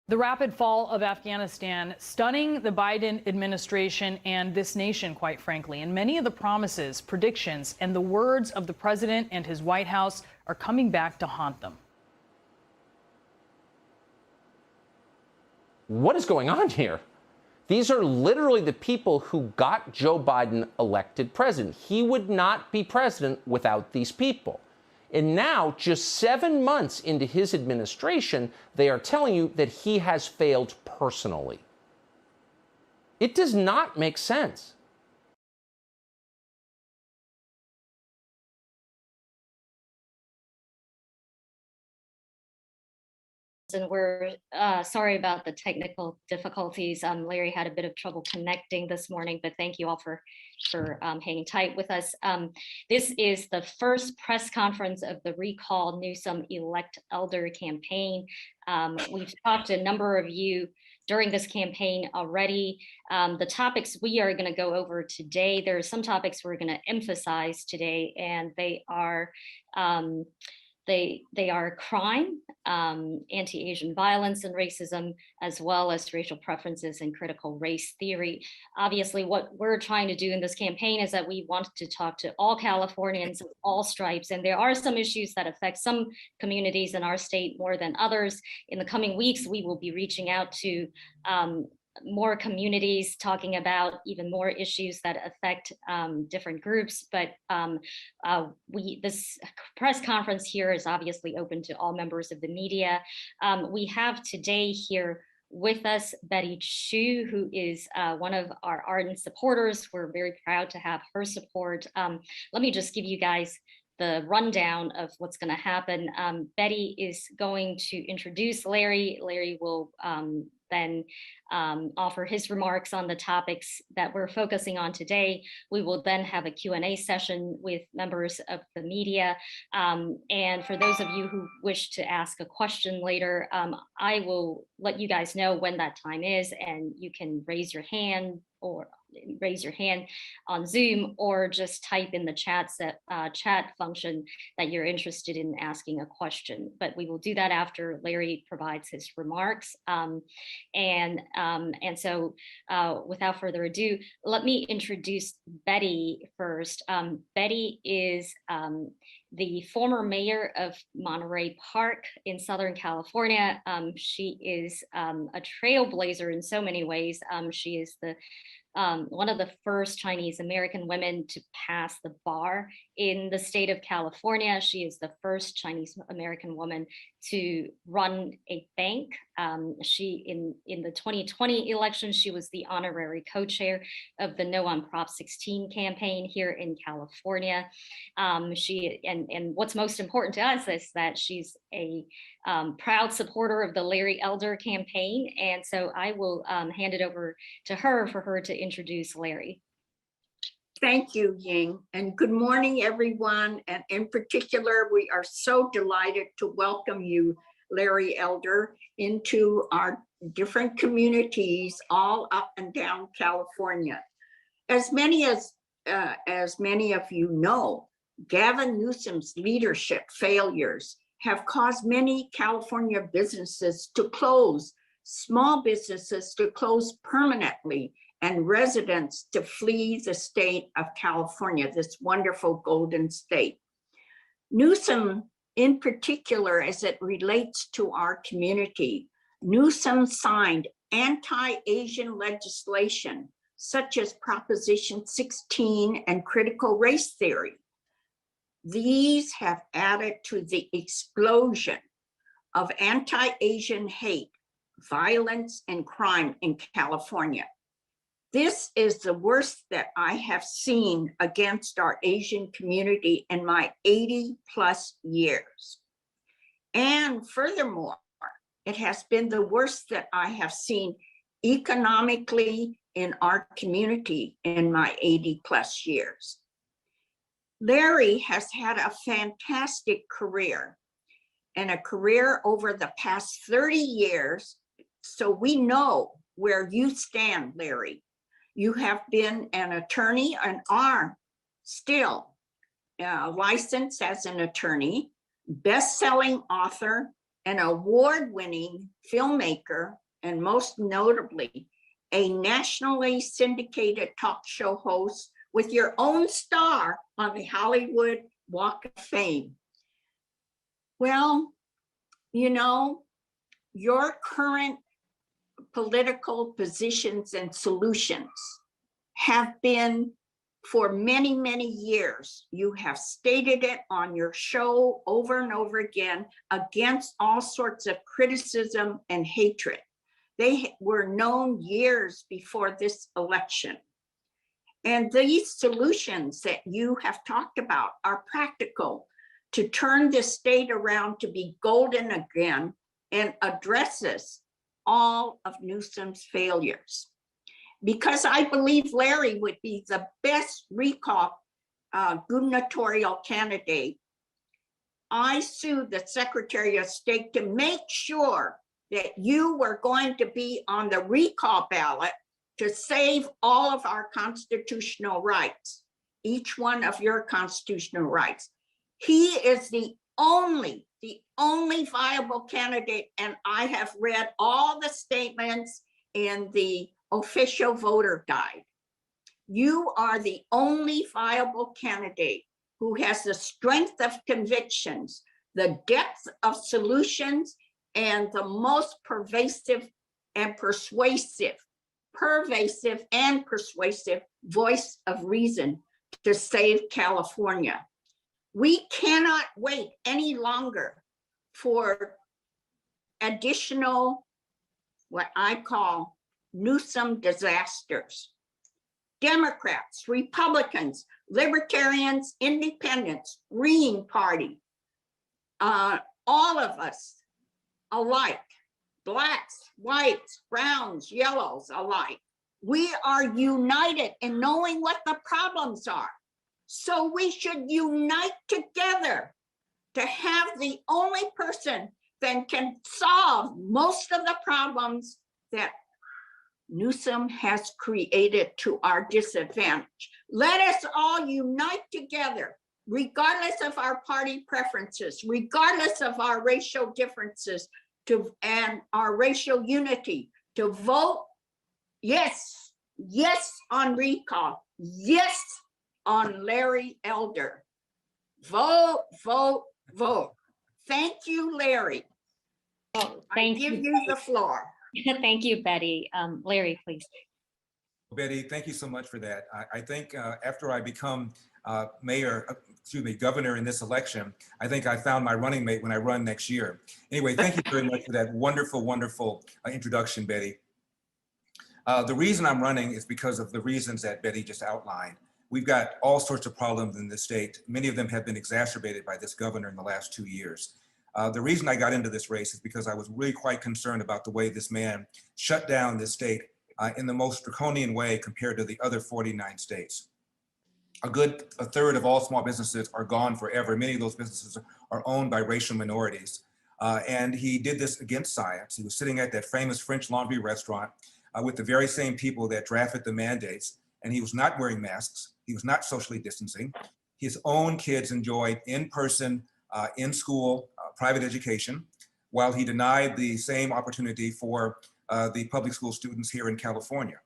The rapid fall of Afghanistan stunning the Biden administration and this nation, quite frankly. And many of the promises, predictions, and the words of the president and his White House are coming back to haunt them. What is going on here? These are literally the people who got Joe Biden elected president. He would not be president without these people. And now, just 7 months into his administration, they are telling you that he has failed personally. It does not make sense. And we're sorry about the technical difficulties. Larry had a bit of trouble connecting this morning, but thank you all for hanging tight with us. This is the first press conference of the Recall Newsom Elect Elder campaign. We've talked to a number of you during this campaign already. The topics we are going to go over today, there are some topics we're going to emphasize today, and they are crime, anti-Asian violence and racism, as well as racial preferences and critical race theory. Obviously, what we're trying to do in this campaign is that we want to talk to all Californians of all stripes, and there are some issues that affect some communities in our state more than others. In the coming weeks, we will be reaching out to more communities, talking about even more issues that affect different groups. But this press conference here is obviously open to all members of the media. We have today here with us Betty Chu, who is one of our ardent supporters. We're very proud to have her support. Let me just give you guys the rundown of what's going to happen. Betty is going to introduce Larry. Larry will then offer his remarks on the topics that we're focusing on today. We will then have a Q&A session with members of the media. And for those of you who wish to ask a question later, I will let you guys know when that time is, and you can raise your hand on Zoom, or just type in the chat function that you're interested in asking a question. But we will do that after Larry provides his remarks. And so without further ado, let me introduce Betty first. Betty is the former mayor of Monterey Park in Southern California. She is a trailblazer in so many ways. She is one of the first Chinese American women to pass the bar in the state of California. She is the first Chinese American woman to run a bank. In the 2020 election, she was the honorary co-chair of the No on Prop 16 campaign here in California. And what's most important to us is that she's a proud supporter of the Larry Elder campaign. And so I will hand it over to her for her to introduce Larry. Thank you, Ying, and good morning, everyone. And in particular, we are so delighted to welcome you, Larry Elder, into our different communities all up and down California. As many of you know, Gavin Newsom's leadership failures have caused many California businesses to close, small businesses to close permanently, and residents to flee the state of California, this wonderful golden state. Newsom, in particular, as it relates to our community, Newsom signed anti-Asian legislation, such as Proposition 16 and critical race theory. These have added to the explosion of anti-Asian hate, violence, and crime in California. This is the worst that I have seen against our Asian community in my 80+ years. And furthermore, it has been the worst that I have seen economically in our community in my 80+ years. Larry has had a fantastic career, and a career over the past 30 years. So we know where you stand, Larry. You have been an attorney and are still licensed as an attorney, best-selling author, an award-winning filmmaker, and most notably, a nationally syndicated talk show host with your own star on the Hollywood Walk of Fame. Well, you know, your current political positions and solutions have been for many, many years. You have stated it on your show over and over again against all sorts of criticism and hatred. They were known years before this election. And these solutions that you have talked about are practical to turn this state around to be golden again and addresses all of Newsom's failures. Because I believe Larry would be the best recall gubernatorial candidate, I sued the Secretary of State to make sure that you were going to be on the recall ballot to save all of our constitutional rights, each one of your constitutional rights. He is the only viable candidate, and I have read all the statements in the official voter guide. You are the only viable candidate who has the strength of convictions, the depth of solutions, and the most pervasive and persuasive voice of reason to save California. We cannot wait any longer for additional, what I call Newsom disasters. Democrats, Republicans, Libertarians, Independents, Green Party, all of us alike, blacks, whites, browns, yellows alike. We are united in knowing what the problems are. So we should unite together to have the only person that can solve most of the problems that Newsom has created to our disadvantage. Let us all unite together, regardless of our party preferences, regardless of our racial differences, and our racial unity, to vote yes, yes on recall, yes on Larry Elder. Vote, vote, vote. Thank you, Larry. Thank I give you. you the floor. Thank you, Betty. Larry, please. Betty, thank you so much for that. I think after I become governor in this election, I think I found my running mate when I run next year. Anyway, thank you very much for that wonderful, wonderful introduction, Betty. The reason I'm running is because of the reasons that Betty just outlined. We've got all sorts of problems in this state. Many of them have been exacerbated by this governor in the last 2 years. The reason I got into this race is because I was really quite concerned about the way this man shut down this state in the most draconian way compared to the other 49 states. A third of all small businesses are gone forever. Many of those businesses are owned by racial minorities. And he did this against science. He was sitting at that famous French Laundry restaurant with the very same people that drafted the mandates, and he was not wearing masks. He was not socially distancing. His own kids enjoyed in-person, in-school, private education, while he denied the same opportunity for the public school students here in California.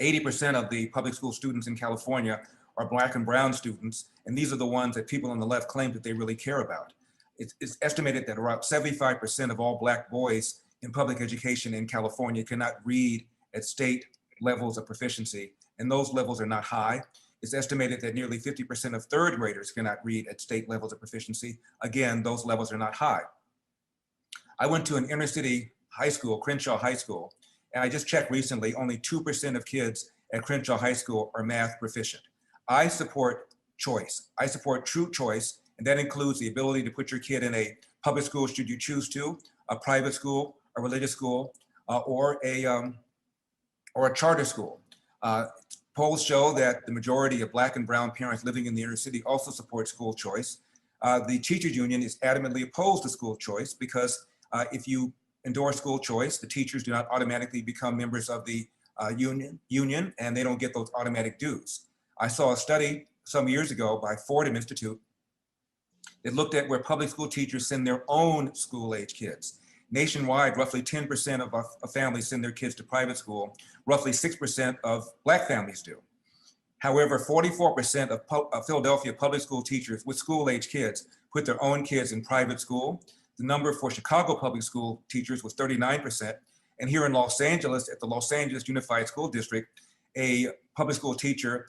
80% of the public school students in California are Black and brown students, and these are the ones that people on the left claim that they really care about. It's estimated that around 75% of all Black boys in public education in California cannot read at state levels of proficiency, and those levels are not high. It's estimated that nearly 50% of third graders cannot read at state levels of proficiency. Again, those levels are not high. I went to an inner city high school, Crenshaw High School, and I just checked recently, only 2% of kids at Crenshaw High School are math proficient. I support choice. I support true choice, and that includes the ability to put your kid in a public school should you choose to, a private school, a religious school, or a charter school. Polls show that the majority of Black and brown parents living in the inner city also support school choice. The teachers union is adamantly opposed to school choice because if you endorse school choice, the teachers do not automatically become members of the union, and they don't get those automatic dues. I saw a study some years ago by Fordham Institute that looked at where public school teachers send their own school-age kids. Nationwide, roughly 10% of families send their kids to private school. Roughly 6% of Black families do. However, 44% of Philadelphia public school teachers with school-age kids put their own kids in private school. The number for Chicago public school teachers was 39%. And here in Los Angeles, at the Los Angeles Unified School District, a public school teacher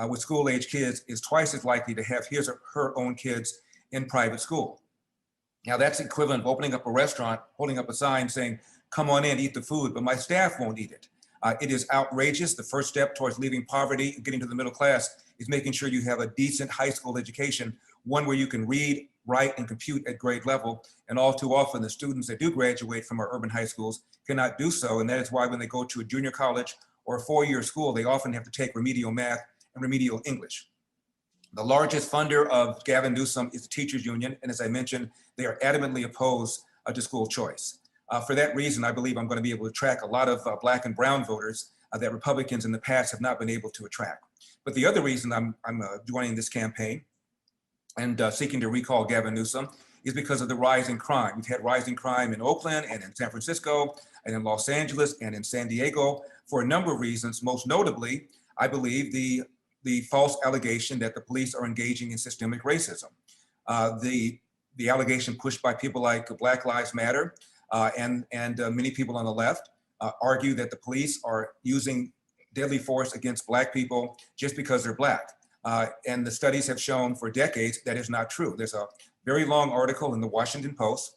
with school-age kids is twice as likely to have his or her own kids in private school. Now that's equivalent of opening up a restaurant, holding up a sign saying, come on in, eat the food, but my staff won't eat it. It is outrageous. The first step towards leaving poverty and getting to the middle class is making sure you have a decent high school education, one where you can read, write, and compute at grade level. And all too often, the students that do graduate from our urban high schools cannot do so. And that is why when they go to a junior college or a four-year school, they often have to take remedial math and remedial English. The largest funder of Gavin Newsom is the teachers union. And as I mentioned, they are adamantly opposed to school choice. For that reason, I believe I'm going to be able to attract a lot of black and brown voters that Republicans in the past have not been able to attract. But the other reason I'm joining this campaign and seeking to recall Gavin Newsom is because of the rise in crime. We've had rising crime in Oakland and in San Francisco and in Los Angeles and in San Diego for a number of reasons. Most notably, I believe the false allegation that the police are engaging in systemic racism. The allegation pushed by people like Black Lives Matter and many people on the left argue that the police are using deadly force against Black people just because they're Black. And the studies have shown for decades that is not true. There's a very long article in the Washington Post.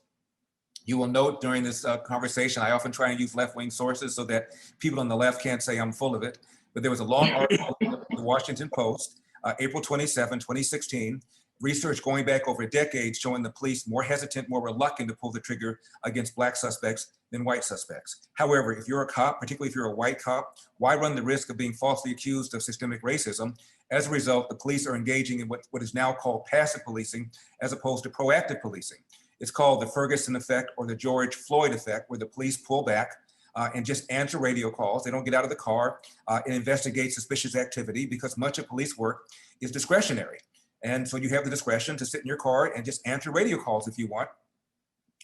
You will note during this conversation, I often try and use left-wing sources so that people on the left can't say I'm full of it. But there was a long article in the Washington Post, April 27, 2016, research going back over decades showing the police more hesitant, more reluctant to pull the trigger against Black suspects than white suspects. However, if you're a cop, particularly if you're a white cop, why run the risk of being falsely accused of systemic racism? As a result, the police are engaging in what is now called passive policing as opposed to proactive policing. It's called the Ferguson effect or the George Floyd effect, where the police pull back and just answer radio calls. They don't get out of the car and investigate suspicious activity because much of police work is discretionary. And so you have the discretion to sit in your car and just answer radio calls if you want.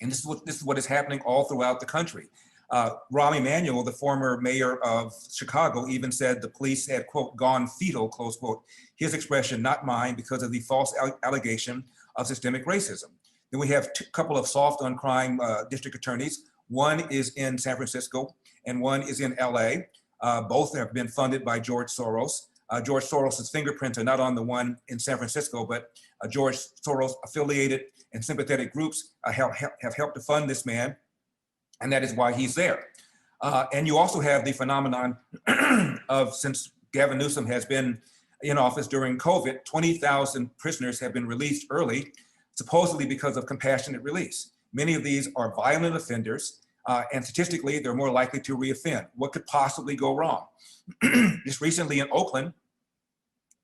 And this is what is happening all throughout the country. Rahm Emanuel, the former mayor of Chicago, even said the police had, quote, gone fetal, close quote. His expression, not mine, because of the false allegation of systemic racism. Then we have a couple of soft on crime district attorneys. One is in San Francisco and one is in LA. Both have been funded by George Soros. George Soros's fingerprints are not on the one in San Francisco, but George Soros affiliated and sympathetic groups have helped to fund this man, and that is why he's there. And you also have the phenomenon of, since Gavin Newsom has been in office during COVID, 20,000 prisoners have been released early, supposedly because of compassionate release. Many of these are violent offenders, and statistically, they're more likely to reoffend. What could possibly go wrong? Just recently in Oakland,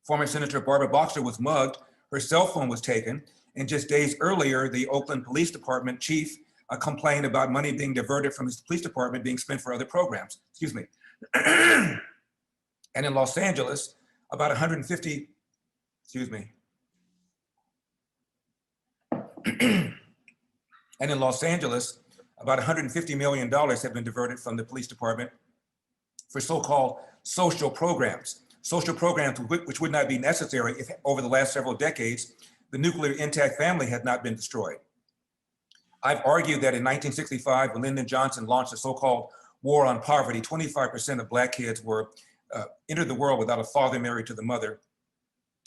former Senator Barbara Boxer was mugged, her cell phone was taken, and just days earlier, the Oakland Police Department chief complained about money being diverted from his police department being spent for other programs, excuse me. And in Los Angeles, about 150, excuse me. And in Los Angeles, about $150 million have been diverted from the police department for so-called social programs. Social programs which would not be necessary if over the last several decades, the nuclear intact family had not been destroyed. I've argued that in 1965, when Lyndon Johnson launched the so-called war on poverty, 25% of Black kids were entered the world without a father married to the mother.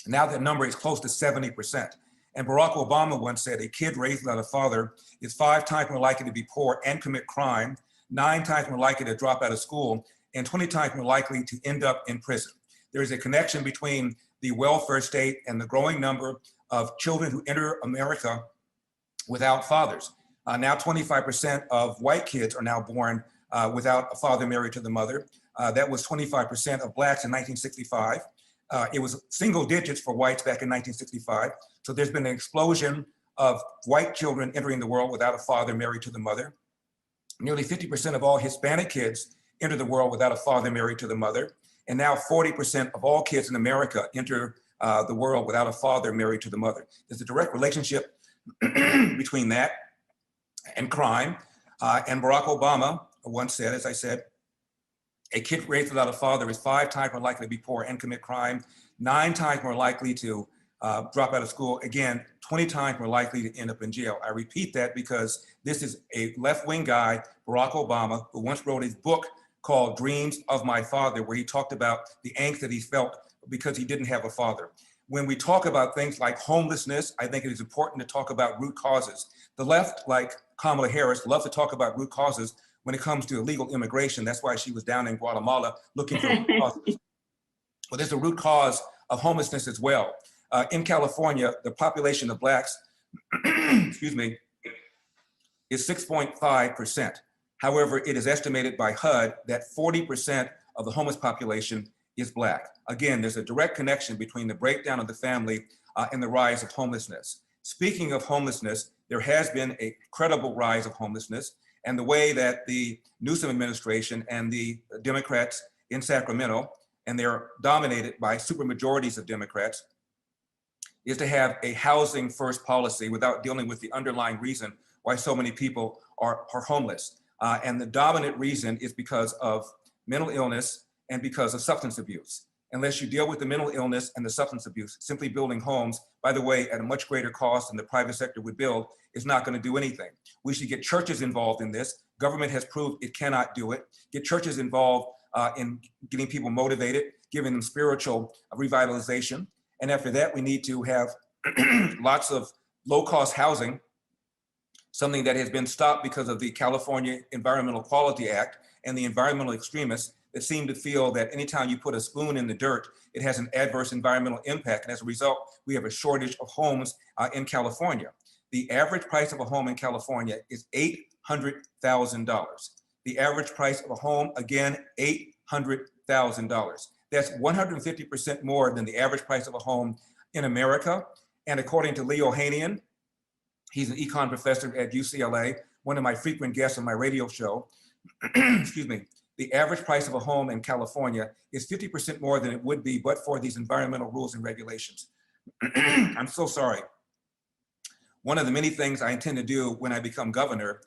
Now that number is close to 70%. And Barack Obama once said, a kid raised without a father is 5 times more likely to be poor and commit crime, 9 times more likely to drop out of school, and 20 times more likely to end up in prison. There is a connection between the welfare state and the growing number of children who enter America without fathers. Now 25% of white kids are now born without a father married to the mother. That was 25% of Blacks in 1965. It was single digits for whites back in 1965. So there's been an explosion of white children entering the world without a father married to the mother. Nearly 50% of all Hispanic kids enter the world without a father married to the mother. And now 40% of all kids in America enter the world without a father married to the mother. There's a direct relationship between that and crime. And Barack Obama once said, as I said, a kid raised without a father is 5 times more likely to be poor and commit crime, 9 times more likely to drop out of school. Again, 20 times more likely to end up in jail. I repeat that because this is a left-wing guy, Barack Obama, who once wrote his book called Dreams of My Father, where he talked about the angst that he felt because he didn't have a father. When we talk about things like homelessness, I think it is important to talk about root causes. The left, like Kamala Harris, love to talk about root causes when it comes to illegal immigration. That's why she was down in Guatemala looking for root causes. Well, there's a root cause of homelessness as well. In California, the population of Blacks, excuse me, is 6.5%. However, it is estimated by HUD that 40% of the homeless population is Black. Again, there's a direct connection between the breakdown of the family and the rise of homelessness. Speaking of homelessness, there has been a credible rise of homelessness. and the way that the Newsom administration and the Democrats in Sacramento, and they're dominated by supermajorities of Democrats, is to have a housing first policy without dealing with the underlying reason why so many people are homeless. And the dominant reason is because of mental illness and because of substance abuse. Unless you deal with the mental illness and the substance abuse, simply building homes, by the way, at a much greater cost than the private sector would build, is not going to do anything. We should get churches involved in this. Government has proved it cannot do it. Get churches involved in getting people motivated, giving them spiritual revitalization. And after that, we need to have lots of low-cost housing, something that has been stopped because of the California Environmental Quality Act and the environmental extremists that seem to feel that anytime you put a spoon in the dirt, it has an adverse environmental impact. And as a result, we have a shortage of homes in California. The average price of a home in California is $800,000. The average price of a home, again, $800,000. That's 150% more than the average price of a home in America. And according to Leo Hanian, he's an econ professor at UCLA, one of my frequent guests on my radio show, excuse me, the average price of a home in California is 50% more than it would be but for these environmental rules and regulations. I'm so sorry. One of the many things I intend to do when I become governor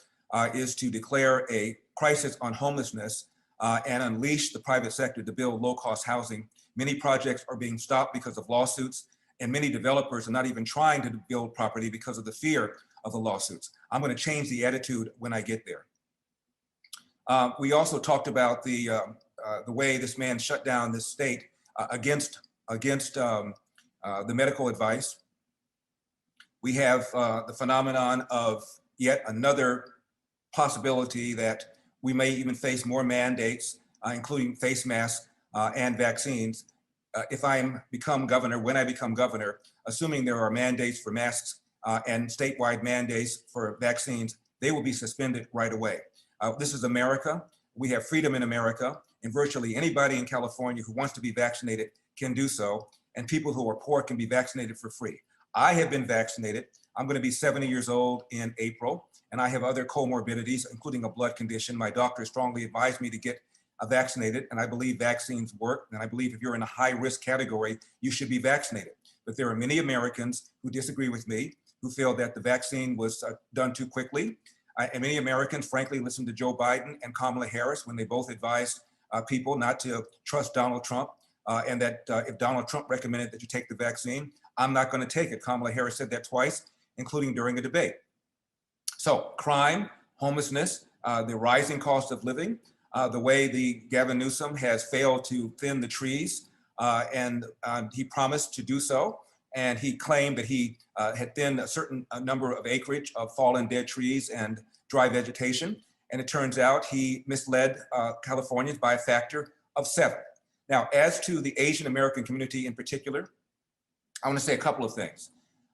is to declare a crisis on homelessness and unleash the private sector to build low-cost housing. Many projects are being stopped because of lawsuits, and many developers are not even trying to build property because of the fear of the lawsuits. I'm going to change the attitude when I get there. We also talked about the way this man shut down this state against the medical advice. We have the phenomenon of yet another possibility that we may even face more mandates, including face masks and vaccines. If I become governor, when I become governor, assuming there are mandates for masks and statewide mandates for vaccines, they will be suspended right away. This is America. We have freedom in America, and virtually anybody in California who wants to be vaccinated can do so, and people who are poor can be vaccinated for free. I have been vaccinated. I'm going to be 70 years old in April, and I have other comorbidities, including a blood condition. My doctor strongly advised me to get vaccinated, and I believe vaccines work, and I believe if you're in a high-risk category, you should be vaccinated. But there are many Americans who disagree with me, who feel that the vaccine was done too quickly. And many Americans, frankly, listened to Joe Biden and Kamala Harris when they both advised people not to trust Donald Trump, and that if Donald Trump recommended that you take the vaccine, I'm not going to take it. Kamala Harris said that twice, including during a debate. So crime, homelessness, the rising cost of living, the way the Gavin Newsom has failed to thin the trees, and he promised to do so. And he claimed that he had thinned a certain number of acreage of fallen dead trees and dry vegetation. And it turns out he misled Californians by a factor of 7. Now, as to the Asian American community in particular, I want to say a couple of things.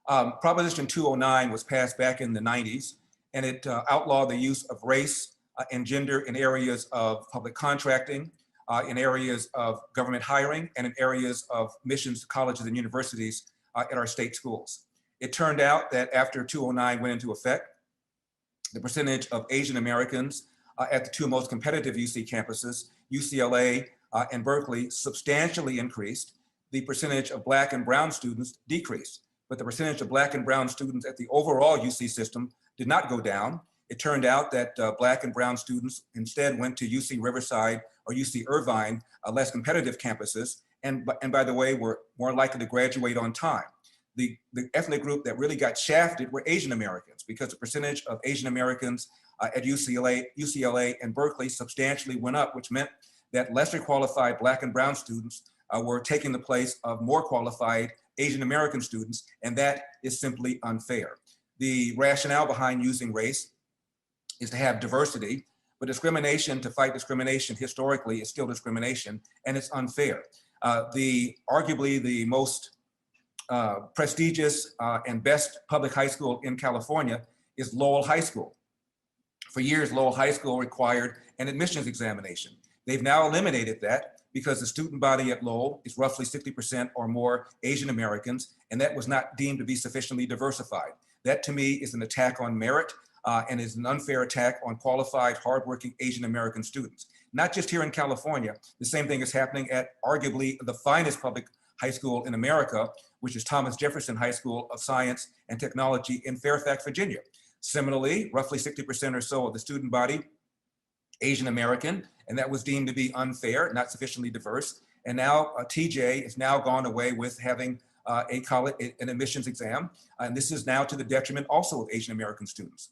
Proposition 209 was passed back in the 90s, and it outlawed the use of race and gender in areas of public contracting, in areas of government hiring, and in areas of admissions to colleges and universities at our state schools. It turned out that after 209 went into effect, the percentage of Asian Americans at the 2 most competitive UC campuses, UCLA and Berkeley, substantially increased. The percentage of Black and brown students decreased, but the percentage of Black and brown students at the overall UC system did not go down. It turned out that Black and brown students instead went to UC Riverside or UC Irvine, less competitive campuses, and by the way, were more likely to graduate on time. The ethnic group that really got shafted were Asian Americans, because the percentage of Asian Americans at UCLA and Berkeley substantially went up, which meant that lesser qualified Black and brown students were taking the place of more qualified Asian American students, and that is simply unfair. The rationale behind using race is to have diversity, but discrimination, to fight discrimination historically, is still discrimination, and it's unfair. Arguably the most prestigious and best public high school in California is Lowell High School. For years, Lowell High School required an admissions examination. They've now eliminated that because the student body at Lowell is roughly 60% or more Asian Americans, and that was not deemed to be sufficiently diversified. That to me is an attack on merit, and is an unfair attack on qualified, hardworking Asian American students. Not just here in California, the same thing is happening at arguably the finest public high school in America, which is Thomas Jefferson High School of Science and Technology in Fairfax, Virginia. Similarly, roughly 60% or so of the student body, Asian American, and that was deemed to be unfair, not sufficiently diverse. And now TJ has now gone away with having an admissions exam. And this is now to the detriment also of Asian American students.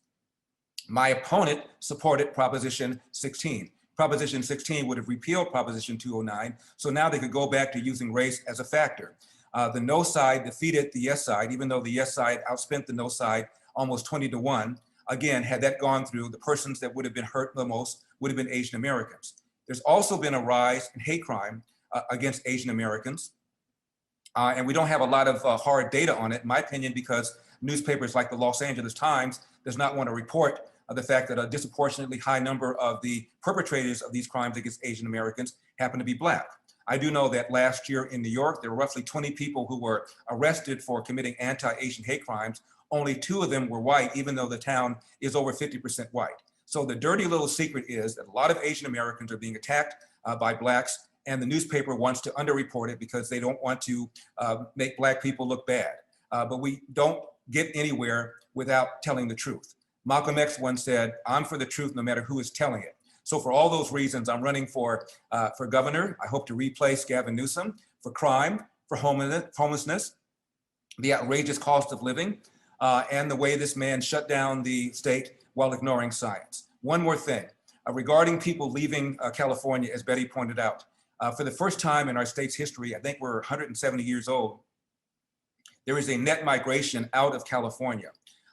My opponent supported Proposition 16. Proposition 16 would have repealed Proposition 209, so now they could go back to using race as a factor. The no side defeated the yes side, even though the yes side outspent the no side almost 20-1. Again, had that gone through, the persons that would have been hurt the most would have been Asian Americans. There's also been a rise in hate crime against Asian Americans. And we don't have a lot of hard data on it, in my opinion, because newspapers like the Los Angeles Times does not want to report the fact that a disproportionately high number of the perpetrators of these crimes against Asian Americans happen to be Black. I do know that last year in New York, there were roughly 20 people who were arrested for committing anti-Asian hate crimes. Only 2 of them were white, even though the town is over 50% white. So the dirty little secret is that a lot of Asian Americans are being attacked by Blacks, and the newspaper wants to underreport it because they don't want to make Black people look bad. But we don't get anywhere without telling the truth. Malcolm X once said, "I'm for the truth no matter who is telling it." So for all those reasons, I'm running for governor. I hope to replace Gavin Newsom for crime, for homelessness, the outrageous cost of living, and the way this man shut down the state while ignoring science. One more thing, regarding people leaving California, as Betty pointed out, for the first time in our state's history, I think we're 170 years old, there is a net migration out of California.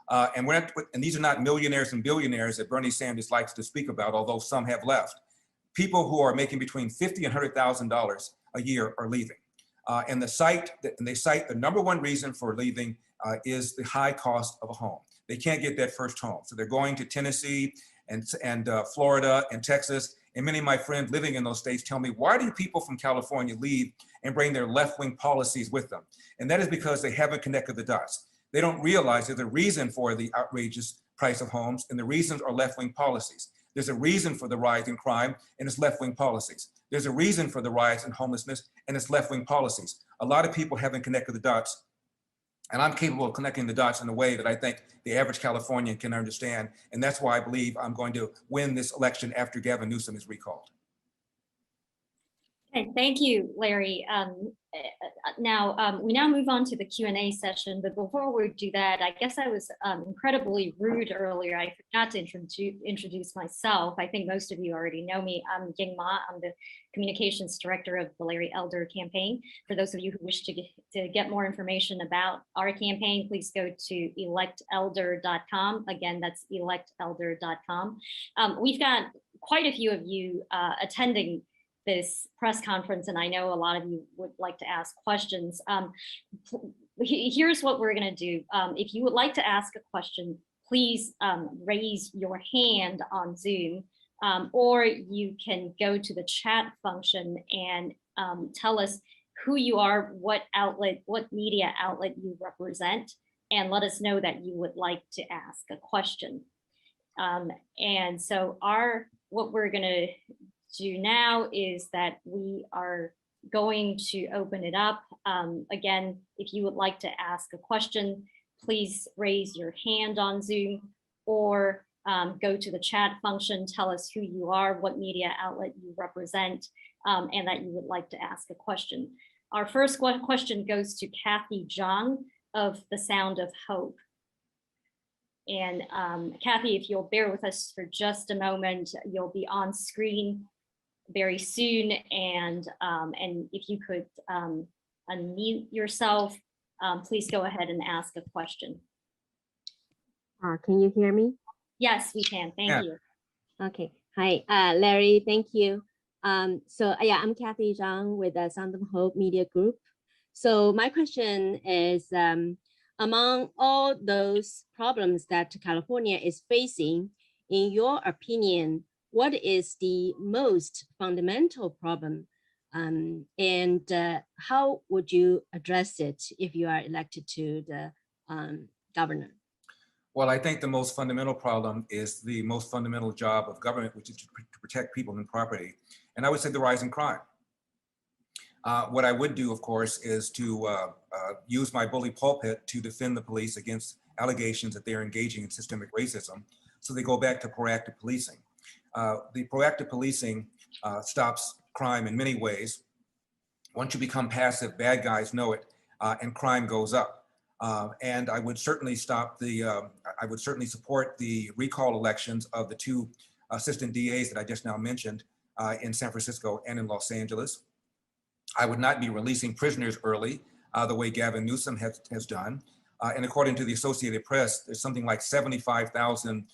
And these are not millionaires and billionaires that Bernie Sanders likes to speak about, although some have left. People who are making between $50,000 and $100,000 a year are leaving. And they cite the number one reason for leaving is the high cost of a home. They can't get that first home. So they're going to Tennessee and Florida and Texas. And many of my friends living in those states tell me, why do people from California leave and bring their left-wing policies with them? And that is because they haven't connected the dots. They don't realize there's a reason for the outrageous price of homes, and the reasons are left-wing policies. There's a reason for the rise in crime, and it's left-wing policies. There's a reason for the rise in homelessness, and it's left-wing policies. A lot of people haven't connected the dots, and I'm capable of connecting the dots in a way that I think the average Californian can understand, and that's why I believe I'm going to win this election after Gavin Newsom is recalled. Okay, thank you, Larry. We now move on to the Q&A session, but before we do that, I guess I was incredibly rude earlier. I forgot to introduce myself. I think most of you already know me. I'm Ying Ma. I'm the Communications Director of the Larry Elder campaign. For those of you who wish to get more information about our campaign, please go to electelder.com. Again, that's electelder.com. We've got quite a few of you attending this press conference, and I know a lot of you would like to ask questions. Here's what we're going to do. If you would like to ask a question, please raise your hand on Zoom, or you can go to the chat function and tell us who you are, what media outlet you represent, and let us know that you would like to ask a question. And so what we're going to do now is that we are going to open it up. Again, if you would like to ask a question, please raise your hand on Zoom, or go to the chat function, tell us who you are, what media outlet you represent, and that you would like to ask a question. Our first question goes to Kathy Zhang of The Sound of Hope. And Kathy, if you'll bear with us for just a moment, you'll be on screen very soon, and if you could unmute yourself, please go ahead and ask a question. Can you hear me? Yes, we can. Thank you. Okay. Hi, Larry. Thank you. I'm Kathy Zhang with the Sound of Hope Media Group. So my question is, among all those problems that California is facing, in your opinion, what is the most fundamental problem, and how would you address it if you are elected to the governor? Well, I think the most fundamental problem is the most fundamental job of government, which is to protect people and property. And I would say the rise in crime. What I would do, of course, is to use my bully pulpit to defend the police against allegations that they're engaging in systemic racism. So they go back to proactive policing. The proactive policing stops crime in many ways. Once you become passive, bad guys know it, and crime goes up. And I would certainly support the recall elections of the two assistant DAs that I just now mentioned in San Francisco and in Los Angeles. I would not be releasing prisoners early the way Gavin Newsom has done. And according to the Associated Press, there's something like 75,000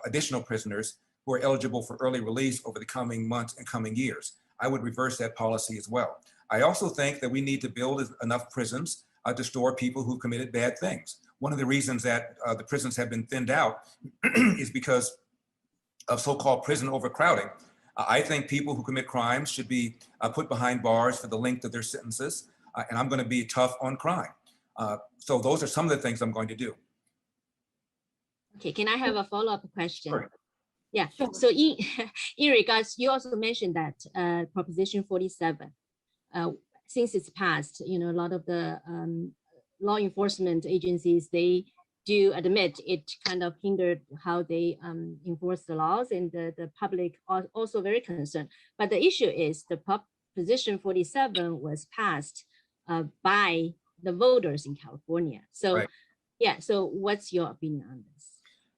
additional prisoners who are eligible for early release over the coming months and coming years. I would reverse that policy as well. I also think that we need to build enough prisons to store people who committed bad things. One of the reasons that the prisons have been thinned out is because of so-called prison overcrowding. I think people who commit crimes should be put behind bars for the length of their sentences, and I'm going to be tough on crime. So those are some of the things I'm going to do. Okay, can I have a follow-up question? Sure. Yeah, so in regards, you also mentioned that Proposition 47, since it's passed, a lot of the law enforcement agencies, they do admit it kind of hindered how they enforce the laws, and the public are also very concerned. But the issue is the Proposition 47 was passed by the voters in California. So, right. Yeah, so what's your opinion on this?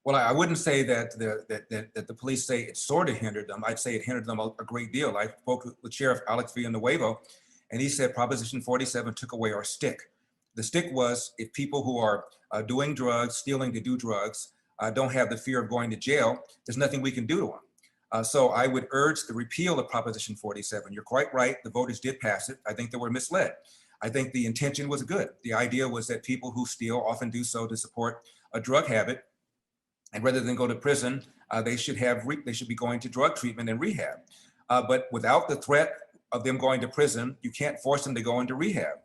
Well, I wouldn't say that the police say it sort of hindered them. I'd say it hindered them a great deal. I spoke with Sheriff Alex Villanueva, and he said Proposition 47 took away our stick. The stick was if people who are doing drugs, stealing to do drugs, don't have the fear of going to jail, there's nothing we can do to them. So I would urge the repeal of Proposition 47. You're quite right, the voters did pass it. I think they were misled. I think the intention was good. The idea was that people who steal often do so to support a drug habit, and rather than go to prison, they should be going to drug treatment and rehab. But without the threat of them going to prison, you can't force them to go into rehab.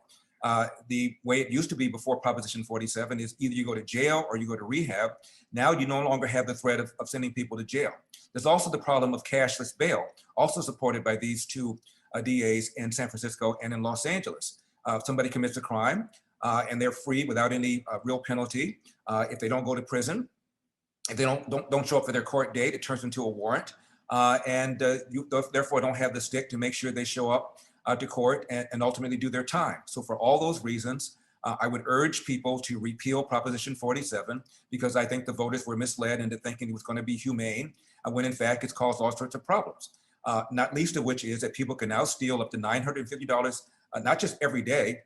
The way it used to be before Proposition 47 is either you go to jail or you go to rehab. Now you no longer have the threat of sending people to jail. There's also the problem of cashless bail, also supported by these two DAs in San Francisco and in Los Angeles. If somebody commits a crime and they're free without any real penalty, if they don't go to prison, if they don't show up for their court date, it turns into a warrant, and you therefore don't have the stick to make sure they show up to court and ultimately do their time. So for all those reasons, I would urge people to repeal Proposition 47 because I think the voters were misled into thinking it was going to be humane when in fact it's caused all sorts of problems. Not least of which is that people can now steal up to $950, not just every day,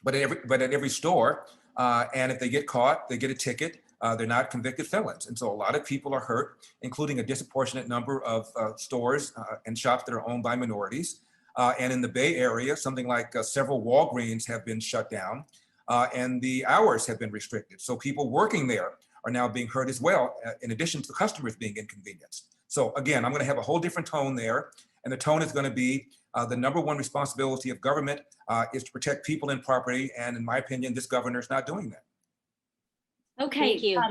but at every store. And if they get caught, they get a ticket. They're not convicted felons. And so a lot of people are hurt, including a disproportionate number of stores and shops that are owned by minorities. And in the Bay Area, something like several Walgreens have been shut down and the hours have been restricted. So people working there are now being hurt as well, in addition to customers being inconvenienced. So again, I'm going to have a whole different tone there. And the tone is going to be the number one responsibility of government is to protect people and property. And in my opinion, this governor is not doing that. Okay, Thank you.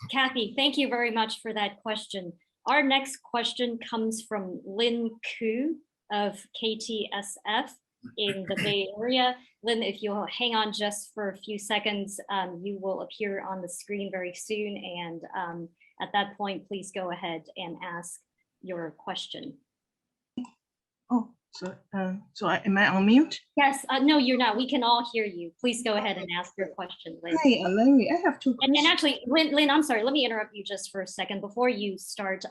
Kathy, thank you very much for that question. Our next question comes from Lynn Koo of KTSF in the Bay Area. Lynn, if you'll hang on just for a few seconds, you will appear on the screen very soon. And at that point, please go ahead and ask your question. Oh, so am I on mute? Yes, no, you're not. We can all hear you. Please go ahead and ask your question, Lynn. Hi, Larry, I have two questions. And actually, Lynn, I'm sorry, let me interrupt you just for a second before you start.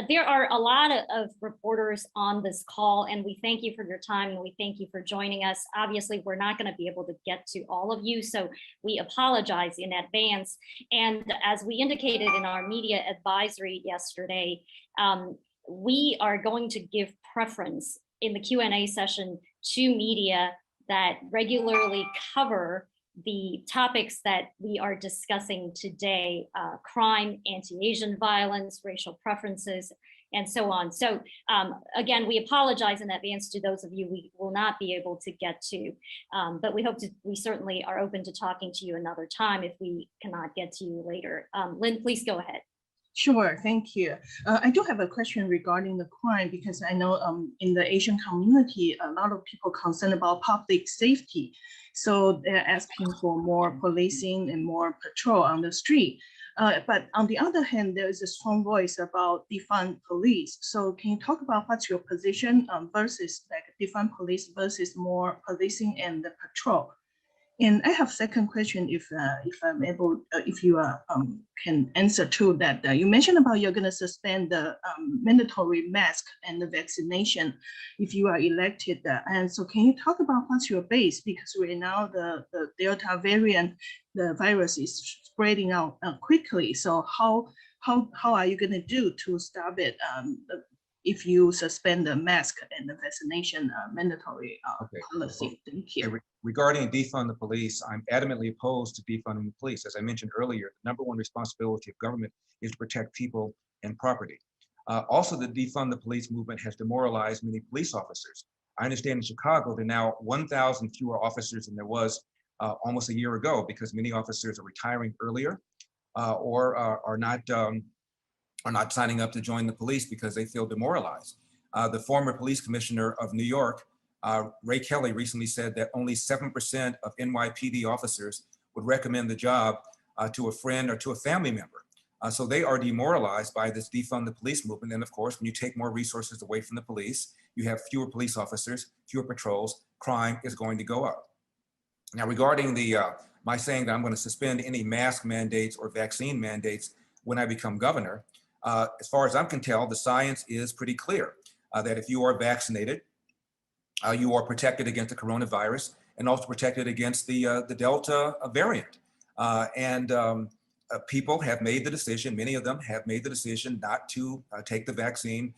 There are a lot of reporters on this call, and we thank you for your time and we thank you for joining us. Obviously, we're not going to be able to get to all of you, so we apologize in advance. And as we indicated in our media advisory yesterday, we are going to give preference in the Q&A session to media that regularly cover the topics that we are discussing today, crime, anti-Asian violence, racial preferences, and so on. So again, we apologize in advance to those of you we will not be able to get to, but we certainly are open to talking to you another time if we cannot get to you later. Lynn, please go ahead. Sure, thank you. I do have a question regarding the crime because I know in the Asian community, a lot of people concerned about public safety. So they're asking for more policing and more patrol on the street. But on the other hand, there is a strong voice about defund police. So can you talk about what's your position versus like defund police versus more policing and the patrol? And I have second question if I'm able, if you can answer to that. You mentioned about you're going to suspend the mandatory mask and the vaccination if you are elected. And so can you talk about what's your base? Because right now the Delta variant, the virus is spreading out quickly. So how are you going to do to stop it if you suspend the mask and the vaccination mandatory policy? Thank you. Regarding defund the police, I'm adamantly opposed to defunding the police. As I mentioned earlier, the number one responsibility of government is to protect people and property. Also, the defund the police movement has demoralized many police officers. I understand in Chicago, there are now 1,000 fewer officers than there was almost a year ago because many officers are retiring earlier or are not signing up to join the police because they feel demoralized. The former police commissioner of New York, Ray Kelly, recently said that only 7% of NYPD officers would recommend the job to a friend or to a family member. So they are demoralized by this defund the police movement. And of course, when you take more resources away from the police, you have fewer police officers, fewer patrols, crime is going to go up. Now, regarding my saying that I'm going to suspend any mask mandates or vaccine mandates when I become governor, as far as I can tell, the science is pretty clear that if you are vaccinated, you are protected against the coronavirus and also protected against the Delta variant. People have made the decision, many of them have made the decision not to take the vaccine,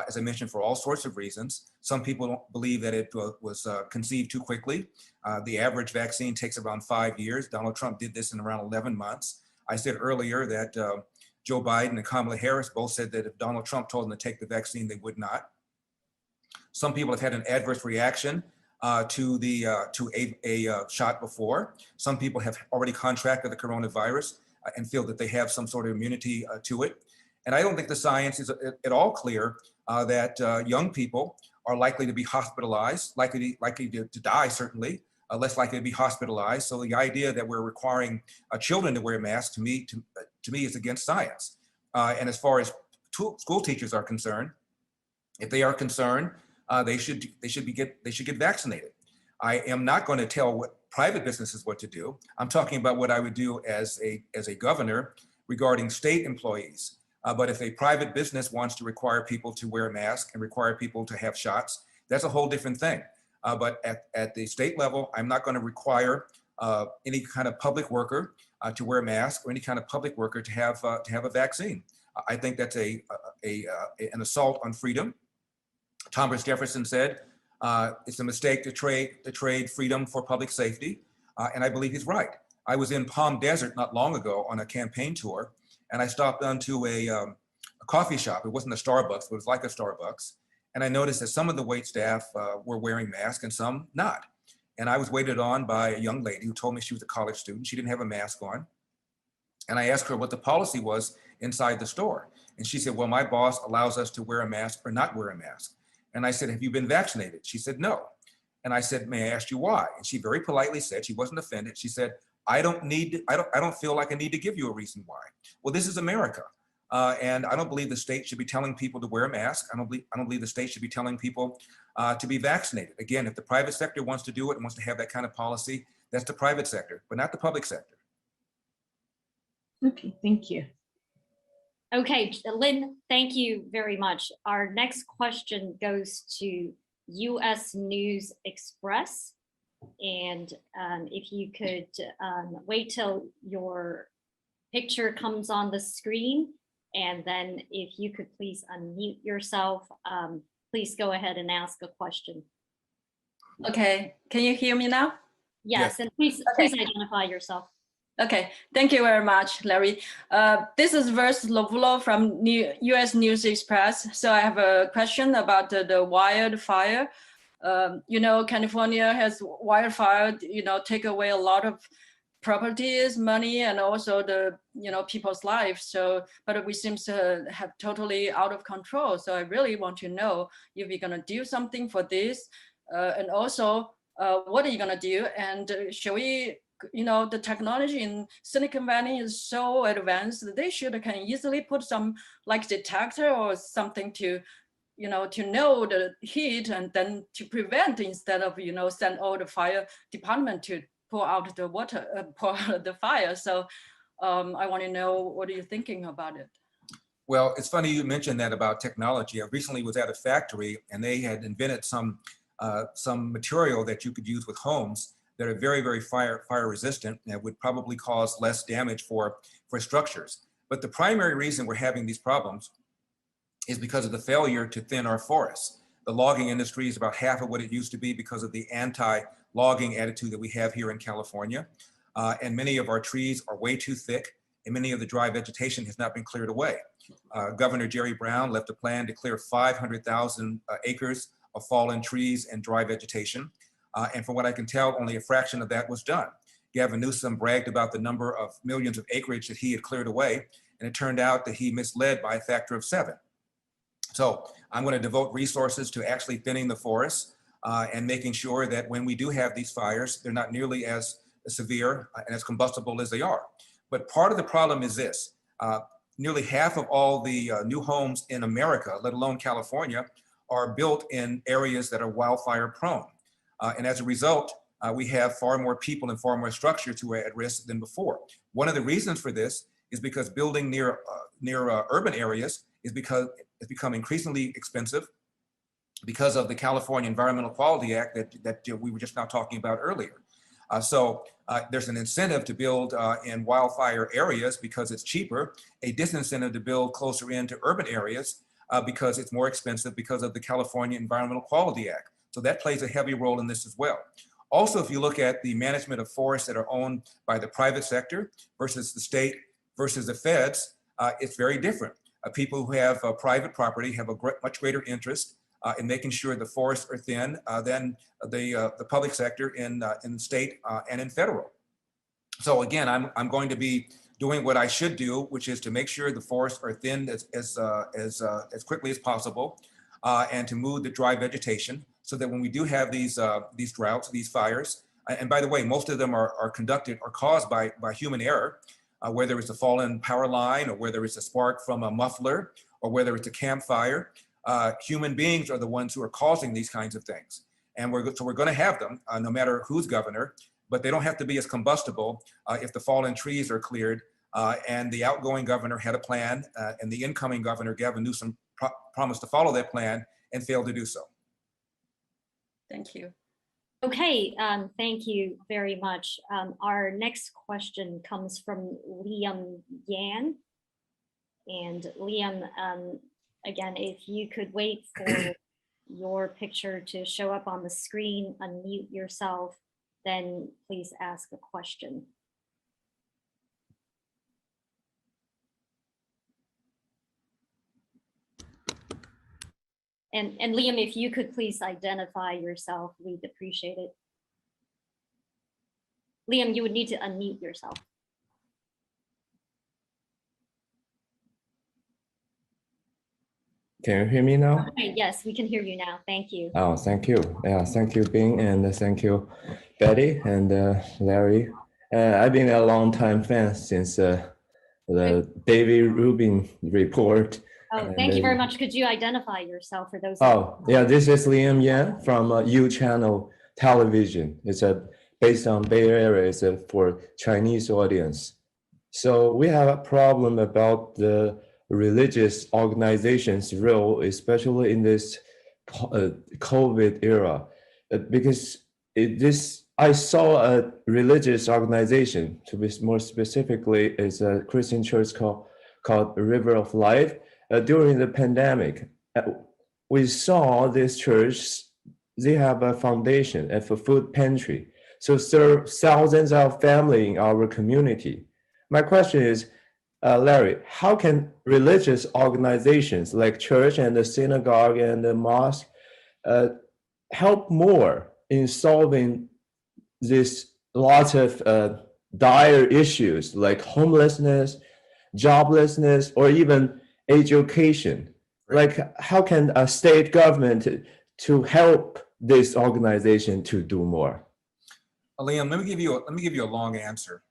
as I mentioned, for all sorts of reasons. Some people don't believe that it was conceived too quickly. The average vaccine takes around 5 years. Donald Trump did this in around 11 months. I said earlier that Joe Biden and Kamala Harris both said that if Donald Trump told them to take the vaccine, they would not. Some people have had an adverse reaction to a shot before. Some people have already contracted the coronavirus and feel that they have some sort of immunity to it. And I don't think the science is at all clear that young people are likely to be hospitalized, likely to die, certainly, less likely to be hospitalized. So the idea that we're requiring children to wear masks, to me is against science. And as far as school teachers are concerned, if they are concerned, they should get vaccinated. I am not going to tell what private businesses what to do. I'm talking about what I would do as a governor regarding state employees. But if a private business wants to require people to wear a mask and require people to have shots, that's a whole different thing. But at the state level, I'm not going to require any kind of public worker to wear a mask or any kind of public worker to have a vaccine. I think that's an assault on freedom. Thomas Jefferson said, it's a mistake to trade freedom for public safety. And I believe he's right. I was in Palm Desert not long ago on a campaign tour, and I stopped onto a coffee shop. It wasn't a Starbucks, but it was like a Starbucks. And I noticed that some of the wait staff were wearing masks and some not. And I was waited on by a young lady who told me she was a college student. She didn't have a mask on. And I asked her what the policy was inside the store. And she said, well, my boss allows us to wear a mask or not wear a mask. And I said, have you been vaccinated? She said, no. And I said, may I ask you why? And she very politely said, she wasn't offended. She said, I don't feel like I need to give you a reason why. Well, this is America. And I don't believe the state should be telling people to wear a mask. I don't believe the state should be telling people to be vaccinated. Again, if the private sector wants to do it and wants to have that kind of policy, that's the private sector, but not the public sector. Okay, thank you. Okay, Lynn, thank you very much. Our next question goes to US News Express. And if you could wait till your picture comes on the screen, and then if you could please unmute yourself, please go ahead and ask a question. Okay, can you hear me now? Yes, and please identify yourself. Okay, thank you very much, Larry. This is Vers Lovulo from US News Express. So I have a question about the wildfire. You know, California has wildfire, you know, take away a lot of properties, money, and also the, you know, people's lives. So, but we seem to have totally out of control. So I really want to know if you're gonna do something for this, and also what are you gonna do? And shall we, you know, the technology in Silicon Valley is so advanced that they can easily put some like detector or something to, you know the heat and then to prevent, instead of, you know, send all the fire department to pour out the water, pour out the fire. So I want to know, what are you thinking about it? Well, it's funny you mentioned that about technology. I recently was at a factory and they had invented some material that you could use with homes that are very, very fire resistant and would probably cause less damage for structures. But the primary reason we're having these problems is because of the failure to thin our forests. The logging industry is about half of what it used to be because of the anti-logging attitude that we have here in California. And many of our trees are way too thick, and many of the dry vegetation has not been cleared away. Governor Jerry Brown left a plan to clear 500,000 acres of fallen trees and dry vegetation. And from what I can tell, only a fraction of that was done. Gavin Newsom bragged about the number of millions of acreage that he had cleared away, and it turned out that he misled by a factor of 7. So I'm going to devote resources to actually thinning the forests and making sure that when we do have these fires, they're not nearly as severe and as combustible as they are. But part of the problem is this. Nearly half of all the new homes in America, let alone California, are built in areas that are wildfire prone. And as a result, we have far more people and far more structures who are at risk than before. One of the reasons for this is because building near urban areas is because it's become increasingly expensive because of the California Environmental Quality Act that we were just now talking about earlier. So there's an incentive to build in wildfire areas because it's cheaper, a disincentive to build closer into urban areas because it's more expensive because of the California Environmental Quality Act. So that plays a heavy role in this as well. Also, if you look at the management of forests that are owned by the private sector versus the state versus the feds, it's very different. People who have private property have a much greater interest in making sure the forests are thin than the public sector in state and in federal. So again, I'm going to be doing what I should do, which is to make sure the forests are thinned as quickly as possible, and to move the dry vegetation so that when we do have these droughts, these fires, and by the way, most of them are conducted or caused by human error, whether it's a fallen power line or whether it's a spark from a muffler or whether it's a campfire. Human beings are the ones who are causing these kinds of things. And so we're going to have them no matter who's governor, but they don't have to be as combustible if the fallen trees are cleared. And the outgoing governor had a plan and the incoming governor, Gavin Newsom, promised to follow that plan and failed to do so. Thank you. Okay, thank you very much. Our next question comes from Liam Yan. And Liam, again, if you could wait for your picture to show up on the screen, unmute yourself, then please ask a question. And Liam, if you could please identify yourself, we'd appreciate it. Liam, you would need to unmute yourself. Can you hear me now? Okay, yes, we can hear you now. Thank you. Oh, thank you. Yeah, thank you, Bing, and thank you, Betty and Larry. I've been a long time fan since the David Rubin report. Oh, thank you very much. Could you identify yourself for those? Oh, yeah, this is Liam Yan from U Channel Television. It's based on Bay Area. It's for Chinese audience. So we have a problem about the religious organizations' role, especially in this COVID era, because I saw a religious organization, to be more specifically, is a Christian church called River of Life. During the pandemic, we saw this church, they have a foundation, a food pantry. so serve thousands of families in our community. My question is, Larry, how can religious organizations like church and the synagogue and the mosque help more in solving this lot of dire issues like homelessness, joblessness, or even education? Like, how can a state government to help this organization to do more? Liam, let me give you a long answer.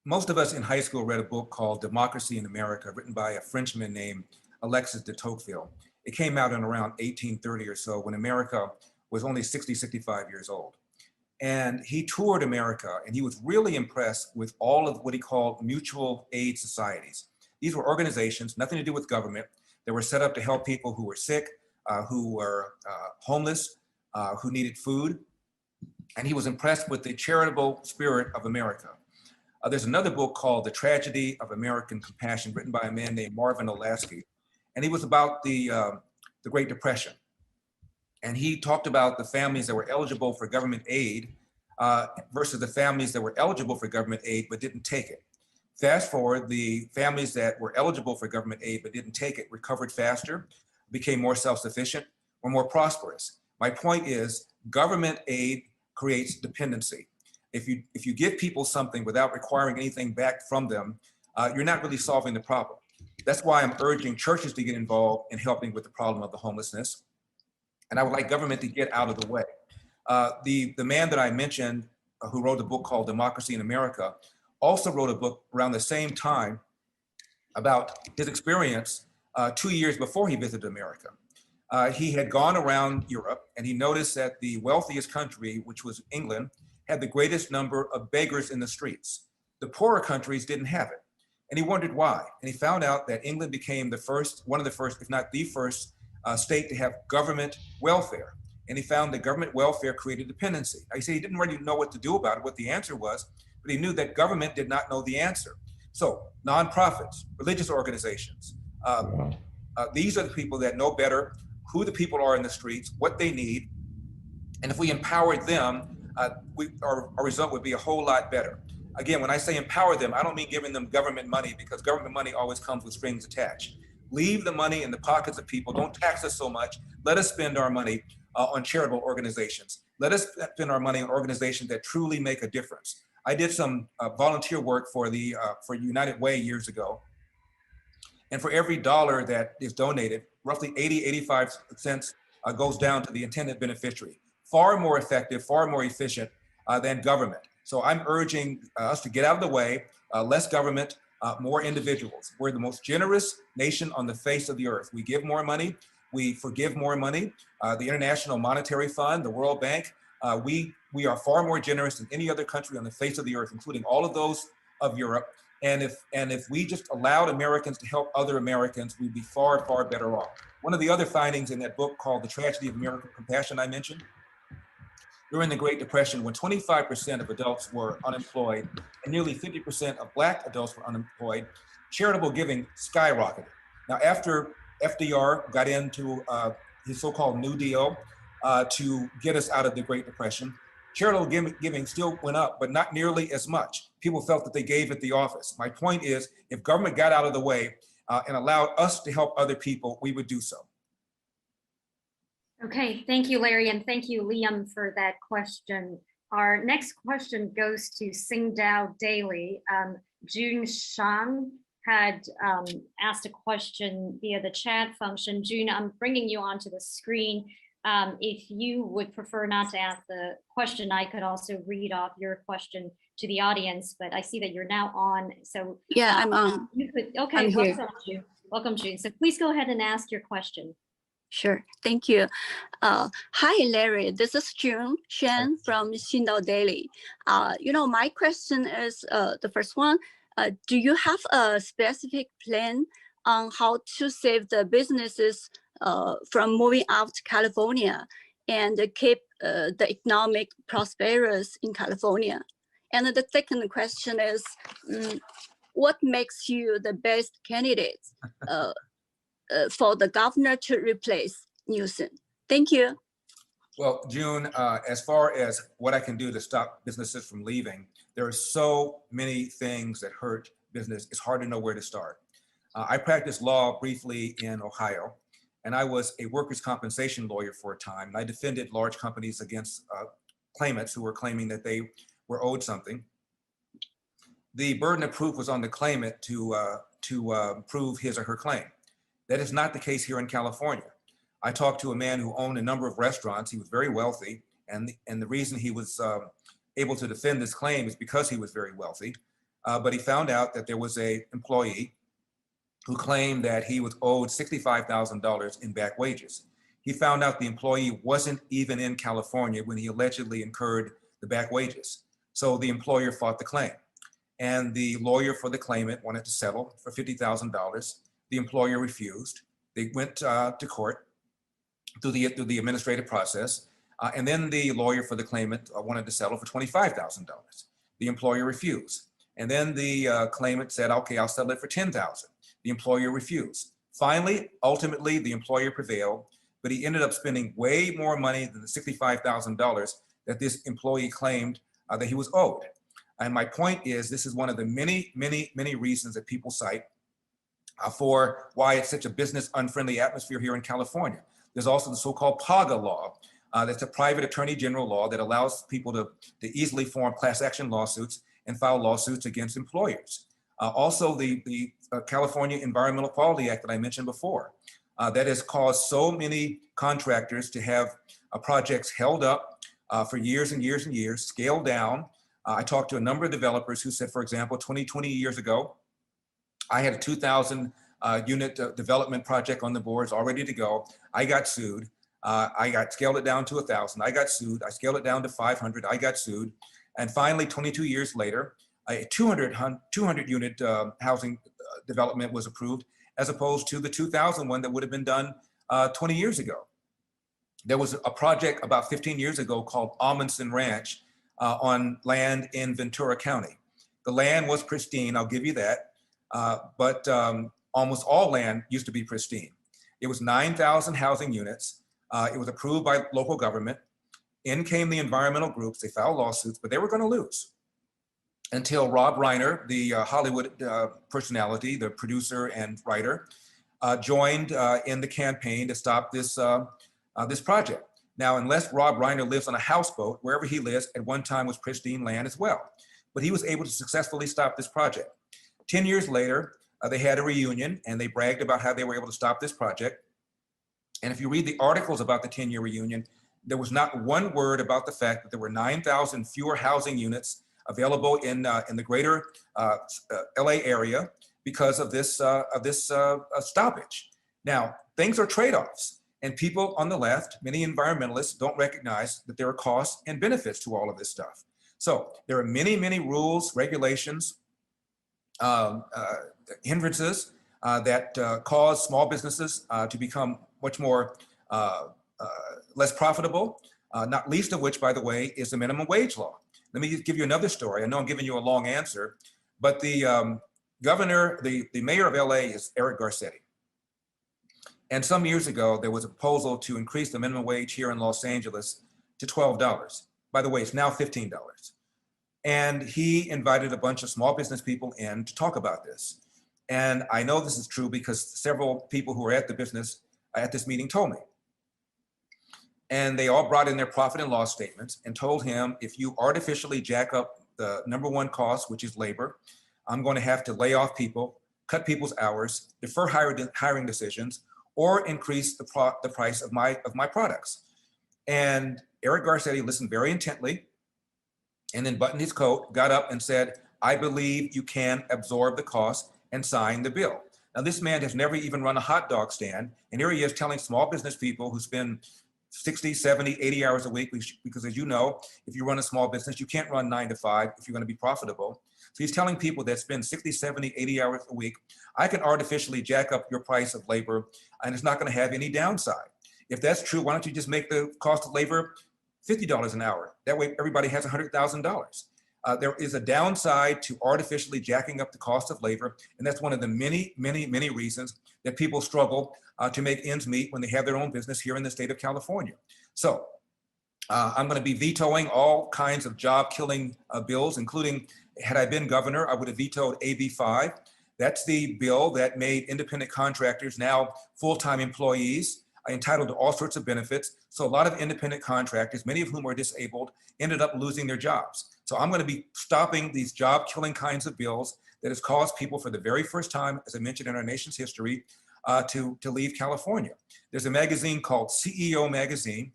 Most of us in high school read a book called Democracy in America, written by a Frenchman named Alexis de Tocqueville. It came out in around 1830 or so, when America was only 60, 65 years old. And he toured America, and he was really impressed with all of what he called mutual aid societies. These were organizations, nothing to do with government, that were set up to help people who were sick, who were homeless, who needed food. And he was impressed with the charitable spirit of America. There's another book called The Tragedy of American Compassion, written by a man named Marvin Olasky. And he was about the Great Depression. And he talked about the families that were eligible for government aid versus the families that were eligible for government aid but didn't take it. Fast forward, the families that were eligible for government aid but didn't take it recovered faster, became more self-sufficient, were more prosperous. My point is, government aid creates dependency. If you give people something without requiring anything back from them, you're not really solving the problem. That's why I'm urging churches to get involved in helping with the problem of the homelessness. And I would like government to get out of the way. The man that I mentioned, who wrote a book called Democracy in America, also wrote a book around the same time about his experience 2 years before he visited America. He had gone around Europe, and he noticed that the wealthiest country, which was England, had the greatest number of beggars in the streets. The poorer countries didn't have it. And he wondered why. And he found out that England became one of the first, if not the first, state to have government welfare. And he found that government welfare created dependency. He said he didn't really know what to do about it, what the answer was, but he knew that government did not know the answer. So nonprofits, religious organizations, these are the people that know better who the people are in the streets, what they need. And if we empowered them, our result would be a whole lot better. Again, when I say empower them, I don't mean giving them government money, because government money always comes with strings attached. Leave the money in the pockets of people. Don't tax us so much. Let us spend our money on charitable organizations. Let us spend our money on organizations that truly make a difference. I did some volunteer work for United Way years ago. And for every dollar that is donated, roughly 80, 85 cents goes down to the intended beneficiary. Far more effective, far more efficient than government. So I'm urging us to get out of the way, less government, more individuals. We're the most generous nation on the face of the earth. We give more money, we forgive more money. The International Monetary Fund, the World Bank, we are far more generous than any other country on the face of the earth, including all of those of Europe. And if we just allowed Americans to help other Americans, we'd be far, far better off. One of the other findings in that book called The Tragedy of American Compassion I mentioned, during the Great Depression, when 25% of adults were unemployed and nearly 50% of Black adults were unemployed, charitable giving skyrocketed. Now, after FDR got into his so-called New Deal to get us out of the Great Depression, charitable giving still went up, but not nearly as much. People felt that they gave at the office. My point is, if government got out of the way and allowed us to help other people, we would do so. Okay, thank you, Larry, and thank you, Liam, for that question. Our next question goes to Singdao Daily. June Shang had asked a question via the chat function. June, I'm bringing you onto the screen. If you would prefer not to ask the question, I could also read off your question to the audience, but I see that you're now on. So yeah, I'm on. You could, okay, welcome, June. Welcome, June. So please go ahead and ask your question. Sure, thank you. Hi, Larry. This is June Shen from Xindao Daily. My question is the first one. Do you have a specific plan on how to save the businesses from moving out to California and keep the economic prosperous in California? And the second question is, what makes you the best candidate for the governor to replace Newsom? Thank you. Well, June, as far as what I can do to stop businesses from leaving, there are so many things that hurt business. It's hard to know where to start. I practiced law briefly in Ohio, and I was a workers' compensation lawyer for a time. And I defended large companies against claimants who were claiming that they were owed something. The burden of proof was on the claimant to prove his or her claim. That is not the case here in California. I talked to a man who owned a number of restaurants. He was very wealthy, and the reason he was able to defend this claim is because he was very wealthy. But he found out that there was an employee who claimed that he was owed $65,000 in back wages. He found out the employee wasn't even in California when he allegedly incurred the back wages. So the employer fought the claim, and the lawyer for the claimant wanted to settle for $50,000. The employer refused. They went to court through the administrative process, and then the lawyer for the claimant wanted to settle for $25,000. The employer refused, and then the claimant said, "Okay, I'll settle it for $10,000." The employer refused. Finally, ultimately, the employer prevailed, but he ended up spending way more money than the $65,000 that this employee claimed that he was owed. And my point is, this is one of the many, many, many reasons that people cite for why it's such a business unfriendly atmosphere here in California. There's also the so-called PAGA law. That's a private attorney general law that allows people to easily form class action lawsuits and file lawsuits against employers. Also, the California Environmental Quality Act that I mentioned before, that has caused so many contractors to have projects held up for years and years and years, scaled down. I talked to a number of developers who said, for example, 20 years ago, I had a 2,000 unit development project on the boards all ready to go. I got sued. I got scaled it down to 1,000. I got sued. I scaled it down to 500. I got sued. And finally, 22 years later, a 200 unit housing development was approved, as opposed to the 2,000 one that would have been done 20 years ago. There was a project about 15 years ago called Amundsen Ranch on land in Ventura County. The land was pristine, I'll give you that, but almost all land used to be pristine. It was 9,000 housing units. It was approved by local government. In came the environmental groups. They filed lawsuits, but they were going to lose until Rob Reiner, the Hollywood personality, the producer and writer, joined in the campaign to stop this, this project. Now, unless Rob Reiner lives on a houseboat, wherever he lives at one time was pristine land as well. But he was able to successfully stop this project. 10 years later, they had a reunion and they bragged about how they were able to stop this project. And if you read the articles about the 10-year reunion, there was not one word about the fact that there were 9,000 fewer housing units available in the greater LA area because of this stoppage. Now, things are trade-offs, and people on the left, many environmentalists, don't recognize that there are costs and benefits to all of this stuff. So there are many, many rules, regulations, hindrances that cause small businesses to become much more less profitable, not least of which, by the way, is the minimum wage law. Let me just give you another story. I know I'm giving you a long answer, but the governor, the mayor of LA is Eric Garcetti. And some years ago, there was a proposal to increase the minimum wage here in Los Angeles to $12. By the way, it's now $15. And he invited a bunch of small business people in to talk about this. And I know this is true because several people who were at the business at this meeting told me. And they all brought in their profit and loss statements and told him, if you artificially jack up the number one cost, which is labor, I'm going to have to lay off people, cut people's hours, defer hiring decisions, or increase the price of my products. And Eric Garcetti listened very intently and then buttoned his coat, got up and said, I believe you can absorb the cost, and signed the bill. Now, this man has never even run a hot dog stand. And here he is telling small business people who spend 60, 70, 80 hours a week, because as you know, if you run a small business, you can't run 9 to 5 if you're going to be profitable. So he's telling people that spend 60, 70, 80 hours a week, I can artificially jack up your price of labor and it's not going to have any downside. If that's true, why don't you just make the cost of labor $50 an hour? That way everybody has $100,000. There is a downside to artificially jacking up the cost of labor, and that's one of the many, many, many reasons that people struggle to make ends meet when they have their own business here in the state of California. So I'm going to be vetoing all kinds of job-killing bills, including, had I been governor, I would have vetoed AB 5. That's the bill that made independent contractors now full-time employees, entitled to all sorts of benefits. So a lot of independent contractors, many of whom are disabled, ended up losing their jobs. So I'm going to be stopping these job-killing kinds of bills that has caused people for the very first time, as I mentioned in our nation's history, to leave California. There's a magazine called CEO Magazine.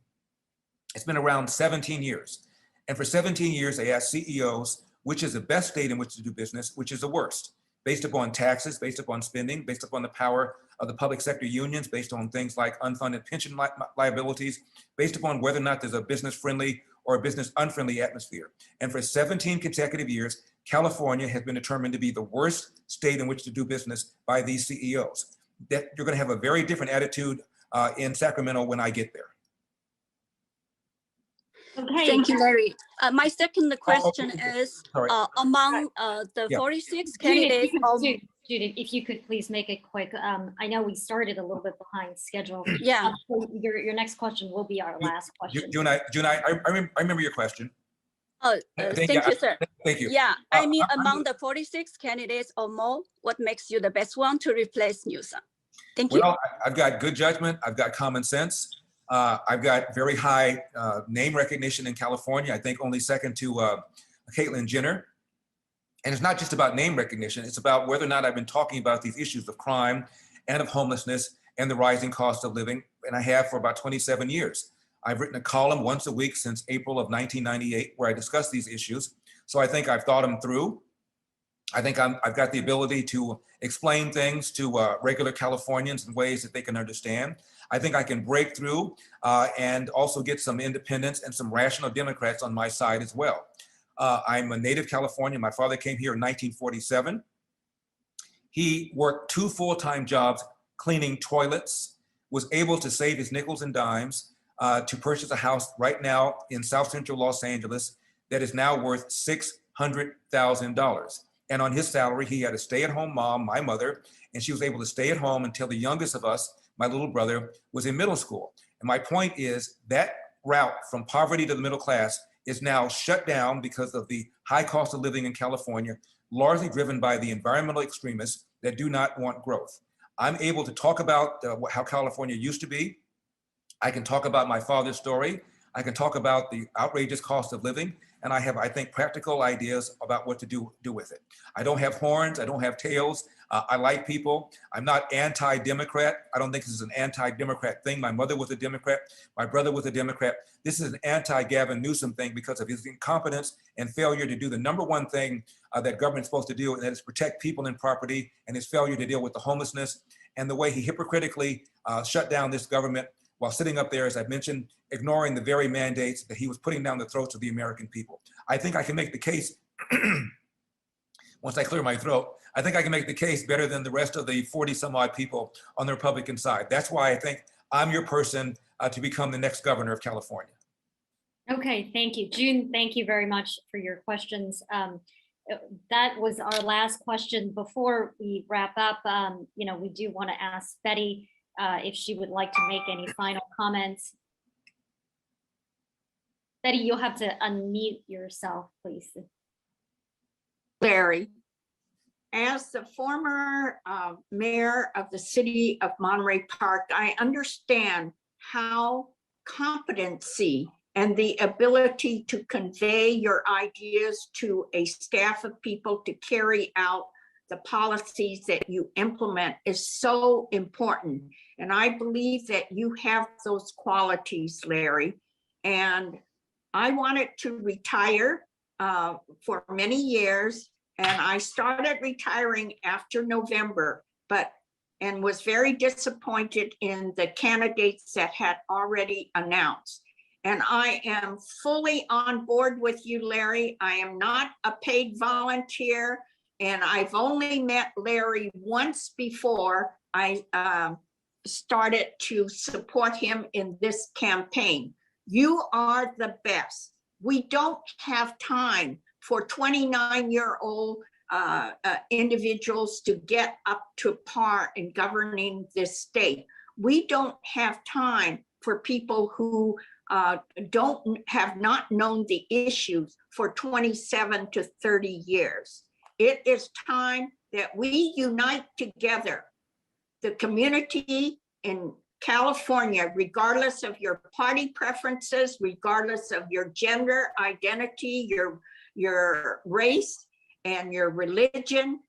It's been around 17 years. And for 17 years, they asked CEOs, which is the best state in which to do business, which is the worst, based upon taxes, based upon spending, based upon the power of the public sector unions, based on things like unfunded pension liabilities, based upon whether or not there's a business-friendly or a business-unfriendly atmosphere. And for 17 consecutive years, California has been determined to be the worst state in which to do business by these CEOs. That you're going to have a very different attitude in Sacramento when I get there. Okay. Thank you, Larry. My second question is, among the 46 candidates, Judith, if you could please make it quick. I know we started a little bit behind schedule. Yeah. So your next question will be our last question. June, I remember your question. Thank you, sir. Thank you. Yeah, I mean, among the 46 candidates or more, what makes you the best one to replace Newsom? Thank you. Well, I've got good judgment. I've got common sense. I've got very high name recognition in California. I think only second to Caitlyn Jenner. And it's not just about name recognition. It's about whether or not I've been talking about these issues of crime and of homelessness and the rising cost of living. And I have for about 27 years. I've written a column once a week since April of 1998 where I discuss these issues. So I think I've thought them through. I think I've got the ability to explain things to regular Californians in ways that they can understand. I think I can break through and also get some independents and some rational Democrats on my side as well. I'm a native Californian. My father came here in 1947. He worked 2 full-time jobs cleaning toilets, was able to save his nickels and dimes to purchase a house right now in South Central Los Angeles that is now worth $600,000. And on his salary, he had a stay-at-home mom, my mother, and she was able to stay at home until the youngest of us, my little brother, was in middle school. And my point is that route from poverty to the middle class is now shut down because of the high cost of living in California, largely driven by the environmental extremists that do not want growth. I'm able to talk about how California used to be. I can talk about my father's story. I can talk about the outrageous cost of living. And I have, I think, practical ideas about what to do with it. I don't have horns. I don't have tails. I like people. I'm not anti-Democrat. I don't think this is an anti-Democrat thing. My mother was a Democrat. My brother was a Democrat. This is an anti-Gavin Newsom thing because of his incompetence and failure to do the number one thing that government's supposed to do, and that is protect people and property, and his failure to deal with the homelessness, and the way he hypocritically shut down this government while sitting up there, as I've mentioned, ignoring the very mandates that he was putting down the throats of the American people. I think I can make the case, once I clear my throat, I think I can make the case better than the rest of the 40 some odd people on the Republican side. That's why I think I'm your person to become the next governor of California. Okay, thank you. June, thank you very much for your questions. That was our last question. Before we wrap up, we do want to ask Betty if she would like to make any final comments. Betty, you'll have to unmute yourself, please. Larry, as the former mayor of the city of Monterey Park, I understand how competency and the ability to convey your ideas to a staff of people to carry out the policies that you implement is so important. And I believe that you have those qualities, Larry. And I wanted to retire for many years, and I started retiring after November, and was very disappointed in the candidates that had already announced. And I am fully on board with you, Larry. I am not a paid volunteer, and I've only met Larry once before I started to support him in this campaign. You are the best. We don't have time for 29-year-old individuals to get up to par in governing this state. We don't have time for people who have not known the issues for 27 to 30 years. It is time that we unite together, the community in California, regardless of your party preferences, regardless of your gender identity, your race and your religion.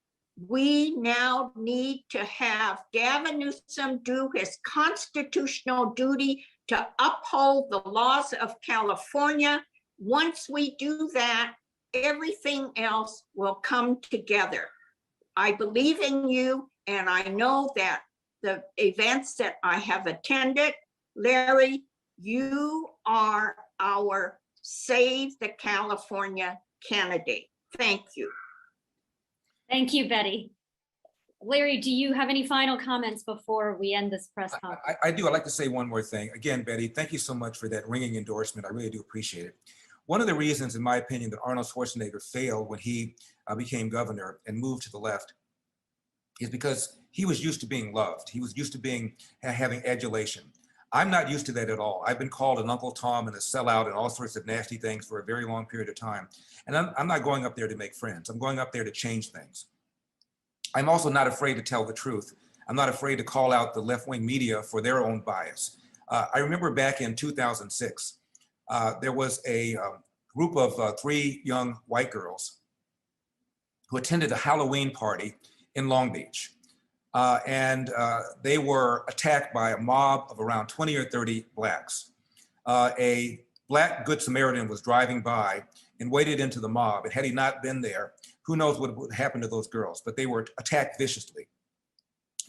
We now need to have Gavin Newsom do his constitutional duty to uphold the laws of California. Once we do that, everything else will come together. I believe in you, and I know that the events that I have attended, Larry, you are our Save the California candidate. Thank you. Thank you, Betty. Larry, do you have any final comments before we end this press conference? I do. I'd like to say one more thing. Again, Betty, thank you so much for that ringing endorsement. I really do appreciate it. One of the reasons, in my opinion, that Arnold Schwarzenegger failed when he became governor and moved to the left is because he was used to being loved. He was used to having adulation. I'm not used to that at all. I've been called an Uncle Tom and a sellout and all sorts of nasty things for a very long period of time. And I'm not going up there to make friends. I'm going up there to change things. I'm also not afraid to tell the truth. I'm not afraid to call out the left-wing media for their own bias. I remember back in 2006, there was a group of 3 young white girls who attended a Halloween party in Long Beach. They were attacked by a mob of around 20 or 30 blacks. A black Good Samaritan was driving by and waded into the mob. And had he not been there, who knows what would happen to those girls, but they were attacked viciously.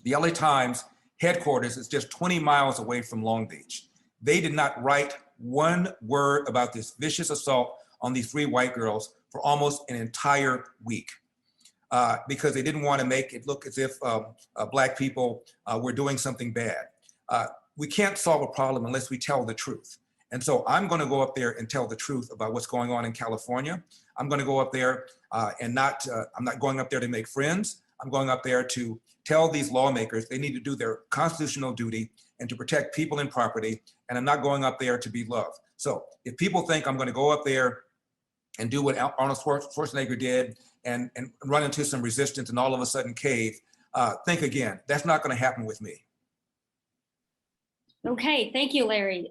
The LA Times headquarters is just 20 miles away from Long Beach. They did not write one word about this vicious assault on these 3 white girls for almost an entire week. Because they didn't want to make it look as if black people were doing something bad. We can't solve a problem unless we tell the truth. And so I'm going to go up there and tell the truth about what's going on in California. I'm going to go up there I'm not going up there to make friends. I'm going up there to tell these lawmakers they need to do their constitutional duty and to protect people and property. And I'm not going up there to be loved. So if people think I'm going to go up there and do what Arnold Schwarzenegger did and run into some resistance and all of a sudden cave, think again. That's not going to happen with me. Okay, thank you, Larry.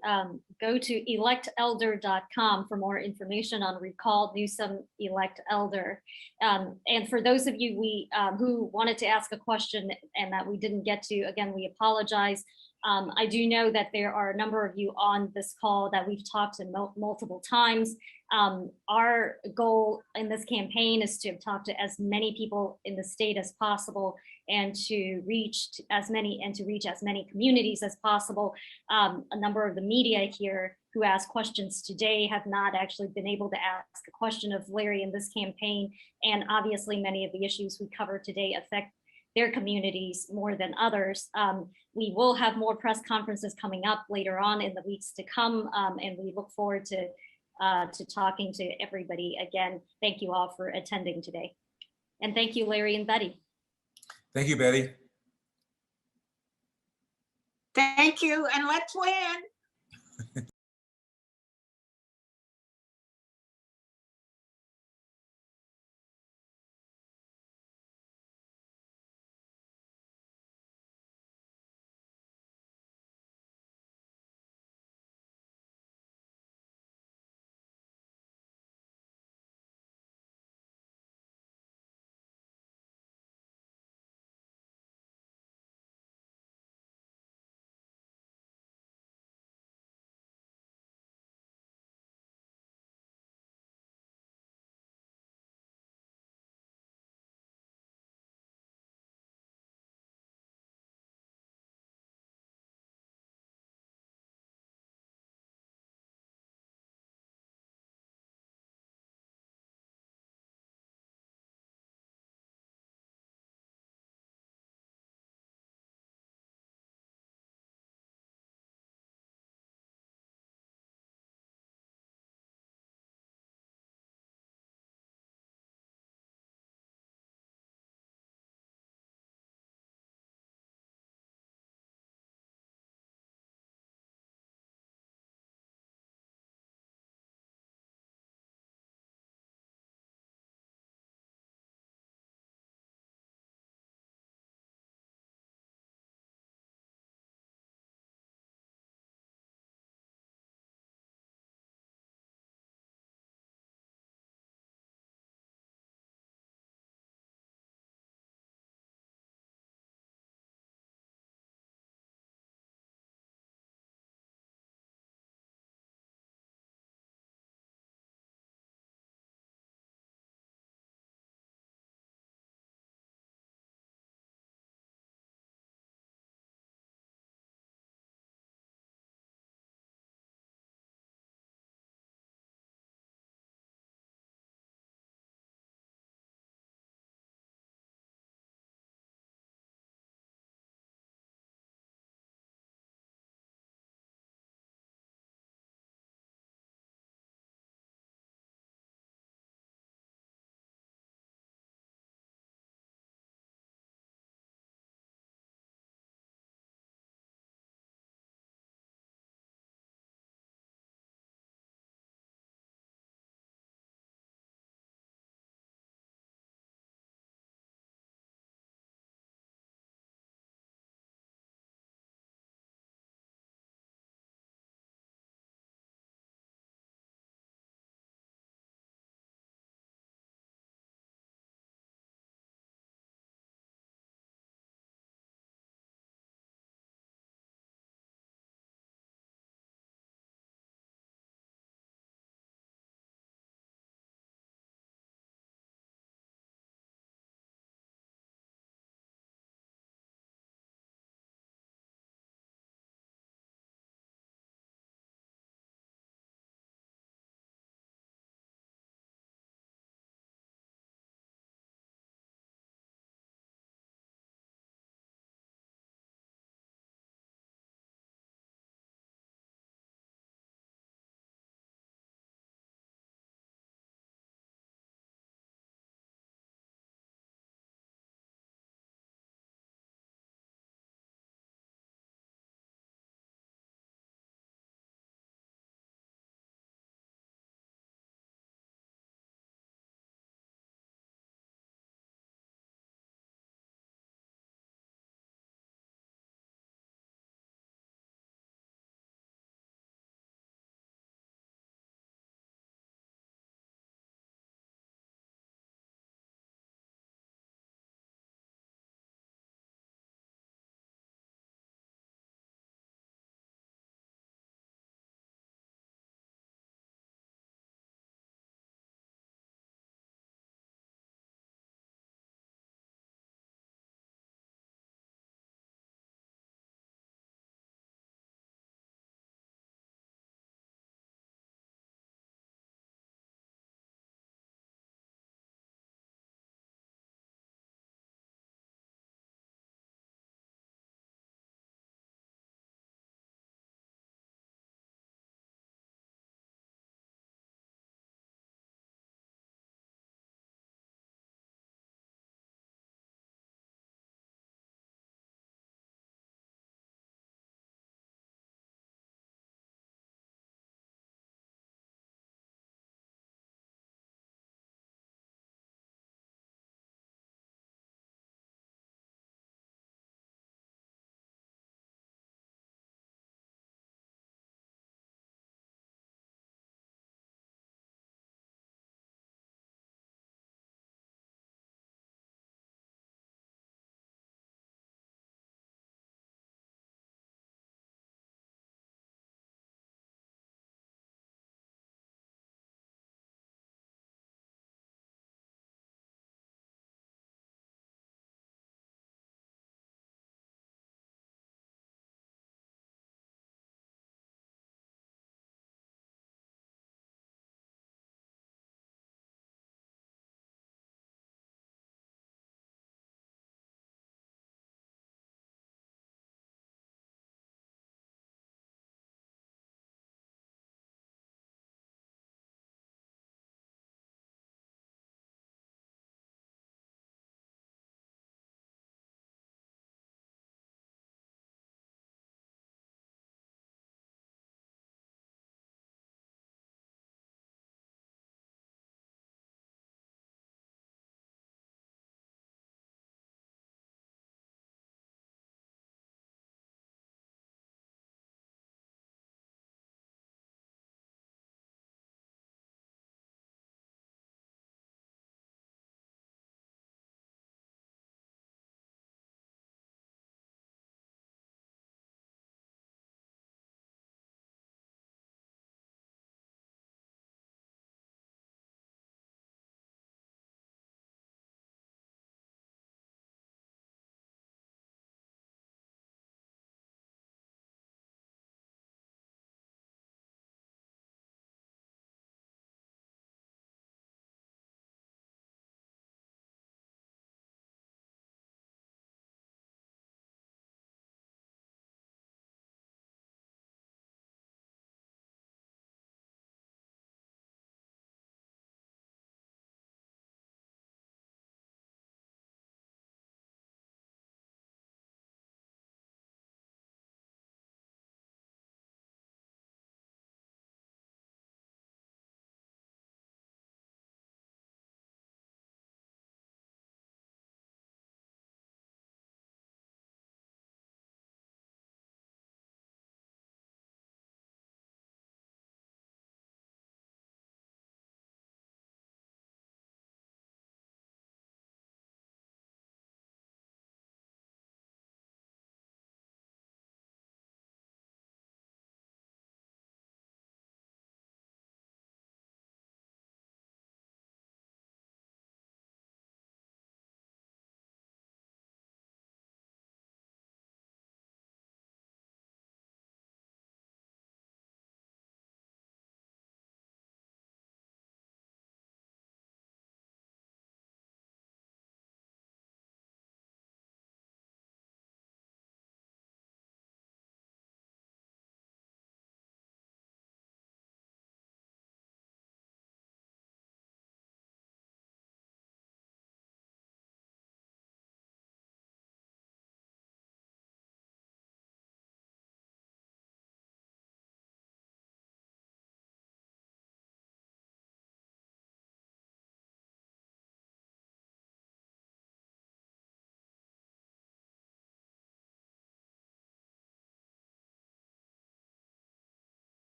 Go to electelder.com for more information on Recall Newsom Elect Elder. And for those of you who wanted to ask a question and that we didn't get to, again, we apologize. I do know that there are a number of you on this call that we've talked to multiple times. Our goal in this campaign is to talk to as many people in the state as possible and to reach as many communities as possible. A number of the media here who asked questions today have not actually been able to ask a question of Larry in this campaign. And obviously many of the issues we cover today affect their communities more than others. We will have more press conferences coming up later on in the weeks to come, and we look forward to talking to everybody again. Thank you all for attending today. And thank you, Larry and Betty. Thank you, Betty. Thank you, and let's win.